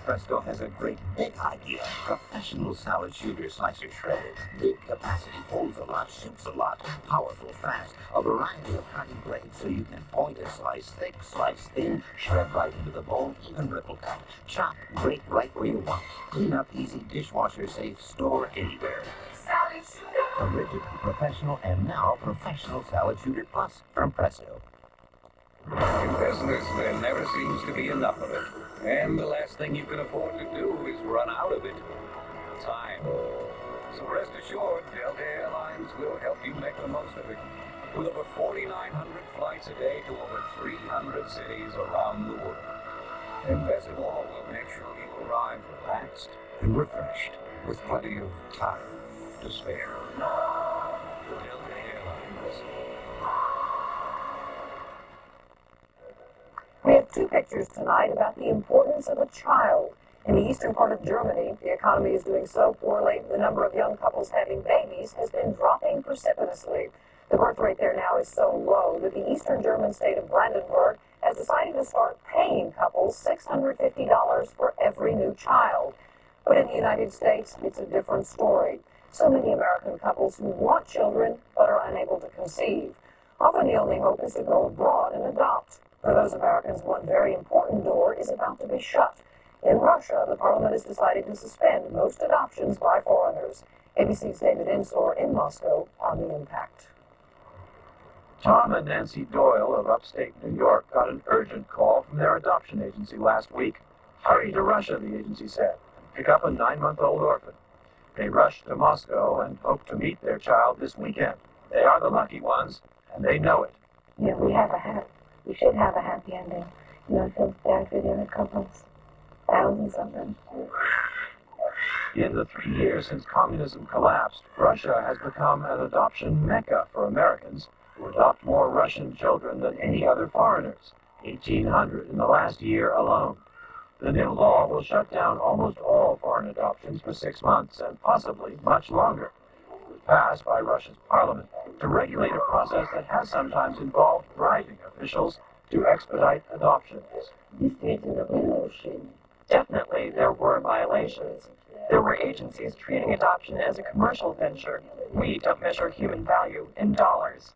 Presto has a great big idea. Professional salad shooter slicer shredded. Big capacity, holds a lot, shoots a lot. Powerful, fast. A variety of cutting blades so you can point a slice thick, slice thin, shred right into the bowl, even ripple cut. Chop, grate right where you want. Clean up easy, dishwasher safe, store anywhere. Salad shooter. a rigid, professional, and now professional salad shooter plus from Presto. In business, there never seems to be enough of it. And the last thing you can afford to do is run out of it. Time. So rest assured, Delta Airlines will help you make the most of it. With over 4,900 flights a day to over 300 cities around the world. And best of all, will make sure you arrive relaxed and refreshed with plenty of time to spare. Delta Airlines. We have two pictures tonight about the importance of a child. In the eastern part of Germany, the economy is doing so poorly, the number of young couples having babies has been dropping precipitously. The birth rate there now is so low that the eastern German state of Brandenburg has decided to start paying couples $650 for every new child. But in the United States, it's a different story. So many American couples who want children but are unable to conceive. Often the only hope is to go abroad and adopt. For those Americans, one very important door is about to be shut. In Russia, the parliament has decided to suspend most adoptions by foreigners. ABC's David Ensor in Moscow on the impact. Tom and Nancy Doyle of upstate New York got an urgent call from their adoption agency last week. Hurry to Russia, the agency said, and pick up a 9-month-old orphan. They rushed to Moscow and hope to meet their child this weekend. They are the lucky ones, and they know it. Yeah, we should have a happy ending. I feel bad for the other couples. Thousands of them. In the 3 years since communism collapsed, Russia has become an adoption mecca for Americans who adopt more Russian children than any other foreigners, 1,800 in the last year alone. The new law will shut down almost all foreign adoptions for 6 months and possibly much longer. It was passed by Russia's parliament to regulate a process that has sometimes involved bribing officials to expedite adoptions. Definitely, there were violations. There were agencies treating adoption as a commercial venture. We don't measure human value in dollars.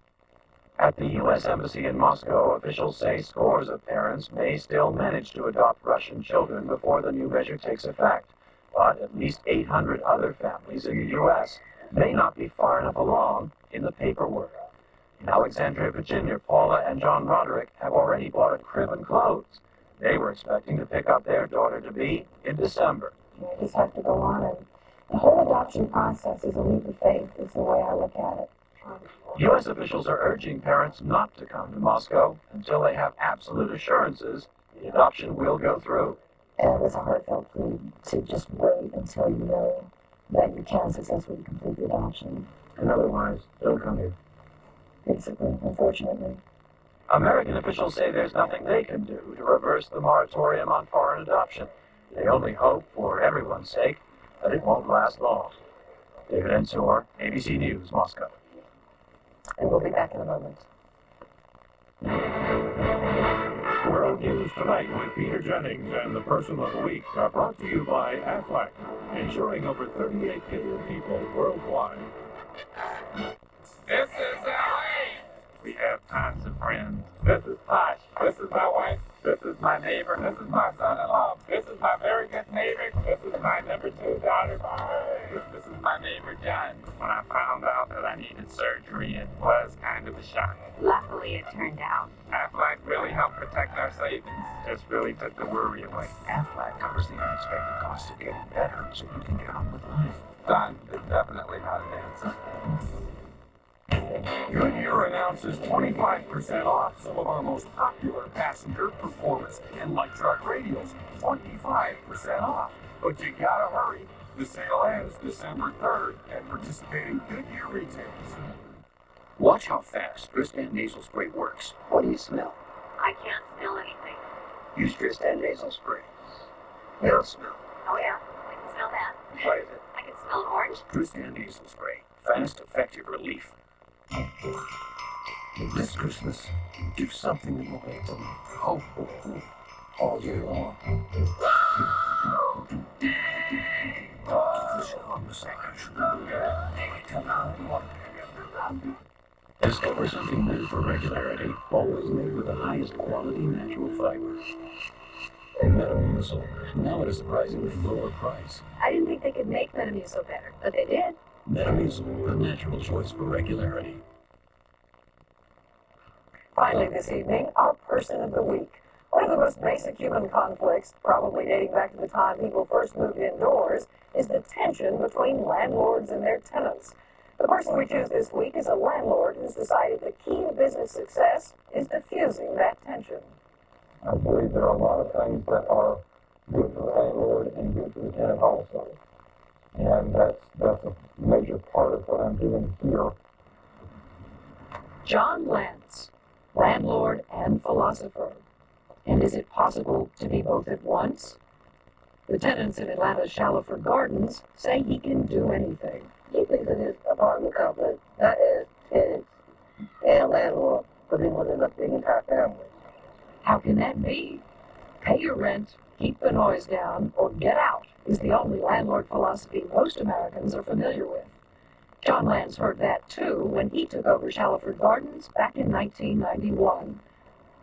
At the U.S. Embassy in Moscow, officials say scores of parents may still manage to adopt Russian children before the new measure takes effect, but at least 800 other families in the U.S. may not be far enough along in the paperwork. In Alexandria, Virginia, Paula and John Roderick have already bought a crib and clothes. They were expecting to pick up their daughter-to-be in December. You just have to go on, and the whole adoption process is a leap of faith, is the way I look at it. U.S. officials are urging parents not to come to Moscow until they have absolute assurances the adoption will go through. And it's a heartfelt plea to just wait until you know that you can successfully complete the adoption. And otherwise, don't come here. Basically, unfortunately. American officials say there's nothing they can do to reverse the moratorium on foreign adoption. They only hope, for everyone's sake, that it won't last long. David Ensor, ABC News, Moscow. And we'll be back in a moment. World News Tonight with Peter Jennings and the Person of the Week are brought to you by Aflac, insuring over 38 million people worldwide. This is LA! We have tons of friends. This is Posh. This is my wife. This is my neighbor. This is my son-in-law. This is my very good neighbor. This is my number 2 daughter. This is my neighbor John. When I found out that I needed surgery, it was kind of a shock. Luckily, it turned out. Aflac really helped protect our savings. Just really took the worry away. Aflac covers the unexpected cost of getting better so you can get on with life. Don is definitely not an answer. Goodyear announces 25% off some of our most popular passenger, performance, and light truck radials. 25% off. But you gotta hurry. The sale ends December 3rd at participating Goodyear retailers. Watch how fast Tristan nasal spray works. What do you smell? I can't smell anything. Use Tristan nasal spray. It'll smell. Oh yeah, I can smell that. What is it? I can smell an orange. Tristan nasal spray. Fast, effective relief. This Christmas, give something that will make them hope all year long. Discover something new for regularity, always made with the highest quality natural fiber. Metamucil, now at a surprisingly lower price. I didn't think they could make Metamucil better, but they did. Metamucil, the natural choice for regularity. Finally this evening, our person of the week. One of the most basic human conflicts, probably dating back to the time people first moved indoors, is the tension between landlords and their tenants. The person we choose this week is a landlord who's decided the key to business success is diffusing that tension. I believe there are a lot of things that are good for the landlord and good for the tenant also. And that's a major part of what I'm doing here. John Lance, landlord and philosopher. And is it possible to be both at once? The tenants in Atlanta's Shallowford Gardens say he can do anything. He thinks of his apartment complex not as tenants and landlord, but they want to up the entire family. How can that be? Pay your rent, keep the noise down, or get out is the only landlord philosophy most Americans are familiar with. John Lance heard that too when he took over Shallowford Gardens back in 1991.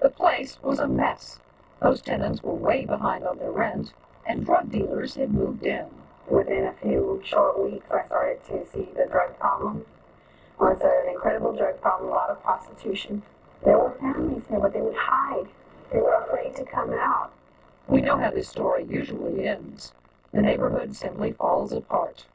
The place was a mess. Most tenants were way behind on their rent, and drug dealers had moved in. Within a few short weeks, I started to see the drug problem. It was an incredible drug problem, a lot of prostitution. There were families here, but they would hide. They were afraid to come out. We know how this story usually ends. The neighborhood simply falls apart.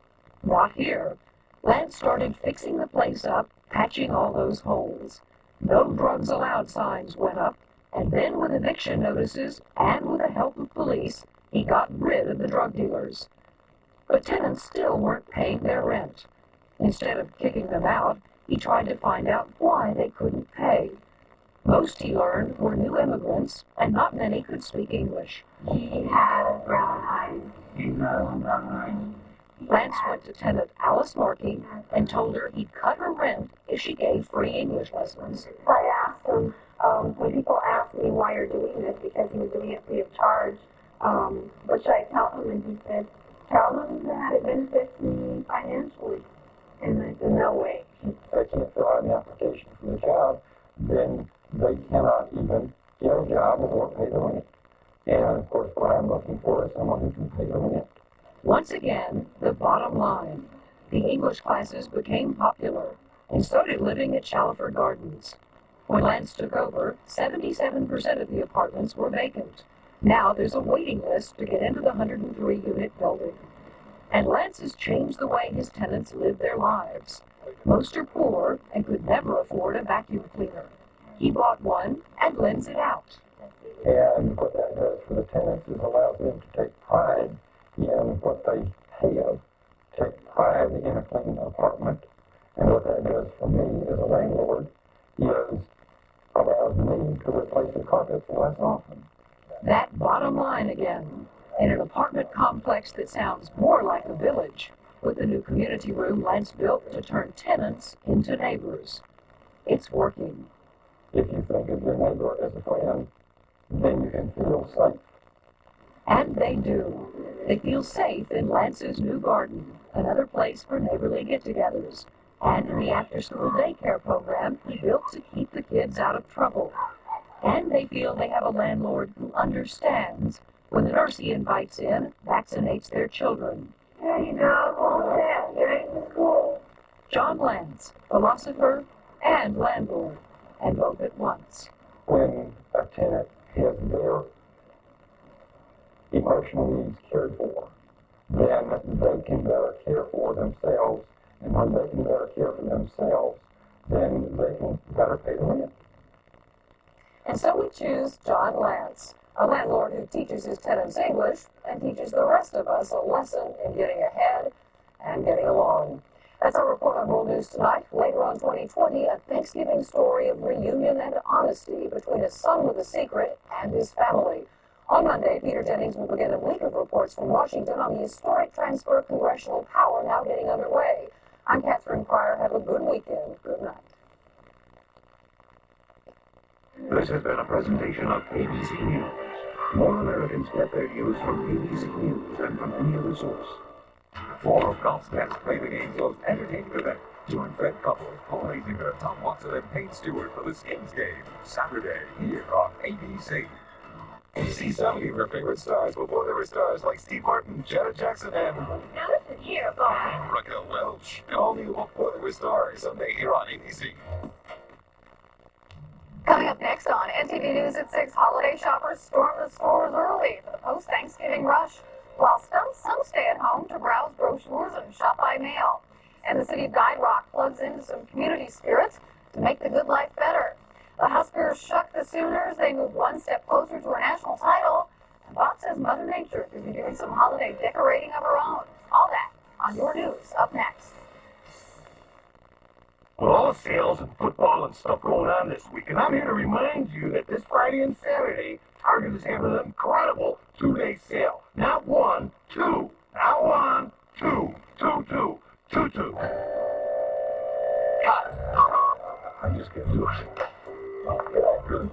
Not here. Lance started fixing the place up, patching all those holes. No drugs allowed signs went up, and then with eviction notices and with the help of police, he got rid of the drug dealers. But tenants still weren't paying their rent. Instead of kicking them out, he tried to find out why they couldn't pay. Most, he learned, were new immigrants, and not many could speak English. He had brown eyes. Lance went to tenant Alice Markey and told her he'd cut her rent if she gave free English lessons. I asked him, when people ask me why you're doing this, because he was doing it free of charge, what should I tell him? And he said, tell them that it benefits me financially. And I said, no way. If they can't fill out an application for the job, then they cannot even get a job or pay the rent. And of course, what I'm looking for is someone who can pay the rent. Once again, the bottom line. The English classes became popular, and so did living at Shallowford Gardens. When Lance took over, 77% of the apartments were vacant. Now there's a waiting list to get into the 103-unit building. And Lance has changed the way his tenants live their lives. Most are poor and could never afford a vacuum cleaner. He bought one and lends it out. And what that does for the tenants is allows them to take pride in what they have, take pride in a clean apartment. And what that does for me as a landlord is allows me to replace the carpets less often. That bottom line again, in an apartment complex that sounds more like a village, with the new community room Lance built to turn tenants into neighbors. It's working. If you think of your neighbor as a friend, then you can feel safe. And they do. They feel safe in Lance's new garden, another place for neighborly get-togethers, and in the after-school daycare program he built to keep the kids out of trouble. And they feel they have a landlord who understands when the nurse he invites in vaccinates their children. There you go, all that. You're in school. John Lance, philosopher and landlord, and both at once. When a tenant has their emotional needs cared for, then they can better care for themselves. And when they can better care for themselves, then they can better pay the rent. And so we choose John Lance, a landlord who teaches his tenants English and teaches the rest of us a lesson in getting ahead and getting along. That's our report on World News Tonight. Later on 2020, a Thanksgiving story of reunion and honesty between a son with a secret and his family. On Monday, Peter Jennings will begin a week of reports from Washington on the historic transfer of congressional power now getting underway. I'm Catherine Pryor. Have a good weekend. Good night. This has been a presentation of ABC News. More Americans get their news from ABC News than from any other source. 4 of golf's best play the game's most entertaining event. Join Fred Couples, Paul Azinger, Tom Watson, and Payne Stewart for the Skins Game, Saturday, here on ABC. See some of your favorite stars before they were stars like Steve Martin, Janet Jackson, and... Now listen, here, boy. Raquel Welch, and all new Water with Stars someday here on ABC. Coming up next on NTV News at 6, holiday shoppers storm the stores early for the post-Thanksgiving rush, while some stay at home to browse brochures and shop by mail. And the city of Guide Rock plugs into some community spirits to make the good life better. The Huskers shuck the Sooners, they move one step closer to a national title, and Bob says Mother Nature is doing some holiday decorating of her own. All that on your news up next. Well, all the sales and football and stuff going on this week, and I'm here to remind you that this Friday and Saturday, Target is having an incredible 2-day sale. Not one, two. Not one, two. Two. Cut. I just can't do it. Good.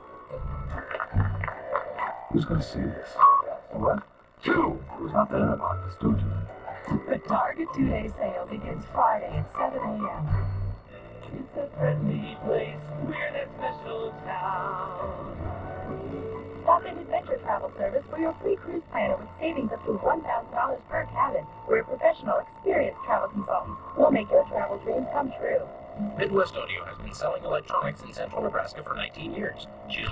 Who's going to see this? What? Two. There's nothing in about this, two. The Target 2-day sale begins Friday at 7 a.m. It's a friendly place. We're that special town. Stop in Adventure Travel Service for your free cruise planner with savings up to $1,000 per cabin. We're a professional, experienced travel consultant. We'll make your travel dreams come true. Midwest Audio has been selling electronics in central Nebraska for 19 years. Choose